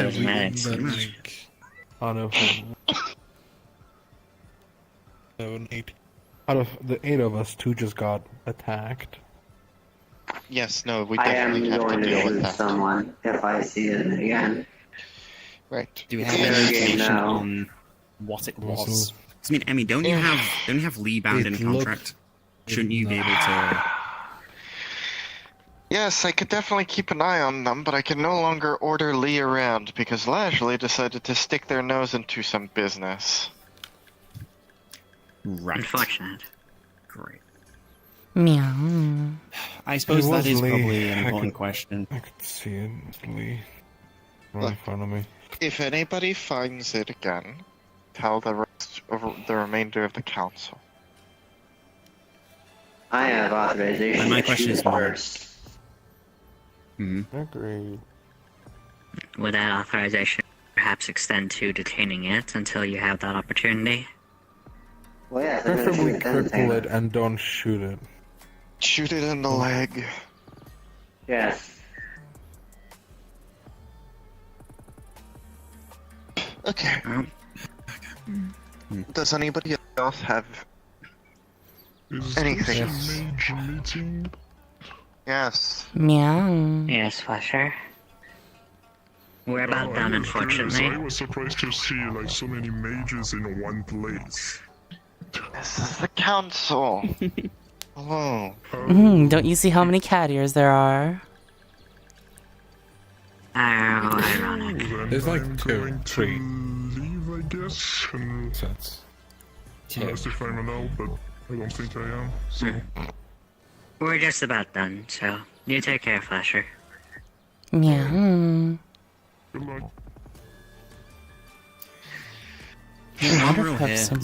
Out of 7, 8. Out of the 8 of us, 2 just got attacked. Yes, no, we I am definitely have to going to deal with shoot that. someone if I see it again. Right. Do we It's have a any fair game information now. on what it was? 'Cause, I mean, Emmy, don't you have Lee bound in a contract? Shouldn't you be able to? Yes, I could definitely keep an eye on them, but I can no longer order Lee around because Lashley decided to stick their nose into some business. Right. Unfortunate. Great. Meow. I suppose It that was is Lee. probably an I important could- question. I could see it. It's Lee. Right in Look. front of me. If anybody finds it again, tell the rest of the remainder of the council. I have authorization And my to question shoot is more- first. Agreed. Would that authorization perhaps extend to detaining it until you have that opportunity? Well, yeah, they're gonna Preferably shoot then, cripple it and don't shoot it. Shoot it in the leg. Yes. Okay. Does anybody else have anything? Meeting? Yes. Meow. Yes, Fletcher. We're about done, I unfortunately. was surprised to see like so many mages in one place. This is the council. Hello. Don't you see how many cat ears there are? Oh, ironic. There's like I'm 2, going to 3 leave, I guess. And sets. unless if I'm allowed, but I don't think I am. So We're just about done, so you take care, Flasher. Meow. good luck. Hey, wonder while if we're I have here, some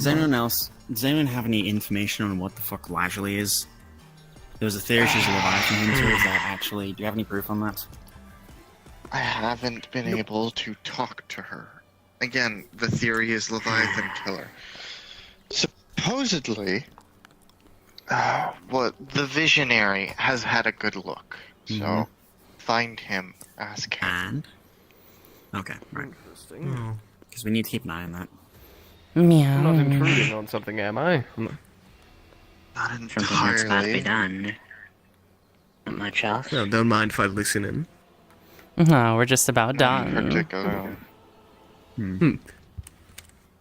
does anyone have any information on what the fuck Lajley is? There was a theory she's a Leviathan hunter. Is that actually? Do you have any proof on that? I haven't been able to talk to her. Again, the theory is Leviathan killer. Supposedly, the visionary has had a good look. So, find him, ask him. And? Okay, right. Because we need to keep an eye on that. Meow. I'm not intruding on something, am I? Not Something that's got to be done. Not much else. No, don't mind if I listen in. No, we're just about done. Particularly.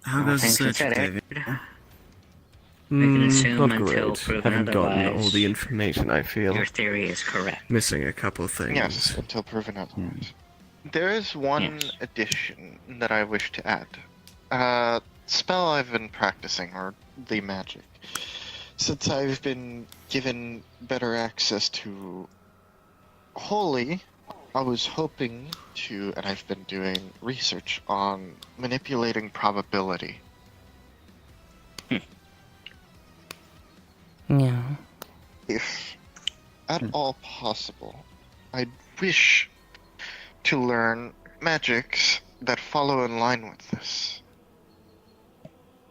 How goes the things search, considered. David? can assume Not until great. proven Haven't gotten all otherwise. the information I feel. Your theory is correct. Missing a couple of things. Yes, until proven otherwise. There is one addition that I wish to add. Spell I've been practicing, or the magic. Since I've been given better access to Holy, I was hoping to, and I've been doing research on manipulating probability. Yeah. If at all possible, I'd wish to learn magics that follow in line with this.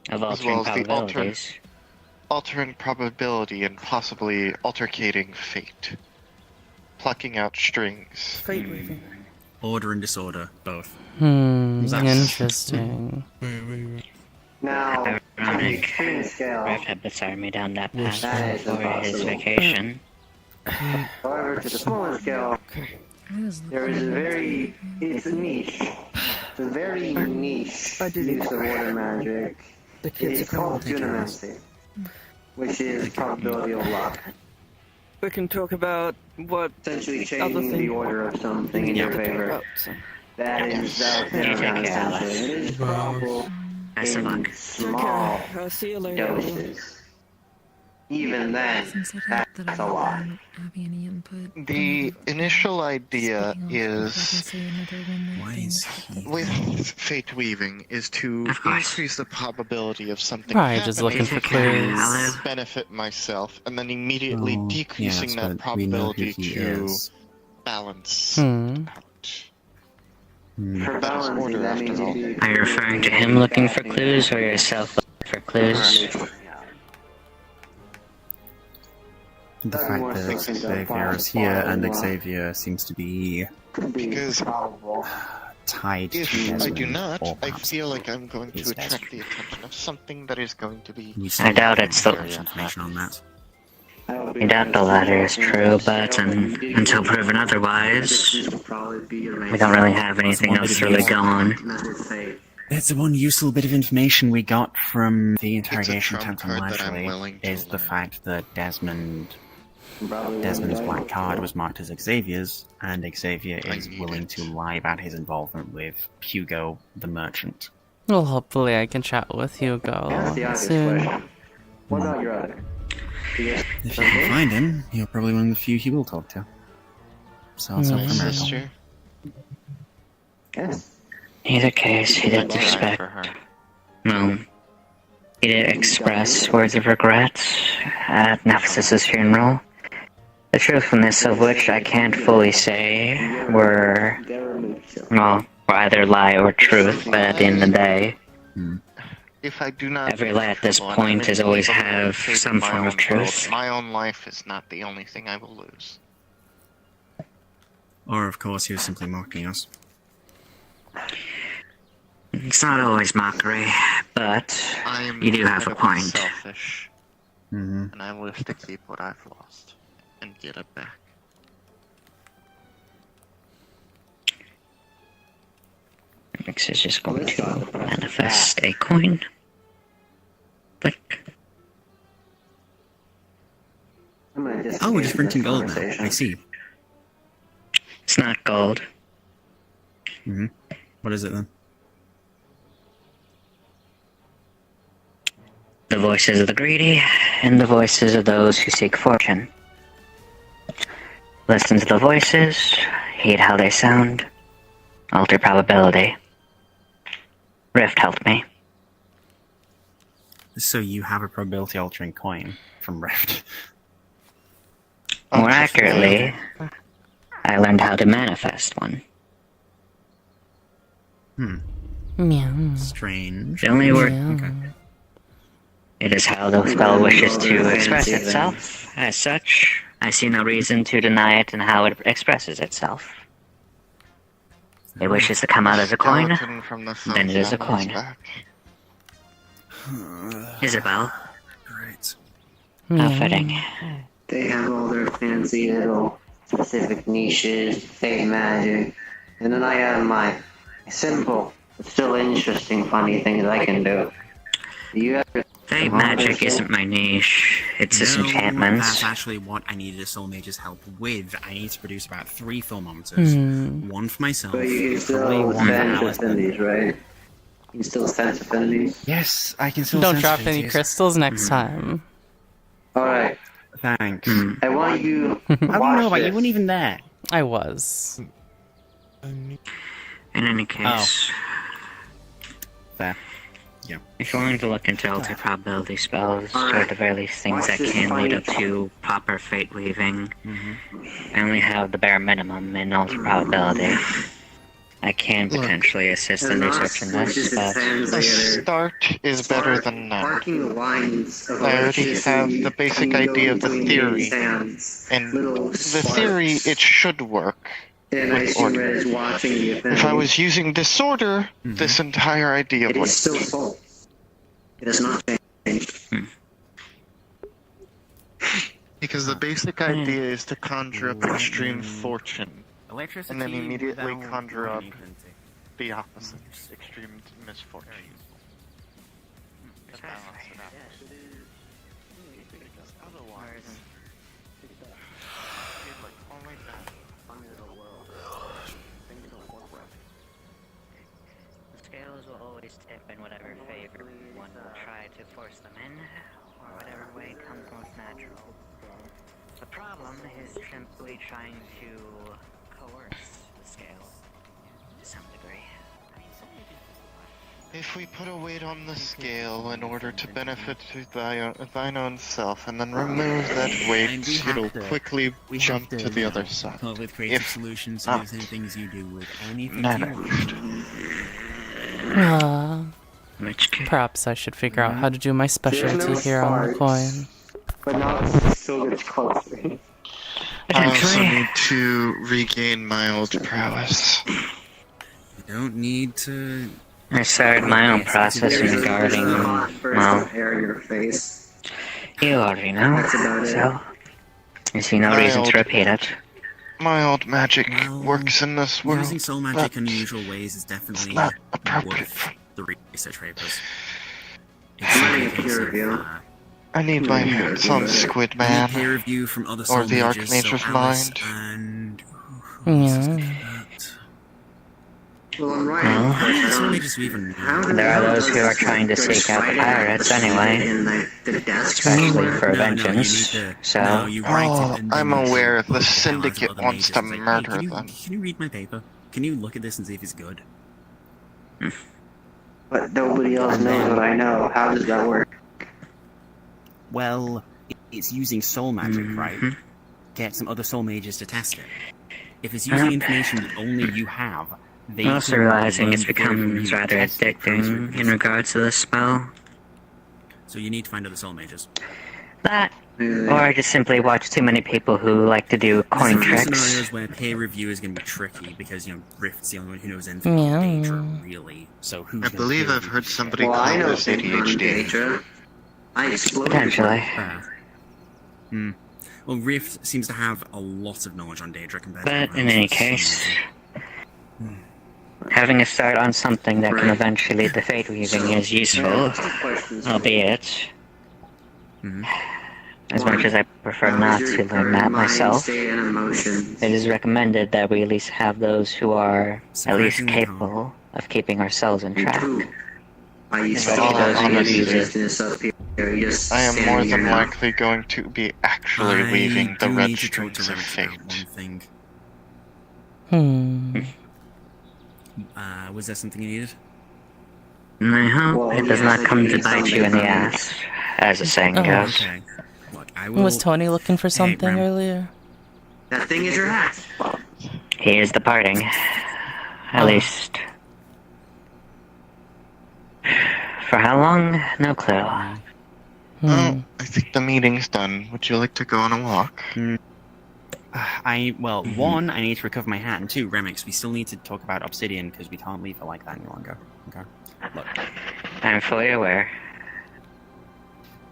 Of As altering well as the probabilities. altering probability and possibly altercating fate. Plucking out strings. Fate weaving. Order and disorder, both. Interesting. Now, Ironic. extreme scale. Rev had beside me down that path That is for his impossible. vacation. However, to the smaller scale, there is it's a niche. It's a very niche use of order magic. The kids It's are called coming. dunamancy, which is probability of luck. We can talk about what Essentially other changing the thing order of something in your favor. That is essentially. It is probable in small I'll see you later. doses. Even then, that's a lot. The initial idea is, with fate weaving, is to increase the probability of something Right, just looking for happening clues. to benefit myself, and then immediately decreasing yes, that but we know who probability he to is. balance Hmm. out. For That is balancing, order that after means all. you Are you referring to him looking for clues or yourself looking for clues? The fact that Xavier is here and Xavier seems to be Because tied to if I Desmond, do not, or I perhaps feel like I'm going to he's attract the attention of something that is going to be. I doubt it's the. information on that. I doubt the latter is true, but until proven otherwise, we don't really have anything else really going. That's the one useful bit of information we got from the interrogation trump attempt on card that I'm Lashley willing to is the fact that Desmond's black card was marked as Xavier's, and Xavier is willing to lie about his involvement with Hugo the merchant. Well, hopefully I can chat with Hugo That's the obvious soon. question. What about your other? If you can find him, you're probably one of the few he will talk to. So let's hope for a miracle. Sister. Yes. Either case, he did expect. No. He did express words of regret at Nephthys' funeral. The truthfulness of which I can't fully say were, well, were either lie or truth, but at the end of the day, If I do not, every lie at this point is always have some my form own of truth. world, my own life is not the only thing I will lose. Or, of course, he was simply mocking us. It's not always mockery, but I'm you do have a incredibly point. selfish, and I wish to keep what I've lost and get it back. Mix is just going to manifest a coin. Click. Oh, we're just printing gold now. I see. It's not gold. What is it then? The voices of the greedy and the voices of those who seek fortune. Listen to the voices, heed how they sound, alter probability. Rift helped me. So you have a probability altering coin from Rift. More accurately, I learned how to manifest one. Meow. Strange. The only word. Okay. It is how the spell wishes to express itself. As such, I see no reason to deny it and how it expresses itself. It wishes to come out as a coin, then it is a coin. Isabel. Right. How fitting. They have all their fancy little specific niches, fake magic, and then I have my simple, but still interesting, funny things I can do. Do you ever? Fake magic isn't my niche. It's disenchantments. That's actually what I needed a soul mage's help with. I need to produce about 3 thermometers. One for myself, But you can probably still one for sense Alice. affinities, right? You can still sense affinities? Yes, I can still Don't sense drop any affinities. crystals next time. Alright. Thanks. I want you How do you know watch about you? this. weren't even there. I was. In any case, Fair. yeah. If you're willing to look into altered probability spells, or at the very least things that can lead up to proper fate weaving, I only have the bare minimum in altered probability. I can potentially assist in researching this, but A start is better than none. Parking lines of I already have the basic idea of the theory, and the theory, it should work. And I with assume order. Red is watching the affinity. If I was using disorder, this entire idea It would. is still soul. It has not changed. Because the basic idea is to conjure up extreme fortune, and then immediately conjure up the opposite, extreme misfortune. To balance it out. Because otherwise, like only that. the scales will always tip in whatever favor one will try to force them in, or whatever way comes most natural. The problem is simply trying to coerce the scale to some degree. If we put a weight on the scale in order to benefit to thine own self, and then remove that weight, it'll quickly jump to the other side. Come up with creative If solutions to not those things you do with anything managed. Perhaps I should figure out how to do my specialty here on the coin. But now it still gets closer. I also need to regain my old prowess. You don't need to. I started my own process regarding, well, Hair in your face. you already know, That's about it. so I see no reason to repeat it. My old magic works in this world. Using soul magic but in unusual ways is definitely not appropriate worth the research papers. I need a peer review. I need my hands on Squid Man, peer review from other or soul the mages, Archmage's so Alice mind. Yeah. Well, I'm right. Soul mages even There are those who are trying to seek out the pirates anyway, especially for vengeance, so... Oh, I'm aware the syndicate wants to murder Can them. you read my paper? Can you look at this and see if it's good? But nobody else knows what I know. How does that work? Well, it's using soul magic, right? Get some other soul mages to test it. If it's using information that only you have, they I'm also can realizing learn it's before become you rather test it addicting in regards to this spell. So you need to find other soul mages. That, or just simply watch too many people who like to do coin There's tricks. scenarios where peer review is going to be tricky because, Rift's the only one who knows anything about Daedra, really. So who's I gonna believe peer I've review heard shit? somebody call this ADHD. I exploded. Potentially. Well, Rift seems to have a lot of knowledge on Daedra compared to But everyone in any else. case, having a start on something that can eventually lead to fate weaving is useful, albeit, as much as I prefer not to learn that myself, it is recommended that we at least have those who are at least capable of keeping ourselves in track. Especially those who use it. I am more than likely going to be actually I weaving the do red need to talk to strings of Rift fate. about one thing. Was there something you needed? I hope it does not come to bite you in the ass, as the saying goes. Okay. Look, I will... Was Tony looking for something Ram. earlier? That thing is your hat. He is departing. At least. For how long? No clue. Oh, I think the meeting's done. Would you like to go on a walk? One, I need to recover my hat, and two, Remix, we still need to talk about Obsidian because we can't leave it like that any longer. Okay. Look. I'm fully aware.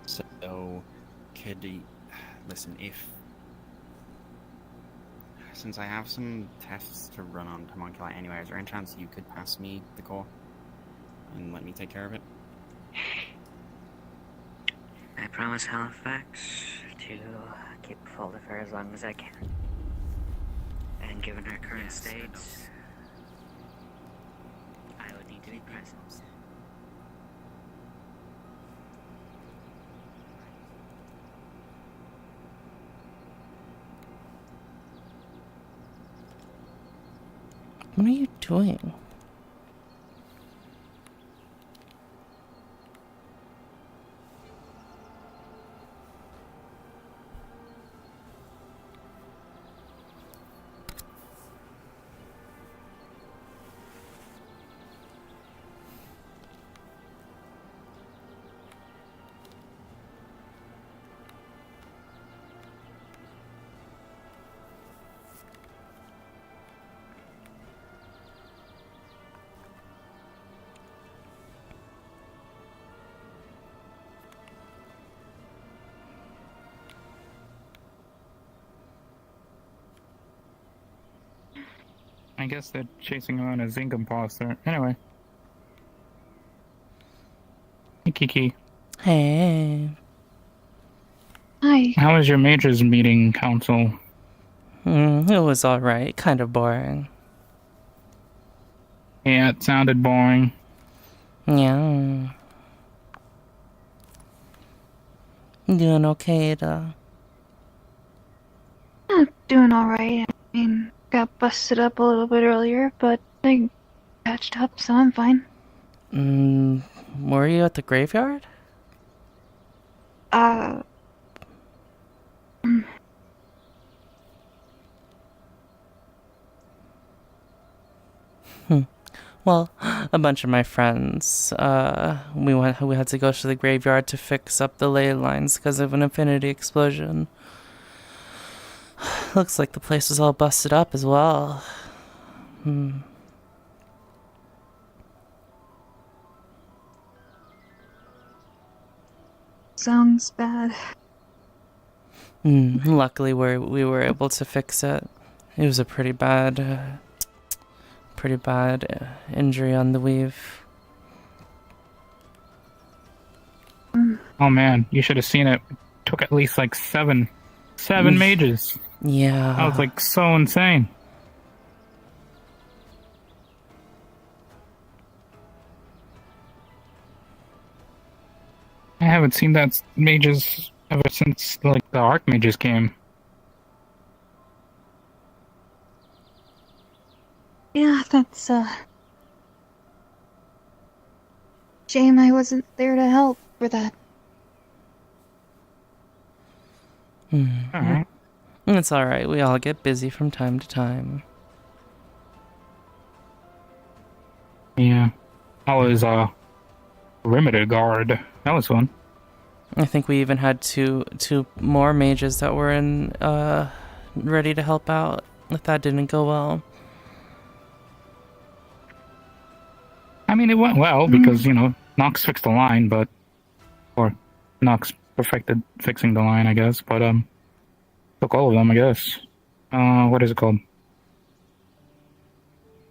So, could you listen? Since I have some tests to run on Homunculite anyway, is there any chance you could pass me the core and let me take care of it? I promise Halifax to keep hold of her as long as I can. And given her current state, I would need to be present. What are you doing? I guess they're chasing around a zinc imposter. Anyway. Hey, Kiki. Hey. Hi. How was your majors meeting, Council? It was alright. Kind of boring. Yeah, it sounded boring. Yeah. Doing okay, though. I'm doing alright. I mean, got busted up a little bit earlier, but I patched up, so I'm fine. Were you at the graveyard? Well, a bunch of my friends, we had to go to the graveyard to fix up the ley lines because of an infinity explosion. Looks like the place is all busted up as well. Sounds bad. Luckily, we were able to fix it. It was a pretty bad injury on the weave. Oh man, you should have seen it. It took at least like seven mages. Yeah. That was like so insane. I haven't seen that mages ever since like the Archmages came. Yeah, that's shame I wasn't there to help for that. Alright. It's alright, we all get busy from time to time. Yeah. I was perimeter guard. That was fun. I think we even had two more mages that were in ready to help out if that didn't go well. I mean, it went well because, Nox fixed the line, or Nox perfected fixing the line, I guess, but, took all of them, I guess. What is it called?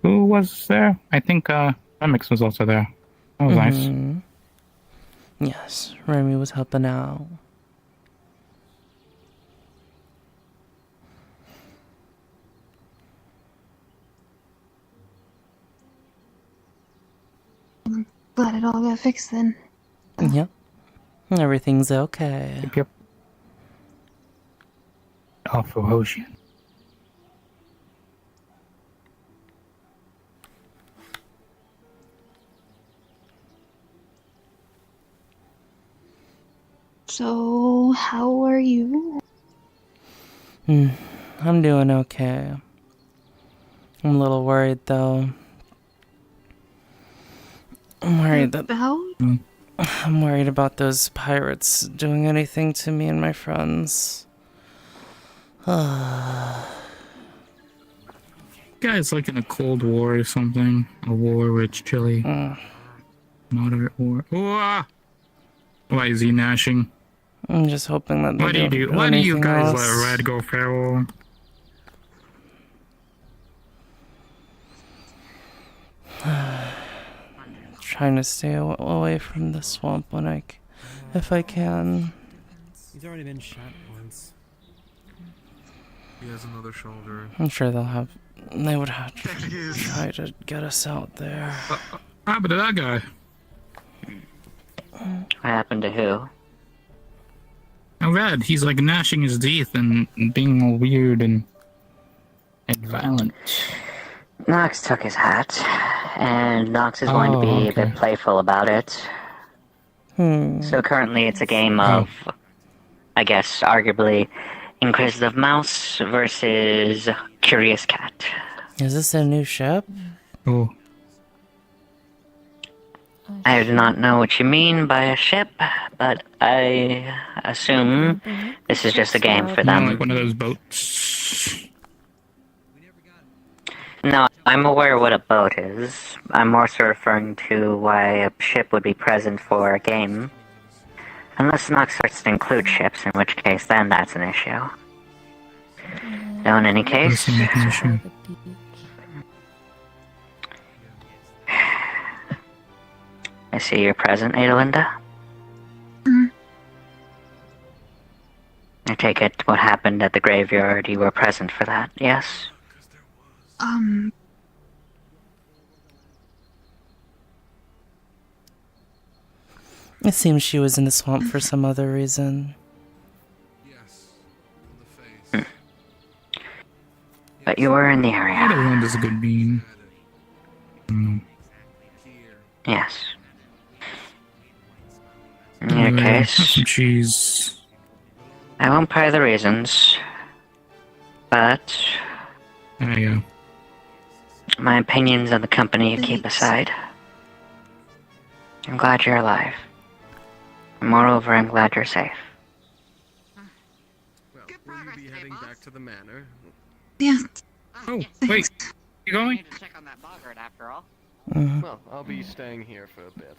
Who was there? I think, Remix was also there. That was nice. Yes, Remy was helping out. I'm glad it all got fixed then. Yep. Everything's okay. Yep. Off of Ocean. So, how are you? I'm doing okay. I'm a little worried, though. I'm worried that... I'm worried about those pirates doing anything to me and my friends. Guy's like in a Cold War or something. A war with Chile. Moderate war. Whoa! Why is he gnashing? I'm just hoping that they What do you don't do? Why do you anything guys else. let Red go feral? Trying to stay away from the swamp if I can. He's already been shot once. He has another shoulder. I'm sure they would have to try to get us out there. What happened to that guy? What happened to who? Oh, Red. He's like gnashing his teeth and being all weird and violent. Nox took his hat, and Nox is going to be a bit playful about it. So currently it's a game of, I guess, arguably, Inquisitive Mouse versus Curious Cat. Is this a new ship? Oh. I do not know what you mean by a ship, but I assume this is just a game for them. Like one of those boats. No, I'm aware what a boat is. I'm more so referring to why a ship would be present for a game. Unless Nox starts to include ships, in which case then that's an issue. So in any case... I see you're present, Adelinda. I take it what happened at the graveyard, you were present for that, yes? It seems she was in the swamp for some other reason. But you were in the area. Adeland is a good bean. Yes. In your case, some cheese. I won't pry the reasons, but There you go. my opinions on the company you keep aside. I'm glad you're alive. Moreover, I'm glad you're safe. Will you be heading back to the manor? Yeah. Oh, wait. You going? Check on that boggart after all. Well, I'll be staying here for a bit.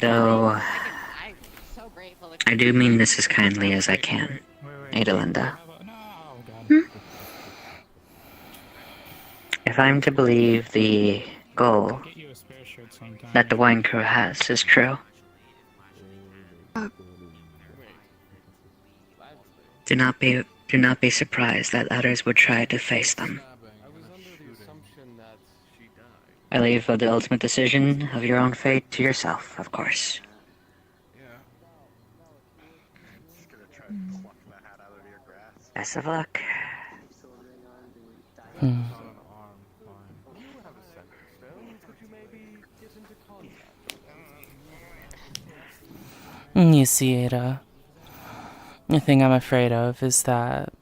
Though, I do mean this as kindly as I can, Adelinda. If I'm to believe the goal that the wine crew has is true, do not be surprised that others would try to face them. I leave the ultimate decision of your own fate to yourself, of course. Best of luck. You see, Ada, the thing I'm afraid of is that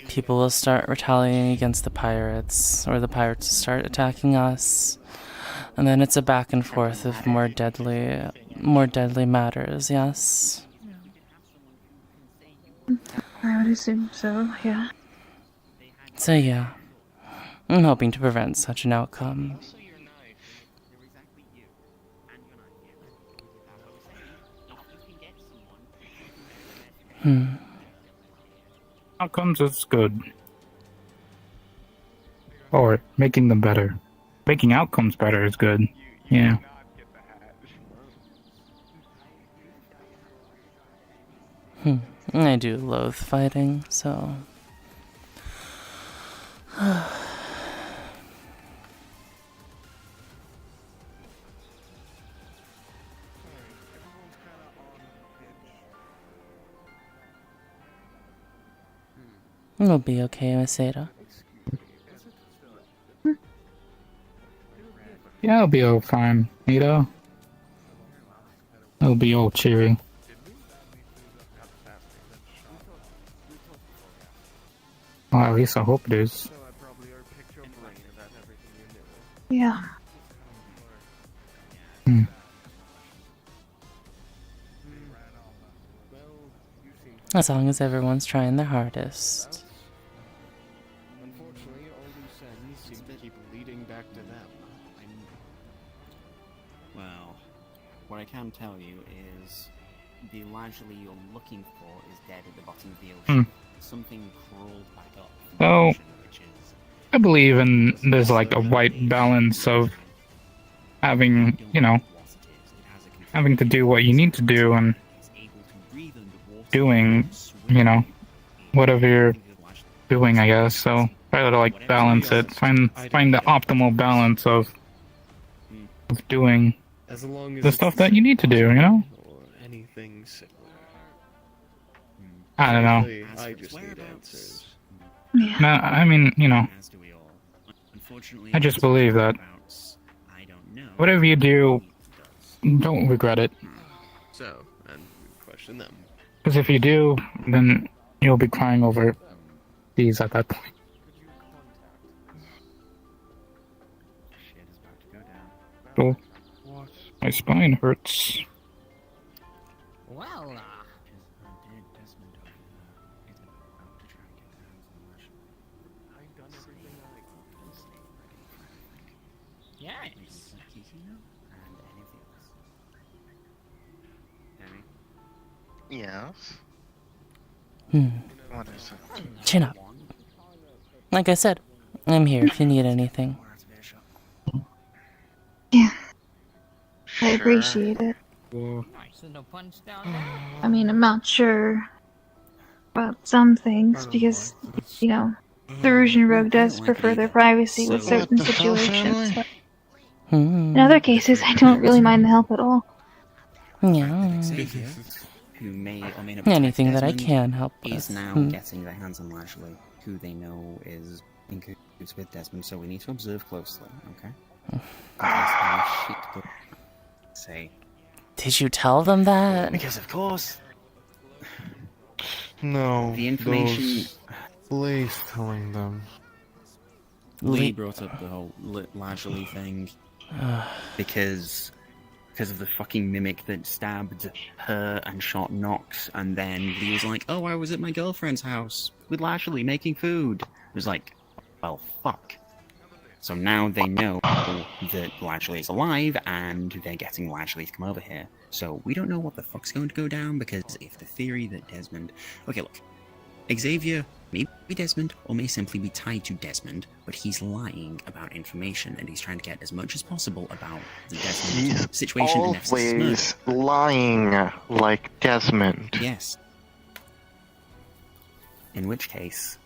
people will start retaliating against the pirates, or the pirates will start attacking us, and then it's a back and forth of more deadly matters, yes? I would assume so, yeah. So yeah, I'm hoping to prevent such an outcome. Outcomes is good. Or making them better. Making outcomes better is good. Yeah. I do loathe fighting, so... It'll be okay, Miss Ada. Yeah, it'll be all fine, Nito. It'll be all cheery. Well, at least I hope it is. Yeah. As long as everyone's trying their hardest. Unfortunately, all loose ends seem to keep leading back to them. Well, what I can tell you is the largely you're looking for is dead at the bottom of the ocean. Something crawled back up from the So, ocean, which is I believe in there's like a white balance of having, having to do what you need to do and doing, whatever you're doing, I guess. So try to like balance it, find the optimal balance of doing As long as the stuff that you need to do, or anything similar. I don't know. Frankly, I just need answers. No, I mean, I just believe that whatever you do, don't regret it. So, and question them. Because if you do, then you'll be crying over these at that point. Oh, my spine hurts. Well, yes. Yes. What is it? Chin up. Like I said, I'm here if you need anything. Yeah. I appreciate it. I mean, I'm not sure about some things because, the Rouge Rogue does prefer their privacy with certain situations. But in other cases, I don't really mind the help at all. Yeah. who may or may not Anything protect that I Desmond, can help is with. now getting their hands on Lashley, who they know is in cahoots with Desmond, so we need to observe closely, okay? Say. Did you tell them that? Because of course. No. The information. Please telling them. Lee brought up the whole Lashley thing because of the fucking mimic that stabbed her and shot Nox, and then Lee was like, "Oh, I was at my girlfriend's house with Lashley making food." It was like, well, fuck. So now they know that Lashley is alive, and they're getting Lashley to come over here. So we don't know what the fuck's going to go down, because if the theory that Desmond... Okay, look. Xavier may be Desmond, or may simply be tied to Desmond, but he's lying about information, and he's trying to get as much as possible about the Desmond situation and Always lying like Desmond. Yes. In which case,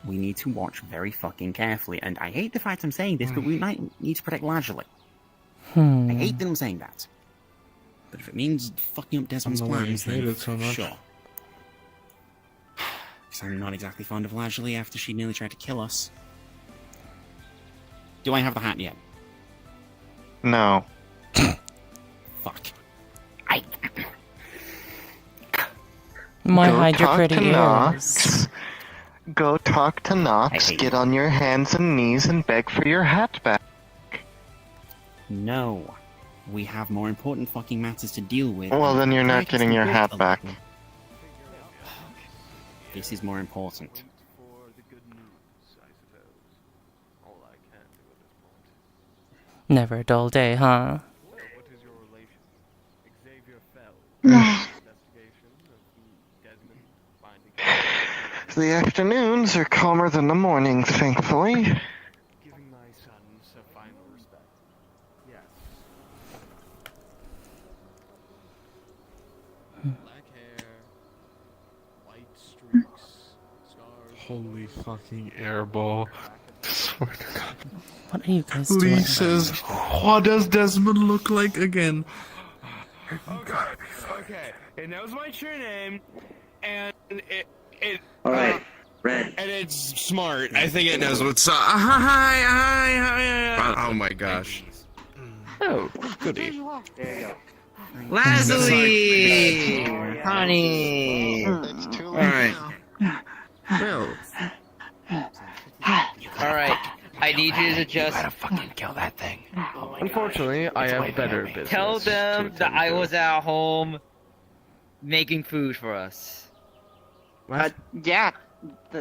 we need to watch very fucking carefully, and I hate the fact I'm saying this, but we might need to protect Lashley. I hate that I'm saying that. But if it means fucking up Desmond's plans, then sure. Because I'm not exactly fond of Lashley after she nearly tried to kill us. Do I have the hat yet? No. Fuck. My Go hide your talk pretty to ears. Nox. Go talk to Nox, get on your hands and knees and beg for your hat back. No. We have more important fucking matters to deal with. Well, then you're not getting your hat back. This is more important. Never a dull day, huh? The afternoons are calmer than the mornings, thankfully. Giving my sons a final respect. Yes. Black hair, white streaks, scars. Holy fucking airball. Swear to God. What are you guys Lee doing? says, what does Desmond look like again? Okay, it knows my true name, and it Alright, Red. and it's smart. I think it knows what's up. Hi. Oh my gosh. Oh, goody. There you go. Leslie! Honey! It's too late. Alright. Well, Alright, I need you to just... gotta fucking kill that thing. Unfortunately, I have better business. Tell them to that attend I to. was at home making food for us. What? Yeah.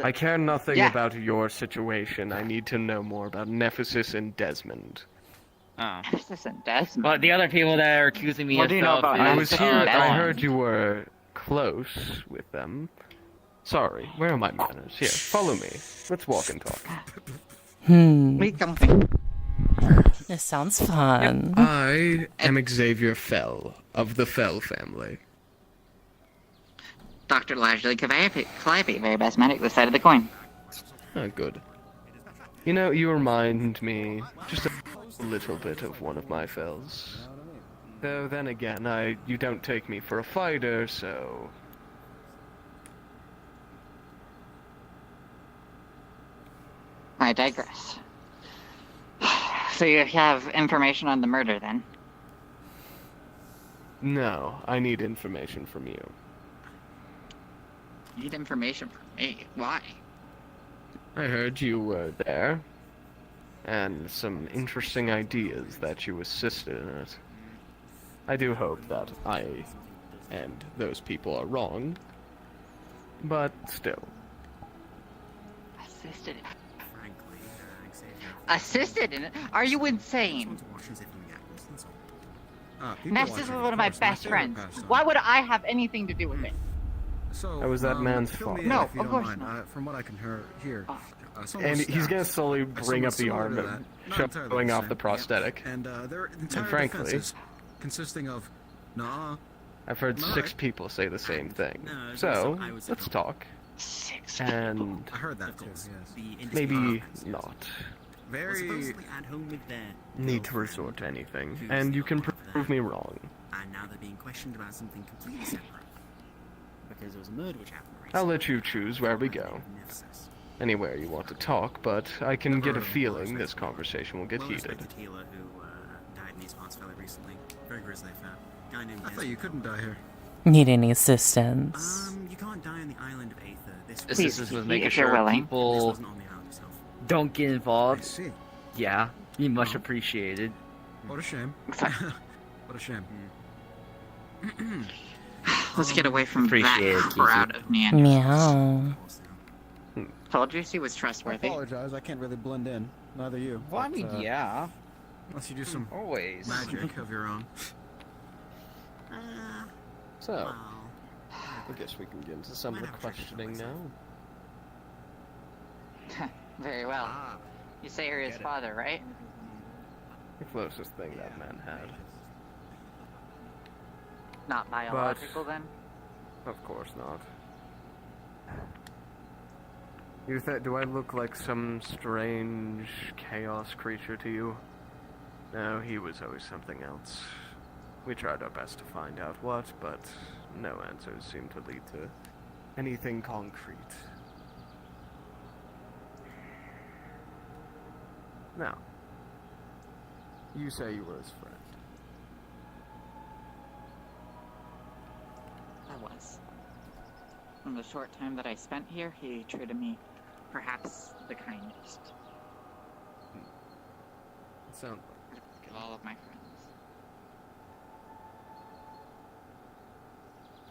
I care nothing Yeah. about your situation. I need to know more about Nephesis and Desmond. Oh. This and Desmond. But the other people that are accusing me What of do you know stuff about I was is, here. I Dawn. heard you were close with them. Sorry, where are my manners? Here, follow me. Let's walk and talk. This sounds fun. I am Xavier Fell of the Fell family. Dr. Lashley Calliope, very best medic, this side of the coin. Oh, good. You know, you remind me just a little bit of one of my fells. Though then again, you don't take me for a fighter, so... I digress. So you have information on the murder, then? No, I need information from you. You need information from me. Why? I heard you were there, and some interesting ideas that you assisted in it. I do hope that I and those people are wrong, but still. Assisted. Assisted in it? Are you insane? Ness is one of my best friends. Why would I have anything to do with it? That was that man's fault. No, of course not. From what I can hear, And he's gonna slowly bring up the arm and showing off the prosthetic. And their entire And frankly, defenses consisting of I've heard six people say the same thing. So let's talk. And I heard that too. Yes. maybe not Very at home with their need to resort to anything, and you can prove me wrong. and now they're being questioned about something completely separate. Because there was a murder which happened recently. I'll let you choose where we go. Anywhere you want to talk, but I can get a feeling this conversation will get heated. Well-respected healer who died in these parts fairly recently. Very grisly affair. Guy named I thought you couldn't die here. Need any assistance? You can't die on the island of Aether. This was making sure people don't get involved. Yeah, be much appreciated. What a shame. What a shame. Let's get away from Appreciate that it, crowd of Neanderthals. Meow. Told you she was trustworthy. I apologize. I can't really blend in. Neither you. Well, I mean, but, yeah. Unless you do some Always. magic of your own. So, I guess we can get into some of the questioning now. Very well. You say you're his father, right? The closest thing that man had. Not biological, then? Of course not. Do I look like some strange chaos creature to you? No, he was always something else. We tried our best to find out what, but no answers seemed to lead to anything concrete. Now, you say you were his friend. I was. In the short time that I spent here, he treated me perhaps the kindest. Sound Of all of my friends.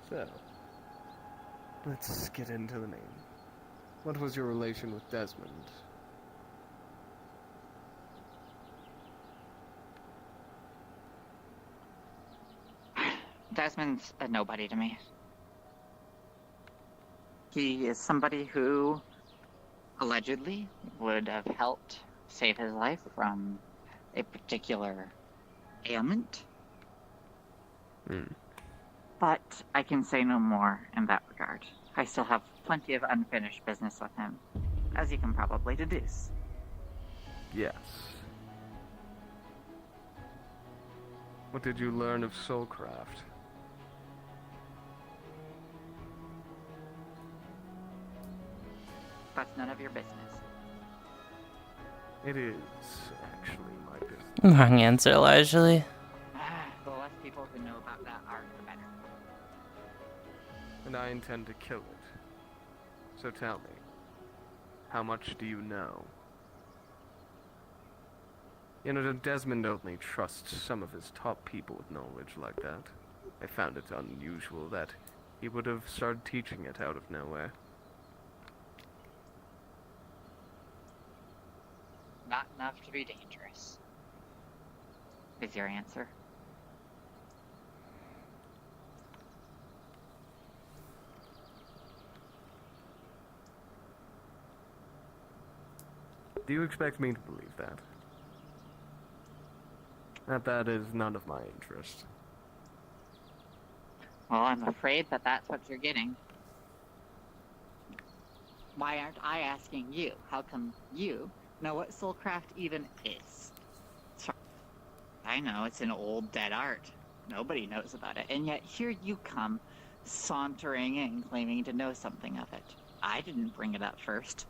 So, let's get into the name. What was your relation with Desmond? Desmond's a nobody to me. He is somebody who allegedly would have helped save his life from a particular ailment. But I can say no more in that regard. I still have plenty of unfinished business with him, as you can probably deduce. Yes. What did you learn of soulcraft? That's none of your business. It is actually my business. Wrong answer, largely. The less people who know about that art, the better. And I intend to kill it. So tell me, how much do you know? You know, Desmond only trusts some of his top people with knowledge like that. I found it unusual that he would have started teaching it out of nowhere. Not enough to be dangerous, is your answer. Do you expect me to believe that? That is none of my interest. Well, I'm afraid that that's what you're getting. Why aren't I asking you? How come you know what soulcraft even is? I know it's an old dead art. Nobody knows about it. And yet here you come, sauntering in, claiming to know something of it. I didn't bring it up first.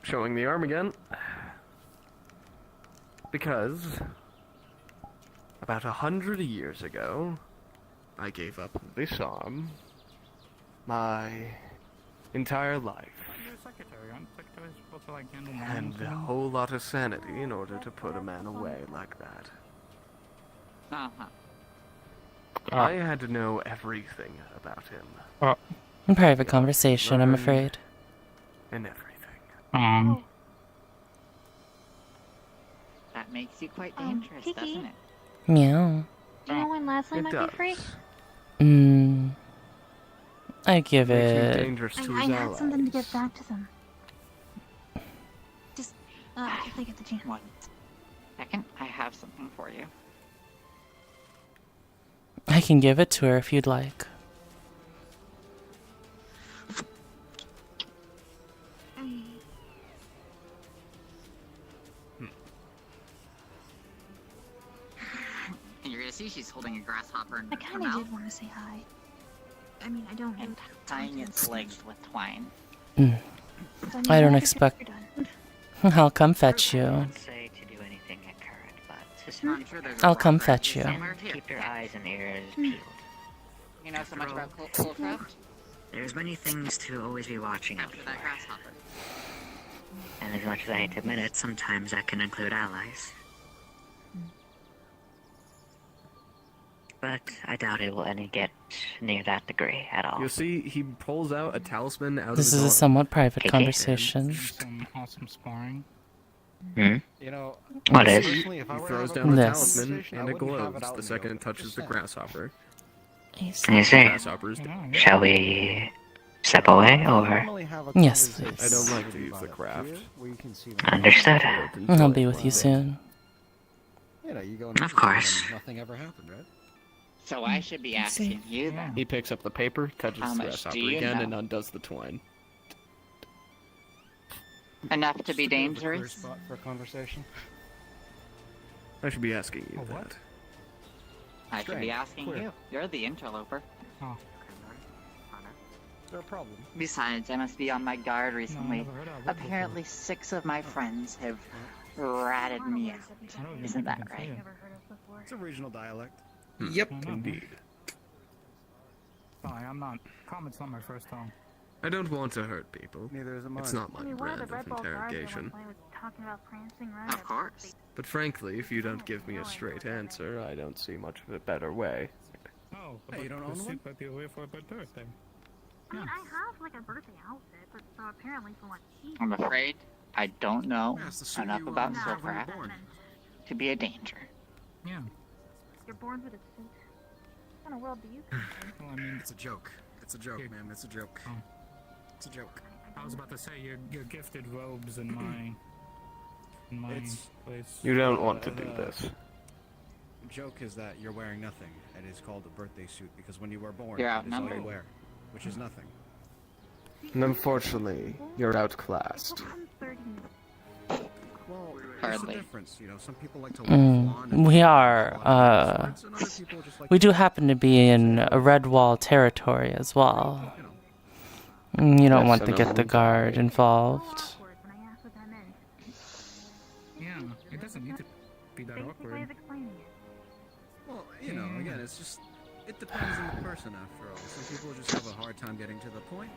Showing the arm again. Because about 100 years ago, I gave up this arm my entire life. And a whole lot of sanity in order to put a man away like that. I had to know everything about him. In private conversation, I'm afraid. And everything. That makes you quite dangerous, doesn't it? Meow. Do you know when Leslie might be free? I give Makes you it. dangerous to I his had allies. something to get back to them. Just, if they get the chance. 1 second, I have something for you. I can give it to her if you'd like. And you're gonna see she's holding a grasshopper in I her kind of mouth did want to say hi. I mean, I don't. and tying its legs with twine. I don't expect. I'll come fetch you. Say to do anything at current, but I'm sure there's a I'll come broker fetch you. somewhere to keep your eyes and ears peeled. You know so much about Coolcraft? There's many things to always be watching out for. That grasshopper. And as much as I hate to admit it, sometimes that can include allies. But I doubt it will any get near that degree at all. You see, he pulls out a talisman out This of his is a arm. somewhat private conversation. Some awesome sparring. Hmm? You know, What is? He throws down the This. talisman and it glows the second it touches the grasshopper. I see. Grasshoppers. Shall we step away, or? Yes, please. I don't like to use the craft. Understood. I'll be with you soon. You know, you go Of course. Nothing ever happened, right? So I should be asking you then. He picks up the paper, touches How the much grasshopper do you again, know? and undoes the twine. Enough to be Clear dangerous? spot for a conversation. I should be asking you that. I should be Strange. asking Clear. you. You're the interloper. Oh. Is there a problem? Besides, I must be on my guard recently. Apparently 6 of my friends have ratted me out. Isn't that right? It's a regional dialect. Yep, indeed. Sorry, I'm not. Comment's not my first tongue. I don't want to hurt people. Neither is mine. It's not my brand of interrogation. Of course. But frankly, if you don't give me a straight answer, I don't see much of a better way. Oh, Hey, you don't own one? But you're away for a birthday. I mean, I have like a birthday outfit, but so apparently for what she. I'm afraid I don't know Yeah, it's the suit enough you, about have when you're Soulcraft born. to be a danger. Yeah. You're born with a suit. What kind of world do you come from? Well, I mean, It's a joke. It's a joke, man. It's a joke. It's a joke. I was about to say you're gifted robes in my It's- place. You don't want to do this. The joke is that you're wearing nothing. It is called a birthday suit because when you were born, You're that is all outnumbered. you wear, which is nothing. And unfortunately, you're outclassed. Well, there's a Hardly. difference. You know, some people like to flaunt and We are, swords, and other people just like we to do happen to be in a red wall territory as well. You don't Yes, want I to know. get the guard involved. Yeah, it doesn't need to be that awkward. Well, you know, again, it's just it depends on the person after all. Some people just have a hard time getting to the point,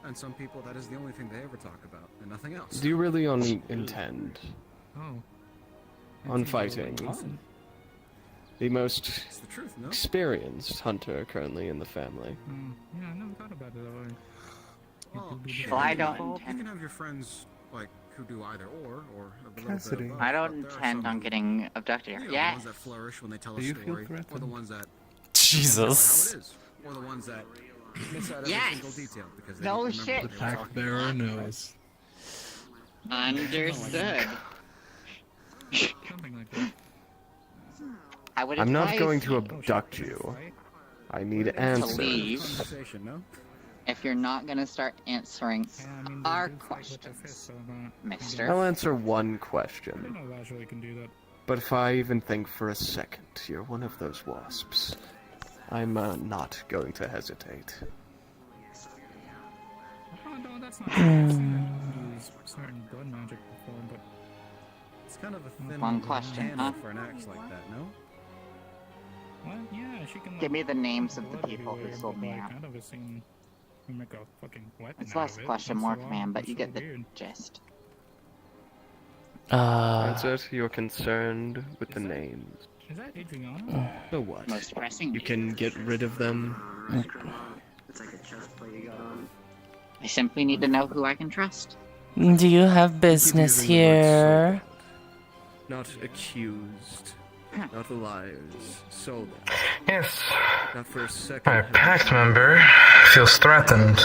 and some people that is the only thing they ever talk about and nothing else. Do you really only intend Oh. on fighting the most It's the truth, no? experienced hunter currently in the family. Yeah, I never thought about it that way. Well, Well, I don't you intend. can have your friends like who do either or a little Cassidy. bit of both. I don't but there are intend some on getting abducted who, here. the Yeah. ones that flourish when they tell Do a you feel story, or threatened? the ones that Jesus. how it is, or the ones that miss out every Yes. single detail because they No don't remember shit. what they were talking Bearer about. knows. Understood. Something like that. I would I'm not advise going to you abduct you. I need to answers. leave Conversation, no? if you're not gonna start answering our With their questions, fists, so I'm not- mister. I'll answer one I question. know Lazuli can do that. But if I even think for a second you're one of those wasps, I'm not going to hesitate. Oh, no, that's not true. I've seen them use certain blood magic before, but It's kind of a thin One question, handle huh? for an axe like that, no? what? Yeah, she can. Give me the names of the blood people who everywhere, sold but, me like, out. I've never seen you make a fucking weapon It's out less of it. question, That's more so- command, but that's you so get the weird. gist. Answer, you're concerned with the names. Is that Adriana? So what? Most pressing. You can get rid of them. It's like a chest plate you got on. I simply need to know who I can trust. Do you have business Keep using the word here? sold. Not accused. Not liars. Sold. Yes. Not for a second. My pact member feels threatened.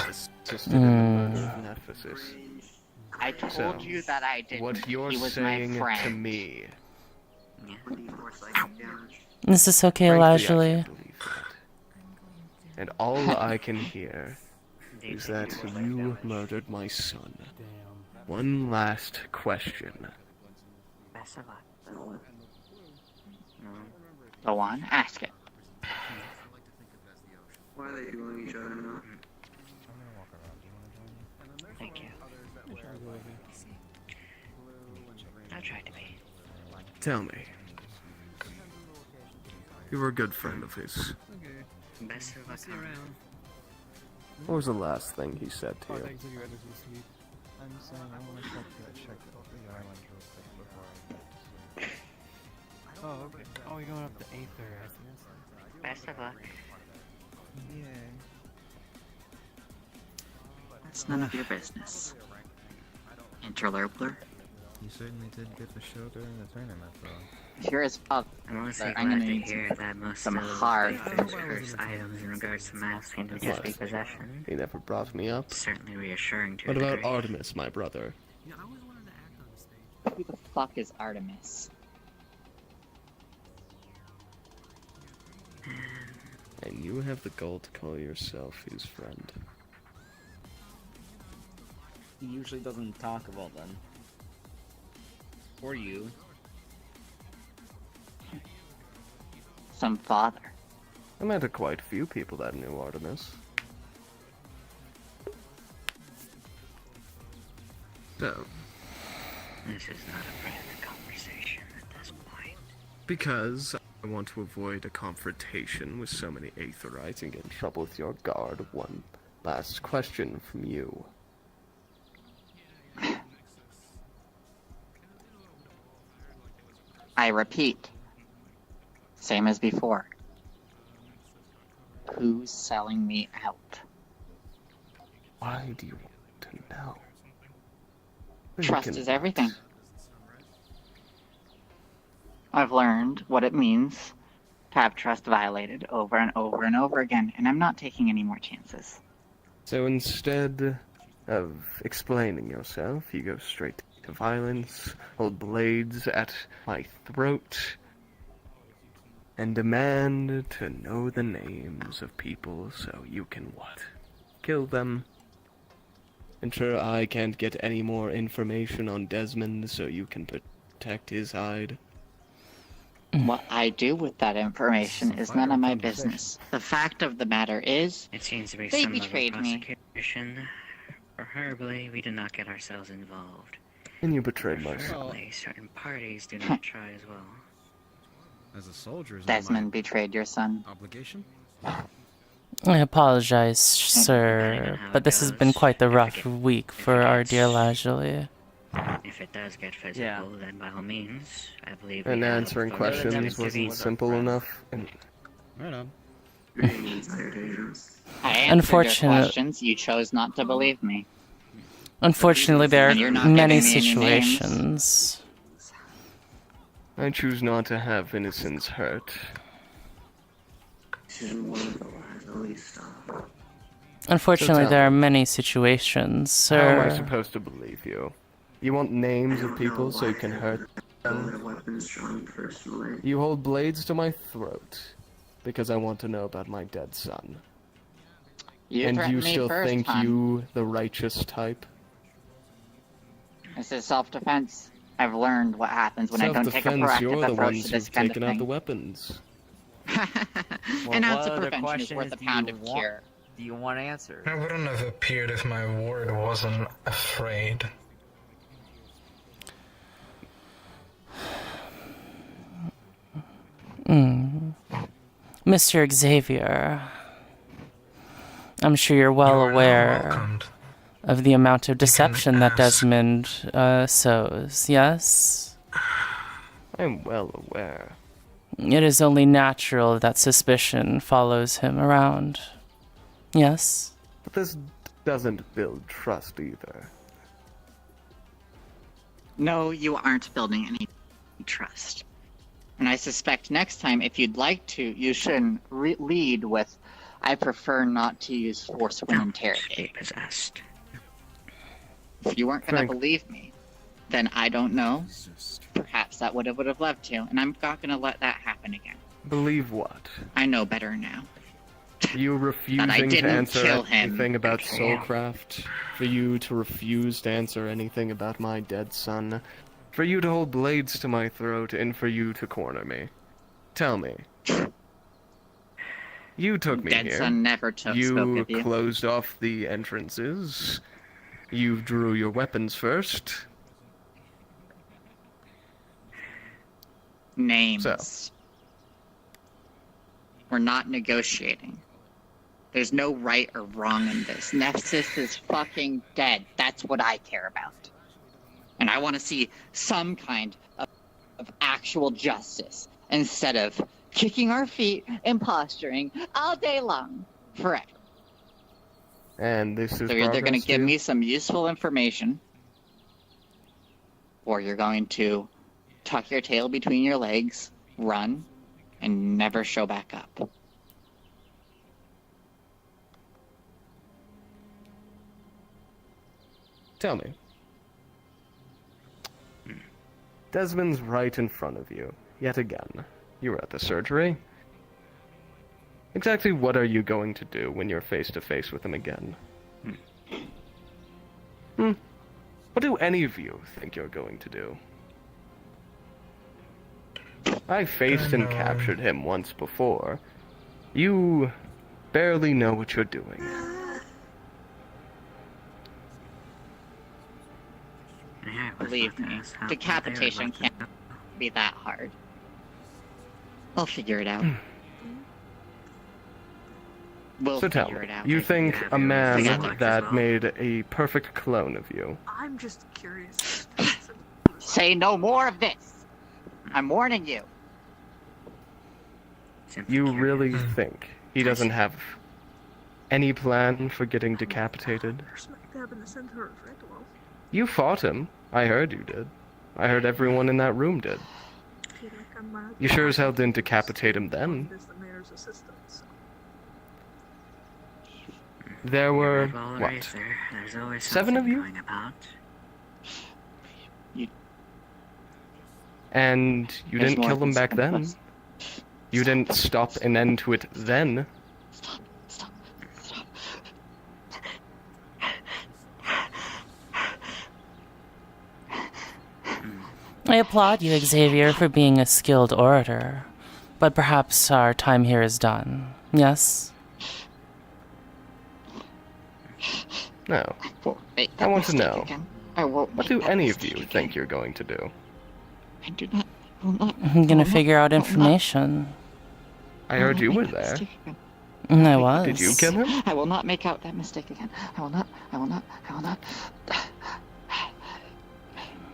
Assisted in the murder of Nephesis. I told So, you that I didn't. What you're he was saying my friend. to me. Is this okay, Frankly, I Lazuli? can't believe that. And all I can hear is that you murdered my son. One last question. Best of luck. Go on, ask it. Why are they doing each other now? Thank you. I tried to be. Tell me. You were a good friend of his. Best of luck around. What was the last thing he said to you? I'm saying I want to check the island real quick before I Oh, okay. Oh, you're going up to Aether. Best of luck. Yay. That's none of your business. Interloper. You certainly did get the show during the tournament, though. If you're his father, I'm honestly I'm gonna glad to need hear that most some of hard Oh, cursed items in regards to mass seem to just be possession. He never brought me up. Certainly reassuring to What a about degree. Artemis, my brother? Who the fuck is Artemis? And you have the gall to call yourself his friend. He usually doesn't talk about them. Or you. Some father. I met quite a few people that knew Artemis. So, This is not a private conversation at this point. because I want to avoid a confrontation with so many Aetherites and get in trouble with your guard, one last question from you. I repeat. Same as before. Who's selling me out? Why do you want to know? You Trust can- is everything. I've learned what it means to have trust violated over and over and over again, and I'm not taking any more chances. So instead of explaining yourself, you go straight to violence, hold blades at my throat, and demand to know the names of people so you can what? Kill them. Ensure I can't get any more information on Desmond so you can protect his hide. What I do with that information is none of my business. The fact of the matter is, It seems to be they some betrayed level of me. prosecution. Preferably, we did not get ourselves involved. And you betrayed my son. Preferably, certain parties do not try as well. As a soldier, is that Desmond betrayed your son. my obligation? I apologize, sir, but this has been quite the rough week for our dear Lazuli. If if it does get physical, then by all means, I believe. And we have answering the questions right to wasn't intervene. simple enough. And Right on. I answered Unfortunate- your questions. You chose not to believe me. Unfortunately, there And you're are not many giving me any names. situations. I choose not to have innocence hurt. Unfortunately, tell there are me, many situations, How am I sir. supposed to believe you? You want names of people so you can hurt them? You hold blades to my throat because I want to know about my dead son. You And you threatened me still first, think hon. you, the righteous type? This is self-defense. I've learned what happens when I don't take a Self-defense, proactive you're the approach ones to this who've kind of taken out the thing. weapons. An ounce of prevention is worth a pound of cure. Do you want to answer? I wouldn't have appeared if my ward wasn't afraid. Mr. Xavier, I'm sure you're well aware of the amount of deception that Desmond sows, yes? I'm well aware. It is only natural that suspicion follows him around. Yes? But this doesn't build trust either. No, you aren't building any trust. And I suspect next time, if you'd like to, you shouldn't lead with, I prefer not to use force when interrogating. Possessed. If you weren't going to Frank. believe me, then I don't know. Perhaps that would have loved to, and I'm not going to let that happen again. Believe what? I know better now. You refusing to didn't answer kill him. anything about Soulcraft? For you to refuse to answer anything about my dead son? For you to hold blades to my throat and for you to corner me? Tell me. You took me Dead here. son never spoke You of you. closed off the entrances. You drew your weapons first. Names. So. We're not negotiating. There's no right or wrong in this. Nexus is fucking dead. That's what I care about. And I want to see some kind of actual justice instead of kicking our feet and posturing all day long forever. And this is So you're either going progress to give you? me some useful information, or you're going to tuck your tail between your legs, run, and never show back up. Tell me. Desmond's right in front of you, yet again. You were at the surgery. Exactly what are you going to do when you're face to face with him again? What do any of you think you're going to do? I faced and captured him once before. You barely know what you're doing. Believe me, decapitation can't be that hard. I'll figure it out. We'll So tell figure me, it out. you think a man Together. that made a perfect clone of you I'm just curious. Say no more of this. I'm warning you. You really think he doesn't have any plan for getting decapitated? Smack dab in the center of it. Well, You fought him. I heard you did. I heard everyone in that room did. I feel like I'm mad. You sure as hell didn't decapitate him then. There's the mayor's assistant. So. There were, Well, what, right there. There's always 7 of something you? going about. And you There's didn't more kill them than back 7 of then? us. You didn't stop an end to it then? I applaud you, Xavier, for being a skilled orator. But perhaps our time here is done. Yes? No. I want to know. What do any of you think you're going to do? I do not. I will not. I'm gonna figure out information. I heard you were there. I was. Did you kill him? I will not make out that mistake again. I will not. I will not. I will not.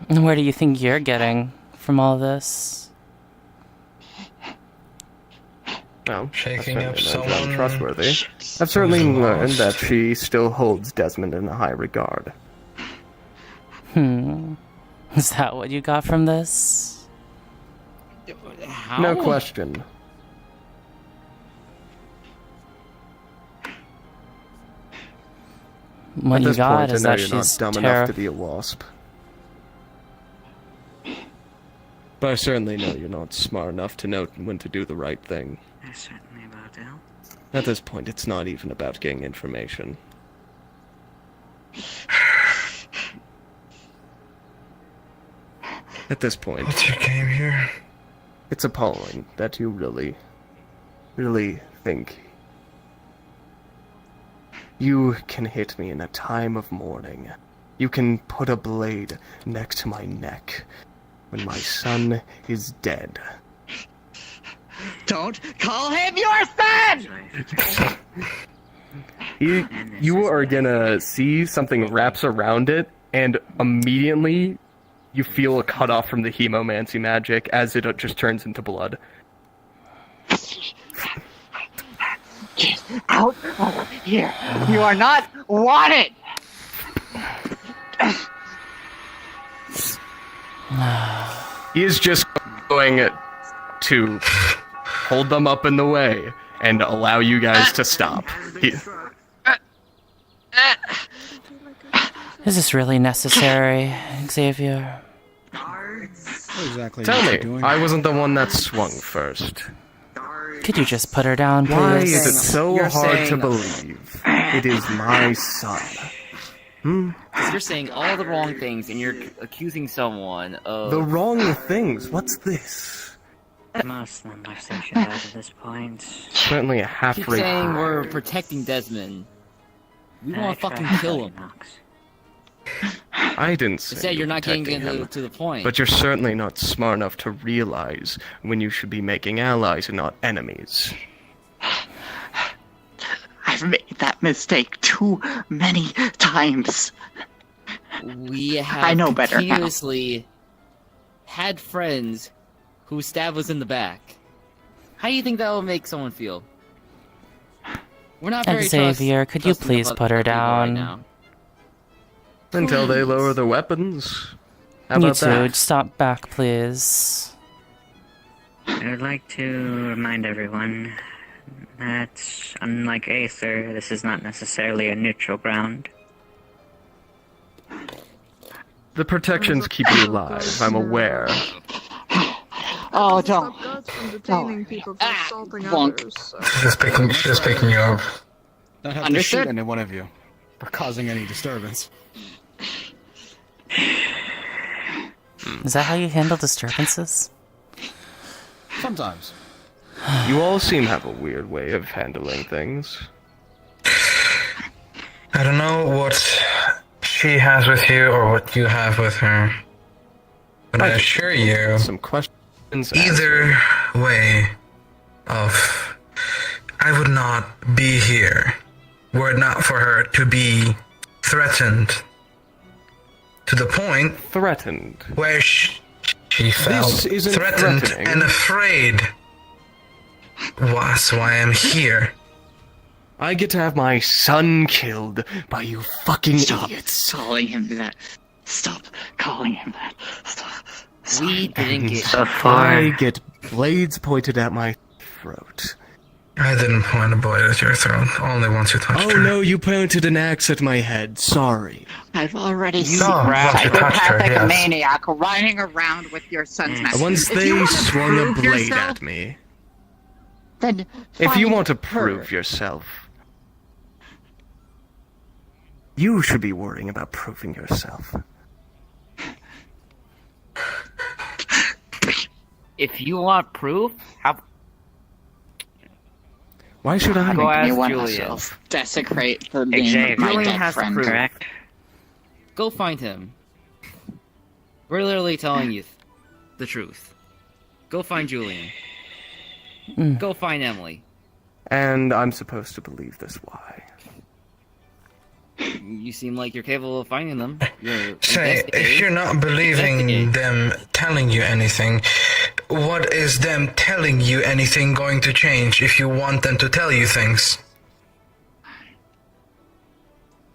And where do you think you're getting from all this? Well, Shaking I've up certainly learned someone. untrustworthy. I've certainly learned that she still holds Desmond in a high regard. Is that what you got from this? How? No question. What At you this got point, is I know that you're not she's dumb enough to be a wasp. But I certainly know you're not smart enough to know when to do the right thing. I certainly will do. At this point, it's not even about getting information. At this point, What's your game here? it's appalling that you really think you can hit me in a time of mourning. You can put a blade next to my neck when my son is dead. Don't call him your son! You are gonna see something wraps around it, and immediately you feel a cutoff from the hemomancy magic as it just turns into blood. Get out of here! You are not wanted! He is just going to hold them up in the way and allow you guys to stop. Is this really necessary, Xavier? What exactly Tell are you me, doing? I wasn't the one that swung first. Could you just put her down, please? Why is it so You're hard to saying- believe? It is my son. Because you're saying all the wrong things and you're accusing someone of... The wrong things? What's this? Most of them are social at this point. Certainly a Keep half-rate. saying we're protecting Desmond. We want to fucking kill him. I didn't say Instead, you're not getting protecting him. to the point. But you're certainly not smart enough to realize when you should be making allies and not enemies. I've made that mistake too many times. We have I know better now. continuously had friends who stab us in the back. How do you think that will make someone feel? We're not very Xavier, could you trusting please of put her people right down? now. Until they lower their weapons. How You about two, that? stop back, please. I would like to remind everyone that, unlike Aether, this is not necessarily a neutral ground. The protections keep you alive, I'm aware. Oh, don't. Stop guards from detaining people for assaulting wonk. others. So. She's picking you up. Don't have to Understood. shoot any one of you for causing any disturbance. Is that how you handle disturbances? Sometimes. You all seem to have a weird way of handling things. I don't know what she has with you or what you have with her. But I assure you, Some questions. either way of, I would not be here were it not for her to be threatened to the point Threatened. where she felt This isn't threatened threatening. and afraid. That's why I'm here. I get to have my son killed by you fucking idiots. Calling him that. Stop calling him that. Stop. We didn't get I get blades pointed at my throat. I didn't point a blade at your throat, only once you touched Oh her. no, you pointed an axe at my head. Sorry. I've already seen No, a once you touched her, psychopathic yes. maniac running around with your son's mouth. Once If you they wanna swung a prove blade yourself, at me. then If you find want to her. prove yourself, you should be worrying about proving yourself. If you want proof, how... Why should I? Go ask You want Julian. yourself desecrate the name Xavier. of my Julian dead has to friend. prove. Correct? Go find him. We're literally telling you the truth. Go find Julian. Go find Emily. And I'm supposed to believe this. Why? You seem like you're capable of finding them. Say, if you're not believing them telling you anything, what is them telling you anything going to change if you want them to tell you things?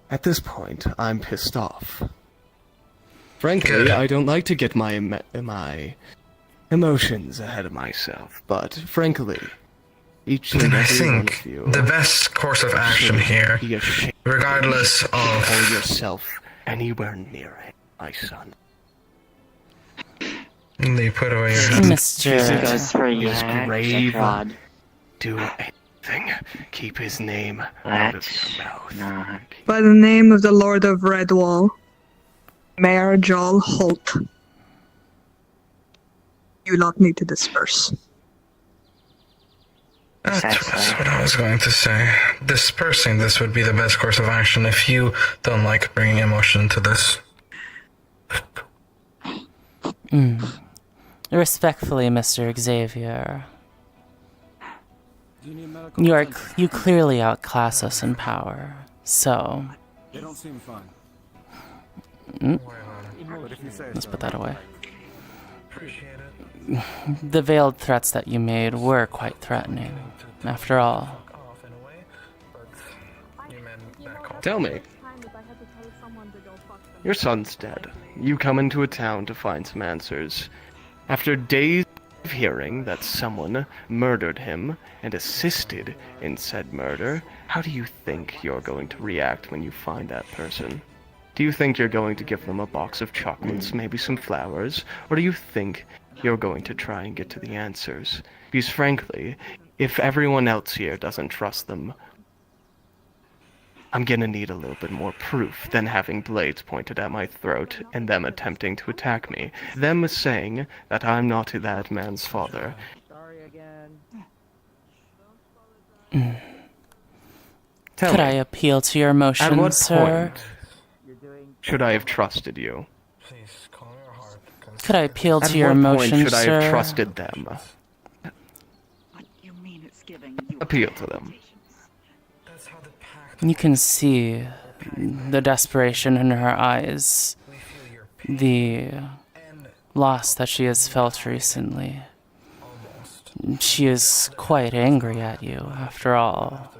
At this point, I'm pissed off. Frankly, Good. I don't like to get my emotions ahead of myself, but frankly, each and Then I every one think of you the best course of action here, be ashamed regardless to call of... yourself anywhere near him, my son. They put away your gun. Mr. His grave. Do anything. Keep his name out of your mouth. By the name of the Lord of Redwall, Mayor Joel Holt, you lot need to disperse. That's what I was going to say. Dispersing this would be the best course of action if you don't like bringing emotion to this. Respectfully, Mr. Xavier. You clearly outclass us in power, so... They don't seem fine. But if you say let's put that away. The veiled threats that you made were quite threatening, after all. Tell me. Your son's dead. You come into a town to find some answers. After days of hearing that someone murdered him and assisted in said murder, how do you think you're going to react when you find that person? Do you think you're going to give them a box of chocolates, maybe some flowers? Or do you think you're going to try and get to the answers? Because frankly, if everyone else here doesn't trust them, I'm gonna need a little bit more proof than having blades pointed at my throat and them attempting to attack me. Them saying that I'm not that man's father. Could I appeal to your emotions, at what sir? point should I have trusted you? Could I appeal to At your what emotions, point should I have sir? trusted them? Appeal to them. You can see the desperation in her eyes, the loss that she has felt recently. She is quite angry at you, after all.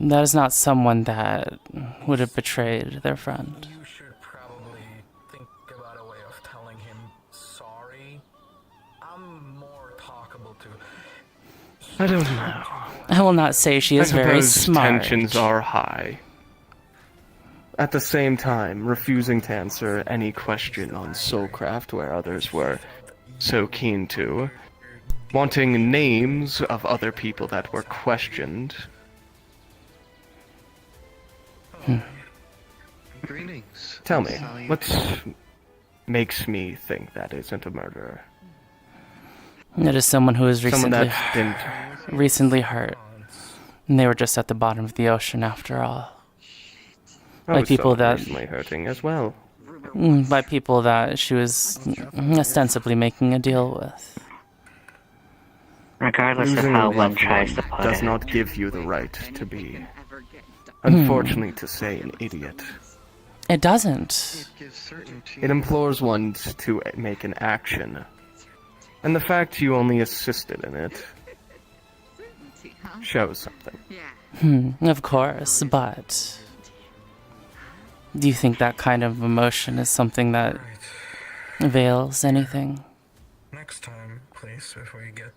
That is not someone that would have betrayed their friend. You should probably think about a way of telling him sorry. I'm more talkable to... I don't know. I will not say she is very smart. Tensions are high. At the same time, refusing to answer any question on Soulcraft where others were so keen to, wanting names of other people that were questioned. Greetings. Tell me, what makes me think that isn't a murderer? It is someone who was Someone recently hurt. And they were just at the bottom of the ocean after all. By people that personally hurting as well. By people that she was ostensibly making a deal with. Regardless of Losing how a one loved tries to one put does it. not give you the right to be, unfortunately to say, an idiot. It doesn't. It implores one to make an action. And the fact you only assisted in it shows something. Of course, but do you think that kind of emotion is something that avails anything? Next time, please, before you get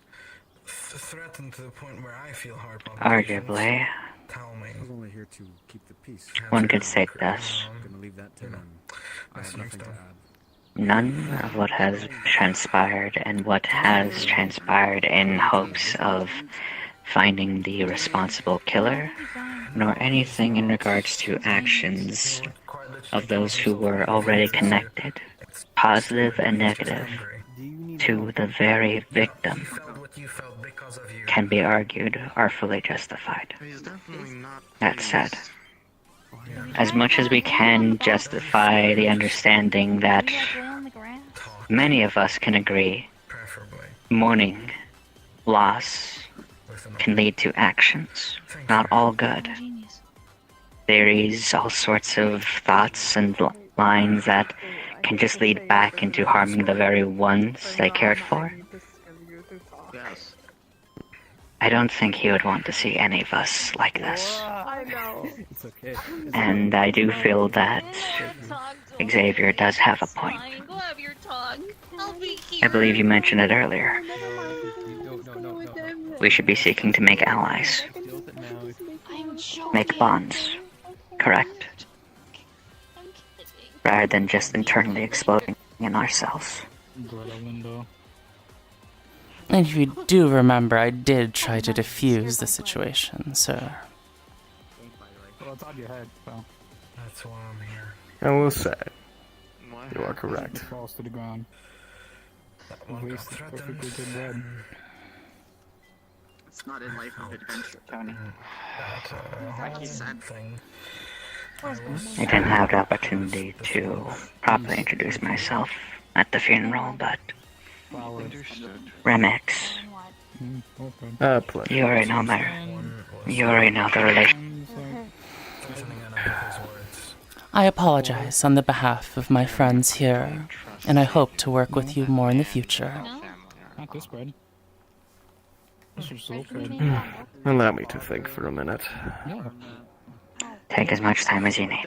threatened to the point where I feel hard. Arguably, Tell me. I was only here to keep the peace. one could say this. I'm gonna leave that to them. I have nothing to add. None of what has transpired and what has transpired in hopes of finding the responsible killer, nor anything in regards to actions of those who were already connected, positive and negative, to the very victim, can be argued are fully justified. That said, as much as we can justify the understanding that many of us can agree, mourning, loss, can lead to actions, not all good. Theories, all sorts of thoughts and lines that can just lead back into harming the very ones they cared for. Yes. I don't think he would want to see any of us like this. I know. It's okay. And I do feel that Xavier does have a point. Go have your tongue. I'll be here. I believe you mentioned it earlier. We should be seeking to make allies. Make bonds. Correct? Rather than just internally exploding in ourselves. And if you do remember, I did try to defuse the situation, sir. Well, it's on your head, so. That's why I'm here. I will say, you are correct. It falls to the ground. At least it's perfectly good bread. It's not a life of adventure, Tony. Like you said. I didn't have the opportunity to properly introduce myself at the funeral, but Remix, you already know you already know the relation. I apologize on the behalf of my friends here, and I hope to work with you more in the future. Not this bread. This is so good. Allow me to think for a minute. Yeah. Take as much time as you need.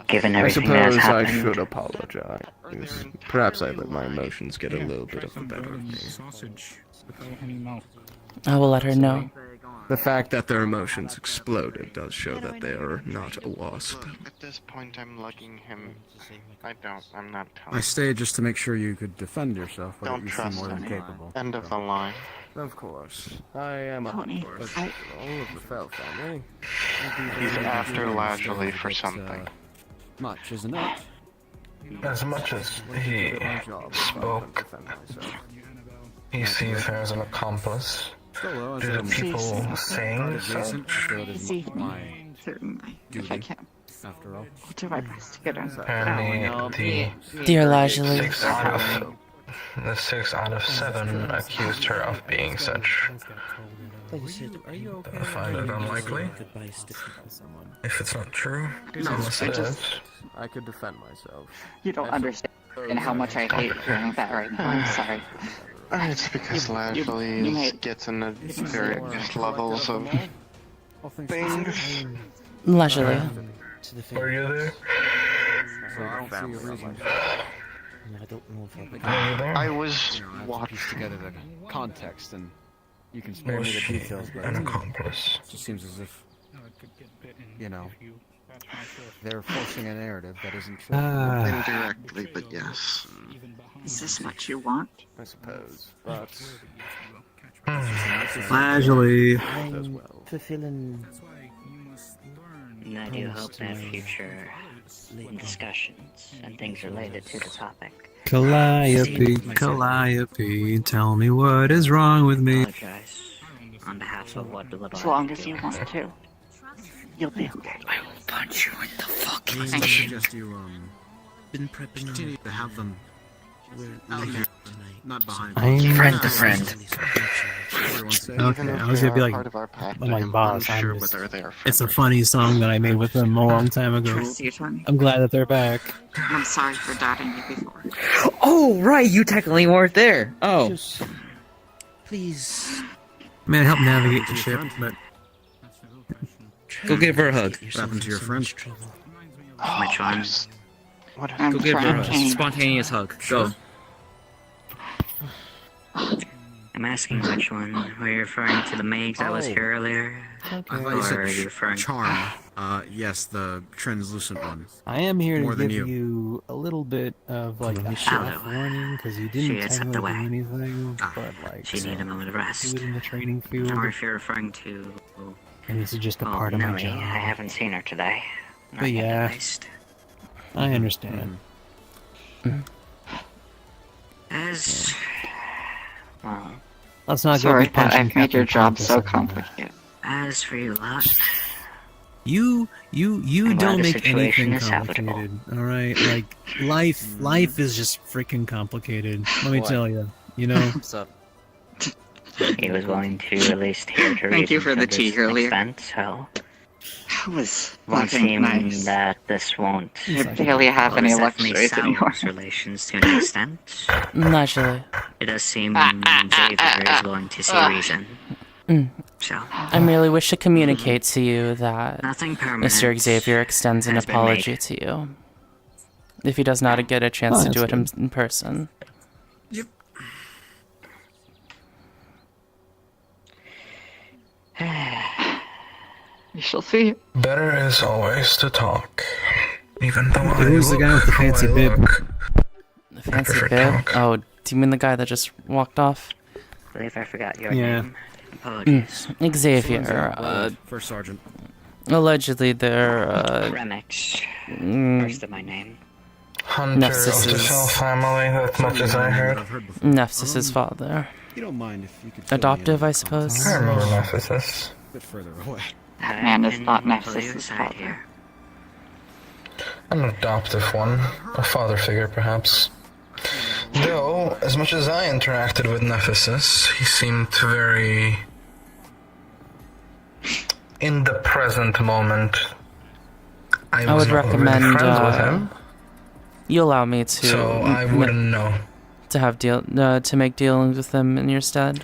Given everything that has I suppose I happened, should apologize. Perhaps I let my emotions get a little bit of the better of me. I will let her know. The fact that their emotions exploded does show that they are not a wasp. At this point, I'm lugging him. I'm not telling. I stayed just to make sure you could defend yourself, but Don't you seem trust more than anyone. capable. End of the line. Of course. I am a Tony, horse. I- All of the Fell family. He's after Lazuli for something. Much, isn't it? As much as he spoke, he sees her as an accomplice. Do the people saying so? Certainly, if I can. After all. I'll do my best to get her. Apparently, Dear Lazuli. the 6 out of 7 accused her of being such. I find it unlikely. If it's not true, unless it is. I could defend myself. You don't understand how much I hate hearing that right now. I'm sorry. It's because Lazuli gets in the various levels of things. Leisurely. Were you there? I don't see a reason. I don't know if I was watching together the context, and you can spare me the details, but an accomplice? it just seems as if, you know, they're forcing a narrative that isn't true. Indirectly, but yes. Is this what you want? I suppose, but... Casually. And I do hope that future discussions and things related to the topic. Calliope, tell me what is wrong with me. Apologize on behalf of what little As long as you want to. You'll be okay. I will punch you in the fucking I suggest you, Been prepping continue to have them out here, not behind. I'm friend to friend. Okay, I was gonna be like, oh my boss. It's a funny song that I made with them a long time ago. Trust you, Tony. I'm glad that they're back. I'm sorry for doubting you before. Oh, right, you technically weren't there. Oh. Please. Man, help navigate the ship, but Go give her a hug. What happened to your friend? Which one? Go give her a spontaneous hug. Go. I'm asking which one. Were you referring to the mage that was here earlier? I thought Or you are you said referring charm. Yes, the translucent one. I am here More to than give you. you a little bit of like a Shadow. soft warning because you She didn't had slipped technically do away. anything, but like She needed a moment of rest. do it in the training field, Or if you're referring to... and this is just a Oh, part of my Nelly, job. I haven't seen her today. Not But yet, yeah, at least. I understand. As... Well... Let's not Sorry go be that punching I've made your Captain job Krampus so everywhere. complicated. As for you lot... You I'm glad don't the make situation anything is salvageable. complicated. All right, like life is just freaking complicated. Let me What? tell you. You know. What's up? he was willing to at least hear to Thank you reason for the this tea earlier. extent, so That was won't fucking seem nice. that this won't. I barely have well, any this definitely luxuries anymore. sours relations to an extent. Naturally. It does seem Xavier is willing to see reason. So I merely wish to communicate to you that nothing permanent Mr. Xavier extends an has been apology made. to you. If he does not get a chance to do it in person. We shall see. Better is always to talk. Even though Who's the guy with the fancy bib? The fancy bib? Oh, do you mean the guy that just walked off? I believe I forgot your Yeah. name. Apologies. Xavier, First Sergeant. allegedly they're, Remix. First of my name. Hunter of the Shell family, that much as I heard. Nephthys's father. You don't mind if you could fill me in Adoptive, on I the suppose. context? I remember Nephthys. A bit further away. That man is not Pull you Nephthys' aside father. here. An adoptive one. A father figure, perhaps. Though, as much as I interacted with Nephthys, he seemed very... in the present moment. I I was would not really recommend friends with him, you allow me to so I wouldn't know. to have to make dealings with him in your stead.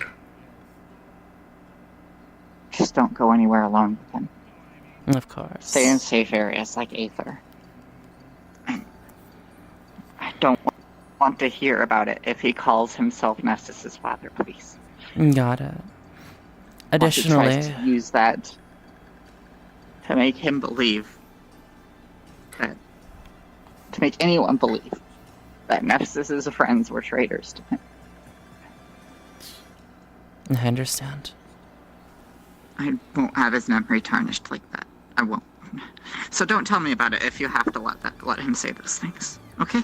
Just don't go anywhere alone with him. Of course. Stay in safe areas like Aether. I don't want to hear about it if he calls himself Nephthys' father, please. Got it. Once he tries Additionally, to use that to make him believe that, to make anyone believe that Nephthys' friends were traitors to him. I understand. I won't have his memory tarnished like that. I won't. So don't tell me about it if you have to let him say those things. Okay?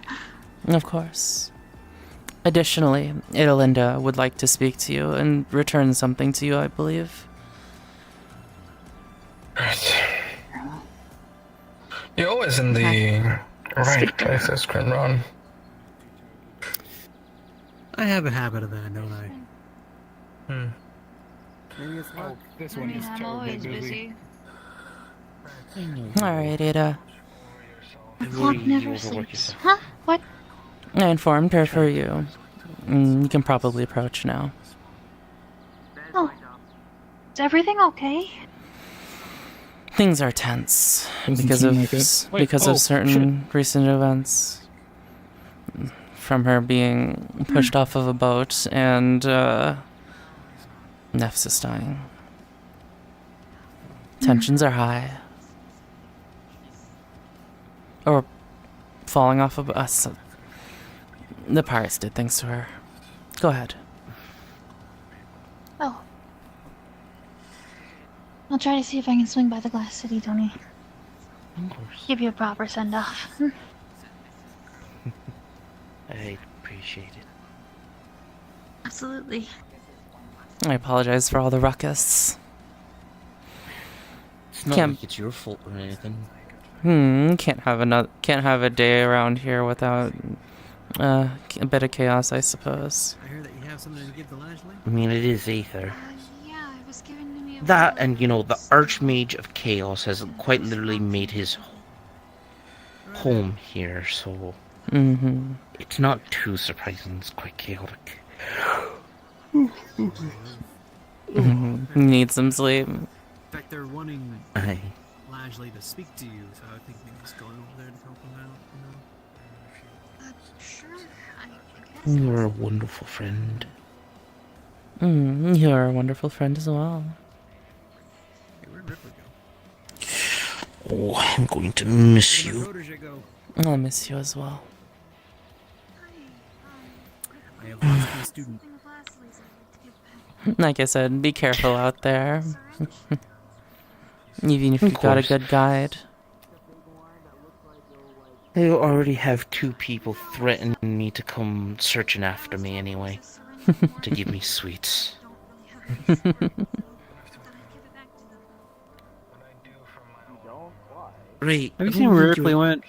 Of course. Additionally, Idalinda would like to speak to you and return something to you, I believe. You're always in the right places, Grinron. I have a habit of that, don't I? Maybe it's not. This one is I'm terribly always busy. Alright, Ada. Clock never sleeps. Huh? What? I informed her for you. You can probably approach now. Oh. Is everything okay? Things are tense Doesn't because seem of like it. Wait, because oh, of certain recent events. From her being pushed off of a boat and Nephthys dying. Tensions are high. Or falling off of us. The pirates did things to her. Go ahead. Oh. I'll try to see if I can swing by the Glass City, Tony. Of course. Give you a proper send-off. I appreciate it. Absolutely. I apologize for all the ruckus. It's not Can't- like it's your fault or anything. Can't have a day around here without a bit of chaos, I suppose. I hear that you have something to give the Lashley? I mean, it is Aether. Yeah, it was given to me. That, and the Archmage of Chaos has quite literally made his home here, so it's not too surprising. It's quite chaotic. Need some sleep. In fact, they're wanting Aye. Lashley to speak to you, so I think maybe just going over there to help him out, Sure, I guess. You're a wonderful friend. You're a wonderful friend as well. Hey, where'd Ripley go? Oh, I'm going to miss Where'd my you. protege go? I'll miss you as well. I have lost my student. Like I said, be careful out there. Even if you've got a course. good guide. I already have 2 people threatening me to come searching after me anyway. To give me sweets. Right. Have you seen where Ripley went?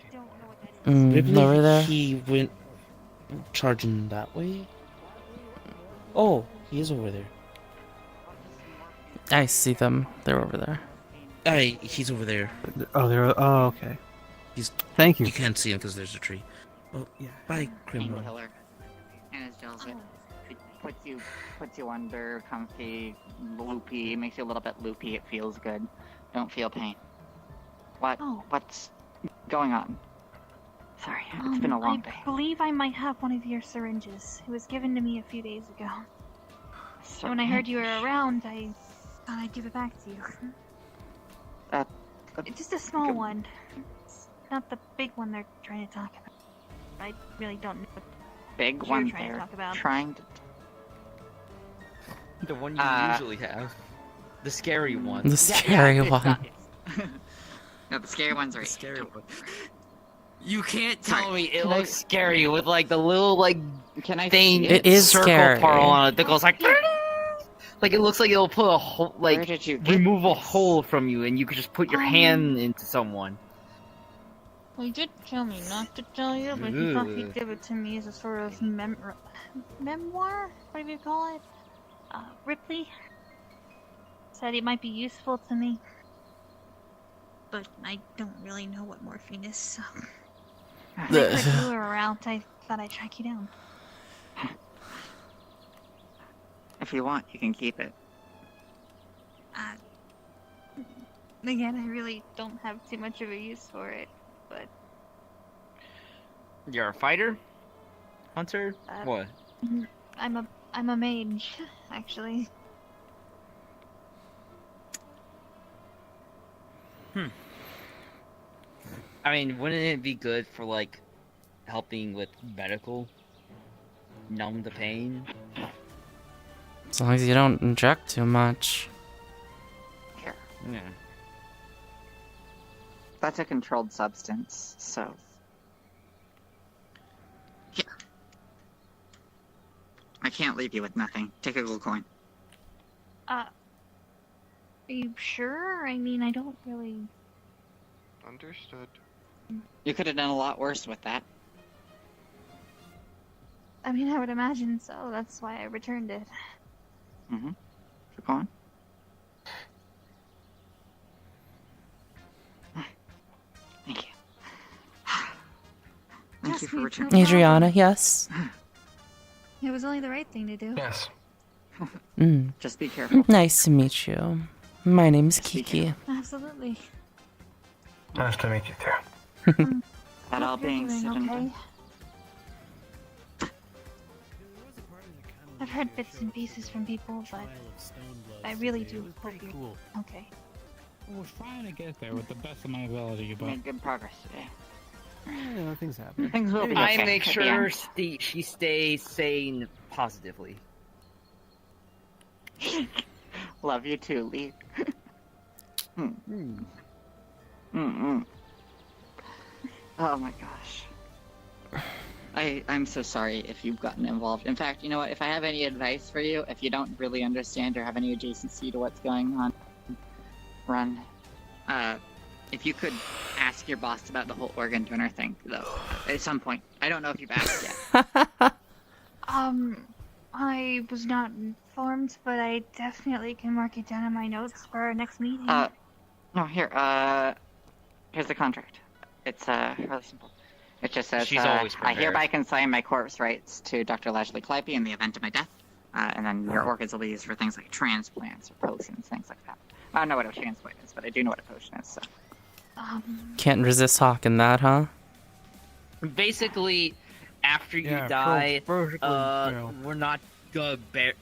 Ripley, over there? he went charging that way? Oh, he is over there. I see them. They're over there. Hey, he's over there. Oh, they're. Oh, okay. He's. Thank you. You can't see him because there's a tree. Oh, yeah. Bye, criminal. Painkiller. And it gels it. Puts you under, comfy, loopy. Makes you a little bit loopy. It feels good. Don't feel pain. What's going on? Sorry, it's been a long day. I believe I might have one of your syringes. It was given to me a few days ago. So when I heard you were around, I thought I'd give it back to you. It's just a small one. It's not the big one they're trying to talk about. I really don't know what Big you're one trying to there. talk about. Trying to. The one you usually have. The scary one. The scary one. No, the scary one's right. The scary one. You can't tell me it looks scary with like the little Can I thing. see It is circle scary. part on it that goes like. Like it looks like it'll put a hole, remove a hole from you, and you could just put your hand into someone. Well, you did tell me not to tell you, but he thought he'd give it to me as a sort of memoir? What do you call it? Ripley said it might be useful to me. But I don't really know what morphine is, so... When I heard you were around, I thought I'd track you down. If you want, you can keep it. Again, I really don't have too much of a use for it, but... You're a fighter? Hunter? What? I'm a mage, actually. I mean, wouldn't it be good for, like, helping with medical? Numb the pain? As long as you don't inject too much. Here. Yeah. That's a controlled substance, so... Here. I can't leave you with nothing. Take a gold coin. Are you sure? I mean, I don't really... Understood. You could have done a lot worse with that. I mean, I would imagine so. That's why I returned it. Mm-hmm. Keep going. Thank you. Thank you for returning. Adriana, yes? It was only the right thing to do. Yes. Just be careful. Nice to meet you. My name's Kiki. Absolutely. Nice to meet you too. That all You're being doing said and okay? done. I've heard bits and pieces from people, but I really do hope you're okay. We're trying to get there with the best of my ability, but... Made good progress today. Yeah, things happen. Things will be I okay make at the sure end. she stays sane positively. Love you too, Lee. Oh my gosh. I'm so sorry if you've gotten involved. In fact, you know what? If I have any advice for you, if you don't really understand or have any adjacency to what's going on, run. If you could ask your boss about the whole organ donor thing, though, at some point. I don't know if you've asked yet. I was not informed, but I definitely can mark it down in my notes for our next meeting. No, here's the contract. It's, really simple. It just says, She's always I prepared. hereby consign my corpse rights to Dr. Lashley Clype in the event of my death, and then your organs will be used for things like transplants or potions, things like that. I don't know what a transplant is, but I do know what a potion is, so. Can't resist hawking that, huh? Basically, after you die, we're not gonna bury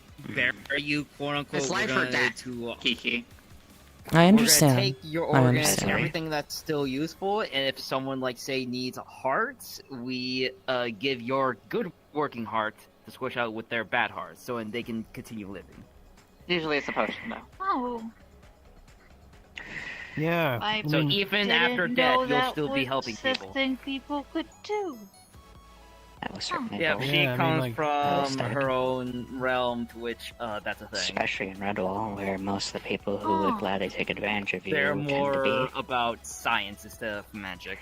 you, quote unquote. It's life we're or gonna death, to, Kiki. I understand. We're gonna take your I organs and understand. everything that's still useful, and if someone, like, say, needs a heart, we give your good working heart to switch out with their bad heart, so and they can continue living. Usually it's a potion, though. Oh. Yeah. I So even after didn't death, know you'll that still be was helping a people. thing people could do. That was certainly Yeah, cool. she comes That from was her own realm, to which that's a thing. Especially in Redwall, where most of the people who would gladly take advantage of you They're tend to more be. about science instead of magic.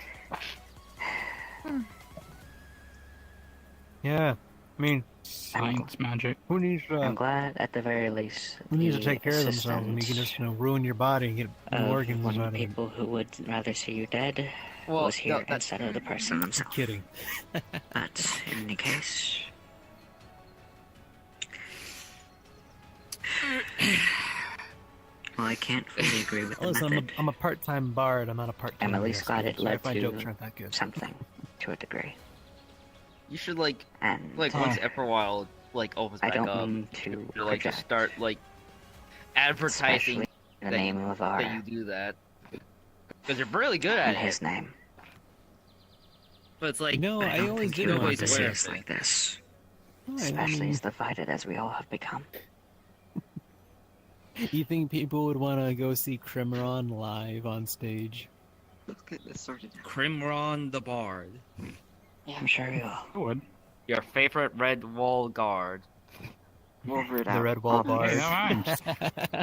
Yeah. I mean, science magic. Who needs I'm glad, at the very least, who needs to the take care of themselves when you can just ruin your body and get new of organs one out of of the it? people who would rather see you dead was here instead of the person themselves. Kidding. But in any case, well, I can't fully agree with the Listen, method. I'm a part-time bard. I'm not a part-time. I'm at least glad it investigator, so I led find jokes to aren't that good. something, to a degree. You should like And once Everwild opens I back don't up, mean to you should, project. just start advertising Especially the that name you, of our that you do that because you're really good at in it. his name. But it's like No, But I don't always think did you want want to to see wear us like this. Right, I Especially mean- as divided as we all have become. You think people would want to go see Crimron live on stage? Let's get this sorted out. Crimron the Bard. Yeah, I'm sure you will. I would. Your favorite red wall guard. We'll root The out Red Wall all the Bard. issues. Yeah, rhymes.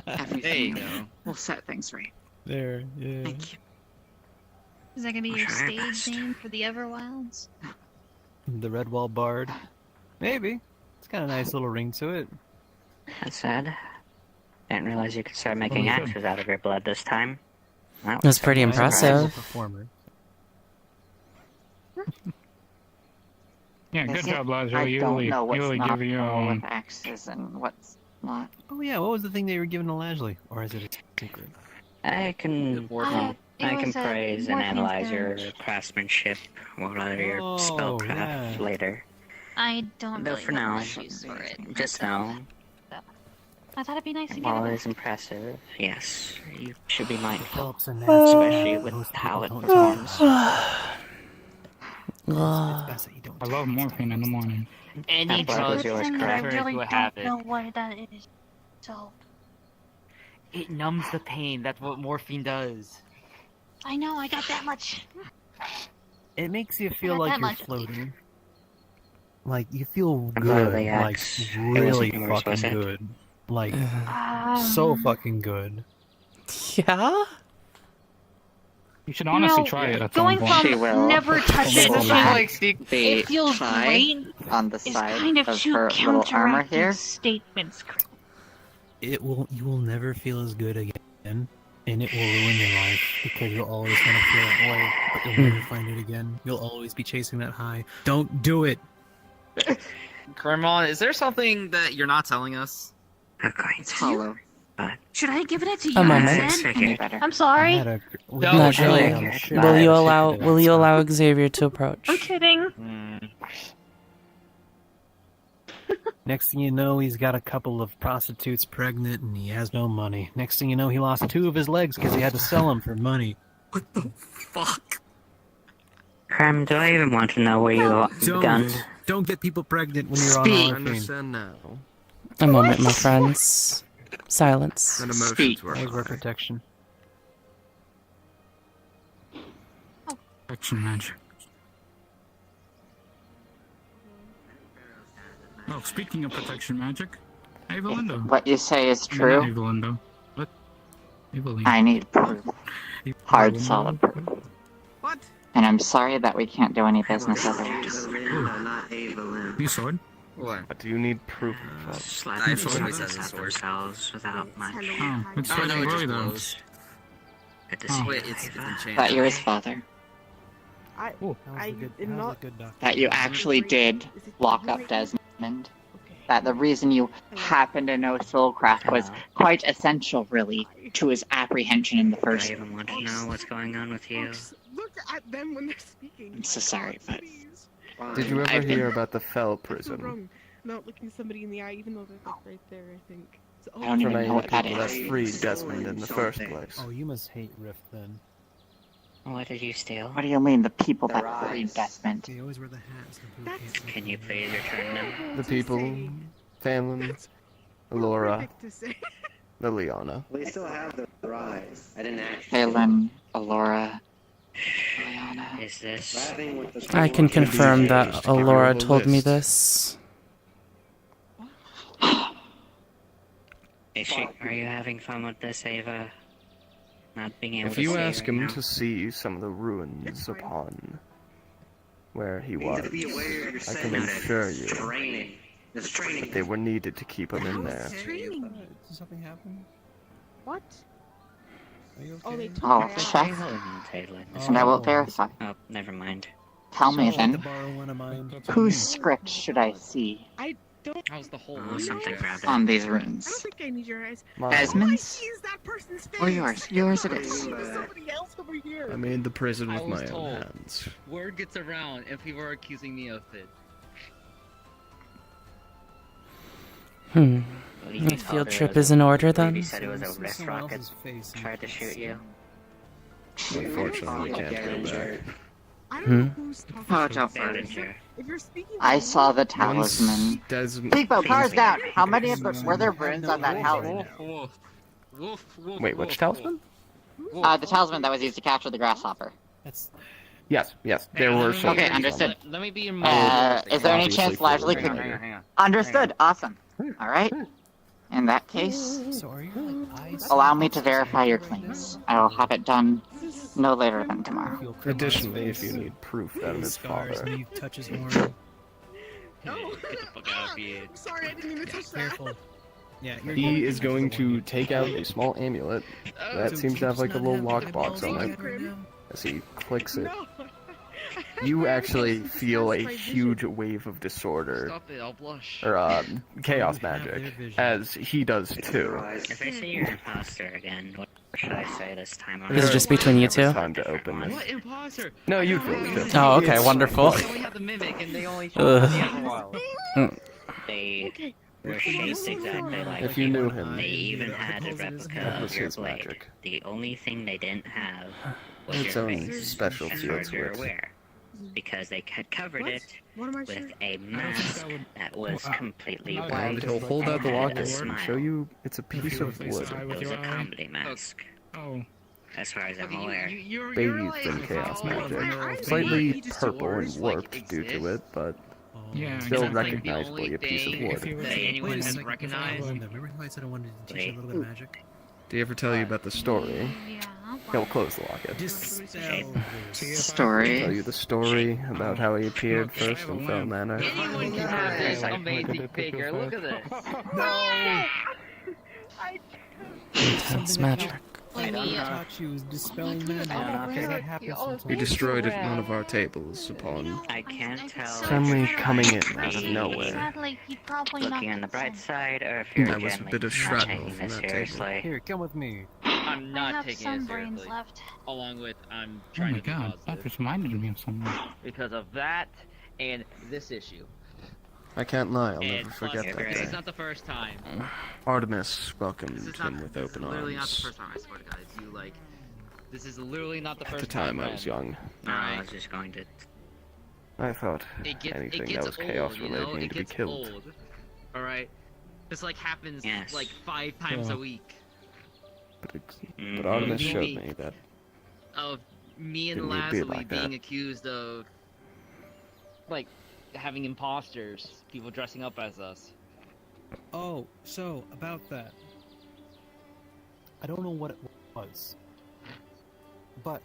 Everything. There you go. We'll set things right. There, yeah. Thank you. Is that gonna be I'll your try my stage best. name for the Everwilds? The Red Wall Bard. Maybe. It's got a nice little ring to it. That's sad. Didn't realize you could start making Well, you ashes out of your blood this time. That That's pretty certainly a surprise. impressive. Performer. Yeah, good Is it? job, Lazio. I You don't really, know what's you really not give you with axes and what's not. Oh yeah, what was the thing they were giving to Lashley? Or is it a secret? I can it I can was a praise and Morphine's analyze your Garage. craftsmanship or rather your Oh, spellcraft yeah. later. I don't But really for have now, much use for it. just know, I thought it'd be nice to get while it. it is impressive, yes, you should be mindful, Phillips and especially with how it performs. It's best that you don't I love morphine in the morning. Any That blood drug was yours, Thing that I correct? really to a don't habit. know what that is. So It numbs the pain. That's what morphine does. I know I got that much. It makes you feel Not like that you're much. floating. Like, you feel I'm good. glad they Like, asked. It really wasn't yours, was fucking it? good. Like, so fucking good. Yeah? You should honestly know, try it at some going point. She from will. never touch She it will to wrap it feels tie great on the is side kind of two her little armor counteracting here. statements. You will never feel as good again, and it will ruin your life because you'll always want to feel that way, but you'll never find it again. You'll always be chasing that high. Don't do it. Crimron, is there something that you're not telling us? I'm going It's to. hollow. Should I give it to you A moment. instead? Okay. Better. I'm sorry. Naturally. Will you allow Xavier to approach? I'm kidding. Next thing you know, he's got a couple of prostitutes pregnant, and he has no money. Next thing you know, he lost 2 of his legs because he had to sell them for money. Cram, do I even want to know where you begun? Don't get people pregnant when you're Speak. on Orphine. Understand now. A moment, my friends. Silence. And emotions were Eyes wear high. protection. Protection magic. Oh, speaking of protection magic, Evelindo. What you say is Not true. Evelindo. What? Evelyn. I need proof. Hard, Evelindo? solid proof. What? And I'm sorry that we can't do any business otherwise. You sword? What do you need proof of? Slapping sword. people that themselves without much. Oh, it's Oh, sword no, and it glory just though. glows. Good to Oh. see you, Wait, it's Eva. enchanted. That you're his father. I, That was I a good, am that was not. a good doctor. That you actually did lock up Desmond. That the reason you happen to know Soulcraft was quite essential, really, to his apprehension in the Do I first. even want to know what's going on with you? Look at them when they're speaking. I'm so sorry, but Did you ever I've been- hear about the Fell So prison? wrong. Not looking somebody in the eye, even though they're like right there. I think. So, I don't even From know what that people that is. freed Desmond in the first place. Oh, you must hate Rift then. What did you steal? What do you mean, the people that freed Desmond? They always wear the hats. And people can't Can you please return them? The people, Phelan, Laura, Perfect to say. Liliana. We still have the rise. I didn't actually. Phelan, Alora. Is this? I can confirm that Alora told me this. Are you having fun with this, Ava? Not being able If to you see ask right him now? to see some of the ruins upon where he You need was. to be aware you're I can sending assure that you training. This training. that they were needed to keep him in there. Training. Did something happen? What? Are you okay? Oh, they took I'll my ass. check, and I will verify. Oh, never mind. Tell me I'd like to then, borrow one of mine. whose script should I see I don't. How's the whole Oh, something grabbed it. on these I don't runes? think I need your eyes. Desmond's Use that person's face. or yours? Yours it is. Somebody else over here. I made the prison I with was my own told. hands. Word gets around and people are accusing me of it. The field trip is in order then? He said it was a wrist rocket. Tried to shoot you. Unfortunately, we can't go back. I don't know who's talking. Oh, don't worry. Danger. If you're speaking, I saw the talisman. Bigbo, cars down! How many of the were there runes on that talisman? Wait, which talisman? The talisman that was used to capture the grasshopper. That's Yes, there were some. Okay, understood. Let me be your Is there any chance Lashley could? Hang on. Understood. Awesome. All right. In that case, so are you like eyes? allow me to verify your claims. I will have it done no later than tomorrow. Additionally, if you need proof that I'm his scars, father. he touches more. Get the fuck out of here. I'm sorry, I didn't mean to touch that. Careful. Yeah, you're He is going to take out a small amulet that seems to have like a little lockbox on it. As he clicks it, No. you actually feel a huge wave of disorder, Stop it, I'll blush. or chaos magic, as he does too. If I see you're an imposter again, what should I say this time around? Is it just between you two? Time to open this. What imposter? No, you feel it. Oh, okay, wonderful. They only have the mimic and they only show up the other one. They were shaped exactly like If you knew him, They even had a replica that of was your his blade. magic. The only thing they didn't have was Its your own face, special as field far as you're switch. aware, because they had covered What? it What am I with sure? a mask that was completely And white. he'll hold out the and had locket a and smile. show you it's a piece of wood, It was a comedy mask, Oh. as far as I'm Okay, aware. bathed in chaos magic, slightly purple and warped due to it, but Yeah, still exactly. recognizably a piece of wood. That anyone has recognized. Remember how I said I wanted to teach you a little bit of magic? Did he ever tell you about the story? Yeah. He'll close the locket. Dispel this. Story. Tell you the story about how he appeared first in Fell Manor. Anyone can have this amazing figure. Look at this. No! Intense magic. I taught you dispelling magic. That happens sometimes. We destroyed one of our tables upon I can't tell suddenly if you're coming trying in to out of be nowhere. Sadly, he probably looking on the bright side, or if you're That was a genuinely bit of not shrapnel taking from this that table. seriously. Here, come with me. I'm I not have taking some it brains seriously. left. Along with, I'm Oh trying my to be god, that positive. just reminded me of something. Because of that and this issue. I can't lie, I'll And never plus, forget that this day. is not the first time. Artemis This welcomed is not. him with This is open literally not the arms. first time. I swear to God, it's you like. This is literally not the At first the time I Ren. was young. No, I Alright. was just going to. I thought It gets anything gets that was old, chaos you know? related It needed to be gets killed. old. All right, this like happens Yes. like 5 times a week. But Artemis showed me that Of me and Didn't need to be Lazuli like that. being accused of like having imposters, people dressing up as us. Oh, so about that. I don't know what it was, but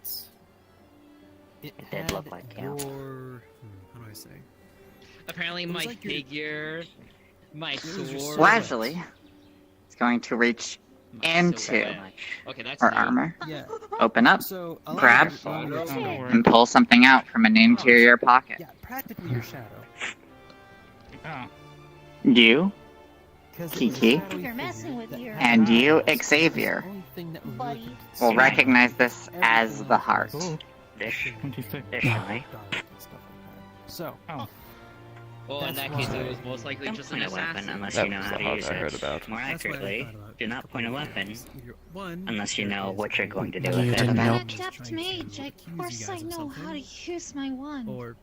it did had look like you. your. How do I say? Apparently, It was my like your- figure, my sword. Lashley is going to reach into Okay, that's her new. armor, Yeah. open up, So grab, and and pull something out from an interior pocket. Yeah, practically your shadow. Oh. You, Kiki, If you're messing with your and you, Xavier, buddy, will recognize this as the heart. Additionally, So. Well, in that case, it was most likely don't just an point a weapon assassin. unless That you know was how the to heart use I heard it. about. More That's what I accurately, thought about do not point a weapon One, unless you know what you're going to do You with it. didn't I'm know. an adept mage. Of course I know how to use my wand. or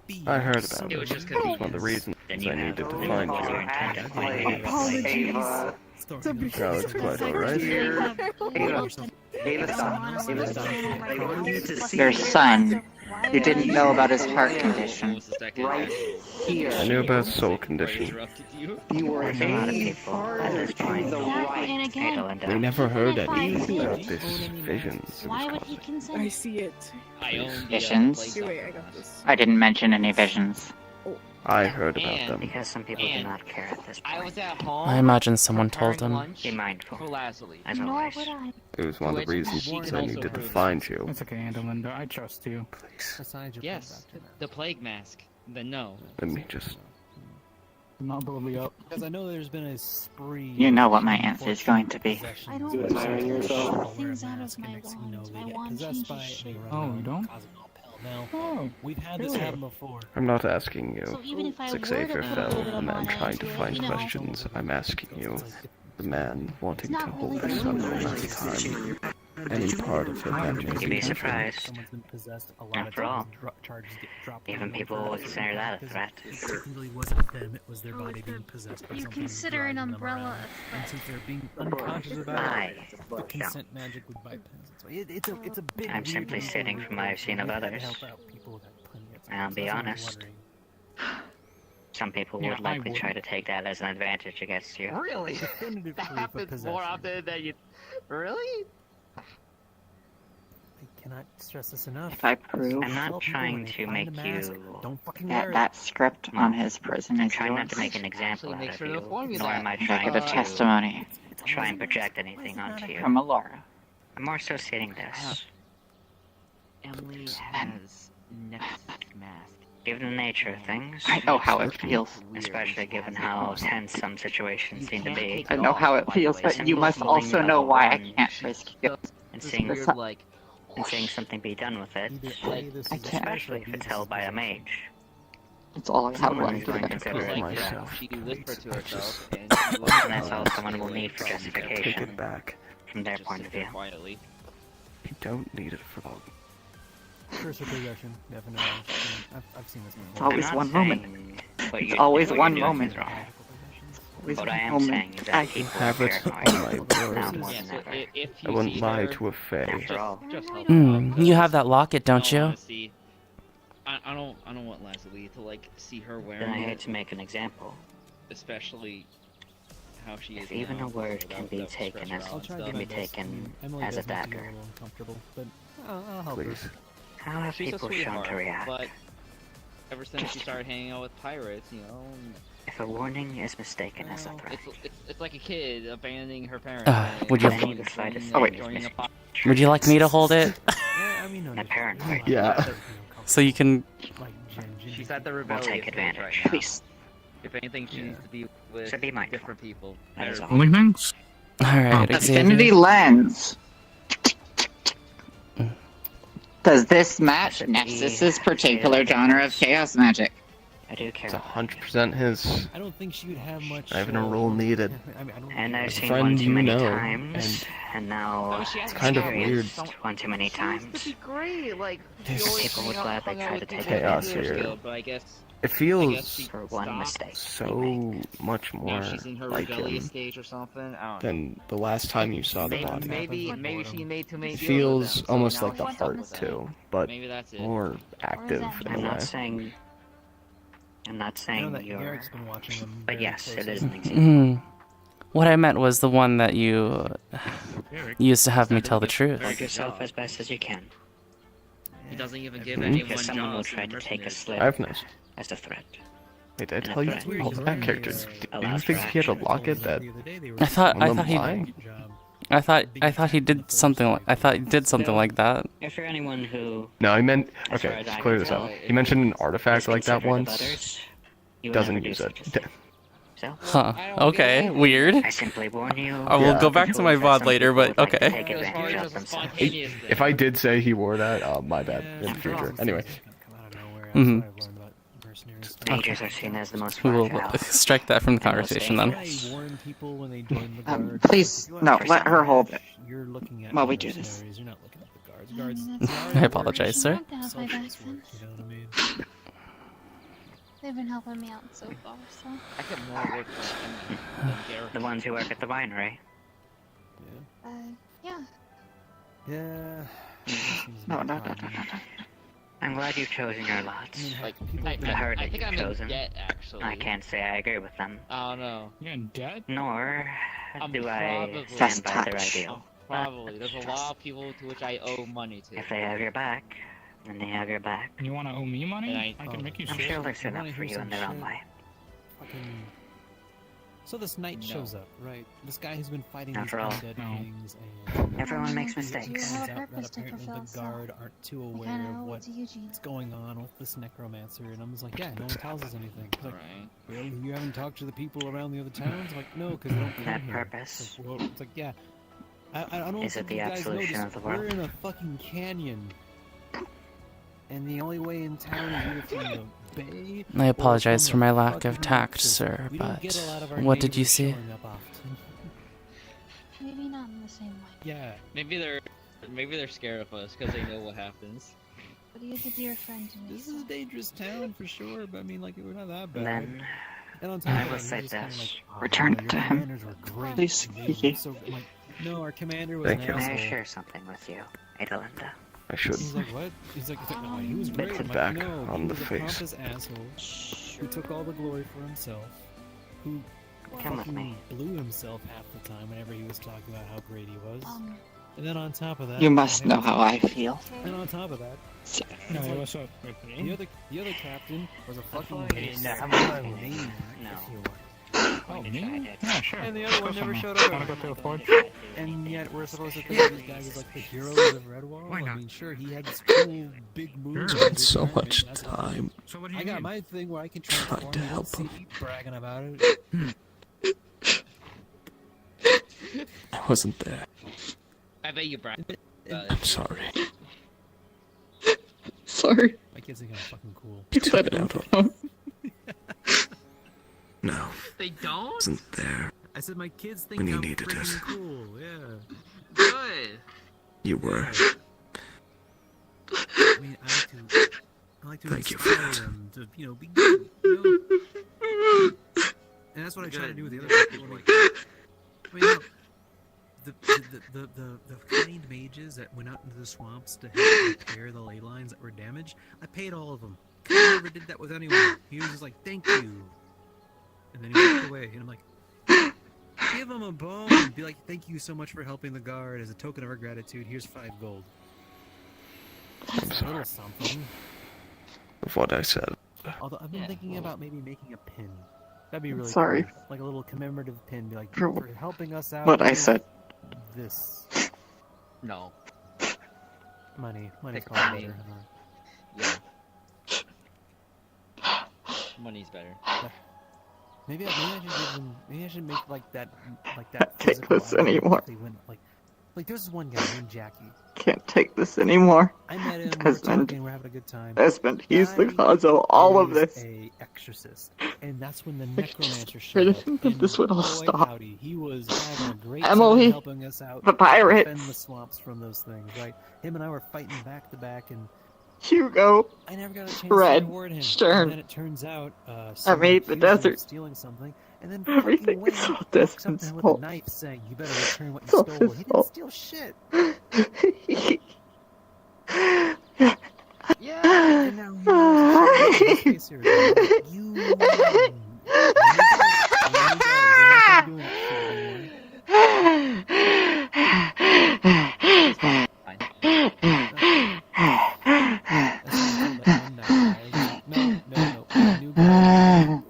B. I heard about It it. was just It was one of the convenience. reasons Then I you have needed to what find was your you. intent of finding it. Ava, No, it's quite alright. Ava, stop. Ava, stop. I want you to see. Their son You didn't know about his heart condition. Right here. I knew about soul condition. You were There's a lot of a people farther at this to point. the right. And again, We never heard Even if I anything would- about this visions. why would he consent? I see it. Visions? Here, wait, I got this. I didn't mention any visions. I heard about them. Because some people do not care at this point. I was at home. I imagine someone told him. Be mindful, For Lazuli. as Nor always. would I. It was one of the reasons I needed to find you. It's okay, Andalinda. I trust you. Please, Yes, the plague mask. Then no. let me just... Do not blow me up. Because I know there's been a spree. You know what my answer is going to be. I don't You admiring yourself? things out of my wand. My wand changes shape. Oh, you don't? Now, Oh, we've had this happen before. I'm not asking you. So even if I Six were to Aether put a fell, little bit of and I'm honor trying to into it, find you know, questions. I'm asking you, the man wanting to not hold really your son the for only another time. Any part of him that You'd be surprised. Someone's been possessed a lot After of all, times. Charges get dropped. even on them people for would consider that a because threat. It certainly wasn't them. It was their body being possessed by You something consider an driving them umbrella around. a And threat. since they're being unconscious about Aye. it, the consent magic would bypass it. So it's a big. I'm weird simply thing stating where from what I've seen of we have to others. help out people that plenty of And I'll times. be That's what I'm honest. wondering. Some people Yeah, would I likely would. try to take that as an advantage against you. Really? Definitive That proof of happens more possession. often than you. Really? I cannot stress this enough. If I prove I'm not Tell people trying when they to find make a mask, you... don't fucking wear that it. that script on his prison I'm is trying not yours. to make an example Actually, out make of sure to you, inform you nor that. am I Make trying it a to testimony try and project anything onto you. from Alora. I'm more so stating this. Emily has Nexus mask. Given the nature of things, I know how it feels. especially given how tense some situations seem to be, I know how it feels, but you must also know why I can't risk you. and seeing Weird, like, and seeing something be done with it, Either A, this I is can't. especially if it's held by a mage. It's all I have Someone left. who's going to consider like it myself, she whispered to please. herself, and And that's all someone will need for Take justification it back. from their point of view. quietly. You don't need it for long. curse of possession, definitely. I've seen this It's before. always I'm one not moment. saying what It's you- always what one you're doing moment. is wrong. Always What one I am moment. saying is that people Have are it paranoid on my now word. more Yeah, than so ever. if I you wouldn't see lie her, to a fae. After all, just help You have that locket, don't I you? wanna see- I don't want Leslie to like see her then wearing I hate it, to make an example. especially how she is If even now, a word without- can be without taken stress as out and try to stuff. can be do my best. taken Emily as a does make me dagger. little uncomfortable, but I'll help her. Please. How have She's a people shown sweetheart, to react? but ever since she started hanging out with pirates, you know, If a warning is mistaken as a threat, it's like a kid abandoning her parents. and Would you- joining the slightest a thing is joining a po- Would you like me to hold it? Yeah, I mean, no, a paranoid Yeah. So you can. She's at the will rebellious take stage advantage. right now. Please. If anything, she needs to be with So be mindful. different people. That is Better- all. Only things? Alright, Affinity Xavier. lens. Does this match Nexus's particular genre of chaos magic? I do care. It's 100% his. I don't think she would have much. Not even a role needed. I mean, I don't And I've seen friend one too you many know, times, and now Oh, she has It's kind of experienced weird. one too many She times. used to be great. Like This- she always People would hung out- gladly hung out try with to take people chaos with her here. skill, but I guess It she feels For one stopped. mistake. so much more Now she's in her like rebellious him stage or something. I don't know. than the last time you saw the Maybe, body. maybe she made too many It deals with feels them, so almost now like the she's done heart with that. too, but Maybe that's it. more active that in I'm a way. not saying. I'm not I know saying that you're. Garrick's been watching them. But very yes, it closely. is an example. What I meant was the one that you used to have me tell the truth. Hold yourself as best as you can. He doesn't even give Mhm. anyone Because someone will jobs try in to take a mercenaries. slip I've noticed. as a threat. Wait, did I And tell you that's weird, all because that earlier, character? Do you allows think for he had a action. locket that I thought won them he lying? I thought he did something like that. If you're anyone who. No, I meant. As far Okay, as let's I clear can this tell, out. He mentioned an artifact is like that considerate of once. others, you would Doesn't never do use such it. a thing. So, Huh. Okay, weird. I simply warn you. I will Yeah. go back to my tools that VOD some later, people but would like to okay. take advantage of themselves. If I did say he wore that, my bad in the future. Anyway, Mhm. Mages are seen as the most We will fragile. strike that from the conversation then. warn people when they join the guards. Please, no, let her hold it. You're looking at while we do this. mercenaries, you're not looking at the guards. Guards. I apologize, sir. Not to have my Social accent. work, you know what I mean? They've been helping me out so far, so. I get more work than Garrett. The ones who work at the winery. Yeah. Yeah. No. I'm glad you've chosen your lots. Like, I heard I that think you've I'm chosen. in debt, actually. I can't say I agree with them. I don't know. You're in debt? Nor do I probably- stand by their ideal. Probably. There's a lot of people to which I owe money to. If they have your back, then they have your back. You want to owe me money? I can make you I'm shit. sure they're set up for you in their own way. Fucking... So this knight shows up, right? This guy who's been fighting Not these for all. undead No. things, and Everyone makes it mistakes. turns out that apparently the guard aren't too aware of what's going on with this necromancer, and I'm just like, yeah, no one tells us anything. It's like, really? You haven't talked to the people around the other towns? I'm like, no, because they don't come That here. purpose. It's like, well, it's like, yeah. I don't Is it think the you guys absolution noticed, of the we're world? in a fucking canyon. And the only way in town is either from the bay. I apologize or for from my the lack of fucking tact, mountains. sir, We don't but get a lot of our what did you neighbors see? showing up often. Maybe not in the same way. Yeah. Maybe they're scared of us because they know what happens. But he is a dear friend to me. This is a dangerous town for sure, but I mean, like, we're not that bad. Then, And on top I of will that, say he's just kinda this. like, oh, Return no, it your to him. commanders were great. Please. They were so, I'm like, no, our commander was an May I asshole. share something with you, Adelinda? I should He's like, what? He's like, no, he was great. put I'm like, back no, on he the was a face. pompous asshole who took all the glory for himself, who Come with fucking me. blew himself half the time whenever he was talking about how great he was. And then on top of that, You must know how I feel. And on top of that, No, it's like, what's up? the other captain was a fucking Oh, me? Yeah, sure. And the other one never showed Wanna up. go to the forge? And yet we're supposed to think of these guys as like the heroes of Redwall. I mean, sure, he had this cool big move. Spent so much time I got my thing where I can trying transform. to You don't help see him. me bragging about it. I wasn't there. I bet you brag. I'm sorry. Sorry. My kids think I'm fucking cool. You took it out on. No, They don't? wasn't there. I said my kids think When you I'm needed freaking us. cool. Yeah. Good. You were. I mean, I like to Thank you inspire for that. them to, be good. And that's what I try to do with the other people. I mean, the kind mages that went out into the swamps to help repair the ley lines that were damaged, I paid all of them. I never did that with anyone. He was just like, thank you. And then he walked away, and I'm like, give him a bone. Be like, thank you so much for helping the guard. As a token of our gratitude, here's 5 gold. That's a little something. Of what I said. Although I've been thinking about maybe making a pin. That'd be really Sorry. cool. Like a little commemorative pin. Be like, For for helping us out. what I here's said. This. No. Money's Pick probably money. better. Yeah. Money's better. Maybe I should give them. Maybe I should make like that. Can't take physical this item anymore. if they win, like there's this one guy named Jackie. Can't take this anymore. I met him. We were Desmond. talking. We're having a good time. Desmond, he's the Guy cause of all of is this. A exorcist, and that's when the necromancer Ready showed up. that this would all Boy, stop. howdy, he was having a great Emily, time helping us out. the pirates. Defend the swamps from those things, right? Him and I were fighting back to back, and Hugo, I never got a chance Red, to reward him. Stern. And then it turns out, I someone made the accused him of desert. stealing something, and then Everything fucking is Wayne all walks up to Desmond's him with fault. a knife, saying, "You better return what you It's all stole." his He didn't fault. steal shit. Yeah. And now he knows his face here. Like, you win.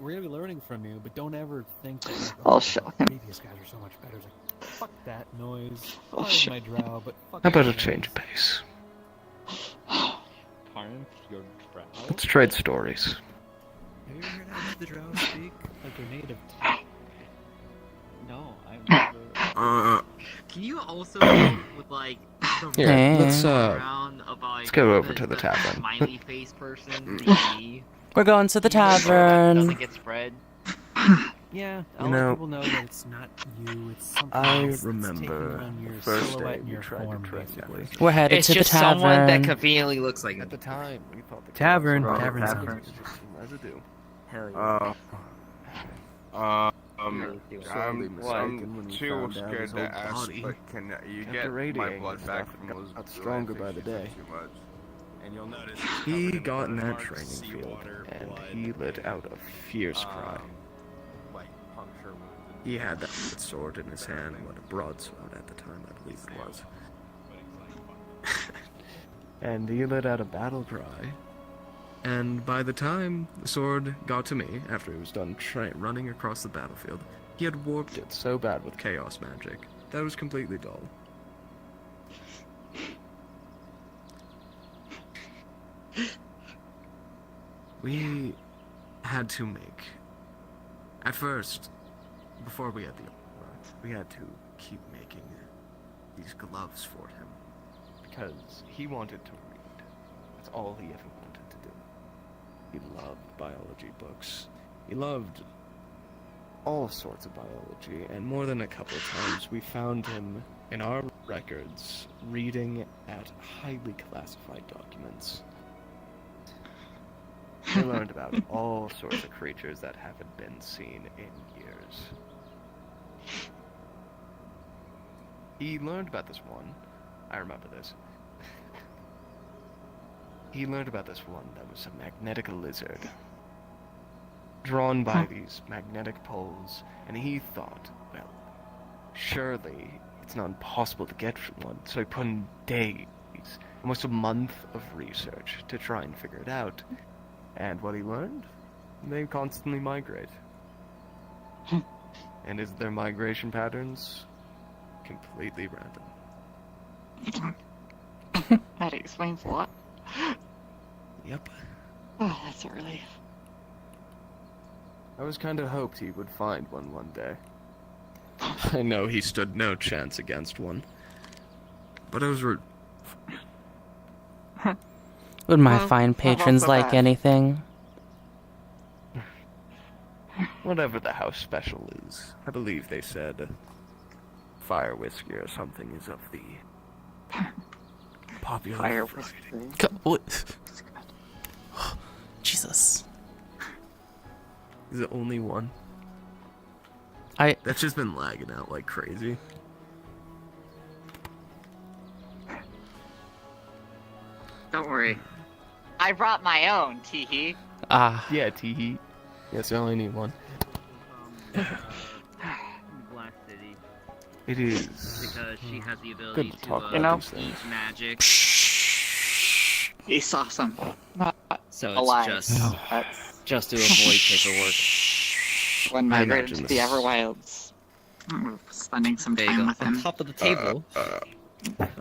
We're gonna be learning from you, but don't ever think that like, I'll show him. previous guys are so much better. It's like, fuck that noise. I'll Pardon show my drow, but fuck How about that a change noise. of pace? Pardon your brow? Let's trade stories. Have you ever heard how the drow speak? Like they're native. No, I've never. Can you also with like the Here, let's around about like, let's go over to the tavern. smiley face person? the We're going to the doesn't tavern. get spread. Yeah, You I'll know, let people know that it's not you, it's something I else that's remember taking on your the first silhouette day and we your tried form, to train basically. We're headed It's to the just someone that tavern. conveniently looks like At him. the time, we thought the Tavern, chaos tavern was sounds interesting residue. Hell yeah. I'm too scared to ask, but can you get my blood back from those got stronger by the day. Too much? He got in that training field, and he let out a fierce cry. He had that sword in his hand, what a broadsword at the time, I believe it was. And he let out a battle cry. And by the time the sword got to me, after it was done running across the battlefield, he had warped it so bad with chaos magic that it was completely dull. We had to make... At first, before we had the armor, we had to keep making these gloves for him. Because he wanted to read. That's all he ever wanted to do. He loved biology books. He loved all sorts of biology, and more than a couple of times we found him in our records reading at highly classified documents. We learned about all sorts of creatures that haven't been seen in years. He learned about this one. I remember this. He learned about this one that was a magnetic lizard, drawn by these magnetic poles, and he thought, well, surely it's not impossible to get one, so he put in days, almost a month of research to try and figure it out. And what he learned? They constantly migrate. And is their migration patterns completely random? That explains a lot. Yep. Oh, that's a relief. I was kinda hoped he would find one day. I know he stood no chance against one. But I was Would my fine patrons like anything? Whatever the house special is. I believe they said fire whiskey or something is of the popular Fire variety. whiskey. What? Jesus. Is it only one? That's just been lagging out like crazy. Don't worry. I brought my own, Teehee. Ah. Yeah, Teehee. Yes, I only need one. Black City. It is. Because she has the ability Good to talk to about these eat things. magic. He's awesome. So it's Alive. just to avoid paperwork. When I migrated imagine to the this- Everwilds. We're spending some There you time go. with On him. top of the table.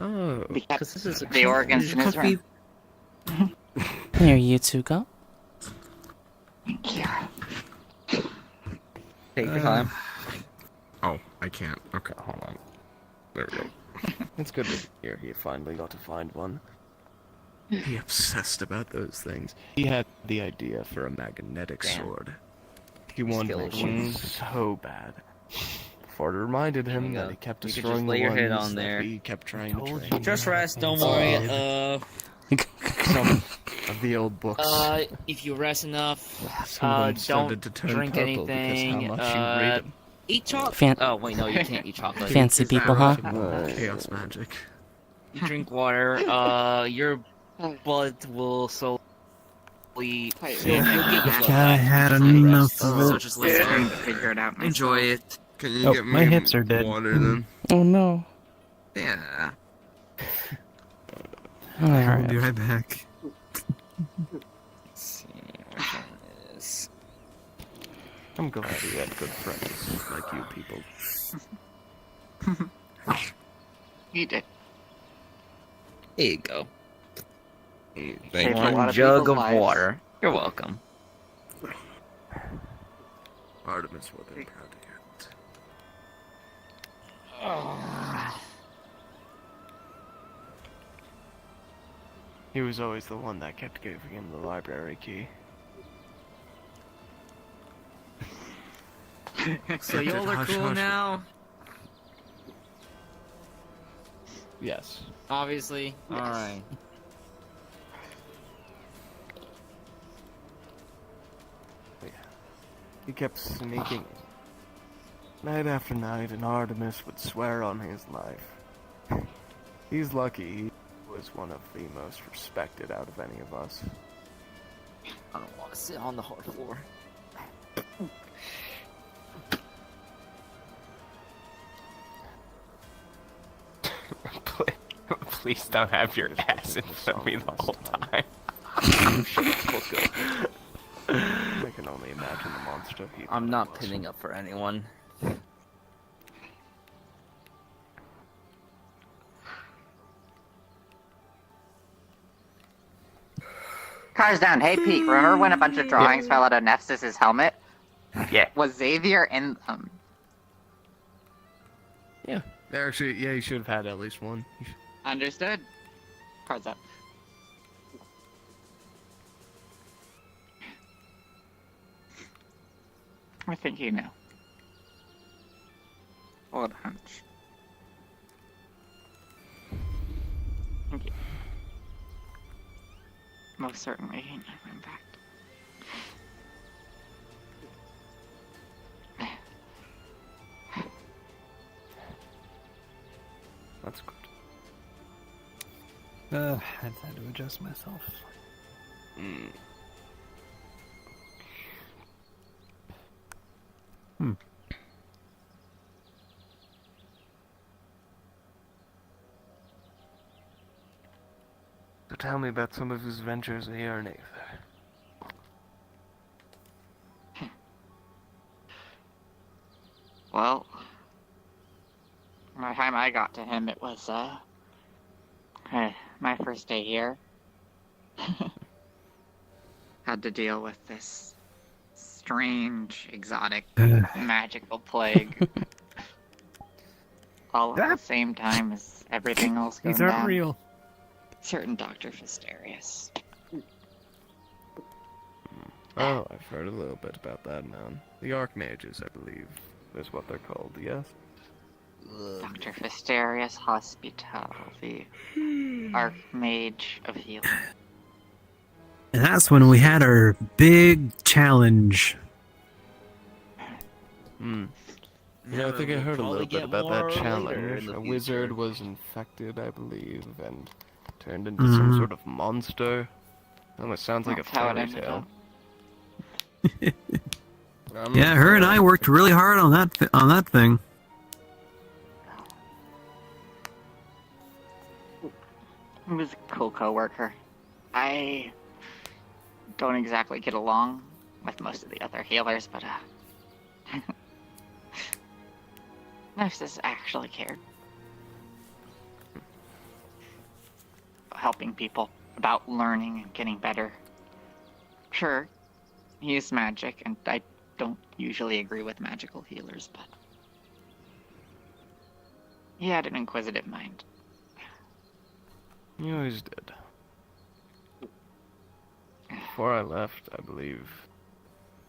Oh. We kept this is a the organs in his room. Here, you two go. Thank you. Take your time. Oh, I can't. Okay, hold on. There we go. It's good to hear he finally got to find one. He obsessed about those things. He had the idea for a magnetic sword. He wanted one so bad. Ford reminded him that he kept You could destroying just lay the your ones head on that there. he kept trying to train. Just rest, don't worry. Some of the old books. If you rest enough, Some of them started don't to turn drink purple because anything. how much you read them. Eat chocolate. Oh wait, no, you can't eat chocolate. Fancy people, huh? Chaos magic. You drink water. Your blood will slowly. You'll get your blood I back. had Just need enough rest. of So it. just listen. Trying to figure it out myself. Enjoy it. Can you Oh, get me my hips are dead. water then? Oh no. Yeah. Alright. Be right back. Let's see which one it is. I'm glad he had good friends like you people. He did. There you go. Thank Saved a you. lot One of jug people's of lives. water. You're welcome. Artemis would have been proud to hear it. He was always the one that kept giving him the library key. So y'all are cool now? Yes. Obviously. Yes. Alright. He kept sneaking night after night, and Artemis would swear on his life. He's lucky he was was one of the most respected out of any of us. I don't want to sit on the hard floor. Please don't have your ass in front of me the whole time. Let's go. I can only imagine the monster he I'm not pinning up for anyone. Cars down. Hey, Pete, remember when a bunch of drawings fell out of Nefsis's helmet? Yeah. Was Xavier in them? Yeah. Actually, yeah, you should have had at least one. Understood. Cards up. I think you know. Old hunch. Thank you. Most certainly, in fact. That's good. I had to adjust myself. So tell me about some of his ventures here in Aether. Well, by the time I got to him, it was, my first day here. Had to deal with this strange, exotic, magical plague. All at the same time as everything else going These aren't down. real. Certain Dr. Fisterius. Oh, I've heard a little bit about that man. The Archmages, I believe, is what they're called, yes? Dr. Fisterius Hospital, the Archmage of Healing. And that's when we had our big challenge. Yeah, I think I heard a little bit about that later challenge. in the A future. wizard was infected, I believe, and turned into some sort of monster. Almost sounds like a That's how it fairy ended tale. Yeah, her and I worked really hard on that thing. He was a cool co-worker. I don't exactly get along with most of the other healers, but Nexus actually cared. Helping people, about learning and getting better. Sure, he used magic, and I don't usually agree with magical healers, but he had an inquisitive mind. You always did. Before I left, I believe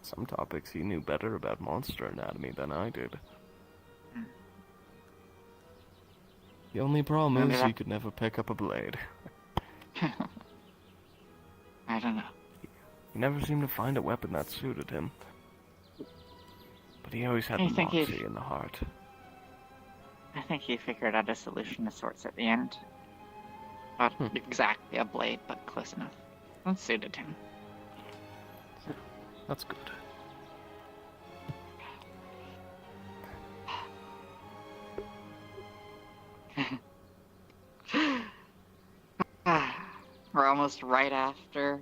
some topics he knew better about monster anatomy than I did. The only problem is he could never pick up a blade. I don't know. He never seemed to find a weapon that suited him. But he always had I the think he- moxie in the heart. I think he figured out a solution of sorts at the end. Not exactly a blade, but close enough. That suited him. That's good. We're almost right after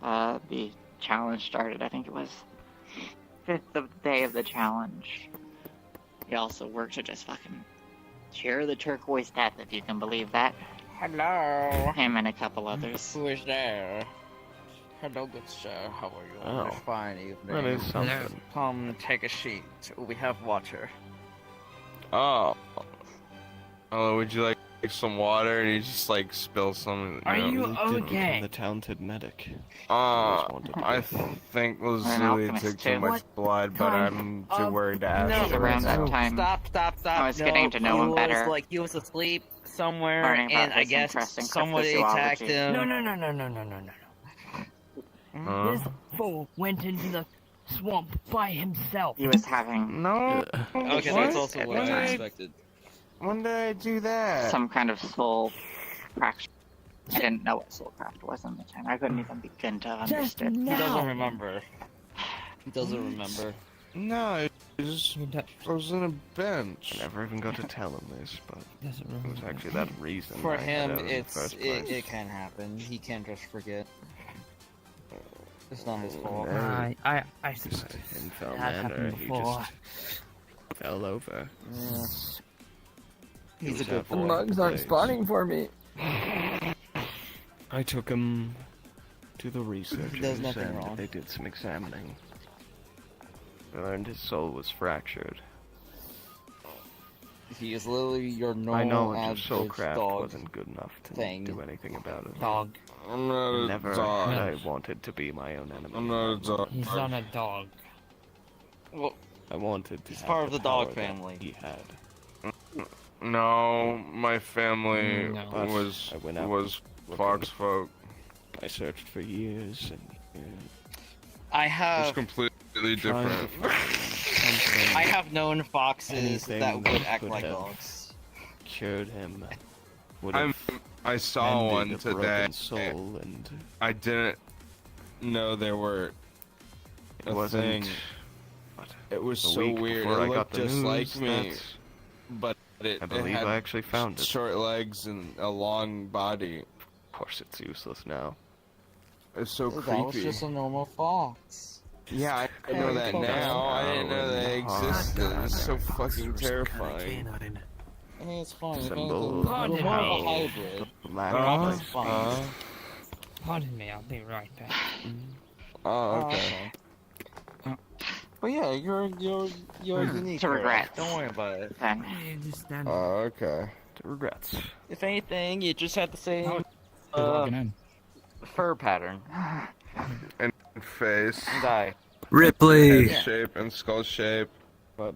the challenge started. I think it was 5th of the day of the challenge. He also worked to just fucking cheer the turquoise death, if you can believe that. Hello. Him and a couple others. Who is there? Hello, good sir. How are you on Oh, this fine evening? that is something. Come, take a seat. We have water. Oh. Oh, would you like some water? And you just like spill some. Are know. you Didn't okay? become the talented medic. I think Lazuli took too much blood, but I'm too worried to ask no, him around right that now. time. Stop. I was getting to know him better. Like he was asleep somewhere, Learning about and I this guess interesting somebody attacked cryptozoology. him. No. This fool went into the swamp by himself. He was having Okay, that's also what I expected. When did I do that? some kind of soul fracture. I didn't know what soulcraft was in the time. I couldn't even begin to understand. He doesn't remember. He doesn't remember. No, I was in a bench. I never even got to tell him this, but it was actually that reason. For I had him, out in the it's first place. it can happen. He can't just forget. It's not his fault. No, I just suppose in foul that manner, happened he before. just fell over. Yeah. He He's a was good out boy. for Mugs the aren't days. spawning for me. I took him to the researchers There's nothing and wrong. they did some examining. I learned his soul was fractured. He is literally your normal My knowledge of average soulcraft dog wasn't good enough to thing. do anything about it. Dog. I'm not a Never dog. had I wanted to be my own enemy. I'm not a dog. He's not a dog. Well, I wanted to he's have part of the dog power that family. he had. No, my family No. was I went out was looking. fox folk. I searched for years and years. I It's have completely Trying to different. find something I have known foxes Anything that would that act could like have dogs. cured him. Would I'm, have I saw mended one a today. broken soul, and I didn't know there were it a wasn't. thing. What, It was a so week weird. It before I got looked the just news, like me, that's- but I believe had I actually found it. short legs and a long body. Of course, it's useless now. It's so That creepy. was just a normal fox. Yeah, I know that now. I didn't know they existed. It's so fucking terrifying. I mean, it's fine. If Symbol anything, you're more of a hybrid. Lack That's of fine. Pardon me, I'll be right back. Oh, okay. But yeah, you're unique. To girl. regrets. Don't worry about it. Then I understand. Oh, okay. To regrets. If anything, you just have the same Just logging in. fur pattern. And face. And eye. Ripley. Head shape and skull shape. But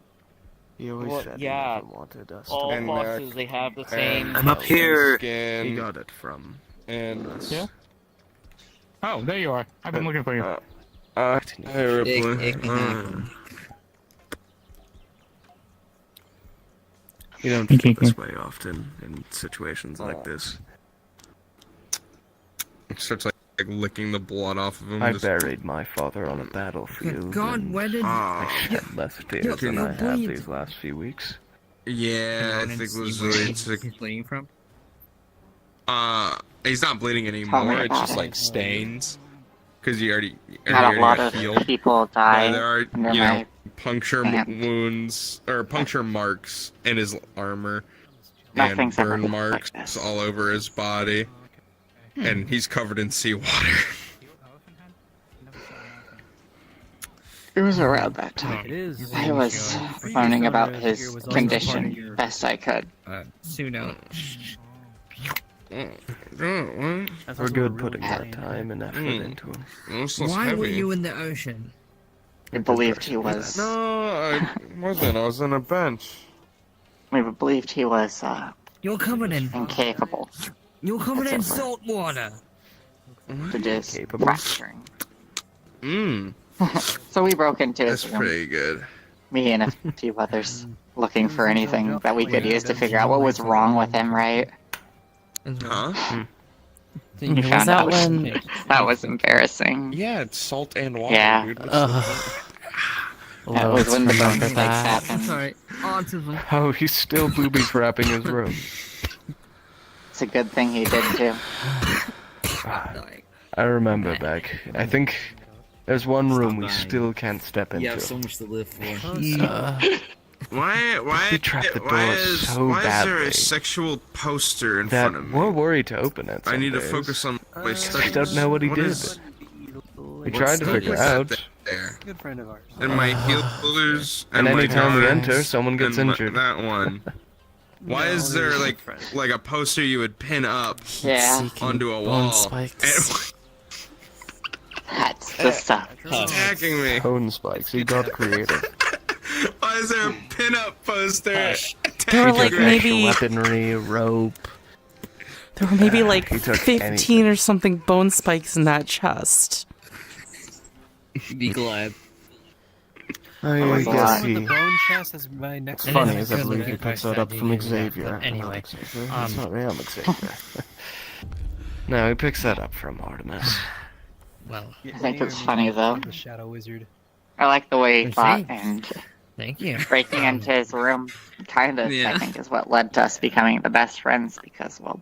he always Well, said yeah, he never wanted us all to And foxes, neck, they have the and same. I'm up here. Skin. He got it from And us. Yeah? Oh, there you are. I've been looking for you. hey, Ripley. It can happen. You don't Okay, feel this cool. way often in situations like this. Starts like licking the blood off of him. I just- buried my father on a battlefield. God, and where did I shed less tears than I have bleeding. these last few weeks. Yeah, I think it was really. he's bleeding from? He's not bleeding Tell anymore. me It's about just it. like stains. Because you already had a lot got of healed. people die Yeah, there are, under you know, my puncture camp. wounds or puncture marks in his armor, and Nothing's ever burn been marks like this. all over his body, and he's covered in seawater. It was around that time. It is. I was learning about his condition best I could. Soon out. We're good putting that time and effort into him. Why were you in the ocean? We believed he was. No, I wasn't. I was on a bench. We believed he was You're covered in. incapable You're covered in That's it. salt water. to just Capable? fracturing. Mmm, So we broke into his that's room, pretty good. me and a few others, looking for anything that we could use to figure out what was wrong with him, right? Huh? You Was found that out. when? That was embarrassing. Yeah, it's salt and water, Yeah. dude. That was when the bone remember spikes that. happened. Sorry, autism. Oh, he's still boobies wrapping his room. It's a good thing he did too. I remember back. I think there's one room we still can't step into. You have so much to live for. Why He trapped the door so why is there badly a sexual poster in that front of me? we're worried to open it. I some need to days. focus on my I studies. don't know what he did. is- We tried to what's figure that out. there? Good friend of ours. And my healers And and my anytime we guns enter, someone gets and injured. That one. Why is there like a poster you would pin up Yeah. onto a Bone wall? spikes. That's the stuff. It's attacking me. Bone spikes. He got creative. Why is there a pin-up poster? There were attacking like me? maybe Weaponry, rope. there were maybe like He took 15 anything. or something bone spikes in that chest. Be glad. I was a guess lot. The he. bone chest is my next. It's funny Yeah, as I good believe looking he picks poster that up idea, from yeah, Xavier. but anyway, Xavier. It's not real Xavier. No, he picks that up from Artemis. Well, I think it's funny though. The Shadow Wizard. I like the way he fought Thanks. and Thank you. breaking into his room. Kind of, Yeah. I think, is what led to us becoming the best friends because, well,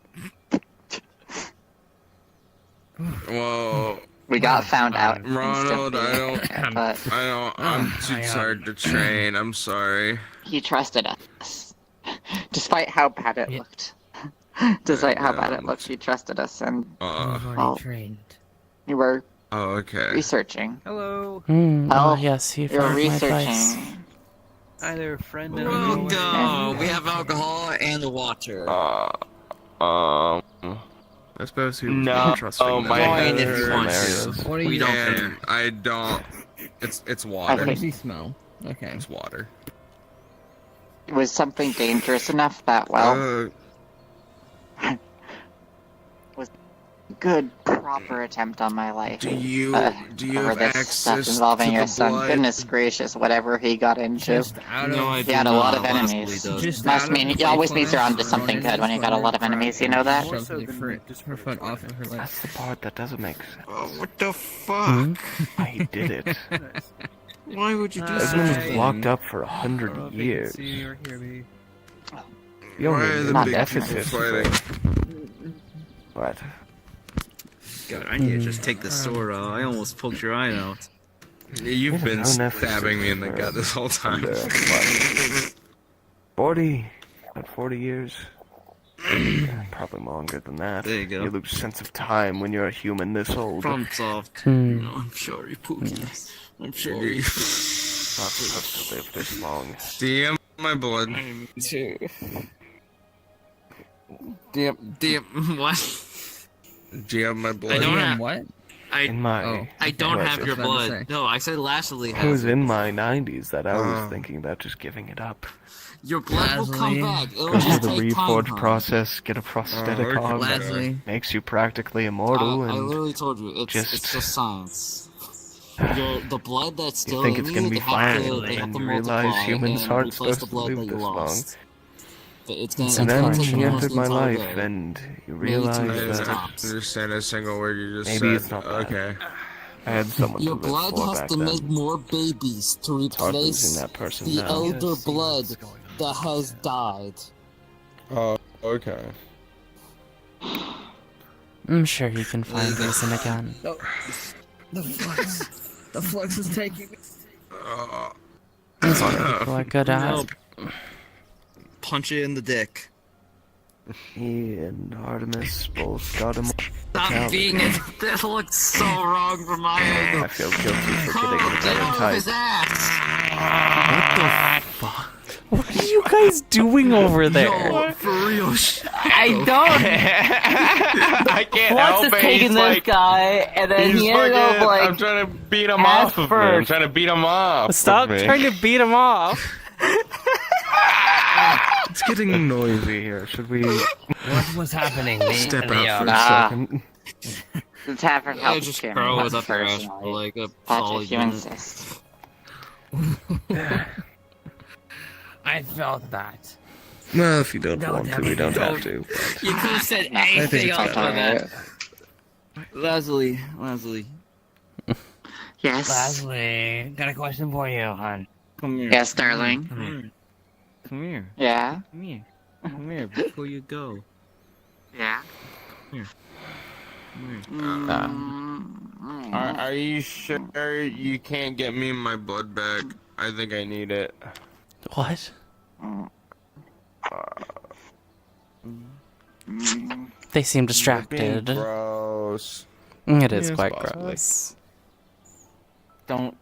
Well, we got found out. Ronald, instantly, but I'm too tired to train. I'm sorry. he trusted us, despite how bad it looked. Despite how bad it looked, he trusted us, and well, trained. you were Oh, okay. researching. Hello. Oh, yes, he You're followed my advice. researching. Hi there, friend. Welcome. We have alcohol and water. I suppose he was No, more trusting my than head if you want hurts. to. We don't And care. I don't. It's water. Okay. Easy smell. Okay. It's water. Was something dangerous enough that, well, was a good, proper attempt on my life. Do you over have this stuff access involving to your the son? blood? Goodness gracious, whatever he got into. Just out of- No, I He do had a lot of not. enemies. Just Must out mean of he always means you're onto playfulness, something good when you got a lot of enemies. You know that? Shoved her foot off of her leg. That's the part that doesn't make sense. Oh, what the fuck? I did it. Why would you do such Desmond a was thing? locked up for 100 years. You Why only are knew the the big Ephesus. people fighting? What? God, I need to just take the sword off. I almost poked your eye out. You've been No necessary stabbing me in the for gut this whole time. under, what, 40? About 40 years? Probably longer than that. There you go. You lose sense of time when you're a human this old. Problem solved. Hmm. No, I'm sorry, Pookie. I'm sorry. Not supposed to live this long. DM my blood. Me too. DM, what? DM my blood. I don't have what? In my. I don't what? have your blood. No, I said Lashley It has was it. in my 90s that I was thinking about just giving it up. Your blood will come back. It'll Go through just the take time, reforge hon. process, get a prosthetic okay. arm that Leslie. makes you practically immortal, I and literally told you, it's just science. The blood that's still you think in it's gonna you, be they have to, fine, they have and to you multiply realize humans and aren't replace supposed the to blood live that you this long. lost. But it's gonna, And then take you almost entered the my entire life, day. and you Maybe 2 realized days that tops. understand a single word you just maybe said. it's not bad. Okay. I had someone Your to live blood for has back to then. make more babies to It's hard losing replace that person the now. elder blood that has died. Oh, okay. I'm sure he can find reason again. No, the flux. The flux is taking me. That's what people are good at. No. Punch it in the dick. He and Artemis both got him. Stop being it. That looks so wrong from my angle. I feel guilty for getting the Get better off type. his ass. What the fuck? What are you guys doing over there? Yo, for real. I don't. I can't Flux help is it. taking He's this like, guy, and then he's he ended up fucking- like. I'm trying to beat him ass off of me. I'm first. trying to beat him off. Stop of me. trying to beat him off. It's getting noisy here. Should we What was happening? step out for a Nah. second? The tavern Yeah, helps just him. grow with up your ass personally. for like a But solid if you minute. insist. I felt that. Well, if you don't Don't want to, have we don't to. have to. But You could have said I think anything it's else for fine. that. Leslie. Yes. Leslie, got a question for you, hon. Come here. Yes, darling. Come here. Come here. Yeah. Come here. Come here before you go. Yeah. Here. Are you sure you can't get me my blood back? I think I need it. What? They seem Being distracted. gross. It is Yeah, quite it's possible. gross. Don't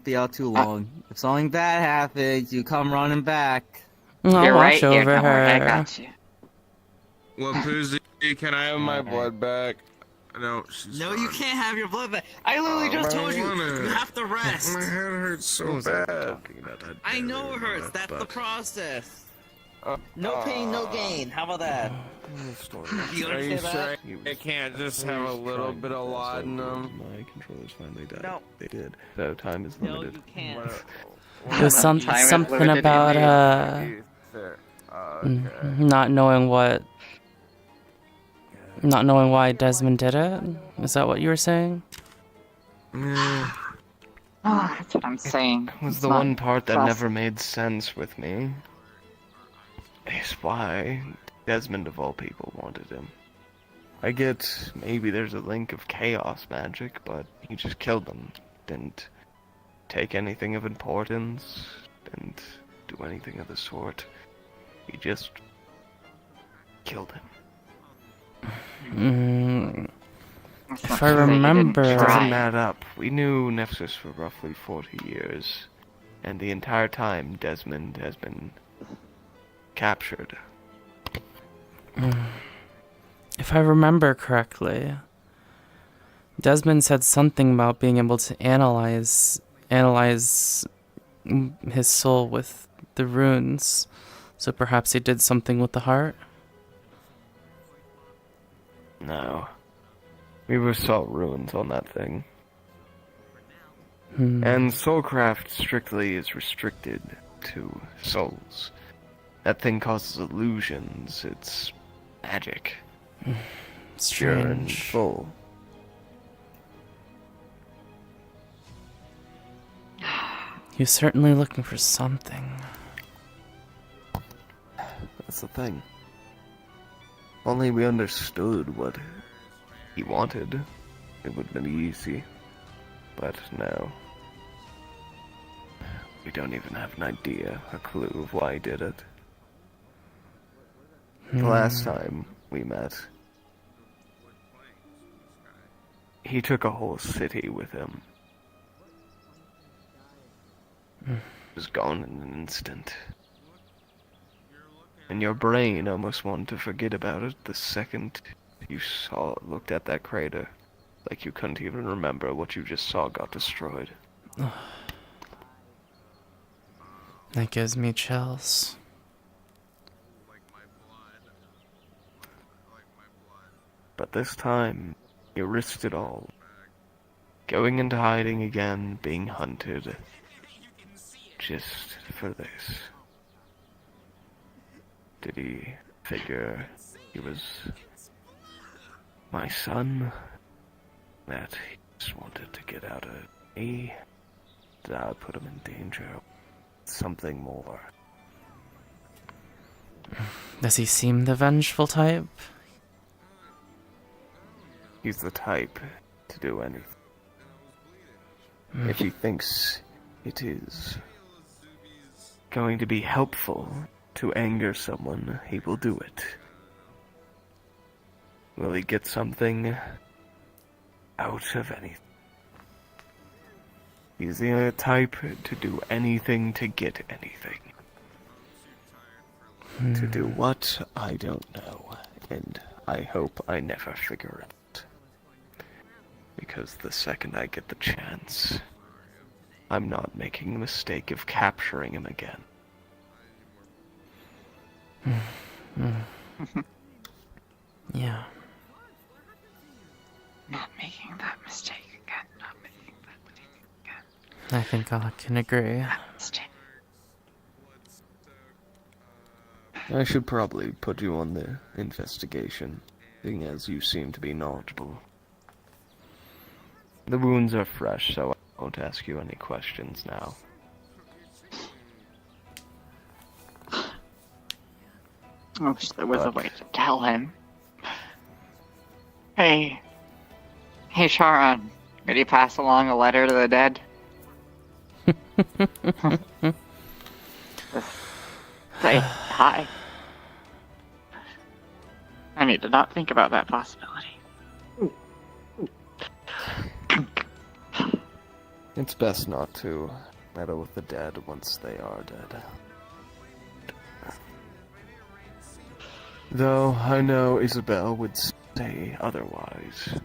be out too long. If something bad happens, you come running back. I'll You're watch right. Here, over come over. I her. got you. Lapuzi, can I have my blood back? No, she's No, gone. you can't have your blood back. I literally just told you. You have to rest. My head hurts so bad. I know it hurts. That's the process. No pain, no gain. How about that? You Are you understand sure that? I can't just have a little bit of laudanum? My controllers finally died. No. They did. So time is No, limited. you can't. It was Time is something limited about indeed. not knowing what Not knowing why Desmond did it? Is that what you were saying? That's what I'm saying. Was It's the not one part that just- never made sense with me. Is why Desmond of all people wanted him. I get maybe there's a link of chaos magic, but he just killed them. Didn't take anything of importance, didn't do anything of the sort. He just killed him. If I remember... It doesn't add up. We knew Nefsus for roughly 40 years, and the entire time Desmond has been captured. If I remember correctly, Desmond said something about being able to analyze his soul with the runes, so perhaps he did something with the heart? No. We were saw ruins on that thing. Hmm. And soulcraft strictly is restricted to souls. That thing causes illusions. It's magic. Pure and Strange. full. He's certainly looking for something. That's the thing. If only we understood what he wanted, it would have been easy. But no. We don't even have an idea, a clue of why he did it. The last time we met, he took a whole city with him. It was gone in an instant. And your brain almost wanted to forget about it the second you looked at that crater. Like you couldn't even remember what you just saw got destroyed. That gives me chills. But this time, you risked it all. Going into hiding again, being hunted. Just for this. Did he figure he was my son? That he just wanted to get out of me? Did I put him in danger? Something more. Does he seem the vengeful type? He's the type to do anything. If he thinks it is going to be helpful to anger someone, he will do it. Will he get something out of anything? He's the type to do anything to get anything. To do what, I don't know, and I hope I never figure it out. Because the second I get the chance, I'm not making the mistake of capturing him again. Yeah. Not making that mistake again. Not making that mistake again. I think I can agree. I should probably put you on the investigation, seeing as you seem to be knowledgeable. The wounds are fresh, so I won't ask you any questions now. I wish there was a way to tell him. Hey, Sharon, could you pass along a letter to the dead? Just say hi. I need to not think about that possibility. It's best not to meddle with the dead once they are dead. Though I know Isabel would say otherwise.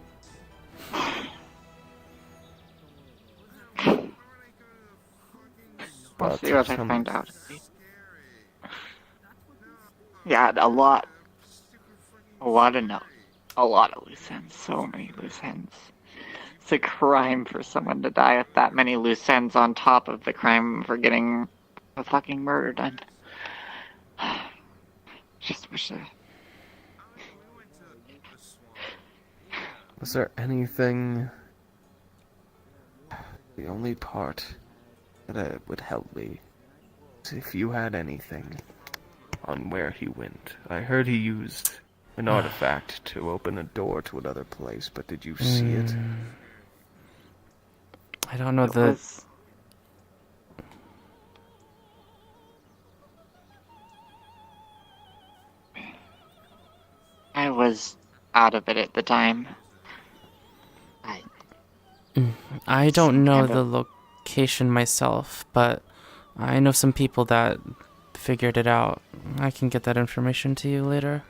We'll see what I find out. Yeah, a lot of loose ends. So many loose ends. It's a crime for someone to die with that many loose ends on top of the crime for getting a fucking murder done. Just wish Was there anything... The only part that would help me is if you had anything on where he went. I heard he used an artifact to open a door to another place, but did you see it? I don't know I was out of it at the time. I don't know the location myself, but I know some people that figured it out. I can get that information to you later.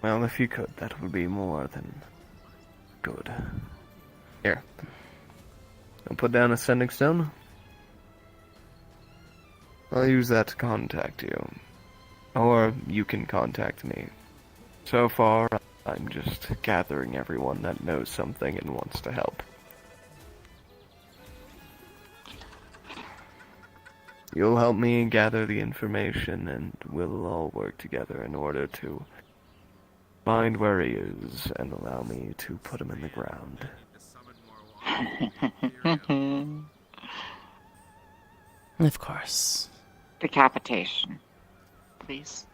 Well, if you could, that would be more than good. Here. I'll put down a sending stone. I'll use that to contact you. Or you can contact me. So far, I'm just gathering everyone that knows something and wants to help. You'll help me gather the information, and we'll all work together in order to find where he is and allow me to put him in the ground. Of course. Decapitation. Please.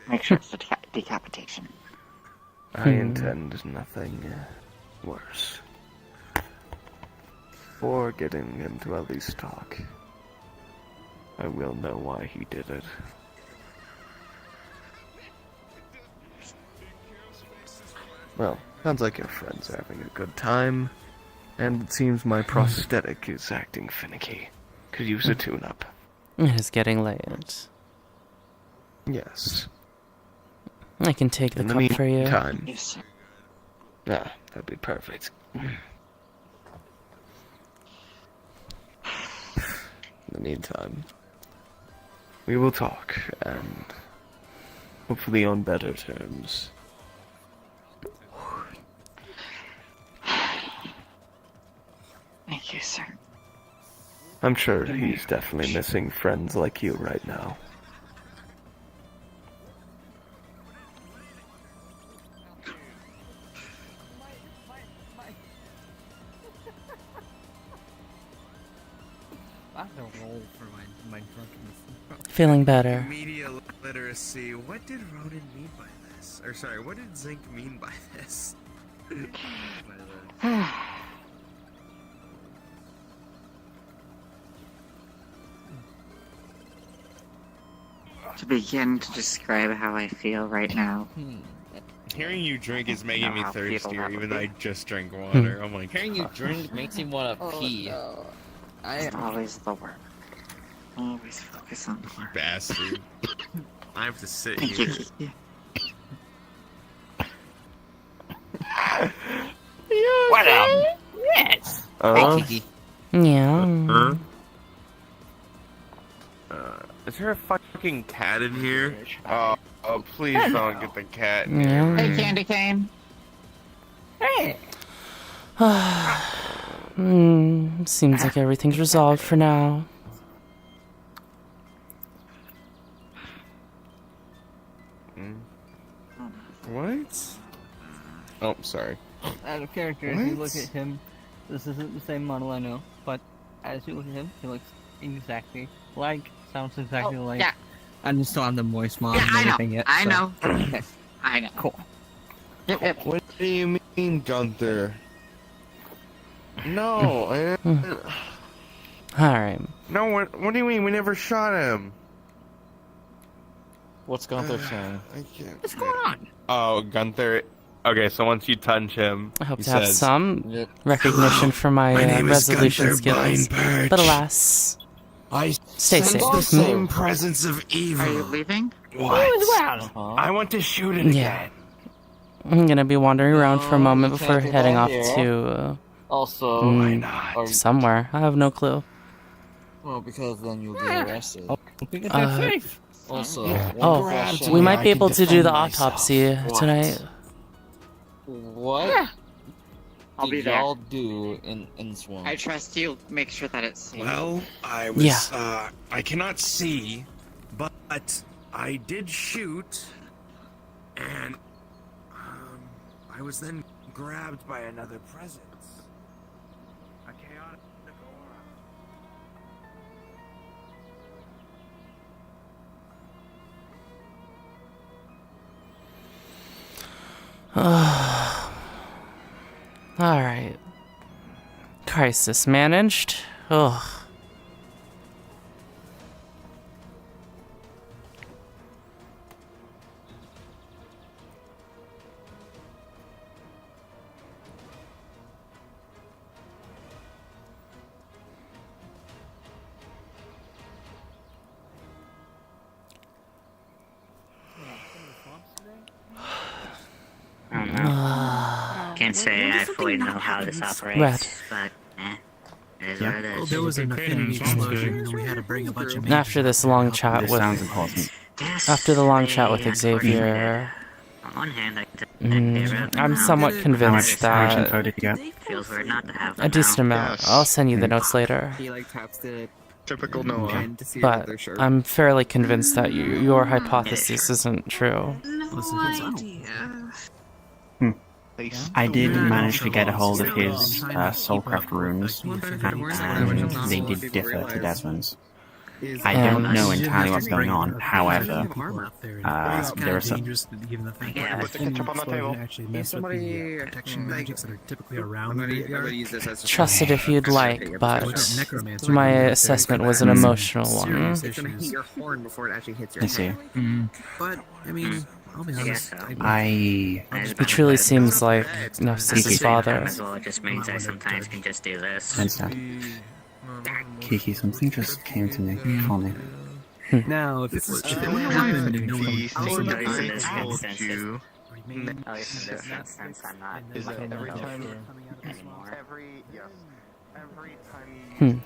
Make sure it's decapitation. I intend nothing worse. Before getting him to at least talk, I will know why he did it. Well, sounds like your friends are having a good time, and it seems my prosthetic is acting finicky. Could use a tune-up. It is getting late. Yes. I can take the cup for you. Yes, sir. Ah, that'd be perfect. In the meantime, we will talk, and hopefully on better terms. Thank you, sir. I'm sure he's definitely missing friends like you right now. I don't roll for my drunkenness. Feeling better. Media literacy. What did Ronan mean by this? Or sorry, what did Zinc mean by this? To begin to describe how I feel right now. Hearing you drink is making me How fetal thirstier, that even would though I be. just drank water. I'm like, Hearing you drink makes me want to pee. It's always the work. Always focus on the work. Bastard. I have to sit Thank here. you. What up? Yes. Hey, Kiki. Yeah. Is there a fucking cat in here? Oh, please don't get the cat in Yeah. here. Hey, Candy Cane. Hey. Seems like everything's resolved for now. What? Oh, sorry. Out of character, if you look at him, this isn't the same model I know, but as you look at him, he looks exactly like, sounds exactly like. Yeah. I'm still on the moist mom Yeah, and I know. everything yet. I so- know. Okay. I know. Cool. Yep. What do you mean, Gunther? No, Alright. no. What do you mean? We never shot him. What's Gunther saying? I can't. What's going on? Oh, Gunther. Okay, so once you touch him, I hope he to have says, some recognition for my, name is resolution Gunther skills. Blindbirch. But alas, I stay sense safe. the same presence of evil. Are you leaving? What? I want to shoot it Yeah. again. I'm gonna be wandering around for a moment you before can't do heading that off here. to Also, mm, somewhere. I have no clue. well, because then you'll be arrested. We get Uh, safe. Also, Yeah. one question. we might I be can able to do defend the myself. autopsy What? tonight. What I'll be did there. y'all do in Swamp? I trust you. Make sure that it's safe. Well, I was, Yeah. I cannot see, but I did shoot, and, I I was then grabbed by another presence. A chaotic Alright. Crisis managed. Ugh. I don't know. Can't say I fully know how this operates, Red. but it is what it is. There was an affinity explosion, and we had to bring a bunch of After this long chat This with sounds important. after the long chat with Xavier, On one hand, I I'm somewhat convinced that feels weird not to have a them decent now. amount. I'll send you the notes later. He like taps the typical Noah. hand to see But if they're sure. I'm fairly convinced that your hypothesis isn't true. I did manage to get a hold of his Soulcraft runes, and they did differ to Desmond's. I don't know entirely what's going on. However, there are some. Somebody protection magics that are typically around the graveyard. Trust it if you'd like, but my assessment was an emotional one. It's gonna hit your horn before it actually hits your I see. head. But I mean, I'll be honest. He truly seems like Narcissus' father. As well, it just means I sometimes can just do this. I understand. Kiki, something just came to me. Call me. Now, if this is At least in this instance, I'm not anymore.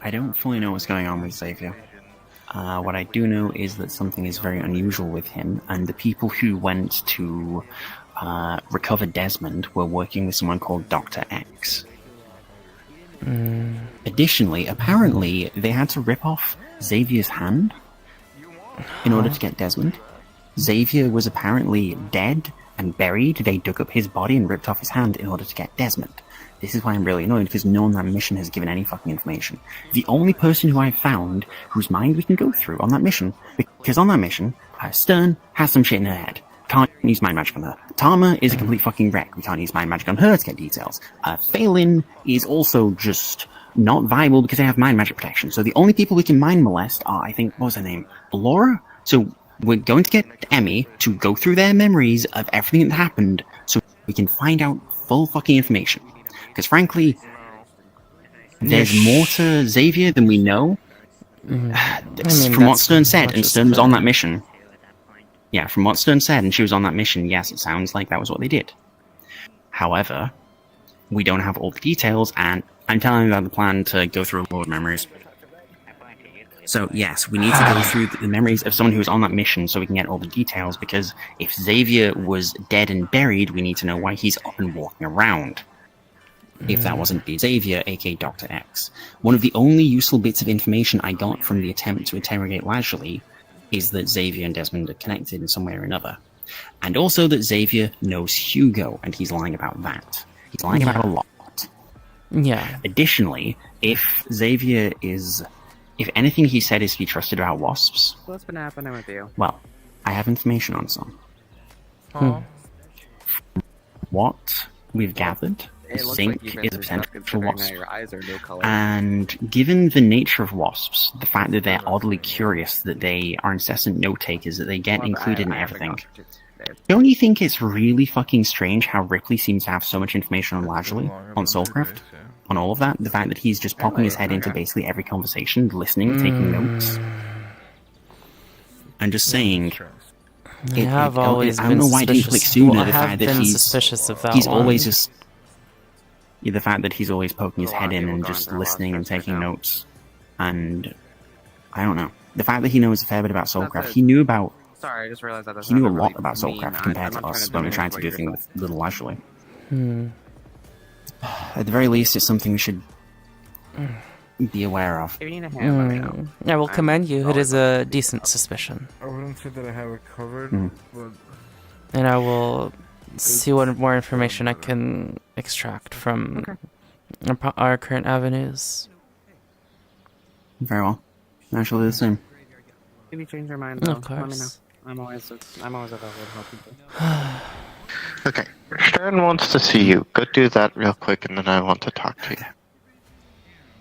I don't fully know what's going on with Xavier. What I do know is that something is very unusual with him, and the people who went to recover Desmond were working with someone called Dr. X. Additionally, apparently, they had to rip off Xavier's hand in order to get Desmond. Xavier was apparently dead and buried. They dug up his body and ripped off his hand in order to get Desmond. This is why I'm really annoyed, because no one on that mission has given any fucking information. The only person who I've found whose mind we can go through on that mission, because on that mission, Stern has some shit in her head. Can't use mind magic on her. Tama is a complete fucking wreck. We can't use mind magic on her to get details. Phelan is also just not viable because they have mind magic protection. So the only people we can mind molest are, I think, what was her name? Laura? So we're going to get Emmy to go through their memories of everything that happened so we can find out full fucking information. Because frankly, there's more to Xavier than we know. From what Stern said, and Stern was on that mission. Yeah, from what Stern said, and she was on that mission, yes, it sounds like that was what they did. However, we don't have all the details, and I'm telling you about the plan to go through a lot of memories. So, yes, we need to go through the memories of someone who was on that mission so we can get all the details, because if Xavier was dead and buried, we need to know why he's up and walking around. If that wasn't Xavier, aka Dr. X. One of the only useful bits of information I got from the attempt to interrogate Lashley is that Xavier and Desmond are connected in some way or another. And also that Xavier knows Hugo, and he's lying about that. He's lying about a lot. Yeah. Additionally, if Xavier is... If anything he said is to be trusted about wasps, What's been happening with you? well, I have information on some. What we've gathered, It looks zinc like you've been is a through stuff potential considering that wasp. your eyes are no color. And given the nature of wasps, the fact that they're oddly curious, that they are incessant note-takers, that they get included in everything, don't you think it's really fucking strange how Ripley seems to have so much information on Lashley, on Soulcraft, on all of that? The fact that he's just popping his head into basically every conversation, listening, taking notes. I'm just saying... I have always I don't know why it didn't click sooner. Well, I the have fact that been he's suspicious of that he's one. always just the fact that he's always poking his head in and just listening and taking notes, and I don't know, the fact that he knows a fair bit about Soulcraft. He knew about Sorry, I just realized that. he knew a lot about Soulcraft compared to us when we tried to do things with little Lashley. At the very least, it's something we should be aware of. If you need a hand, let me know. I will commend you. It is a decent suspicion. I wouldn't say that I have it covered, but And I will see what more information I can extract from our current avenues. Very well. I shall do the same. If you change your mind, Of though, let me know. course. I'm always available to help people. Okay, Stern wants to see you. Go do that real quick, and then I want to talk to you.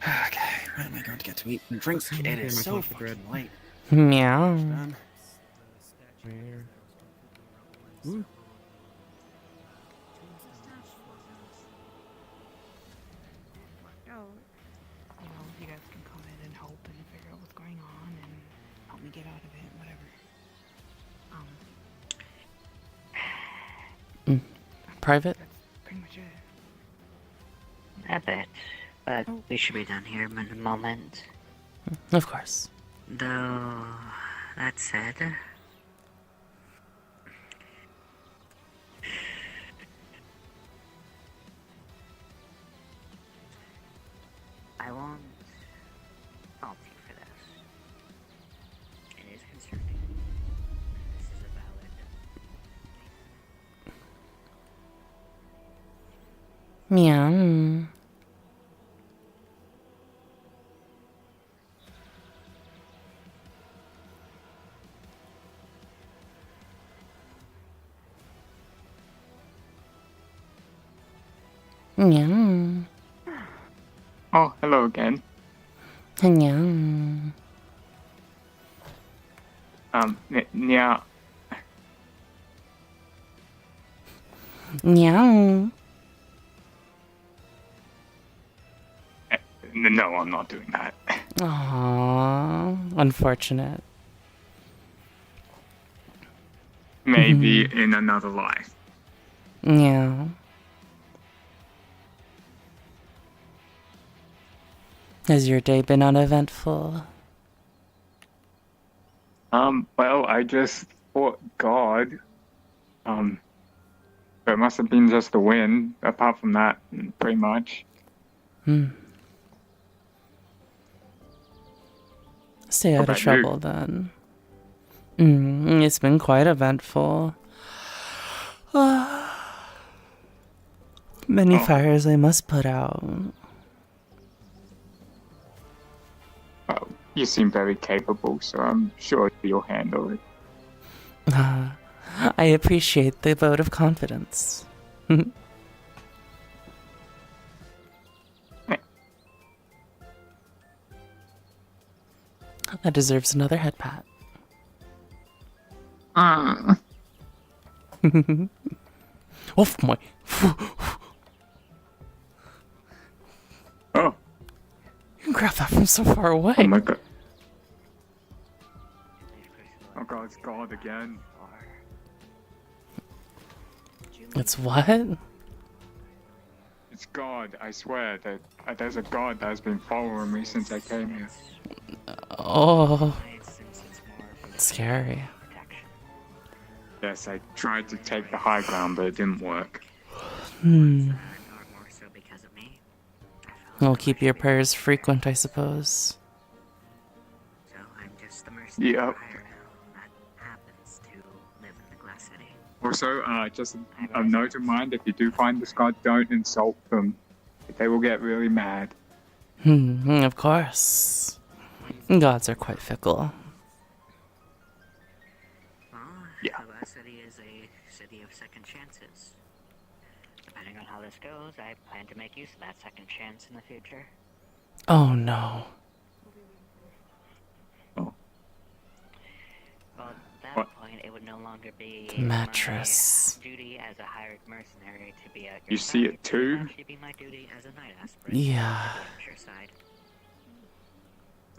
Okay, when am I going to get to eat and drink? It is so fucking late. Meow. You guys can come in and help and figure out what's going on and help me get out of it, whatever. Private? Pretty much it. A bit, but we should be done here in a moment. Of course. Though, that said, I won't fault you for this. It is concerning. This is a valid. Meow. Meow. Oh, hello again. Meow. Yeah. Meow. No, I'm not doing that. Aww. Unfortunate. Maybe in another life. Yeah. Has your day been uneventful? Well, I just fought God. It must have been just the wind. Apart from that, pretty much. Stay What out of about you? trouble then. It's been quite eventful. Many fires I must put out. You seem very capable, so I'm sure you'll handle it. I appreciate the vote of confidence. That deserves another head pat. Oof, my. Oh. You can grab that from so far away. Oh my god. Oh god, it's God again. It's what? It's God, I swear that there's a God that has been following me since I came here. Oh. Scary. Yes, I tried to take the high ground, but it didn't work. We'll keep your prayers frequent, I suppose. Yep. Also, just a note of mind, if you do find this God, don't insult them. They will get really mad. Of course. Gods are quite fickle. Yeah. Our city is a city of second chances. Depending on how this goes, I plan to make use of that second chance in the future. Oh no. Oh. Well, at that point, it would no longer be Mattress. my duty as a hired mercenary to be at your You see it too? It would actually be my duty as a night aspirant Yeah. to be at your side.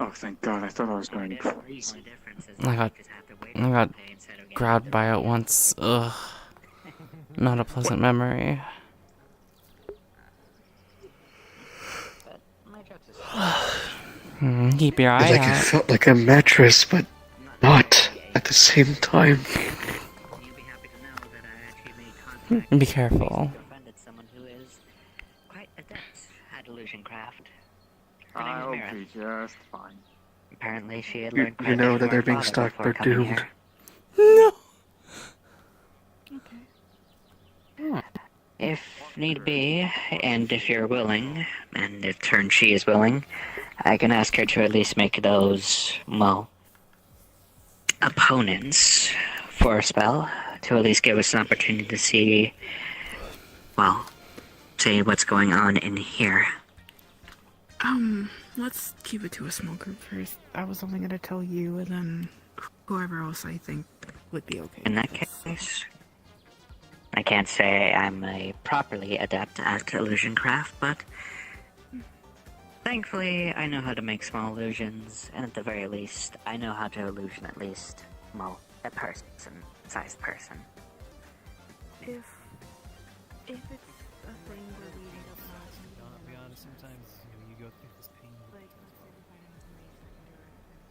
Oh, thank God, I thought I was going crazy. I got grabbed by it once. Ugh. Not a pleasant memory. Keep your eye Like out. it felt like a mattress, but not at the same time. Be careful. Someone who is quite adept at illusion craft. I'll be just fine. Apparently, she had You, learned you quite a know bit that from they're her being father stalked. before They're coming doomed. here. No. if need be, and if you're willing, and in turn she is willing, I can ask her to at least make those, well, opponents for a spell, to at least give us an opportunity to see, well, see what's going on in here. Let's keep it to a small group first. I was only gonna tell you, and then whoever else I think would be okay. In that case, I can't say I'm a properly adept at illusion craft, but thankfully I know how to make small illusions, and at the very least, I know how to illusion at least, well, a person-sized person. If it's a thing where we end up not, I'll be honest, sometimes you go through this pain.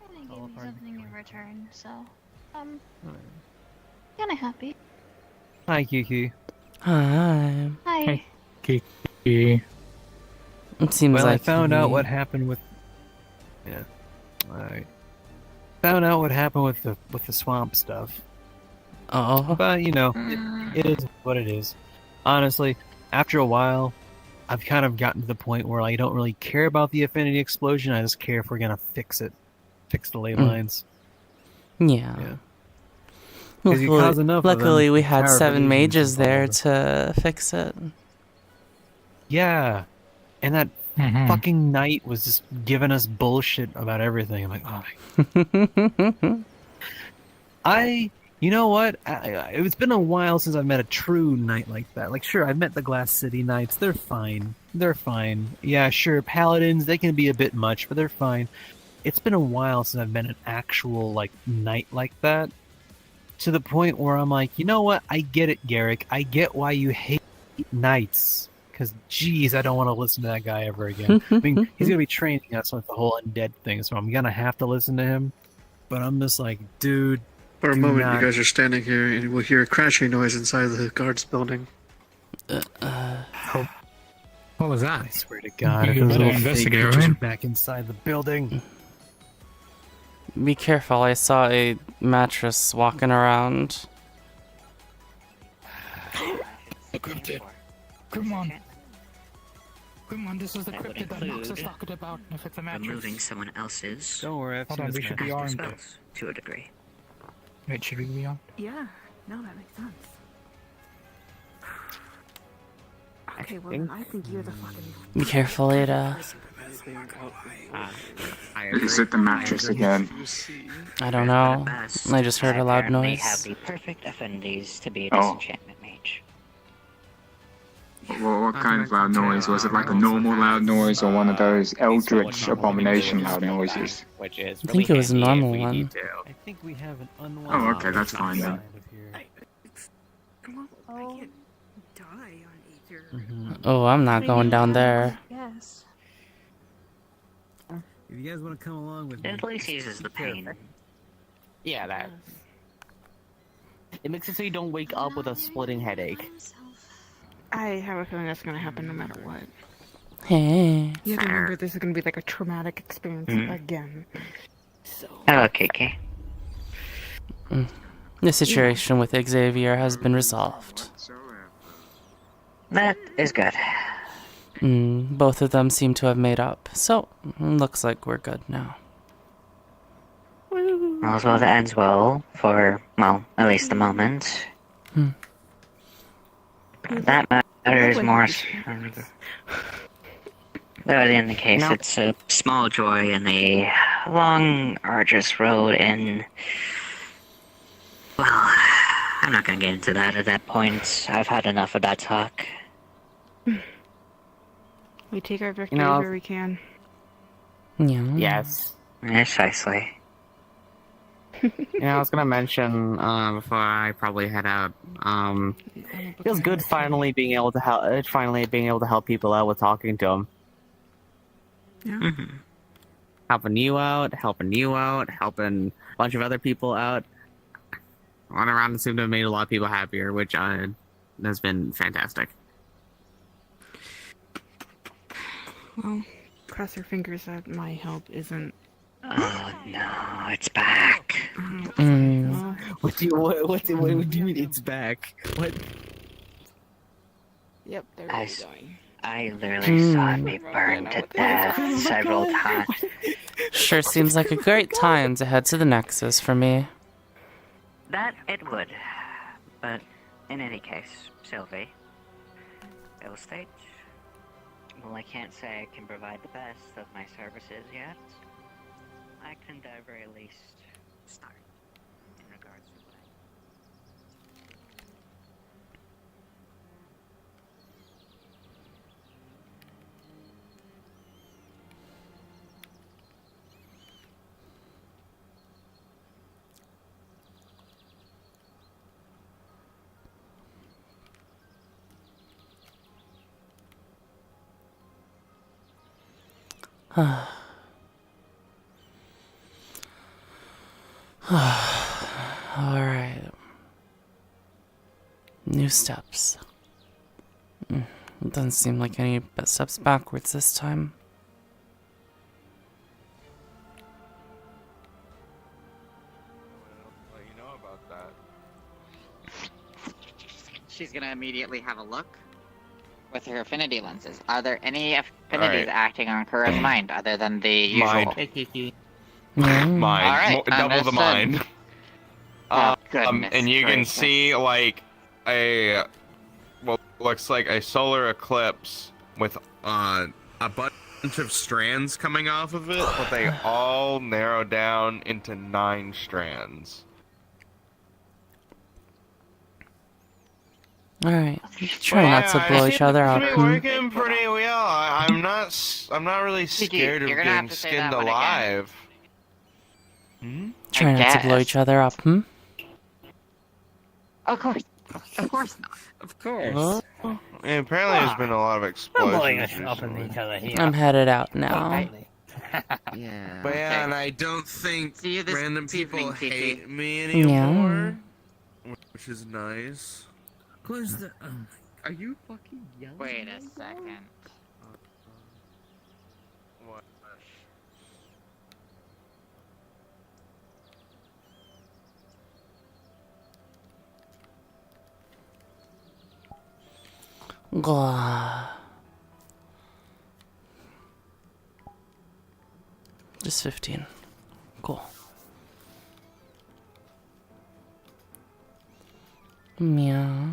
I'm gonna give you something in return, so kinda happy. Hi, Kiki. Hi. Hi. Kiki. It seems well, like I found out we- what happened with. Yeah. I found out what happened with the swamp stuff. Oh. But you know, it is what it is. Honestly, after a while, I've kind of gotten to the point where I don't really care about the affinity explosion. I just care if we're gonna fix it, fix the ley lines. Yeah. 'Cause you cause enough of them, Luckily we the had Tower of 7 Illusions mages is all there over. to fix it. Yeah, and that fucking knight was just giving us bullshit about everything. I'm like, oh my. You know what? It's been a while since I've met a true knight like that. Like, sure, I've met the Glass City knights. They're fine. They're fine. Yeah, sure, paladins, they can be a bit much, but they're fine. It's been a while since I've met an actual, like, knight like that. To the point where I'm like, you know what? I get it, Garrick. I get why you hate knights. Because, geez, I don't want to listen to that guy ever again. I mean, he's going to be training us with the whole undead thing, so I'm going to have to listen to him. But I'm just like, dude. For a do moment, not- you guys are standing here and you will hear a crashing noise inside the guards building. What was that? I swear to God, if You those better little fake investigate, creatures are right? back inside the building. Be careful, I saw a mattress walking around. The cryptid. Come on. Come on, this is the That would cryptid that Nox is include talking about. If it's a mattress. removing someone else's Don't worry, Hold on, we should be armed. spells to a degree. Wait, should we be armed? Yeah, no, that makes sense. Okay, well, think- I think you're the fucking. Be careful, Ada. Is it the mattress again? I don't know. I just heard a loud Apparently have noise. the perfect affinities to be a Oh. disenchantment mage. What kind of loud noise? Was it like a normal loud noise or one of those eldritch abomination loud noises? Which is I think it was a normal one. I think we have an unwanted. Oh, okay, that's fine then. Well, I can't die on Aether. Oh, I'm not going down there. Yes. If you guys want to come along with me, It at least eases the pain. Yeah, that. It makes it so you don't wake up with a splitting headache. I have a feeling that's gonna happen no matter what. Hey. You have to remember this is gonna be like a traumatic experience Mm. again. So. Hello, Kiki. The situation with Xavier has been resolved. That is good. Both of them seem to have made up, so looks like we're good now. All's well that ends well, for, well, at least the moment. That matters more. Though in the case, No. it's a small joy in a long, arduous road, and well, I'm not gonna get into that at that point. I've had enough of that talk. We take our victories know- where we can. Yeah. Yes. Precisely. Yeah, I was gonna mention before I probably head out. It feels good finally being able to help people out with talking to them. Yeah. Helping you out, helping a bunch of other people out. Run around and seem to have made a lot of people happier, which has been fantastic. Well, cross your fingers that my help isn't. Oh no, it's back. What do you mean it's back? What? Yep, they're I, really s- going. I literally saw it be burned to death several times. Sure seems like a great time to head to the Nexus for me. That it would. But in any case, Sylvie, real estate? Well, I can't say I can provide the best of my services yet. I can at the very least start in regards to what Alright. New steps. It doesn't seem like any steps backwards this time. Let you know about that. She's gonna immediately have a look with her affinity lenses. Are there any affinities Alright. acting on Kura's mind other than the usual? Mind. Hey, Kiki. Mine. Alright, Double the understood. mine. Oh, goodness And you can gracious. see like a what looks like a solar eclipse with A bunch of strands coming off of it, but they all narrow down into 9 strands. Alright. Try not to blow each other up. It's working pretty well. I'm not really scared of you're gonna have getting to say skinned that one again. alive. Try not to blow each other up, Of course not. Of course. And apparently there's been a lot of explosions recently. I'm headed out now. Yeah. But yeah, and I don't think See you this random people evening, Kiki. hate me anymore, which is nice. Close the. Are you fucking yelling? Wait a second. What? Just 15. Cool. Meow.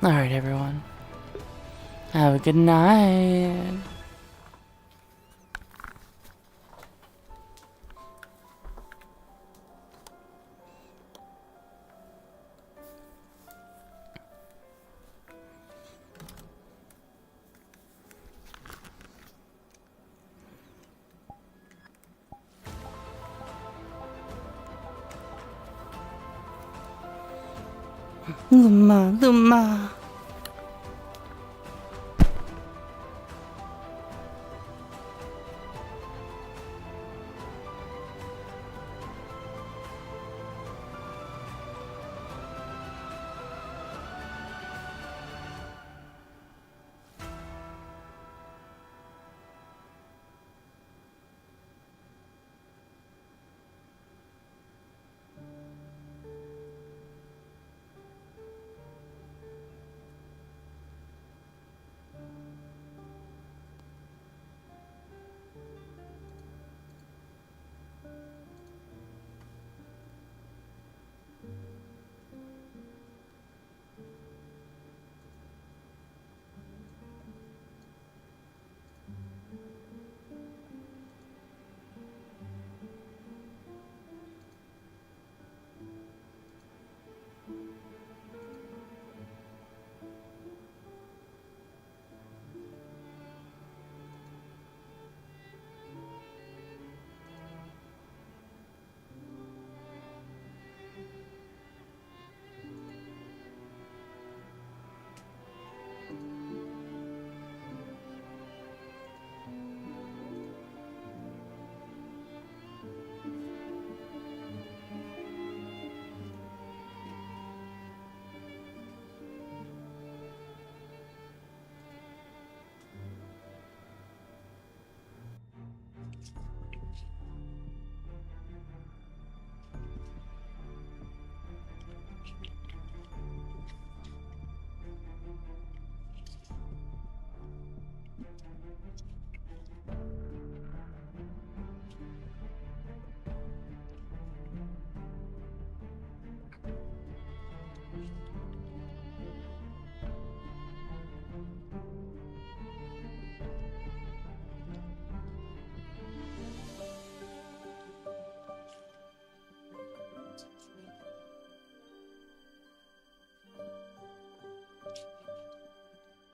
Alright, everyone. Have a good night. Luma, Luma.